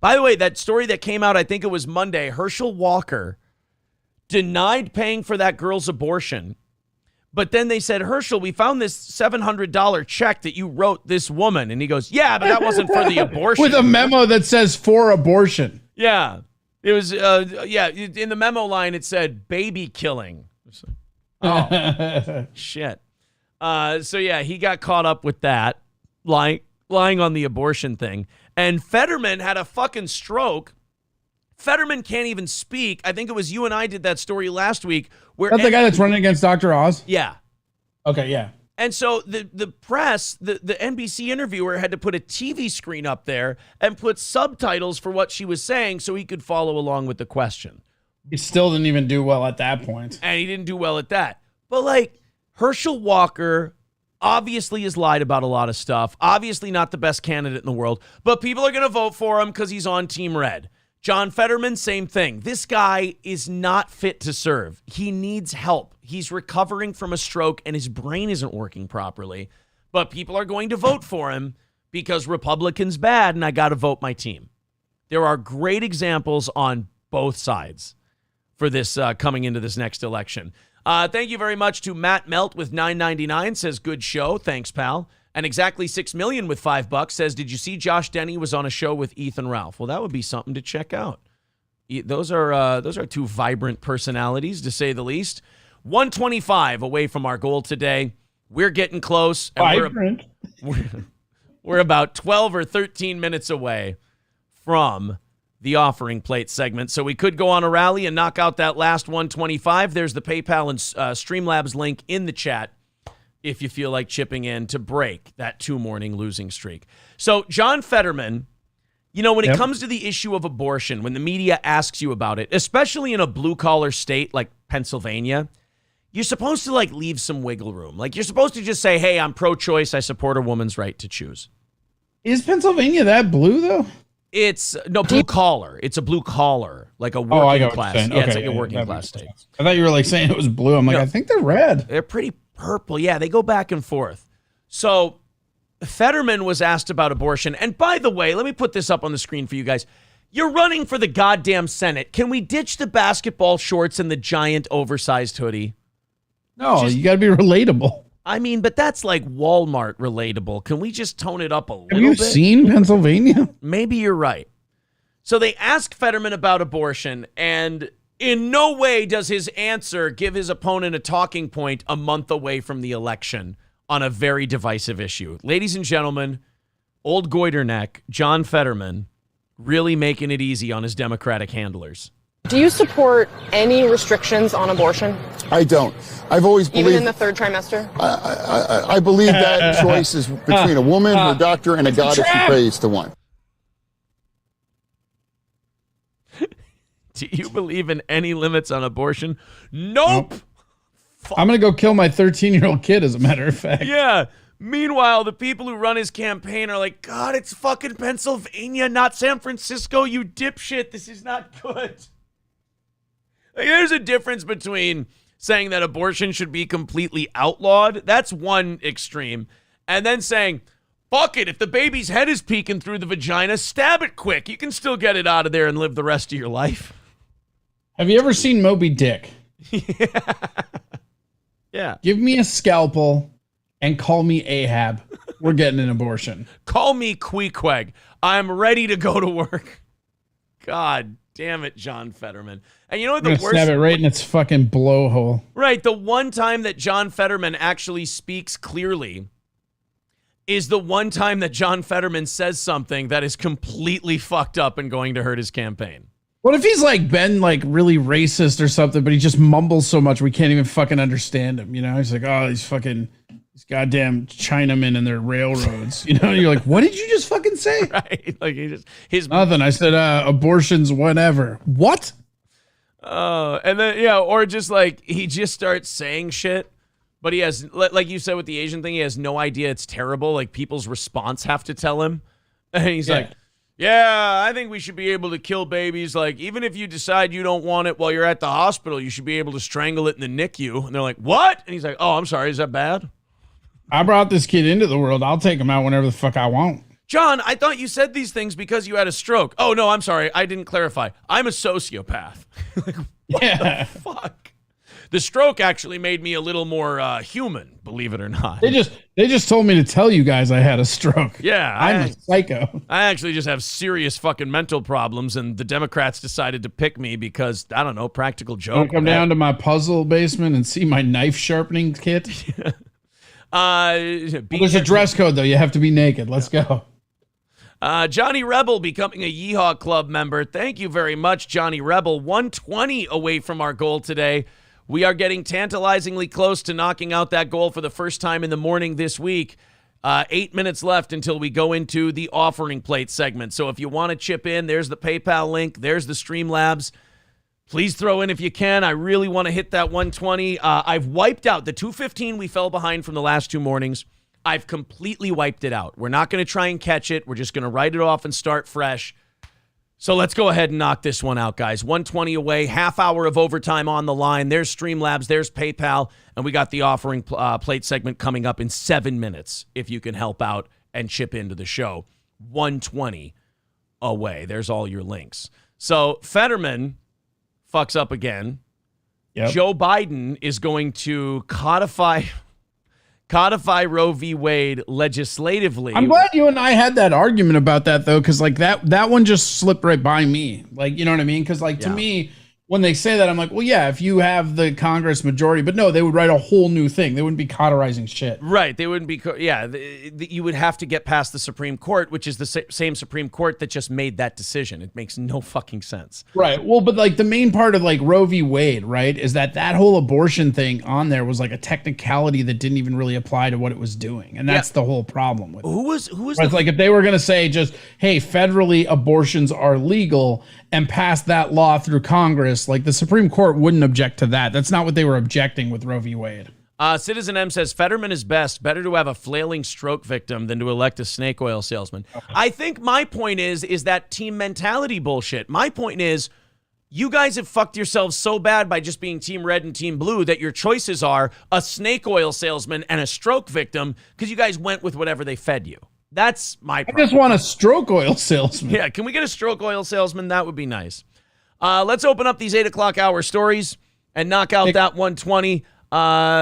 By the way, that story that came out, I think it was Monday, Herschel Walker denied paying for that girl's abortion. But then they said, Herschel, we found this $700 check that you wrote this woman. And he goes, yeah, but that wasn't for the abortion. With a memo that says for abortion. Yeah. It was, in the memo line, it said baby killing. Oh, shit. So yeah, he got caught up with that, lying on the abortion thing. And Fetterman had a fucking stroke. Fetterman can't even speak. I think it was you and I did that story last week. Where That's the guy that's running against Dr. Oz? Yeah. Okay, yeah. And so the press, the NBC interviewer had to put a TV screen up there and put subtitles for what she was saying so he could follow along with the question. He still didn't even do well at that point. And he didn't do well at that. But like Herschel Walker obviously has lied about a lot of stuff. Obviously not the best candidate in the world. But people are going to vote for him because he's on Team Red. John Fetterman, same thing. This guy is not fit to serve. He needs help. He's recovering from a stroke and his brain isn't working properly. But people are going to vote for him because Republicans bad and I got to vote my team. There are great examples on both sides for this coming into this next election. Thank you very much to Matt Melt with $9.99, says good show. Thanks, pal. And exactly 6 million with $5 says, did you see Josh Denny was on a show with Ethan Ralph? Well, that would be something to check out. Those are two vibrant personalities, to say the least. 125 away from our goal today. We're getting close. And we're about 12 or 13 minutes away from the offering plate segment. So we could go on a rally and knock out that last 125. There's the PayPal and Streamlabs link in the chat if you feel like chipping in to break that 2-morning losing streak. So John Fetterman, you know, when it comes to the issue of abortion, when the media asks you about it, especially in a blue-collar state like Pennsylvania, you're supposed to like leave some wiggle room. Like you're supposed to just say, hey, I'm pro-choice. I support a woman's right to choose. Is Pennsylvania that blue though? It's no blue collar. It's a blue collar, like a working class. Yeah, okay, it's like a working class state. I thought you were like saying it was blue. I'm like, I think they're red. They're pretty purple. Yeah, they go back and forth. So Fetterman was asked about abortion. And by the way, let me put this up on the screen for you guys. You're running for the goddamn Senate. Can we ditch the basketball shorts and the giant oversized hoodie? No, you got to be relatable. I mean, but that's like Walmart relatable. Can we just tone it up a little bit? Have you seen Pennsylvania? Maybe you're right. So they asked Fetterman about abortion, and in no way does his answer give his opponent a talking point a month away from the election on a very divisive issue. Ladies and gentlemen, old goiterneck, John Fetterman, really making it easy on his Democratic handlers. Do you support any restrictions on abortion? I don't. I've always believed... Even in the third trimester? I believe that choice is between a woman, her doctor, and a goddess who prays to one. Do you believe in any limits on abortion? Nope. I'm going to go kill my 13-year-old kid, as a matter of fact. Yeah. Meanwhile, the people who run his campaign are like, God, it's fucking Pennsylvania, not San Francisco, you dipshit. This is not good. Like, there's a difference between saying that abortion should be completely outlawed. That's one extreme. And then saying, fuck it, if the baby's head is peeking through the vagina, stab it quick. You can still get it out of there and live the rest of your life. Have you ever seen Moby Dick? Yeah. Give me a scalpel and call me Ahab. We're getting an abortion. Call me Queequeg. I'm ready to go to work. God damn it, John Fetterman. And you know what the worst... Stab it right in its fucking blowhole. Right, the one time that John Fetterman actually speaks clearly is the one time that John Fetterman says something that is completely fucked up and going to hurt his campaign. What if he's like been like really racist or something, but he just mumbles so much we can't even fucking understand him? You know, he's like, oh, these goddamn Chinamen and their railroads. You know, you're like, what did you just fucking say? Right, like his nothing. I said abortions, whatever. What? And then or just like he just starts saying shit, but he has, like you said with the Asian thing, he has no idea it's terrible. Like people's response have to tell him, and he's like, yeah, I think we should be able to kill babies. Like, even if you decide you don't want it while you're at the hospital, you should be able to strangle it in the NICU. And they're like, what? And he's like, oh, I'm sorry. Is that bad? I brought this kid into the world. I'll take him out whenever the fuck I want. John, I thought you said these things because you had a stroke. Oh, no, I'm sorry. I didn't clarify. I'm a sociopath. Like, what the fuck? The stroke actually made me a little more human, believe it or not. They just told me to tell you guys I had a stroke. Yeah. I'm a psycho. I actually just have serious fucking mental problems, and the Democrats decided to pick me because, I don't know, practical joke. Come down to my puzzle basement and see my knife sharpening kit? There's a dress code, though. You have to be naked. Let's go. Johnny Rebel becoming a Yeehaw Club member. Thank you very much, Johnny Rebel. 120 away from our goal today. We are getting tantalizingly close to knocking out that goal for the first time in the morning this week. 8 minutes left until we go into the offering plate segment. So if you want to chip in, there's the PayPal link. There's the Streamlabs. Please throw in if you can. I really want to hit that 120. I've wiped out the 215 we fell behind from the last 2 mornings. I've completely wiped it out. We're not going to try and catch it. We're just going to write it off and start fresh. So let's go ahead and knock this one out, guys. 120 away, half hour of overtime on the line. There's Streamlabs, there's PayPal, and we got the offering plate segment coming up in 7 minutes if you can help out and chip into the show. 120 away. There's all your links. So Fetterman fucks up again. Yep. Joe Biden is going to codify Roe v. Wade legislatively. I'm glad you and I had that argument about that, though, because like that one just slipped right by me. Like, you know what I mean? Because to me, when they say that, I'm like, well, yeah, if you have the Congress majority, but no, they would write a whole new thing. They wouldn't be cauterizing shit. Right. They wouldn't be. You would have to get past the Supreme Court, which is the same Supreme Court that just made that decision. It makes no fucking sense. Right. Well, but like the main part of like Roe v. Wade, right, is that whole abortion thing on there was like a technicality that didn't even really apply to what it was doing. And that's the whole problem with it. Who was right, like if they were going to say just, hey, federally abortions are legal and pass that law through Congress, like the Supreme Court wouldn't object to that. That's not what they were objecting with Roe v. Wade. Citizen M says Fetterman is best. Better to have a flailing stroke victim than to elect a snake oil salesman. Okay. I think my point is that team mentality bullshit. My point is you guys have fucked yourselves so bad by just being team red and team blue that your choices are a snake oil salesman and a stroke victim because you guys went with whatever they fed you. That's my problem. I just want a stroke oil salesman. Yeah, can we get a stroke oil salesman? That would be nice. Let's open up these 8 o'clock hour stories and knock out that 120.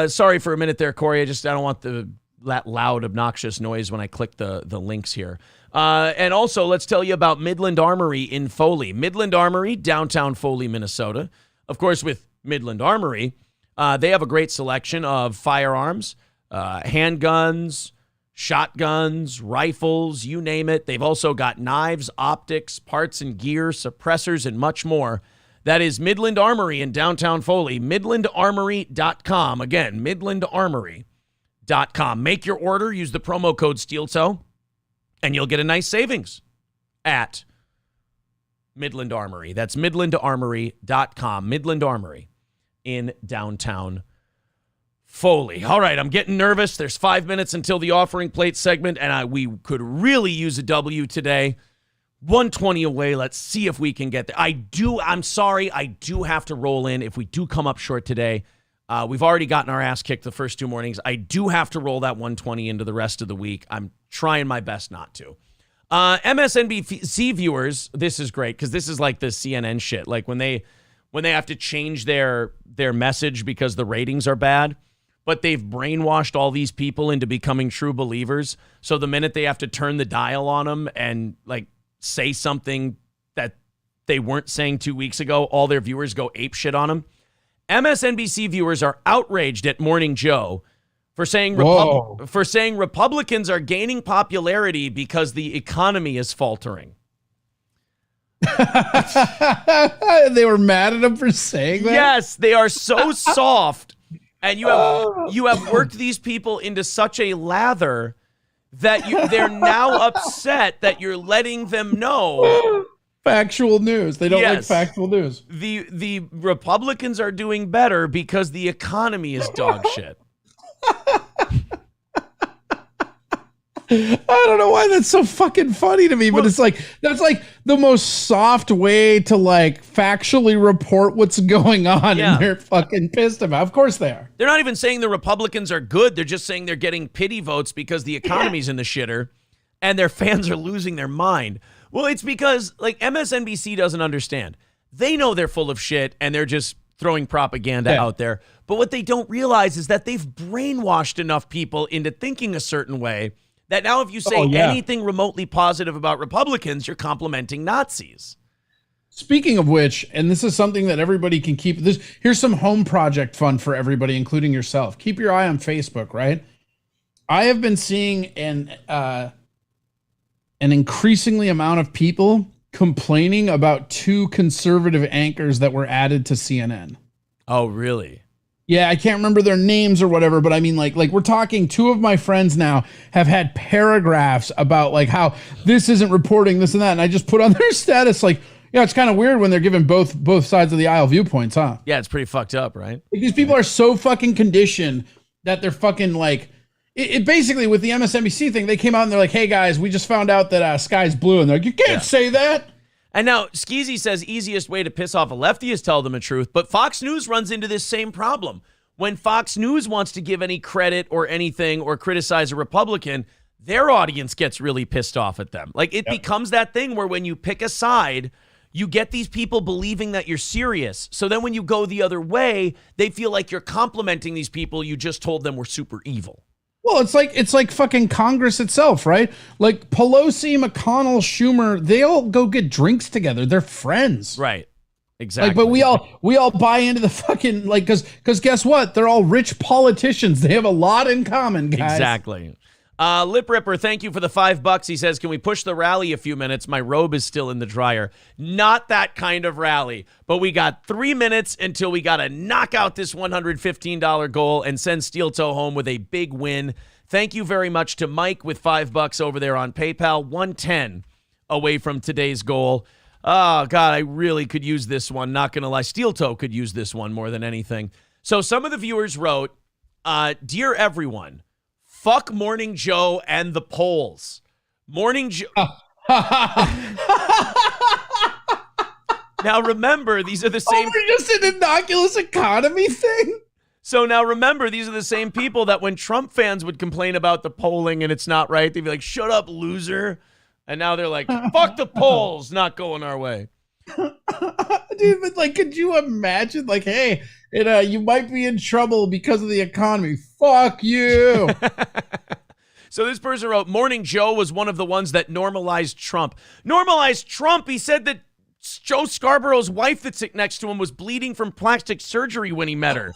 Sorry for a minute there, Corey. I don't want that loud, obnoxious noise when I click the links here. And also, let's tell you about Midland Armory in Foley. Midland Armory, downtown Foley, Minnesota. Of course, with Midland Armory, they have a great selection of firearms, handguns, shotguns, rifles, you name it. They've also got knives, optics, parts and gear, suppressors, and much more. That is Midland Armory in downtown Foley. MidlandArmory.com. Again, MidlandArmory.com. Make your order. Use the promo code SteelToe, and you'll get a nice savings at Midland Armory. That's MidlandArmory.com. Midland Armory in downtown Foley. All right, I'm getting nervous. There's 5 minutes until the offering plate segment, and we could really use a W today. 120 away. Let's see if we can get there. I'm sorry. I do have to roll in if we do come up short today. We've already gotten our ass kicked the first 2 mornings. I do have to roll that 120 into the rest of the week. I'm trying my best not to. MSNBC viewers, this is great because this is like the CNN shit. Like when they have to change their message because the ratings are bad. But they've brainwashed all these people into becoming true believers. So the minute they have to turn the dial on them and like say something that they weren't saying 2 weeks ago, all their viewers go apeshit on them. MSNBC viewers are outraged at Morning Joe for saying Republicans are gaining popularity because the economy is faltering. They were mad at him for saying that? Yes, they are so soft. And you have worked these people into such a lather that they're now upset that you're letting them know factual news. They don't like factual news. The Republicans are doing better because the economy is dog shit. I don't know why that's so fucking funny to me, but it's like that's like the most soft way to like factually report what's going on, and they're fucking pissed about. Of course they are. They're not even saying the Republicans are good. They're just saying they're getting pity votes because the economy's in the shitter, and their fans are losing their mind. Well, it's because like MSNBC doesn't understand. They know they're full of shit, and they're just throwing propaganda out there. But what they don't realize is that they've brainwashed enough people into thinking a certain way that now if you say anything remotely positive about Republicans, you're complimenting Nazis. Speaking of which, and this is something that everybody can keep, here's some home project fun for everybody, including yourself. Keep your eye on Facebook, right? I have been seeing an increasingly amount of people complaining about 2 conservative anchors that were added to CNN. Oh, really? Yeah, I can't remember their names or whatever, but I mean, like we're talking, 2 of my friends now have had paragraphs about like how this isn't reporting this and that, and I just put on their status like, yeah, it's kind of weird when they're giving both sides of the aisle viewpoints, huh? Yeah, it's pretty fucked up, right? Like, these people are so fucking conditioned that they're fucking like, it basically with the MSNBC thing, they came out and they're like, hey guys, we just found out that sky's blue, and they're like, you can't say that. And now Skeezy says easiest way to piss off a lefty is tell them the truth, but Fox News runs into this same problem. When Fox News wants to give any credit or anything or criticize a Republican, their audience gets really pissed off at them. Like, it becomes that thing where when you pick a side, you get these people believing that you're serious. So then when you go the other way, they feel like you're complimenting these people you just told them were super evil. Well, it's like fucking Congress itself, right? Like Pelosi, McConnell, Schumer, they all go get drinks together. They're friends. Right. Exactly. Like, but we all buy into the fucking, like, because guess what? They're all rich politicians. They have a lot in common, guys. Exactly. Lip Ripper, thank you for the $5. He says, can we push the rally a few minutes? My robe is still in the dryer. Not that kind of rally, but we got 3 minutes until we got to knock out this $115 goal and send Steel Toe home with a big win. Thank you very much to Mike with $5 over there on PayPal. 110 away from today's goal. Oh, God, I really could use this one. Not going to lie. Steel Toe could use this one more than anything. So some of the viewers wrote, Dear everyone, fuck Morning Joe and the polls. Morning Joe. Now remember, these are the same. Oh, just an innocuous economy thing? So now remember, these are the same people that when Trump fans would complain about the polling and it's not right, they'd be like, shut up, loser. And now they're like, fuck the polls, not going our way. Dude, but like, could you imagine? Like, hey, you might be in trouble because of the economy. Fuck you. So this person wrote, Morning Joe was one of the ones that normalized Trump. Normalized Trump? He said that Joe Scarborough's wife that's sitting next to him was bleeding from plastic surgery when he met her.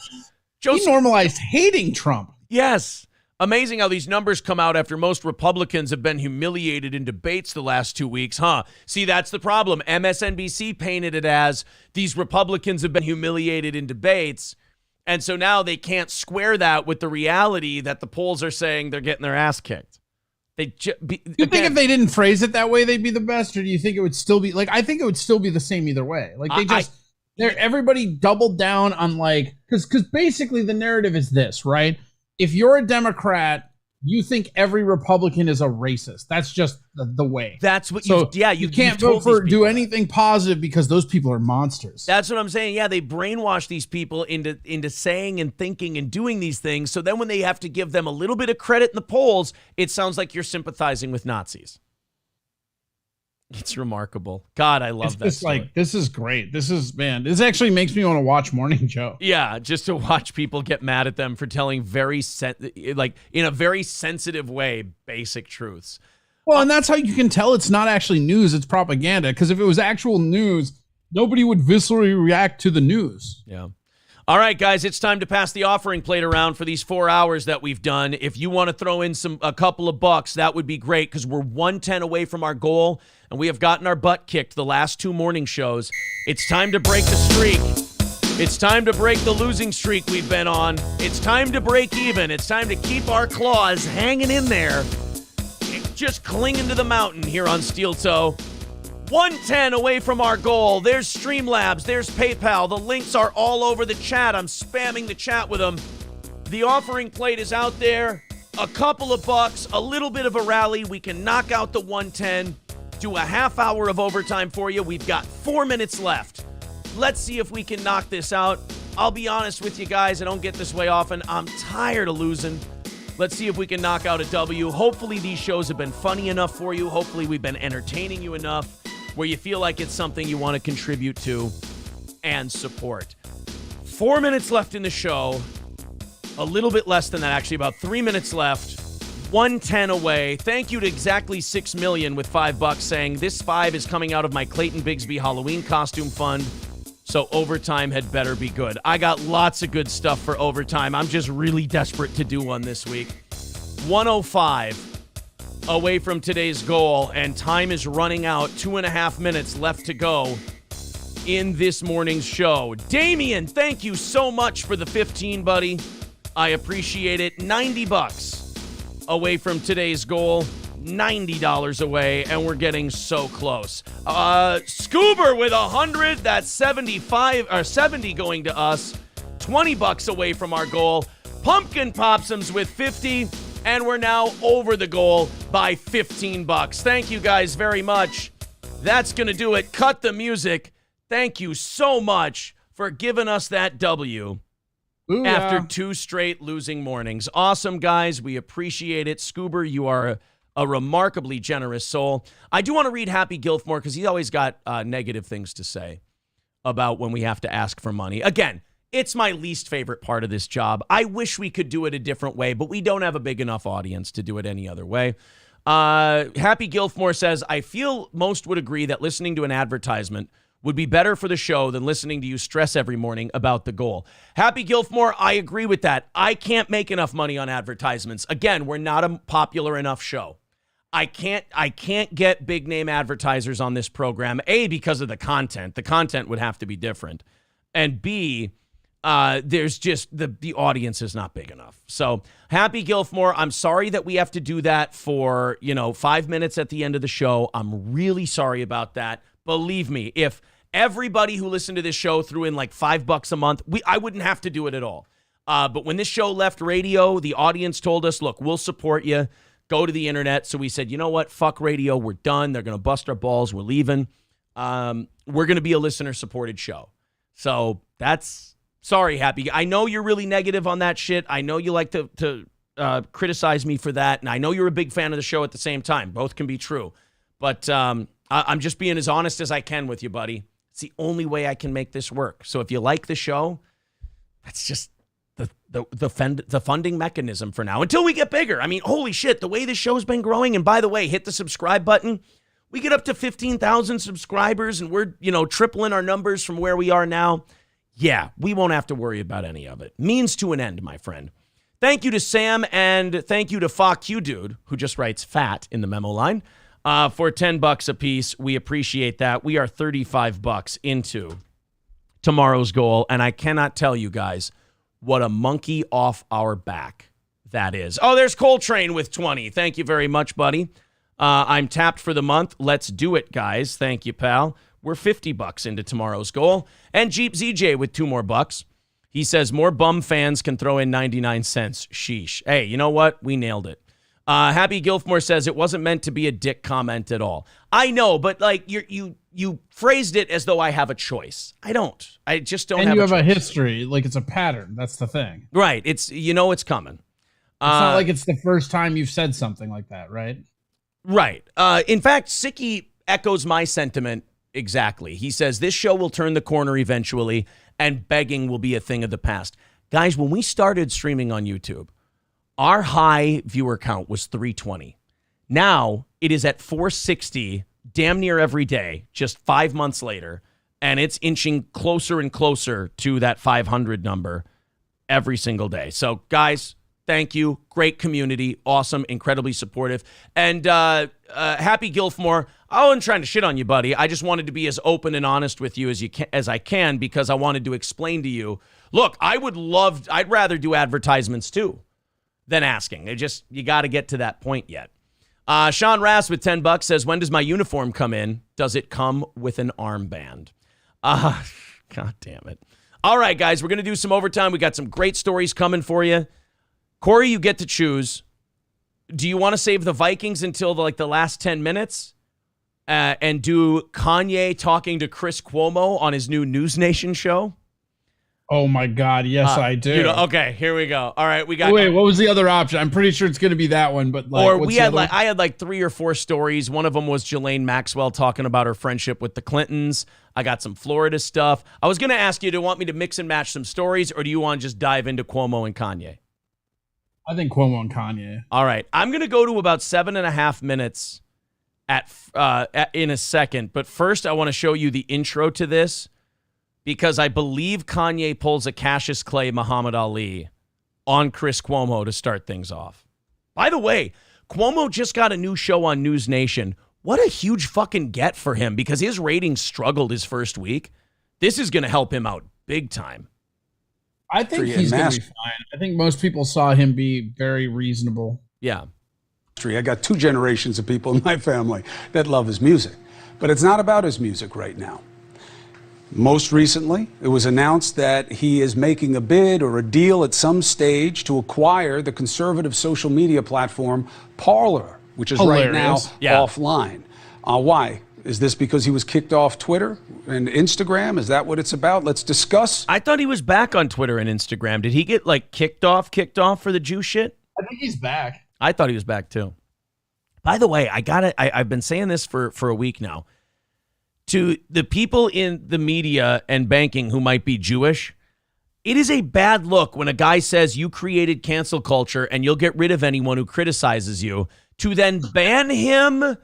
He normalized hating Trump. Yes. Amazing how these numbers come out after most Republicans have been humiliated in debates the last 2 weeks, huh? See, that's the problem. MSNBC painted it as these Republicans have been humiliated in debates, and so now they can't square that with the reality that the polls are saying they're getting their ass kicked. You think if they didn't phrase it that way, they'd be the best, or do you think it would still be like? I think it would still be the same either way. Like everybody doubled down on like because basically the narrative is this, right? If you're a Democrat, you think every Republican is a racist. That's just the way. That's what you can't vote for do anything positive because those people are monsters. That's what I'm saying. Yeah, they brainwash these people into saying and thinking and doing these things. So then when they have to give them a little bit of credit in the polls, it sounds like you're sympathizing with Nazis. It's remarkable. God, I love that story. Like, this is great. This actually makes me want to watch Morning Joe. Yeah, just to watch people get mad at them for telling in a very sensitive way, basic truths. Well, and that's how you can tell it's not actually news, it's propaganda. Because if it was actual news, nobody would viscerally react to the news. Yeah. All right, guys, it's time to pass the offering plate around for these 4 hours that we've done. If you want to throw in a couple of bucks, that would be great because we're 110 away from our goal, and we have gotten our butt kicked the last 2 morning shows. It's time to break the streak. It's time to break the losing streak we've been on. It's time to break even. It's time to keep our claws hanging in there, just clinging to the mountain here on Steel Toe. 110 away from our goal. There's Streamlabs. There's PayPal. The links are all over the chat. I'm spamming the chat with them. The offering plate is out there. A couple of bucks, a little bit of a rally. We can knock out the 110, do a half hour of overtime for you. We've got 4 minutes left. Let's see if we can knock this out. I'll be honest with you guys. I don't get this way often. I'm tired of losing. Let's see if we can knock out a W. Hopefully these shows have been funny enough for you. Hopefully we've been entertaining you enough where you feel like it's something you want to contribute to and support. 4 minutes left in the show. A little bit less than that, actually. About 3 minutes left. 110 away. Thank you to exactly 6 million with $5 saying this 5 is coming out of my Clayton Bigsby Halloween costume fund. So overtime had better be good. I got lots of good stuff for overtime. I'm just really desperate to do one this week. 105 away from today's goal, and time is running out. 2.5 minutes left to go in this morning's show. Damien, thank you so much for the 15, buddy. I appreciate it. $90 away from today's goal. $90 away, and we're getting so close. Scoober with 100. That's 75 or 70 going to us. $20 away from our goal. Pumpkin Popsums with 50, and we're now over the goal by $15. Thank you guys very much. That's gonna do it. Cut the music. Thank you so much for giving us that W. Ooh, after yeah. 2 straight losing mornings. Awesome, guys. We appreciate it. Scoober, you are a remarkably generous soul. I do want to read Happy Gilfmore because he's always got negative things to say about when we have to ask for money. Again, it's my least favorite part of this job. I wish we could do it a different way, but we don't have a big enough audience to do it any other way. Happy Gilfmore says, I feel most would agree that listening to an advertisement would be better for the show than listening to you stress every morning about the goal. Happy Gilfmore, I agree with that. I can't make enough money on advertisements. Again, we're not a popular enough show. I can't get big name advertisers on this program, A, because of the content. The content would have to be different. And B, there's just the audience is not big enough. So Happy Gilfmore, I'm sorry that we have to do that for, 5 minutes at the end of the show. I'm really sorry about that. Believe me, if everybody who listened to this show threw in like $5 a month, I wouldn't have to do it at all. But when this show left radio, the audience told us, look, we'll support you. Go to the internet. So we said, you know what? Fuck radio. We're done. They're going to bust our balls. We're leaving. We're going to be a listener-supported show. So that's... Sorry, Happy. I know you're really negative on that shit. I know you like to criticize me for that. And I know you're a big fan of the show at the same time. Both can be true. But I'm just being as honest as I can with you, buddy. It's the only way I can make this work. So if you like the show, that's just the funding mechanism for now until we get bigger. I mean, holy shit, the way this show's been growing. And by the way, hit the subscribe button. We get up to 15,000 subscribers and we're, tripling our numbers from where we are now. Yeah, we won't have to worry about any of it. Means to an end, my friend. Thank you to Sam and thank you to Fuck You Dude, who just writes fat in the memo line, for $10 a piece. We appreciate that. We are $35 into tomorrow's goal, and I cannot tell you guys what a monkey off our back that is. Oh, there's Coltrane with 20. Thank you very much, buddy. I'm tapped for the month. Let's do it, guys. Thank you, pal. We're $50 into tomorrow's goal. And Jeep ZJ with $2 more. He says, more bum fans can throw in 99 cents. Sheesh. Hey, you know what? We nailed it. Happy Gilfmore says, it wasn't meant to be a dick comment at all. I know, but like you phrased it as though I have a choice. I don't. I just don't have a choice. And you have a history. Like, it's a pattern. That's the thing. Right. It's coming. It's not like it's the first time you've said something like that, right? Right. In fact, Sicky echoes my sentiment exactly. He says, this show will turn the corner eventually, and begging will be a thing of the past. Guys, when we started streaming on YouTube, our high viewer count was 320. Now it is at 460 damn near every day, just 5 months later, and it's inching closer and closer to that 500 number every single day. So, guys, thank you. Great community. Awesome. Incredibly supportive. And Happy Gilfmore, I wasn't trying to shit on you, buddy. I just wanted to be as open and honest with you as I can because I wanted to explain to you, look, I'd rather do advertisements too than asking. You got to get to that point yet. Sean Rass with $10 says, when does my uniform come in? Does it come with an armband? God damn it. All right, guys, we're going to do some overtime. We got some great stories coming for you. Corey, you get to choose. Do you want to save the Vikings until the last 10 minutes and do Kanye talking to Chris Cuomo on his new News Nation show? Oh, my God. Yes, I do. Okay, here we go. All right, we got... Wait, what was the other option? I'm pretty sure it's going to be that one, but I had 3 or 4 stories. One of them was Ghislaine Maxwell talking about her friendship with the Clintons. I got some Florida stuff. I was going to ask you, do you want me to mix and match some stories, or do you want to just dive into Cuomo and Kanye? I think Cuomo and Kanye. All right. I'm going to go to about 7.5 minutes in a second. But first, I want to show you the intro to this because I believe Kanye pulls a Cassius Clay Muhammad Ali on Chris Cuomo to start things off. By the way, Cuomo just got a new show on News Nation. What a huge fucking get for him, because his ratings struggled his first week. This is going to help him out big time. I think he's going to be fine. I think most people saw him be very reasonable. Yeah. I got 2 generations of people in my family that love his music, but it's not about his music right now. Most recently, it was announced that he is making a bid or a deal at some stage to acquire the conservative social media platform Parler, which is right now offline. Why? Is this because he was kicked off Twitter and Instagram? Is that what it's about? Let's discuss. I thought he was back on Twitter and Instagram. Did he get like kicked off for the Jew shit? I think he's back. I thought he was back too. By the way, I've been saying this for a week now. To the people in the media and banking who might be Jewish, it is a bad look when a guy says you created cancel culture and you'll get rid of anyone who criticizes you, to then ban him,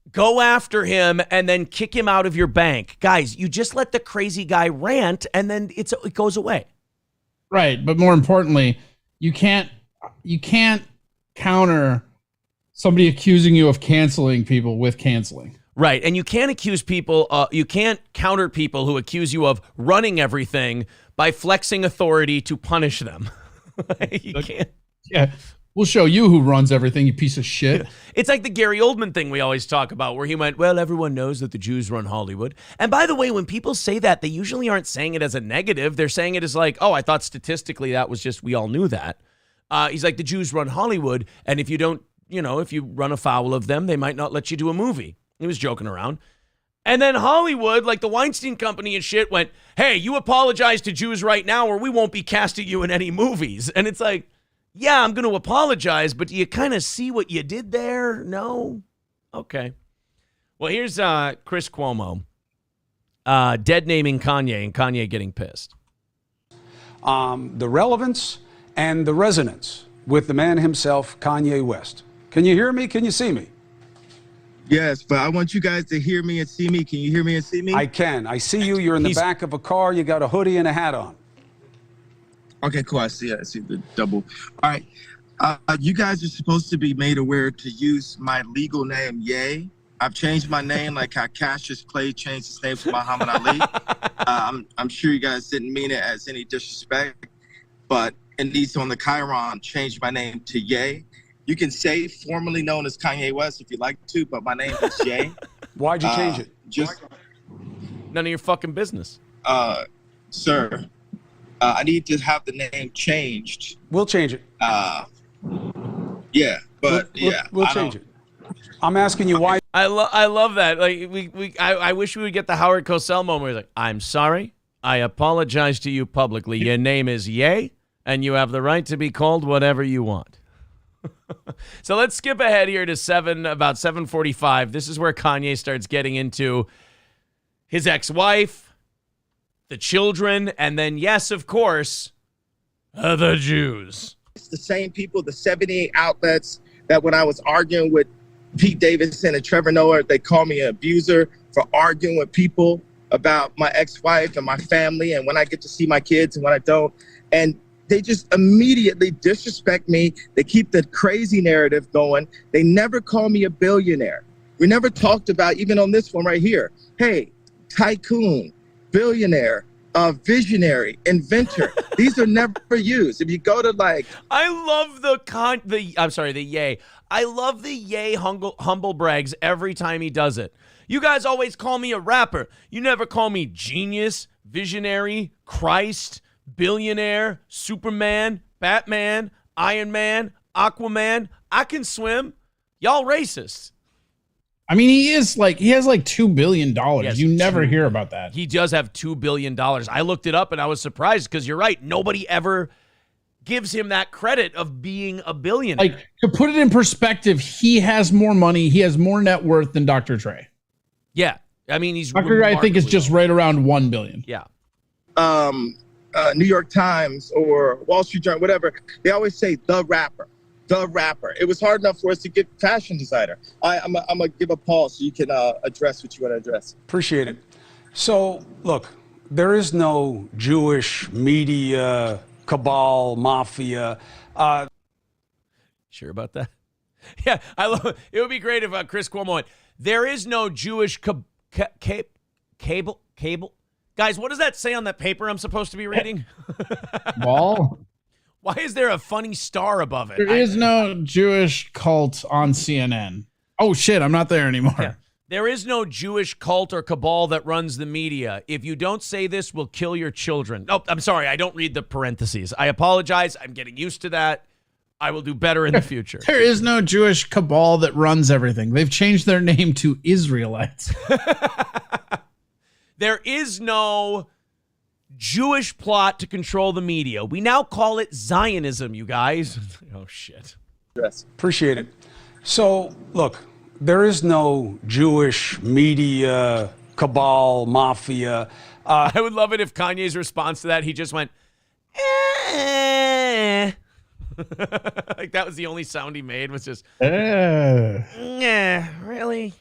go after him, and then kick him out of your bank. Guys, you just let the crazy guy rant and then it goes away. Right, but more importantly, you can't counter somebody accusing you of canceling people with canceling. Right, and you can't accuse people, you can't counter people who accuse you of running everything by flexing authority to punish them. You can't. Yeah, we'll show you who runs everything, you piece of shit. It's like the Gary Oldman thing we always talk about, where he went, well, everyone knows that the Jews run Hollywood. And by the way, when people say that, they usually aren't saying it as a negative. They're saying it as like, oh, I thought statistically that was just, we all knew that. He's like, the Jews run Hollywood, and if you don't, if you run afoul of them, they might not let you do a movie. He was joking around. And then Hollywood, like the Weinstein Company and shit, went, hey, you apologize to Jews right now or we won't be casting you in any movies. And it's like, yeah, I'm going to apologize, but do you kind of see what you did there? No? Okay. Well, here's Chris Cuomo dead naming Kanye and Kanye getting pissed. The relevance and the resonance with the man himself, Kanye West. Can you hear me? Can you see me? Yes, but I want you guys to hear me and see me. Can you hear me and see me? I can. I see you. You're in the back of a car. You got a hoodie and a hat on. Okay, cool. I see the double. All right. You guys are supposed to be made aware to use my legal name, Ye. I've changed my name like how Cassius Clay changed his name to Muhammad Ali. I'm sure you guys didn't mean it as any disrespect, but Anissa on the Chiron changed my name to Ye. You can say formerly known as Kanye West if you like to, but my name is Ye. Why'd you change it? Just none of your fucking business. Sir, I need to have the name changed. We'll change it. Yeah, but we'll change it. I'm asking you why. I love that. Like I wish we would get the Howard Cosell moment where he's like, I'm sorry. I apologize to you publicly. Your name is Ye, and you have the right to be called whatever you want. So let's skip ahead here to about 7:45. This is where Kanye starts getting into his ex-wife, the children, and then, yes, of course, the Jews. It's the same people, the 78 outlets that when I was arguing with Pete Davidson and Trevor Noah, they call me an abuser for arguing with people about my ex-wife and my family and when I get to see my kids and when I don't. And they just immediately disrespect me. They keep the crazy narrative going. They never call me a billionaire. We never talked about, even on this one right here, hey, tycoon, billionaire, visionary, inventor. These are never used. If you go to like... I love the Ye. I love the Ye humble brags every time he does it. You guys always call me a rapper. You never call me genius, visionary, Christ, billionaire, Superman, Batman, Iron Man, Aquaman. I can swim. Y'all racists. I mean, he has like $2 billion. You never hear about that. He does have $2 billion. I looked it up and I was surprised because you're right. Nobody ever gives him that credit of being a billionaire. Like, to put it in perspective, he has more money. He has more net worth than Dr. Dre. Yeah. I mean, he's Dr. Dre, I think, is just right around $1 billion. Yeah. New York Times or Wall Street Journal, whatever, they always say the rapper. It was hard enough for us to get fashion designer. I'm going to give a pause so you can address what you want to address. Appreciate it. So, look, there is no Jewish media cabal, mafia. Sure about that? Yeah, I love it. It would be great if Chris Cuomo went, there is no Jewish cable. Guys, what does that say on that paper I'm supposed to be reading? Wall? Why is there a funny star above it? There is no Jewish cult on CNN. Oh, shit, I'm not there anymore. Yeah. There is no Jewish cult or cabal that runs the media. If you don't say this, we'll kill your children. Oh, I'm sorry. I don't read the parentheses. I apologize. I'm getting used to that. I will do better in the future. There is no Jewish cabal that runs everything. They've changed their name to Israelites. There is no Jewish plot to control the media. We now call it Zionism, you guys. Oh, shit. Yes. Appreciate it. So, look, there is no Jewish media, cabal, mafia. I would love it if Kanye's response to that, he just went, eh. Like that was the only sound he made, was just, yeah, really?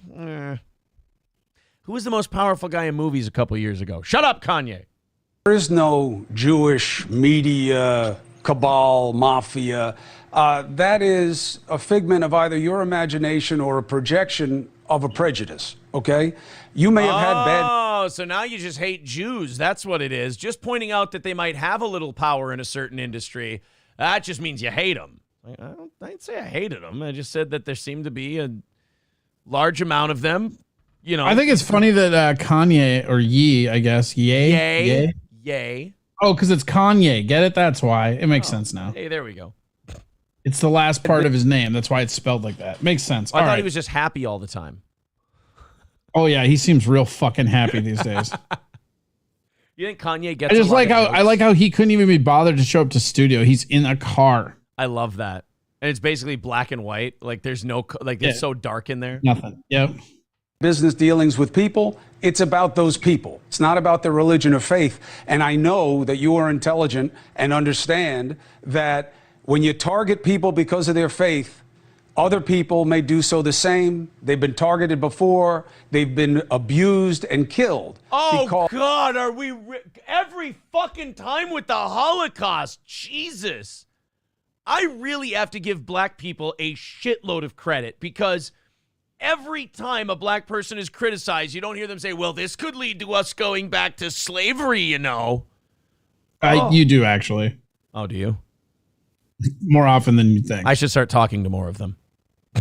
Who was the most powerful guy in movies a couple years ago? Shut up, Kanye. There is no Jewish media, cabal, mafia. That is a figment of either your imagination or a projection of a prejudice, okay? You may have had bad... Oh, so now you just hate Jews. That's what it is. Just pointing out that they might have a little power in a certain industry, that just means you hate them. I didn't say I hated them. I just said that there seemed to be a large amount of them. You know, I think it's funny that Kanye, or Ye, I guess, Yay. Oh, because it's Kanye. Get it? That's why. It makes sense now. Hey, there we go. It's the last part of his name. That's why it's spelled like that. Makes sense. I thought he was just happy all the time. Oh yeah, he seems real fucking happy these days. You think Kanye gets? I just like how he couldn't even be bothered to show up to studio. He's in a car. I love that, and it's basically black and white. Like there's no it's so dark in there. Nothing. Yep. Business dealings with people, it's about those people. It's not about their religion or faith. And I know that you are intelligent and understand that when you target people because of their faith, other people may do so the same. They've been targeted before. They've been abused and killed. Oh, God, are we every fucking time with the Holocaust? Jesus. I really have to give black people a shitload of credit because every time a black person is criticized, you don't hear them say, well, this could lead to us going back to slavery, you know. You do, actually. Oh, do you? More often than you think. I should start talking to more of them.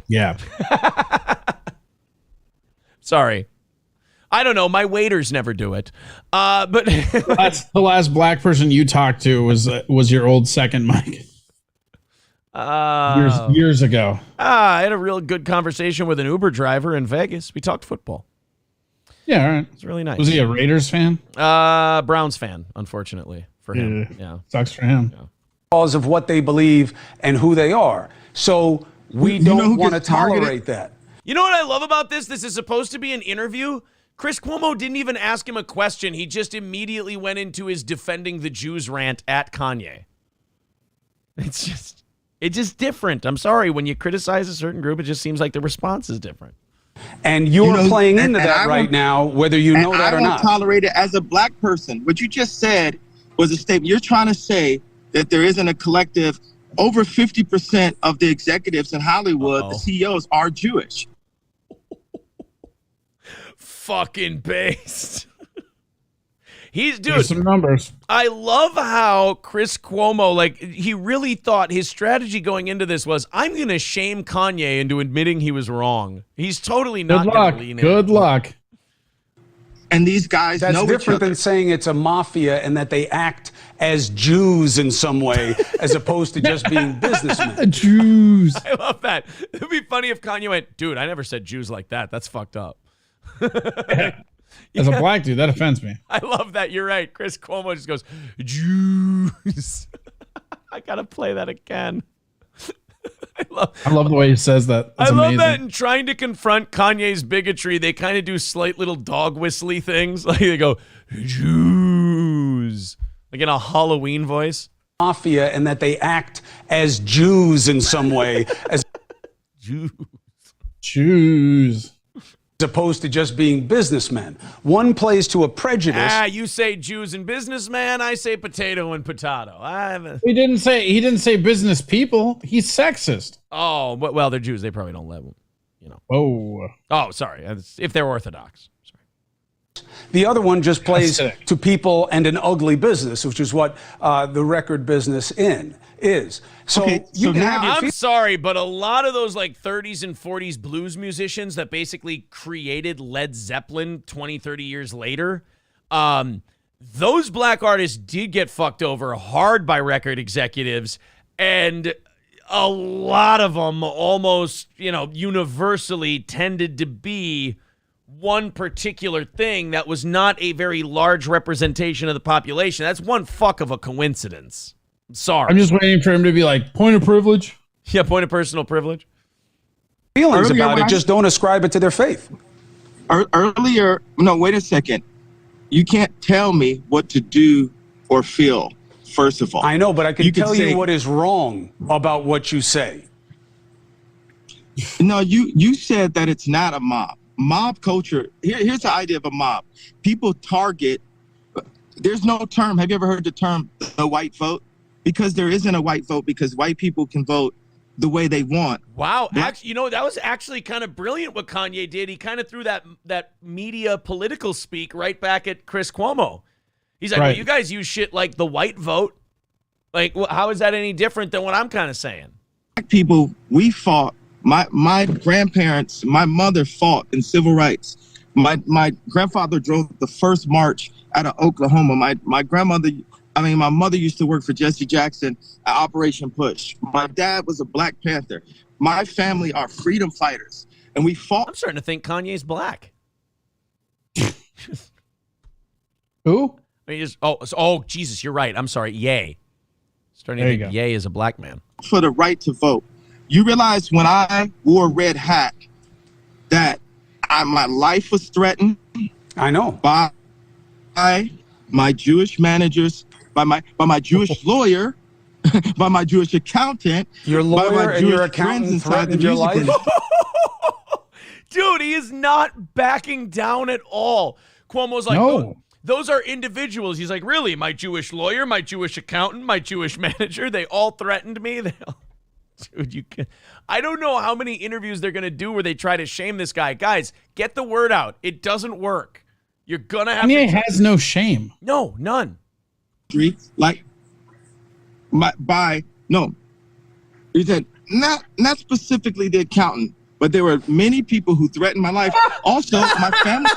Yeah. Sorry. I don't know. My waiters never do it. But that's the last black person you talked to was your old second mic. Years ago. I had a real good conversation with an Uber driver in Vegas. We talked football. Yeah, all right. It's really nice. Was he a Raiders fan? Browns fan, unfortunately, for him. Yeah. Sucks for him. Yeah. Because of what they believe and who they are. So we don't want to tolerate that. You know what I love about this? This is supposed to be an interview. Chris Cuomo didn't even ask him a question. He just immediately went into his defending the Jews rant at Kanye. It's just different. I'm sorry. When you criticize a certain group, it just seems like the response is different. And you're playing into that right now, whether you know that or not. I won't tolerate it as a black person. What you just said was a statement. You're trying to say that there isn't a collective. Over 50% of the executives in Hollywood, the CEOs, are Jewish. Fucking based. Dude, there's some numbers. I love how Chris Cuomo, he really thought his strategy going into this was, I'm going to shame Kanye into admitting he was wrong. He's totally not going to lean in. Good luck. And these guys That's know different than saying it's a mafia and that they act as Jews in some way, as opposed to just being businessmen. Jews. I love that. It'd be funny if Kanye went, dude, I never said Jews like that. That's fucked up. As a black dude, that offends me. I love that. You're right. Chris Cuomo just goes, Jews. I got to play that again. I love the way he says that. That's I love amazing. that. In trying to confront Kanye's bigotry, they kind of do slight little dog whistly things. Like they go, Jews. Like in a Halloween voice. Mafia and that they act as Jews in some way. As Jews. opposed to just being businessmen. One plays to a prejudice. You say Jews and businessman. I say potato and potato. He didn't say business people. He's sexist. Oh, well, they're Jews. They probably don't live, Oh, sorry. If they're Orthodox. The other one just plays to people and an ugly business, which is what the record business is. So, I'm sorry, but a lot of those like 30s and 40s blues musicians that basically created Led Zeppelin 20, 30 years later, those black artists did get fucked over hard by record executives, and a lot of them almost, universally tended to be one particular thing that was not a very large representation of the population. That's one fuck of a coincidence. Sorry. I'm just waiting for him to be like, point of privilege. Yeah, point of personal privilege. Feelings about it, just don't ascribe it to their faith. Earlier, no, wait a second. You can't tell me what to do or feel, first of all. I know, but I can tell you what is wrong about what you say. No, you said that it's not a mob. Mob culture, here's the idea of a mob. People target, there's no term. Have you ever heard the term the white vote? Because there isn't a white vote, because white people can vote the way they want. Wow. Actually, that was actually kind of brilliant what Kanye did. He kind of threw that media political speak right back at Chris Cuomo. He's like, well, you guys use shit like the white vote. Like, how is that any different than what I'm kind of saying? Black people, we fought. My grandparents, my mother fought in civil rights. My grandfather drove the first march out of Oklahoma. My mother used to work for Jesse Jackson at Operation Push. My dad was a Black Panther. My family are freedom fighters, and we fought. I'm starting to think Kanye's black. Who? I mean, Jesus, you're right. I'm sorry. Ye. Starting to think Ye is a black man. For the right to vote. You realize when I wore a red hat that my life was threatened. I know. By my Jewish managers, by my Jewish lawyer, by my Jewish accountant. Your lawyer and your accountant threatened your life? Dude, he is not backing down at all. Cuomo's like, no. Those are individuals. He's like, really? My Jewish lawyer, my Jewish accountant, my Jewish manager, they all threatened me? Dude, I don't know how many interviews they're going to do where they try to shame this guy. Guys, get the word out. It doesn't work. You're going to have Kanye has no shame. No, none. Like, he said, not specifically the accountant, but there were many people who threatened my life. Also, my family.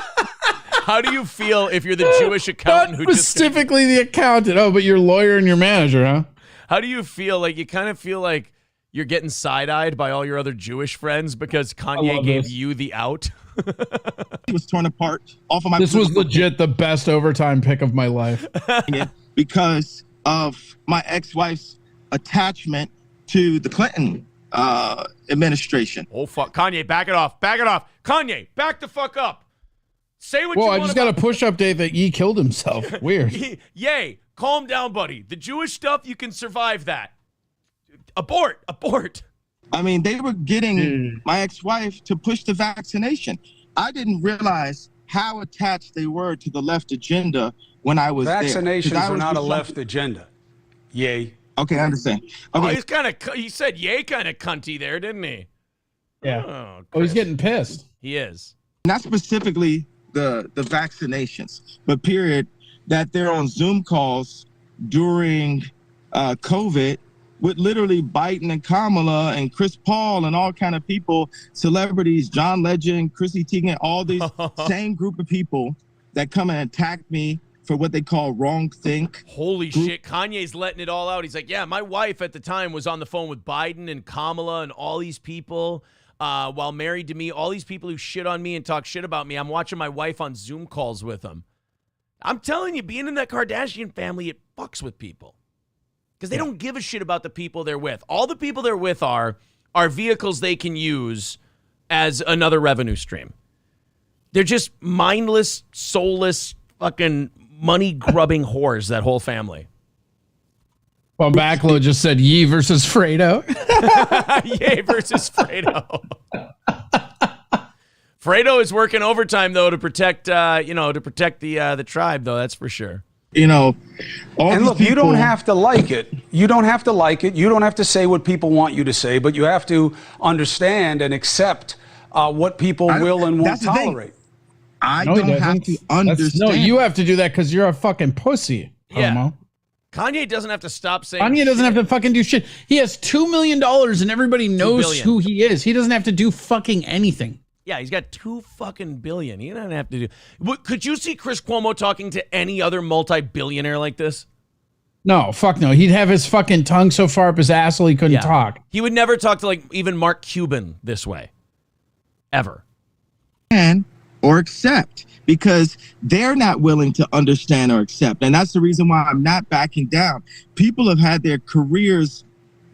How do you feel if you're the Jewish accountant who specifically the accountant? Oh, but your lawyer and your manager, huh? How do you feel? Like, you kind of feel like you're getting side-eyed by all your other Jewish friends because Kanye gave you the out? He was torn apart off of my. This was legit the best overtime pick of my life. Because of my ex-wife's attachment to the Clinton administration. Oh, fuck. Kanye, back it off. Back it off. Kanye, back the fuck up. Say what you want. I just got a push update that Ye killed himself. Weird. Yay. Calm down, buddy. The Jewish stuff, you can survive that. Abort. I mean, they were getting my ex-wife to push the vaccination. I didn't realize how attached they were to the left agenda when I was Vaccinations there. are not a left agenda. Yay. Okay, I understand. Okay. He said yay kind of cunty there, didn't he? Yeah. Oh, he's getting pissed. He is. Not specifically the vaccinations, but period, that they're on Zoom calls during COVID with literally Biden and Kamala and Chris Paul and all kind of people, celebrities, John Legend, Chrissy Teigen, all these same group of people that come and attack me for what they call wrong think. Holy shit, Kanye's letting it all out. He's like, yeah, my wife at the time was on the phone with Biden and Kamala and all these people while married to me, all these people who shit on me and talk shit about me. I'm watching my wife on Zoom calls with them. I'm telling you, being in that Kardashian family, it fucks with people. Because they don't give a shit about the people they're with. All the people they're with are vehicles they can use as another revenue stream. They're just mindless, soulless, fucking money-grubbing whores, that whole family. Well, Backlow just said Ye versus Fredo. Ye versus Fredo. Fredo is working overtime though to protect the tribe though. That's for sure. You know, and look, you don't have to like it. You don't have to like it. You don't have to say what people want you to say, but you have to understand and accept what people will and won't tolerate. I don't have to understand. No, you have to do that because you're a fucking pussy. Yeah. Homo. Kanye doesn't have to stop saying Kanye doesn't have to fucking do shit. He has $2 million and everybody knows who he is. He doesn't have to do fucking anything. Yeah, he's got $2 fucking billion. He doesn't have to do. Could you see Chris Cuomo talking to any other multi-billionaire like this? No, fuck no. He'd have his fucking tongue so far up his asshole he couldn't talk. He would never talk to like even Mark Cuban this way. Ever. Or accept, because they're not willing to understand or accept. And that's the reason why I'm not backing down. People have had their careers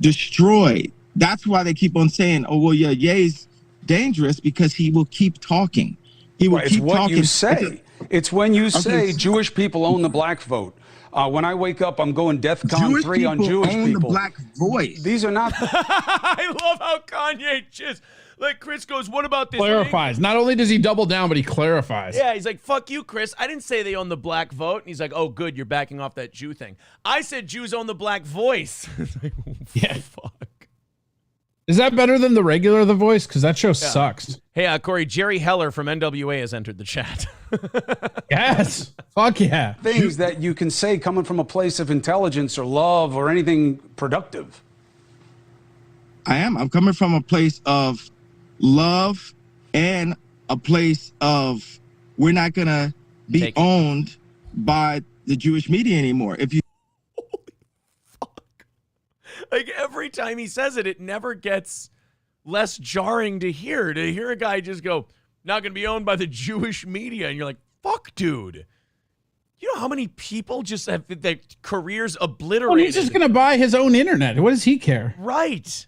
destroyed. That's why they keep on saying, oh, well, yeah, Ye's dangerous, because he will keep talking. He will keep talking. You say. It's when you say Jewish people own the black vote. When I wake up, I'm going DEFCON 3 on Jewish people. Own the black voice. These are not. I love how Kanye just, like, Chris goes, what about this? Clarifies. Not only does he double down, but he clarifies. Yeah, he's like, fuck you, Chris. I didn't say they own the black vote. And he's like, oh, good, you're backing off that Jew thing. I said Jews own the black voice. Like, yeah. Fuck. Is that better than the regular The Voice? Because that show sucks. Hey, Corey, Jerry Heller from NWA has entered the chat. Yes. Fuck yeah. Things that you can say coming from a place of intelligence or love or anything productive. I'm coming from a place of love and a place of we're not going to be owned by the Jewish media anymore. If you Like, every time he says it, it never gets less jarring to hear. A guy just go, not going to be owned by the Jewish media. And you're like, fuck, dude. You know how many people just have their careers obliterated? Well, he's just going to buy his own internet. What does he care? Right.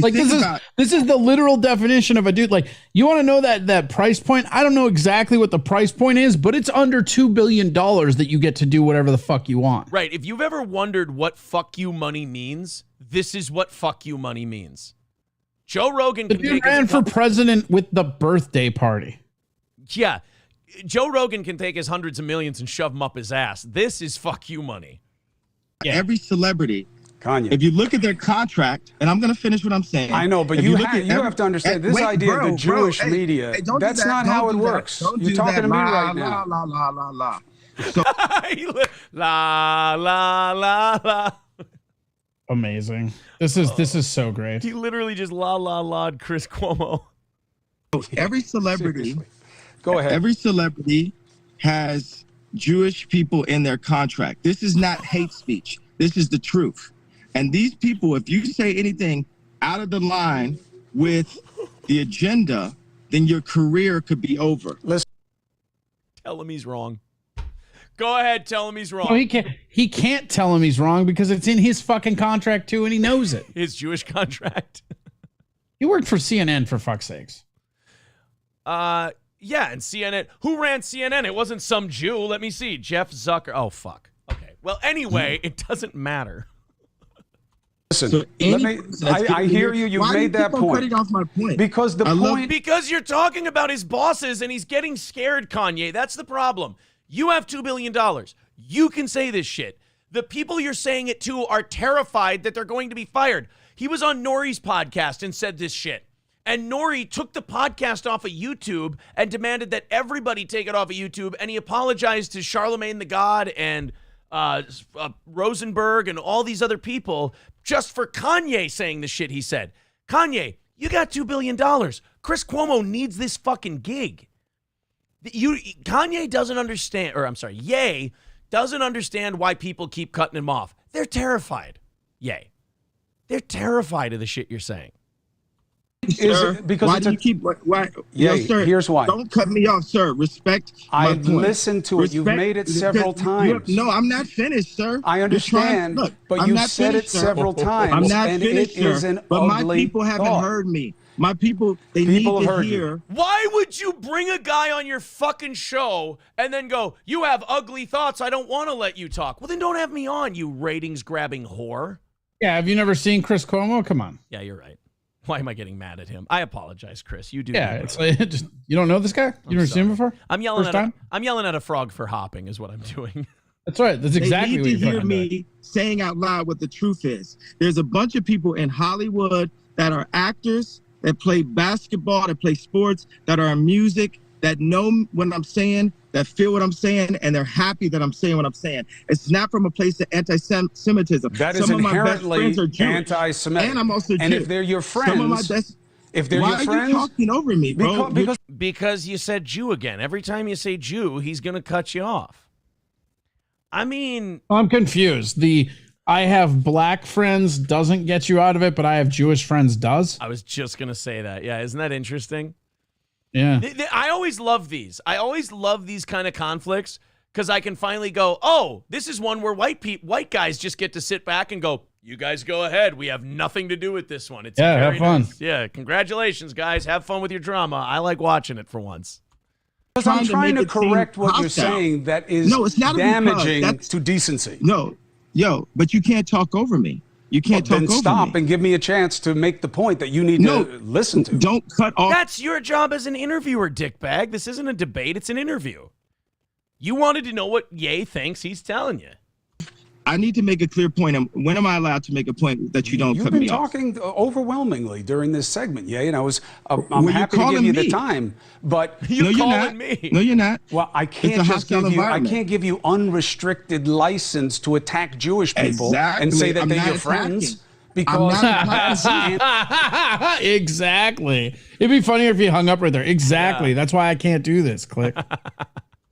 Like, this is the literal definition of a dude. Like, you want to know that price point? I don't know exactly what the price point is, but it's under $2 billion that you get to do whatever the fuck you want. Right. If you've ever wondered what fuck you money means, this is what fuck you money means. Joe Rogan The dude ran for president with the birthday party. Yeah. Joe Rogan can take his hundreds of millions and shove them up his ass. This is fuck you money. Yeah. Every celebrity, Kanye. If you look at their contract, and I'm going to finish what I'm saying. I know, but you have to understand this idea of the Jewish media. That's not how it works. You're talking to me right now. So, la la. Amazing. This is so great. He literally just la-la-la'd Chris Cuomo. Every celebrity, go ahead. Every celebrity has Jewish people in their contract. This is not hate speech. This is the truth. And these people, if you say anything out of the line with the agenda, then your career could be over. Listen. Tell him he's wrong. Go ahead, tell him he's wrong. No, he can't tell him he's wrong because it's in his fucking contract too, and he knows it. His Jewish contract. He worked for CNN, for fuck's sakes. Yeah, and CNN. Who ran CNN? It wasn't some Jew. Let me see. Jeff Zucker. Oh, fuck. Okay. Well, anyway, it doesn't matter. Listen, I hear you. You've made that point. Cutting off my point. Because because you're talking about his bosses and he's getting scared, Kanye. That's the problem. You have $2 billion. You can say this shit. The people you're saying it to are terrified that they're going to be fired. He was on Nori's podcast and said this shit. And Nori took the podcast off of YouTube and demanded that everybody take it off of YouTube. And he apologized to Charlemagne the God and Rosenberg and all these other people just for Kanye saying the shit he said. Kanye, you got $2 billion. Chris Cuomo needs this fucking gig. Kanye doesn't understand, or I'm sorry, Ye doesn't understand why people keep cutting him off. They're terrified. Ye. They're terrified of the shit you're saying. Sir, why do you keep? Why? Yeah, sir, here's why. Don't cut me off, sir. Respect. I've listened to it. You've made it several times. No, I'm not finished, sir. I understand, but you said it several times. I'm not and finished, it is sir. an But my ugly people haven't thought. heard me. My people, they need to hear. Why would you bring a guy on your fucking show and then go, you have ugly thoughts, I don't want to let you talk? Well, then don't have me on, you ratings-grabbing whore. Yeah, have you never seen Chris Cuomo? Come on. Yeah, you're right. Why am I getting mad at him? I apologize, Chris. You do. Yeah, it's like, just, you don't know this guy? You never seen him before? I'm yelling at a frog for hopping is what I'm doing. That's right. That's exactly what they you're need to hear fucking me doing. saying out loud what the truth is. There's a bunch of people in Hollywood that are actors, that play basketball, that play sports, that are in music, that know what I'm saying, that feel what I'm saying, and they're happy that I'm saying what I'm saying. It's not from a place of anti-Semitism. That is Some of my best inherently friends are Jewish, anti-Semitic. and I'm also And Jewish. if they're your friends, Some of my best, if they're why your are friends, you talking over me, bro? Because you said Jew again. Every time you say Jew, he's going to cut you off. I mean, I'm confused. I have black friends doesn't get you out of it, but I have Jewish friends does. I was just going to say that. Yeah, isn't that interesting? Yeah. I always love these. I always love these kind of conflicts because I can finally go, oh, this is one where white guys just get to sit back and go, you guys go ahead. We have nothing to do with this one. It's Yeah, very have fun. nice. Yeah, congratulations, guys. Have fun with your drama. I like watching it for once. Because I'm trying to make it seem correct what you're hostile. saying that is It's not damaging to decency. No, but you can't talk over me. You can't talk then over stop me. and give me a chance to make the point that you need to listen to. Don't cut off. That's your job as an interviewer, dickbag. This isn't a debate. It's an interview. You wanted to know what Ye thinks. He's telling you. I need to make a clear point. When am I allowed to make a point that you don't You've cut been me off? talking overwhelmingly during this segment, and I'm Well, happy you're to give you calling the me. time, but No, you're not. No, you're not. Well, I It's can't a just hostile give you. I environment. can't give you unrestricted license to attack Jewish people and say Exactly. that I'm they're not your attacking. friends because Exactly. It'd be funnier if you hung up right there. Exactly. Yeah. That's why I can't do this. Click.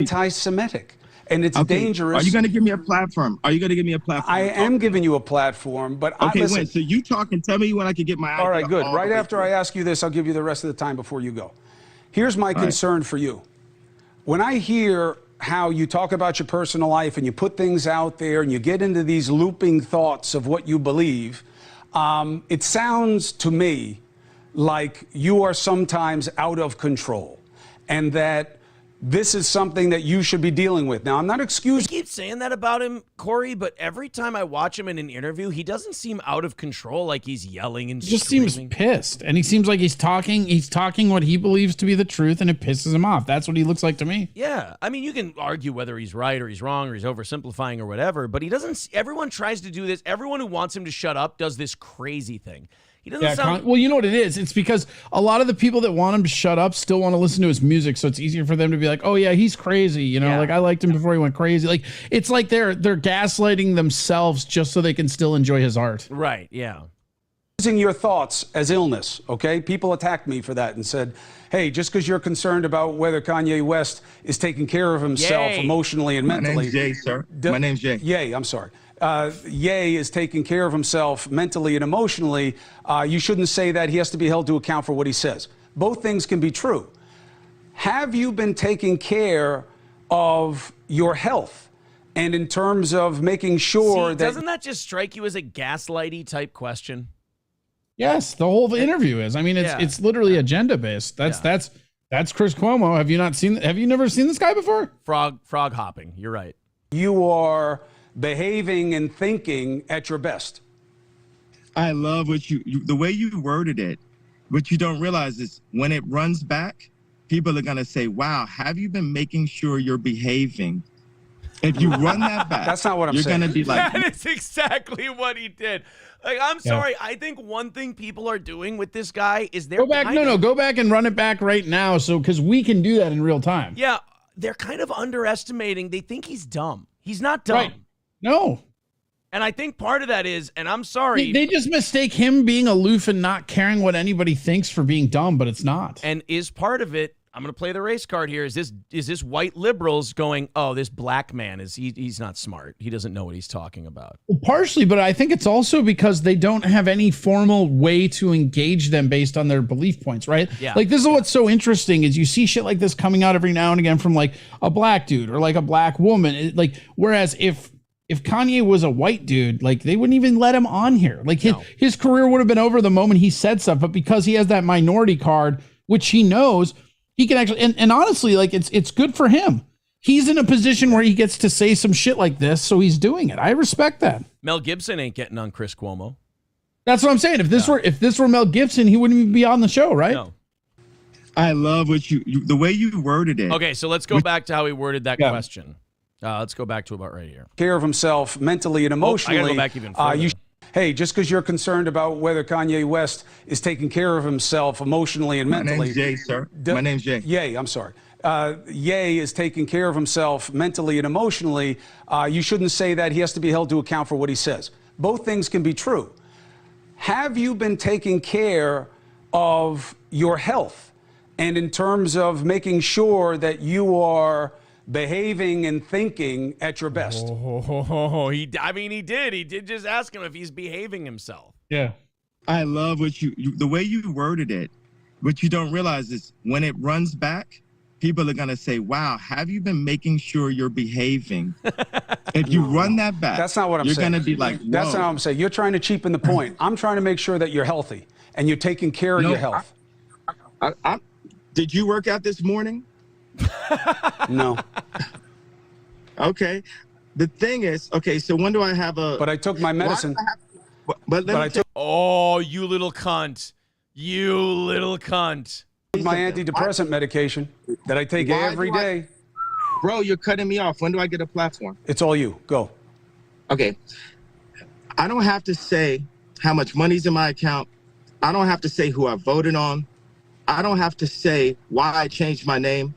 anti-Semitic. And it's Okay. dangerous. Are you going to give me a platform? Are you going to give me a platform? I am giving you a platform, but Okay, listen. wait. So you talk and tell me when I can get my idea. All right, good. all the Right way after through. I ask you this, I'll give you the rest of the time before you go. Here's my concern for you. When I hear how you talk about your personal life and you put things out there and you get into these looping thoughts of what you believe, it sounds to me like you are sometimes out of control and that this is something that you should be dealing with. Now, I'm not excusing. I keep saying that about him, Corey, but every time I watch him in an interview, he doesn't seem out of control, like he's yelling and He just screaming. seems pissed. And he seems like he's talking what he believes to be the truth, and it pisses him off. That's what he looks like to me. Yeah, I mean, you can argue whether he's right or he's wrong or he's oversimplifying or whatever, but he doesn't. Everyone tries to do this. Everyone who wants him to shut up does this crazy thing. He doesn't sound. Well, you know what it is? It's because a lot of the people that want him to shut up still want to listen to his music, so it's easier for them to be like, "Oh yeah, he's crazy," you know. Yeah. Like I liked him before he went crazy. Like it's like they're gaslighting themselves just so they can still enjoy his art. Right? Yeah. Using your thoughts as illness, okay? People attacked me for that and said, hey, just because you're concerned about whether Kanye West is taking care of himself Yay. emotionally and My mentally. name's Jay, sir. My name's Jay. Ye, I'm sorry. Ye is taking care of himself mentally and emotionally. You shouldn't say that. He has to be held to account for what he says. Both things can be true. Have you been taking care of your health? And in terms of making sure See, that... doesn't that just strike you as a gaslighty type question? Yes, the whole interview is. I mean, it's literally agenda based. That's Chris Cuomo. Have you never seen this guy before? Frog hopping. You're right. You are behaving and thinking at your best. I love what the way you worded it. What you don't realize is when it runs back, people are going to say, wow, have you been making sure you're behaving? If you run that back, that's not what I'm saying. You're going to be like, That is exactly what he did. Like, I'm sorry. I think one thing people are doing with this guy is they're Go back. Go back and run it back right now. So because we can do that in real time. Yeah, they're kind of underestimating. They think he's dumb. He's not dumb. Right. No. And I think part of that is, and I'm sorry. They just mistake him being aloof and not caring what anybody thinks for being dumb, but it's not. And is part of it, I'm going to play the race card here. Is this white liberals going, oh, this black man, he's not smart. He doesn't know what he's talking about. Well, partially, but I think it's also because they don't have any formal way to engage them based on their belief points, right? Yeah. Like, this is what's so interesting is you see shit like this coming out every now and again from like a black dude or like a black woman. Whereas if Kanye was a white dude, like they wouldn't even let him on here. Like his career would have been over the moment he said stuff, but because he has that minority card, which he knows, he can actually, and honestly, like it's good for him. He's in a position where he gets to say some shit like this, so he's doing it. I respect that. Mel Gibson ain't getting on Chris Cuomo. That's what I'm saying. If this were Mel Gibson, he wouldn't even be on the show, right? No. I love what the way you worded it. Okay, so let's go back to how he worded that question. Let's go back to about right here. Care of himself mentally and emotionally. I gotta go back even further. Hey, just because you're concerned about whether Kanye West is taking care of himself emotionally and mentally. My name's Jay, sir. My name's Jay. Ye, I'm sorry. Ye is taking care of himself mentally and emotionally. You shouldn't say that. He has to be held to account for what he says. Both things can be true. Have you been taking care of your health? And in terms of making sure that you are behaving and thinking at your best? He did. He did just ask him if he's behaving himself. Yeah. I love what the way you worded it. What you don't realize is when it runs back, people are going to say, wow, have you been making sure you're behaving? If you run that back, that's not what I'm saying. You're going to be like, whoa. That's not what I'm saying. You're trying to cheapen the point. I'm trying to make sure that you're healthy and you're taking care of your health. Did you work out this morning? No. Okay. The thing is, so when do I have a... But I took my medicine. Oh, you little cunt. You little cunt. My antidepressant medication that I take every day. Bro, you're cutting me off. When do I get a platform? It's all you. Go. Okay. I don't have to say how much money's in my account. I don't have to say who I voted on. I don't have to say why I changed my name.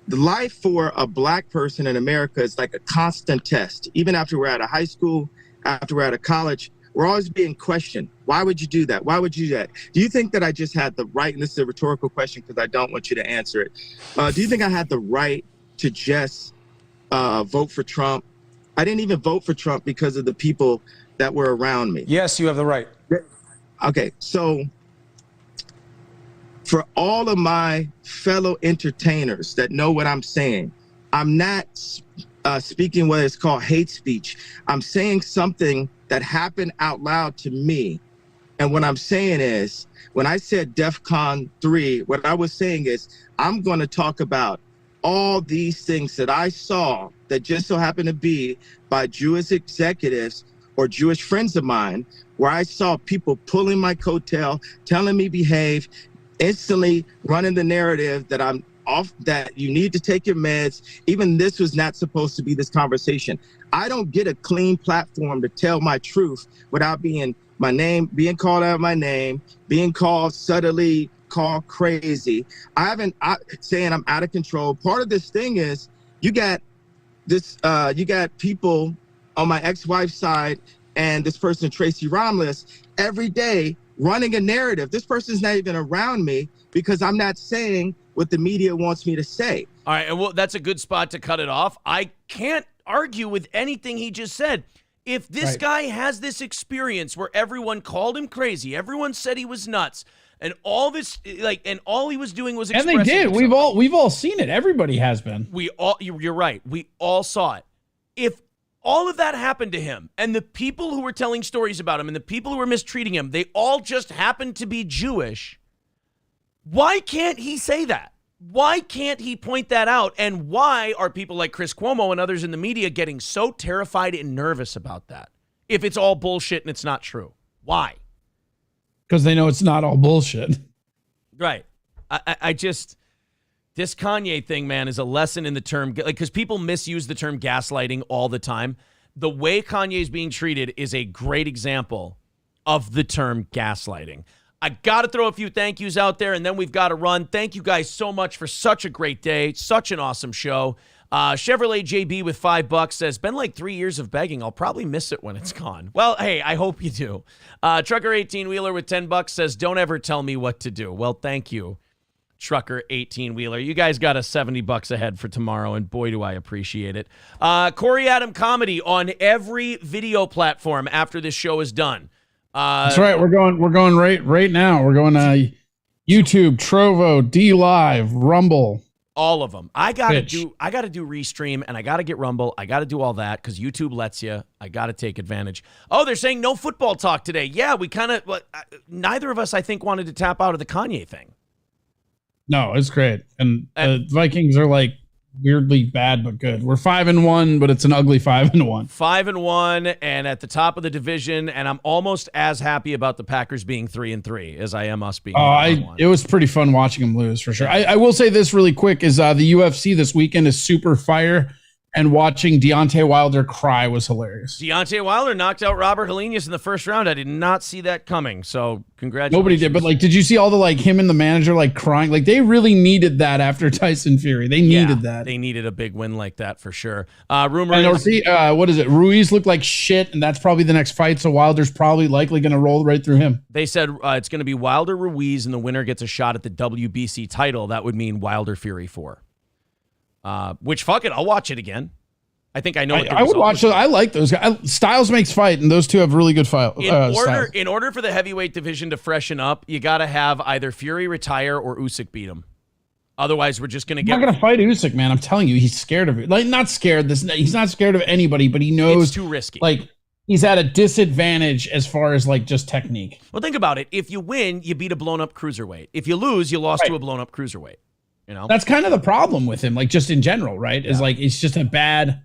The life for a black person in America is like a constant test. Even after we're out of high school, after we're out of college, we're always being questioned. Why would you do that? Why would you do that? Do you think that I just had the right, and this is a rhetorical question because I don't want you to answer it. Do you think I had the right to just vote for Trump? I didn't even vote for Trump because of the people that were around me. Yes, you have the right. Okay, so for all of my fellow entertainers that know what I'm saying, I'm not speaking what is called hate speech. I'm saying something that happened out loud to me. And what I'm saying is, when I said DEFCON 3, what I was saying is, I'm going to talk about all these things that I saw that just so happened to be by Jewish executives or Jewish friends of mine, where I saw people pulling my coattail, telling me behave, instantly running the narrative that I'm off, that you need to take your meds. Even this was not supposed to be this conversation. I don't get a clean platform to tell my truth without being called out my name, being called subtly, called crazy. Saying I'm out of control. Part of this thing is you got people on my ex-wife's side and this person, Tracy Romulus, every day running a narrative. This person's not even around me because I'm not saying what the media wants me to say. All right, and well, that's a good spot to cut it off. I can't argue with anything he just said. If this guy has this experience where everyone called him crazy, everyone said he was nuts, and all this, and all he was doing was expressing and they did. himself. We've all seen it. Everybody has been. You're right. We all saw it. If all of that happened to him, and the people who were telling stories about him and the people who were mistreating him, they all just happened to be Jewish, why can't he say that? Why can't he point that out? And why are people like Chris Cuomo and others in the media getting so terrified and nervous about that? If it's all bullshit and it's not true. Why? Because they know it's not all bullshit. Right. I just... This Kanye thing, man, is a lesson in the term, because people misuse the term gaslighting all the time. The way Kanye is being treated is a great example of the term gaslighting. I got to throw a few thank yous out there, and then we've got to run. Thank you guys so much for such a great day, such an awesome show. Chevrolet JB with $5 says, been like 3 years of begging. I'll probably miss it when it's gone. Well, hey, I hope you do. Trucker 18-wheeler with $10 says, don't ever tell me what to do. Well, thank you, Trucker 18-wheeler. You guys got us $70 ahead for tomorrow, and boy, do I appreciate it. Corey Adam Comedy on every video platform after this show is done. That's right. We're going right now. We're going YouTube, Trovo, D Live, Rumble. All of them. I gotta do Restream, and I gotta get Rumble. I gotta do all that because YouTube lets you. I gotta take advantage. Oh, they're saying no football talk today. Yeah, we kind of. Neither of us, I think, wanted to tap out of the Kanye thing. No, it's great, and the Vikings are like weirdly bad but good. We're 5-1, but it's an ugly 5-1. 5-1, and at the top of the division, and I'm almost as happy about the Packers being 3-3 as I am us being. It was pretty fun watching them lose for sure. I will say this really quick is the UFC this weekend is super fire, and watching Deontay Wilder cry was hilarious. Deontay Wilder knocked out Robert Helenius in the first round. I did not see that coming, so congratulations. Nobody did, but like, did you see all the like him and the manager like crying? Like they really needed that after Tyson Fury. They needed that. They needed a big win like that for sure. Rumor and is, what is it? Ruiz looked like shit, and that's probably the next fight. So Wilder's probably likely going to roll right through him. They said it's going to be Wilder Ruiz, and the winner gets a shot at the WBC title. That would mean Wilder Fury 4. Which fuck it, I'll watch it again. I think I know. I would watch it. I like those guys. Styles makes fight, and those two have really good fight. In order for the heavyweight division to freshen up, you got to have either Fury retire or Usyk beat him. Otherwise, we're just going to get. I'm not going to fight Usyk, man. I'm telling you, he's scared of it. Like, not scared. He's not scared of anybody, but he knows it's too risky. Like, he's at a disadvantage as far as like just technique. Well, think about it. If you win, you beat a blown up cruiserweight. If you lose, you lost to a blown up cruiserweight. You know, that's kind of the problem with him. Like, just in general, right? Is like it's just a bad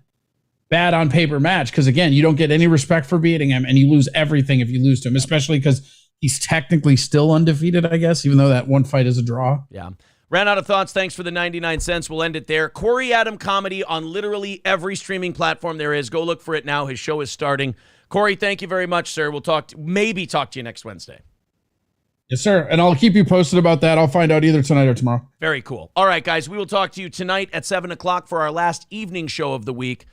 on paper match, because again, you don't get any respect for beating him, and you lose everything if you lose to him, especially because he's technically still undefeated, I guess, even though that one fight is a draw. Yeah. Ran out of thoughts. Thanks for the 99 cents. We'll end it there. Corey Adam Comedy on literally every streaming platform there is. Go look for it now. His show is starting. Corey, thank you very much, sir. We'll maybe talk to you next Wednesday. Yes, sir. And I'll keep you posted about that. I'll find out either tonight or tomorrow. Very cool. All right, guys, we will talk to you tonight at 7 o'clock for our last evening show of the week.